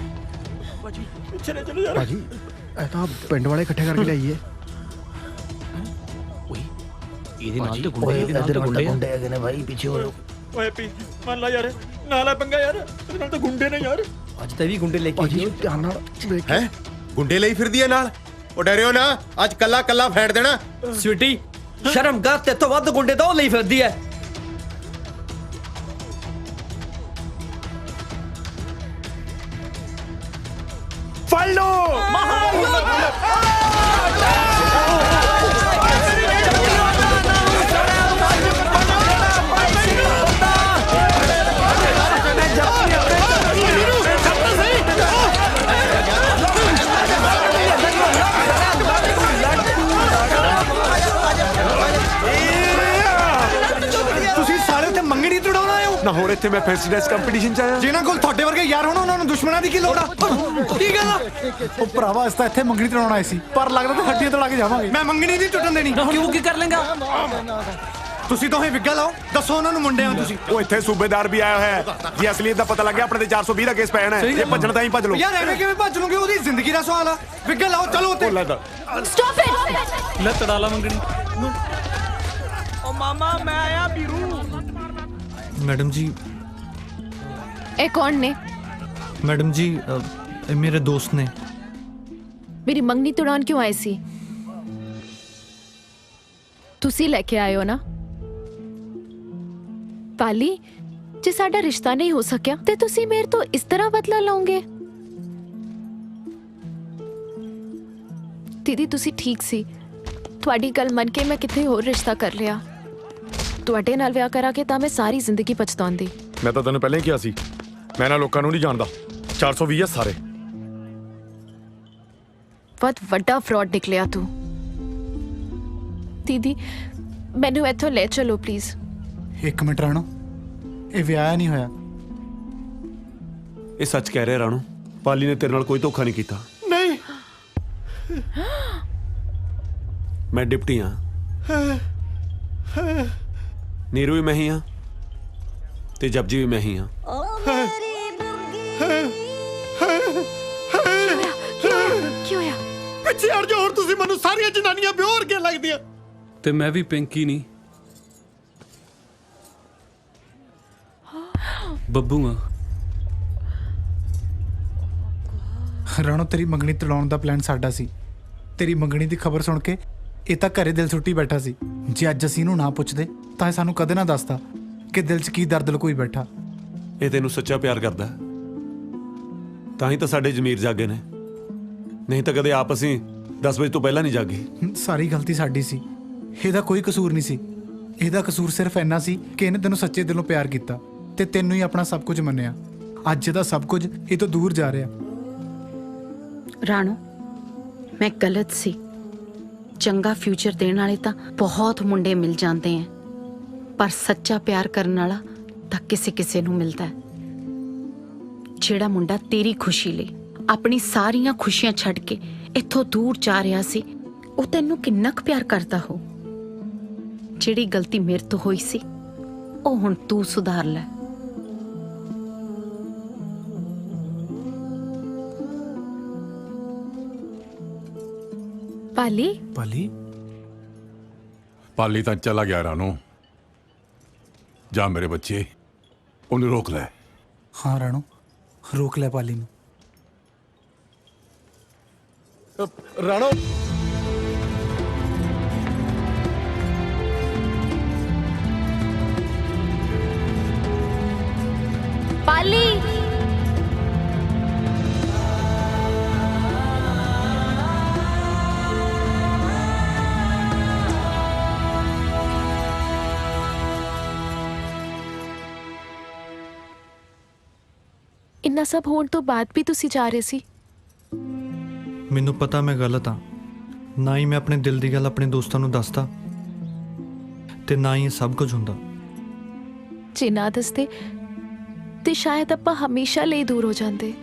V: ਪਿੱਛੇ ਨਾ ਚਲੋ ਯਾਰ।
A: ਭਾਜੀ ਇਹ ਤਾਂ ਪਿੰਡ ਵਾਲੇ ਇਕੱਠੇ ਕਰਕੇ ਲਿਆਈਏ।
V: ਇਹਦੇ ਨਾਲ ਤੇ ਗੁੰਡੇ, ਇਹਦੇ ਨਾਲ ਤੇ ਗੁੰਡੇ
A: ਹੈਗੇ ਨੇ ਭਾਈ, ਪਿੱਛੇ ਹੋ।
V: ਓਏ ਪੀ ਮੰਨ ਲਾ ਯਾਰ, ਨਾਲ ਆ ਪੰਗਾ ਯਾਰ, ਇਹਦੇ ਨਾਲ ਤਾਂ ਗੁੰਡੇ ਨੇ ਯਾਰ। ਅੱਜ ਤਾਂ ਵੀ ਗੁੰਡੇ ਲੈ ਕੇ ਆਈ।
A: ਧਿਆਨ ਨਾਲ ਦੇਖ।
T: ਹੈ ਗੁੰਡੇ ਲਈ ਫਿਰਦੀ ਆ ਨਾਲ? ਉਹ ਡਰਿਓ ਨਾ, ਅੱਜ ਕੱਲਾ ਕੱਲਾ ਫੈਂਡ ਦੇਣਾ।
V: ਸਵੀਟੀ ਸ਼ਰਮ ਕਰ, ਤੇ ਤੋਂ ਵੱਧ ਗੁੰਡੇ ਤਾਂ ਉਹ ਲਈ ਫਿਰਦੀ ਐ।
Q: ਫੜ ਲੋ।
E: ਤੁਸੀਂ ਸਾਲੇ ਉੱਥੇ ਮੰਗਣੀ ਤੁੜਾਉਣ ਆਏ ਹੋ?
S: ਨਾ ਹੋਰ ਇੱਥੇ ਮੈਂ ਫੈਂਸੀ ਡੈਸ ਕੰਪੀਟੀਸ਼ਨ ਚ ਆਇਆ।
E: ਜਿਨ੍ਹਾਂ ਕੋਲ ਤੁਹਾਡੇ ਵਰਗੇ ਯਾਰ ਹੋਣ ਉਹਨਾਂ ਨੂੰ ਦੁਸ਼ਮਣਾਂ ਦੀ ਕੀ ਲੋੜ ਆ? ਕੀ ਗੱਲ ਆ? ਉਹ ਭਰਾਵਾ ਇਸ ਤਾਂ ਇੱਥੇ ਮੰਗਣੀ ਤੁੜਾਉਣ ਆਏ ਸੀ, ਪਰ ਲੱਗਦਾ ਤਾਂ ਹੱਡੀਆਂ ਤੋੜਾ ਕੇ ਜਾਵਾਂਗੇ। ਮੈਂ ਮੰਗਣੀ ਨਹੀਂ ਟੁੱਟਣ ਦੇਣੀ।
P: ਕਿਉਂ ਕੀ ਕਰ ਲੇਗਾ?
E: ਤੁਸੀਂ ਦੋਹੇ ਵਿੱਗਾ ਲਾਓ, ਦੱਸੋ ਉਹਨਾਂ ਨੂੰ ਮੁੰਡੇ ਹੋ ਤੁਸੀਂ।
S: ਉਹ ਇੱਥੇ ਸੂਬੇਦਾਰ ਵੀ ਆਇਆ ਹੋਇਆ ਹੈ। ਜੇ ਅਸਲੀਅਤ ਦਾ ਪਤਾ ਲੱਗਿਆ ਆਪਣੇ ਤੇ 420 ਦਾ ਕੇਸ ਪੈਣਾ ਹੈ। ਜੇ ਭੱਜਣਾ ਤਾਂ ਹੀ ਭੱਜ ਲਓ।
E: ਯਾਰ ਐਵੇਂ ਕਿਵੇਂ ਭੱਜ ਲਓਗੇ? ਉਹਦੀ ਜ਼ਿੰਦਗੀ ਦਾ ਸਵਾਲ ਆ। ਵਿੱਗਾ ਲਾਓ, ਚਲੋ ਉੱਤੇ।
F: Stop it.
L: ਲੈ ਤੜਾ ਲਾ ਮੰਗਣੀ।
K: ਓ ਮਾਮਾ ਮੈਂ ਆਇਆ ਵੀਰੂ।
C: ਮੈਡਮ ਜੀ,
F: ਇਹ ਕੌਣ ਨੇ?
C: ਮੈਡਮ ਜੀ ਇਹ ਮੇਰੇ ਦੋਸਤ ਨੇ।
F: ਮੇਰੀ ਮੰਗਣੀ ਤੁੜਾਉਣ ਕਿਉਂ ਆਏ ਸੀ? ਤੁਸੀਂ ਲੈ ਕੇ ਆਏ ਹੋ ਨਾ? ਪਾਲੀ, ਜੇ ਸਾਡਾ ਰਿਸ਼ਤਾ ਨਹੀਂ ਹੋ ਸਕਿਆ ਤੇ ਤੁਸੀਂ ਮੇਰੇ ਤੋਂ ਇਸ ਤਰ੍ਹਾਂ ਬਦਲਾ ਲਓਗੇ? ਦੀਦੀ ਤੁਸੀਂ ਠੀਕ ਸੀ, ਤੁਹਾਡੀ ਗੱਲ ਮੰਨ ਕੇ ਮੈਂ ਕਿਤੇ ਹੋਰ ਰਿਸ਼ਤਾ ਕਰ ਲਿਆ। ਤੁਹਾਡੇ ਨਾਲ ਵਿਆਹ ਕਰਾ ਕੇ ਤਾਂ ਮੈਂ ਸਾਰੀ ਜ਼ਿੰਦਗੀ ਪਛਤਾਉਂਦੀ।
W: ਮੈਂ ਤਾਂ ਤੈਨੂੰ ਪਹਿਲਾਂ ਹੀ ਕਿਹਾ ਸੀ, ਮੈਂ ਨਾ ਲੋਕਾਂ ਨੂੰ ਨਹੀਂ ਜਾਣਦਾ। 420 ਆ ਸਾਰੇ।
F: ਬਹੁਤ ਵੱਡਾ ਫਰਾਡ ਨਿਕਲਿਆ ਤੂੰ। ਦੀਦੀ ਮੈਨੂੰ ਇੱਥੋਂ ਲੈ ਚਲੋ ਪਲੀਜ਼।
E: ਇੱਕ ਮਿੰਟ ਰਾਣੋ, ਇਹ ਵਿਆਹ ਨਹੀਂ ਹੋਇਆ।
S: ਇਹ ਸੱਚ ਕਹਿ ਰਿਹਾ ਰਾਣੋ, ਪਾਲੀ ਨੇ ਤੇਰੇ ਨਾਲ ਕੋਈ ਧੋਖਾ ਨਹੀਂ ਕੀਤਾ।
T: ਨਹੀਂ,
S: ਮੈਂ ਡਿਪਟੀ ਹਾਂ। ਨੀਰੂ ਵੀ ਮੈਂ ਹੀ ਹਾਂ ਤੇ ਜਪਜੀ ਵੀ ਮੈਂ ਹੀ ਹਾਂ।
F: ਕੀ ਹੋਇਆ?
T: ਪਿੱਛੇ ਹਟ ਜਾਓ, ਹੋਰ ਤੁਸੀਂ ਮੈਨੂੰ ਸਾਰੀਆਂ ਜਨਾਨੀਆਂ ਬਿਓਰ ਕੇ ਲੱਗਦੀਆਂ।
L: ਤੇ ਮੈਂ ਵੀ ਪਿੰਕੀ ਨਹੀਂ, ਬੱਬੂ ਆ।
E: ਰਾਣੋ, ਤੇਰੀ ਮੰਗਣੀ ਤੁੜਾਉਣ ਦਾ ਪਲਾਨ ਸਾਡਾ ਸੀ। ਤੇਰੀ ਮੰਗਣੀ ਦੀ ਖਬਰ ਸੁਣ ਕੇ ਇਹ ਤਾਂ ਘਰੇ ਦਿਲ ਸੁੱਟੀ ਬੈਠਾ ਸੀ। ਜੇ ਅੱਜ ਅਸੀਂ ਇਹਨੂੰ ਨਾ ਪੁੱਛਦੇ ਤਾਂ ਇਹ ਸਾਨੂੰ ਕਦੇ ਨਾ ਦੱਸਦਾ ਕਿ ਦਿਲ 'ਚ ਕੀ ਦਰਦ ਲੁਕੋਈ ਬੈਠਾ।
S: ਇਹ ਤੈਨੂੰ ਸੱਚਾ ਪਿਆਰ ਕਰਦਾ ਹੈ। ਤਾਂ ਹੀ ਤਾਂ ਸਾਡੇ ਜ਼ਮੀਰ ਜਾਗੇ ਨੇ, ਨਹੀਂ ਤਾਂ ਕਦੇ ਆਪ ਅਸੀਂ 10 ਵਜੇ ਤੋਂ ਪਹਿਲਾਂ ਨਹੀਂ ਜਾਗੇ।
E: ਸਾਰੀ ਗਲਤੀ ਸਾਡੀ ਸੀ, ਇਹਦਾ ਕੋਈ ਕਸੂਰ ਨਹੀਂ ਸੀ। ਇਹਦਾ ਕਸੂਰ ਸਿਰਫ ਇੰਨਾ ਸੀ ਕਿ ਇਹਨੇ ਤੈਨੂੰ ਸੱਚੇ ਦਿਲੋਂ ਪਿਆਰ ਕੀਤਾ ਤੇ ਤੈਨੂੰ ਹੀ ਆਪਣਾ ਸਭ ਕੁਝ ਮੰਨਿਆ। ਅੱਜ ਇਹਦਾ ਸਭ ਕੁਝ ਇਹ ਤੋਂ ਦੂਰ ਜਾ ਰਿਹਾ।
U: ਰਾਣੋ, ਮੈਂ ਗਲਤ ਸੀ। ਚੰਗਾ ਫਿਊਚਰ ਦੇਣ ਵਾਲੇ ਤਾਂ ਬਹੁਤ ਮੁੰਡੇ ਮਿਲ ਜਾਂਦੇ ਐ, ਪਰ ਸੱਚਾ ਪਿਆਰ ਕਰਨ ਵਾਲਾ ਤਾਂ ਕਿਸੇ ਕਿਸੇ ਨੂੰ ਮਿਲਦਾ ਹੈ। ਜਿਹੜਾ ਮੁੰਡਾ ਤੇਰੀ ਖੁਸ਼ੀ ਲਈ ਆਪਣੀ ਸਾਰੀਆਂ ਖੁਸ਼ੀਆਂ ਛੱਡ ਕੇ ਇੱਥੋਂ ਦੂਰ ਜਾ ਰਿਹਾ ਸੀ, ਉਹ ਤੈਨੂੰ ਕਿੰਨਾ ਕੁ ਪਿਆਰ ਕਰਦਾ ਹੋ। ਜਿਹੜੀ ਗਲਤੀ ਮੇਰੇ ਤੋਂ ਹੋਈ ਸੀ ਉਹ ਹੁਣ ਤੂੰ ਸੁਧਾਰ ਲੈ।
F: ਪਾਲੀ
G: ਪਾਲੀ ਤਾਂ ਚਲਾ ਗਿਆ ਰਾਣੋ। ਜਾ ਮੇਰੇ ਬੱਚੇ, ਉਹਨੂੰ ਰੋਕ ਲੈ।
E: ਹਾਂ ਰਾਣੋ, ਰੋਕ ਲੈ ਪਾਲੀ ਨੂੰ।
W: ਰਾਣੋ
F: ਪਾਲੀ ਇੰਨਾ ਸਭ ਹੋਣ ਤੋਂ ਬਾਅਦ ਵੀ ਤੁਸੀਂ ਜਾ ਰਹੇ ਸੀ?
C: ਮੈਨੂੰ ਪਤਾ ਮੈਂ ਗਲਤ ਹਾਂ, ਨਾ ਹੀ ਮੈਂ ਆਪਣੇ ਦਿਲ ਦੀ ਗੱਲ ਆਪਣੇ ਦੋਸਤਾਂ ਨੂੰ ਦੱਸਦਾ ਤੇ ਨਾ ਹੀ ਇਹ ਸਭ ਕੁਝ ਹੁੰਦਾ।
F: ਜੇ ਨਾ ਦੱਸਦੇ ਤੇ ਸ਼ਾਇਦ ਆਪਾਂ ਹਮੇਸ਼ਾ ਲਈ ਦੂਰ ਹੋ ਜਾਂਦੇ।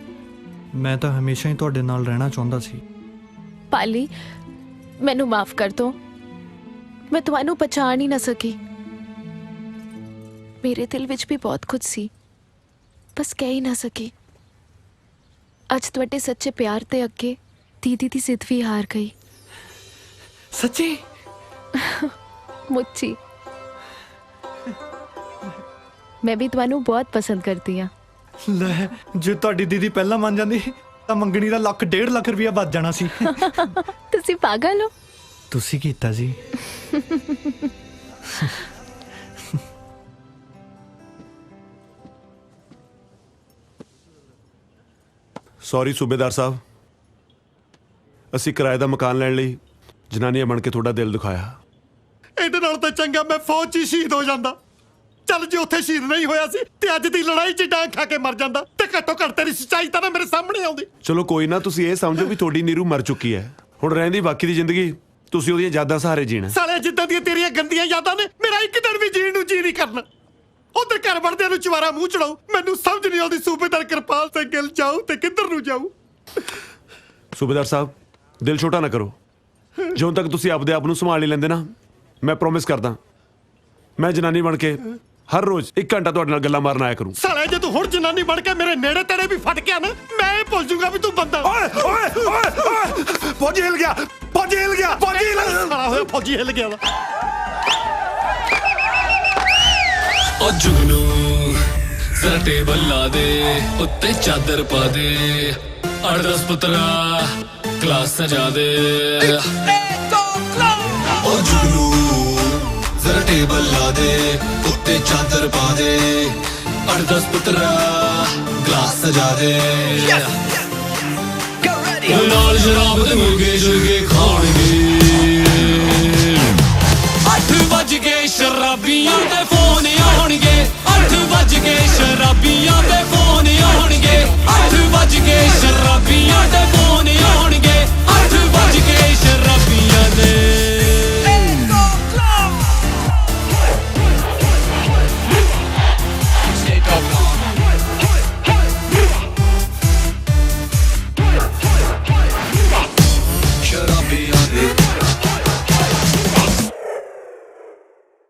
C: ਮੈਂ ਤਾਂ ਹਮੇਸ਼ਾ ਹੀ ਤੁਹਾਡੇ ਨਾਲ ਰਹਿਣਾ ਚਾਹੁੰਦਾ ਸੀ।
F: ਪਾਲੀ, ਮੈਨੂੰ ਮਾਫ ਕਰ ਦੋ, ਮੈਂ ਤੁਹਾਨੂੰ ਪਛਾਣ ਹੀ ਨਾ ਸਕੀ। ਮੇਰੇ ਦਿਲ ਵਿੱਚ ਵੀ ਬਹੁਤ ਕੁਝ ਸੀ, ਬਸ ਕਹਿ ਹੀ ਨਾ ਸਕੀ। ਅੱਜ ਤੁਹਾਡੇ ਸੱਚੇ ਪਿਆਰ ਤੇ ਅੱਗੇ ਦੀਦੀ ਦੀ ਜ਼ਿੱਦ ਵੀ ਹਾਰ ਗਈ।
P: ਸੱਚੀ?
F: ਮੁੱਚੀ। ਮੈਂ ਵੀ ਤੁਹਾਨੂੰ ਬਹੁਤ ਪਸੰਦ ਕਰਦੀ ਹਾਂ।
C: ਲੈ, ਜੇ ਤੁਹਾਡੀ ਦੀਦੀ ਪਹਿਲਾਂ ਮੰਨ ਜਾਂਦੀ ਤਾਂ ਮੰਗਣੀ ਦਾ 1.5 ਲੱਖ ਰੁਪਇਆ ਬਚ ਜਾਣਾ ਸੀ।
F: ਤੁਸੀਂ ਪਾਗਲ ਹੋ?
C: ਤੁਸੀਂ ਕੀਤਾ ਜੀ।
S: ਸੌਰੀ ਸੂਬੇਦਾਰ ਸਾਹਿਬ, ਅਸੀਂ ਕਿਰਾਏ ਦਾ ਮਕਾਨ ਲੈਣ ਲਈ ਜਨਾਨੀਆਂ ਬਣ ਕੇ ਤੁਹਾਡਾ ਦਿਲ ਦੁਖਾਇਆ।
T: ਇਹਦੇ ਨਾਲ ਤਾਂ ਚੰਗਾ ਮੈਂ ਫੌਜ 'ਚ ਹੀ ਸ਼ਹੀਦ ਹੋ ਜਾਂਦਾ। ਚੱਲ ਜੇ ਉੱਥੇ ਸ਼ਹੀਦ ਨਹੀਂ ਹੋਇਆ ਸੀ ਤੇ ਅੱਜ ਦੀ ਲੜਾਈ 'ਚ ਡਾਂਗ ਖਾ ਕੇ ਮਰ ਜਾਂਦਾ ਤੇ ਘੱਟੋ ਘੱਟ ਤੇਰੀ ਸੱਚਾਈ ਤਾਂ ਨਾ ਮੇਰੇ ਸਾਹਮਣੇ ਆਉਂਦੀ।
S: ਚਲੋ ਕੋਈ ਨਾ, ਤੁਸੀਂ ਇਹ ਸਮਝੋ ਵੀ ਤੁਹਾਡੀ ਨੀਰੂ ਮਰ ਚੁੱਕੀ ਹੈ। ਹੁਣ ਰਹਿੰਦੀ ਬਾਕੀ ਦੀ ਜ਼ਿੰਦਗੀ ਤੁਸੀਂ ਉਹਦੀਆਂ ਯਾਦਾਂ ਸਹਾਰੇ ਜੀਣਾ।
T: ਸਾਲੇ ਜਿੱਦਾਂ ਦੀਆਂ ਤੇਰੀਆਂ ਗੰਦੀਆਂ ਯਾਦਾਂ ਨੇ, ਮੇਰਾ ਇੱਕ ਦਿਨ ਵੀ ਜੀਣ ਨੂੰ ਜੀ ਨਹੀਂ ਕਰਨਾ। ਉਧਰ ਘਰ ਵੜਦਿਆਂ ਨੂੰ ਚਵਾਰਾ ਮੂੰਹ ਚੜਾਓ। ਮੈਨੂੰ ਸਮਝ ਨਹੀਂ ਆਉਂਦੀ ਸੂਬੇਦਾਰ ਕਿਰਪਾਲ ਸਿੰਘ ਗਿੱਲ ਜਾਊ ਤੇ ਕਿੱਧਰ ਨੂੰ ਜਾਊ।
S: ਸੂਬੇਦਾਰ ਸਾਹਿਬ, ਦਿਲ ਛੋਟਾ ਨਾ ਕਰੋ। ਜਦੋਂ ਤੱਕ ਤੁਸੀਂ ਆਪਦੇ ਆਪ ਨੂੰ ਸੰਭਾਲ ਨਹੀਂ ਲੈਂਦੇ ਨਾ, ਮੈਂ ਪ੍ਰੋਮਿਸ ਕਰਦਾ ਮੈਂ ਜਨਾਨੀ ਬਣ ਕੇ ਹਰ ਰੋਜ਼ 1 ਘੰਟਾ ਤੁਹਾਡੇ ਨਾਲ ਗੱਲਾਂ ਮਾਰਨ ਆਇਆ ਕਰੂੰ।
T: ਸਾਲੇ ਜੇ ਤੂੰ ਹੁਣ ਜਨਾਨੀ ਬਣ ਕੇ ਮੇਰੇ ਨੇੜੇ ਤੇੜੇ ਵੀ ਫਟ ਗਿਆ ਨਾ, ਮੈਂ ਇਹ ਭੁੱਲ ਜੂਗਾ ਵੀ ਤੂੰ ਬੰਦਾ।
S: ਓਏ ਓਏ ਓਏ, ਫੌਜੀ ਹਿਲ ਗਿਆ, ਫੌਜੀ ਹਿਲ ਗਿਆ, ਫੌਜੀ ਹਿਲ ਗਿਆ।
T: ਸਾਲਾ ਹੋਇਆ ਫੌਜੀ ਹਿਲ ਗਿਆ ਵਾ।
J: ਓ ਜੁਗਨੂ ਜ਼ਰਾ ਟੇਬਲ ਲਾ ਦੇ, ਉੱਤੇ ਚਾਦਰ ਪਾ ਦੇ, 8-10 ਪੁੱਤਰਾ ਕਲਾਸ ਸਜਾ ਦੇ। ਓ ਜੁਗਨੂ ਜ਼ਰਾ ਟੇਬਲ ਲਾ ਦੇ, ਉੱਤੇ ਚਾਦਰ ਪਾ ਦੇ, 8-10 ਪੁੱਤਰਾ ਗਲਾਸ ਸਜਾ ਦੇ। ਨਾਲ ਸ਼ਰਾਬ ਤੇ ਮੁਰਗੇ ਸ਼ੁਰਗੇ ਖਾਣਗੇ। 8 ਵੱਜ ਗਏ।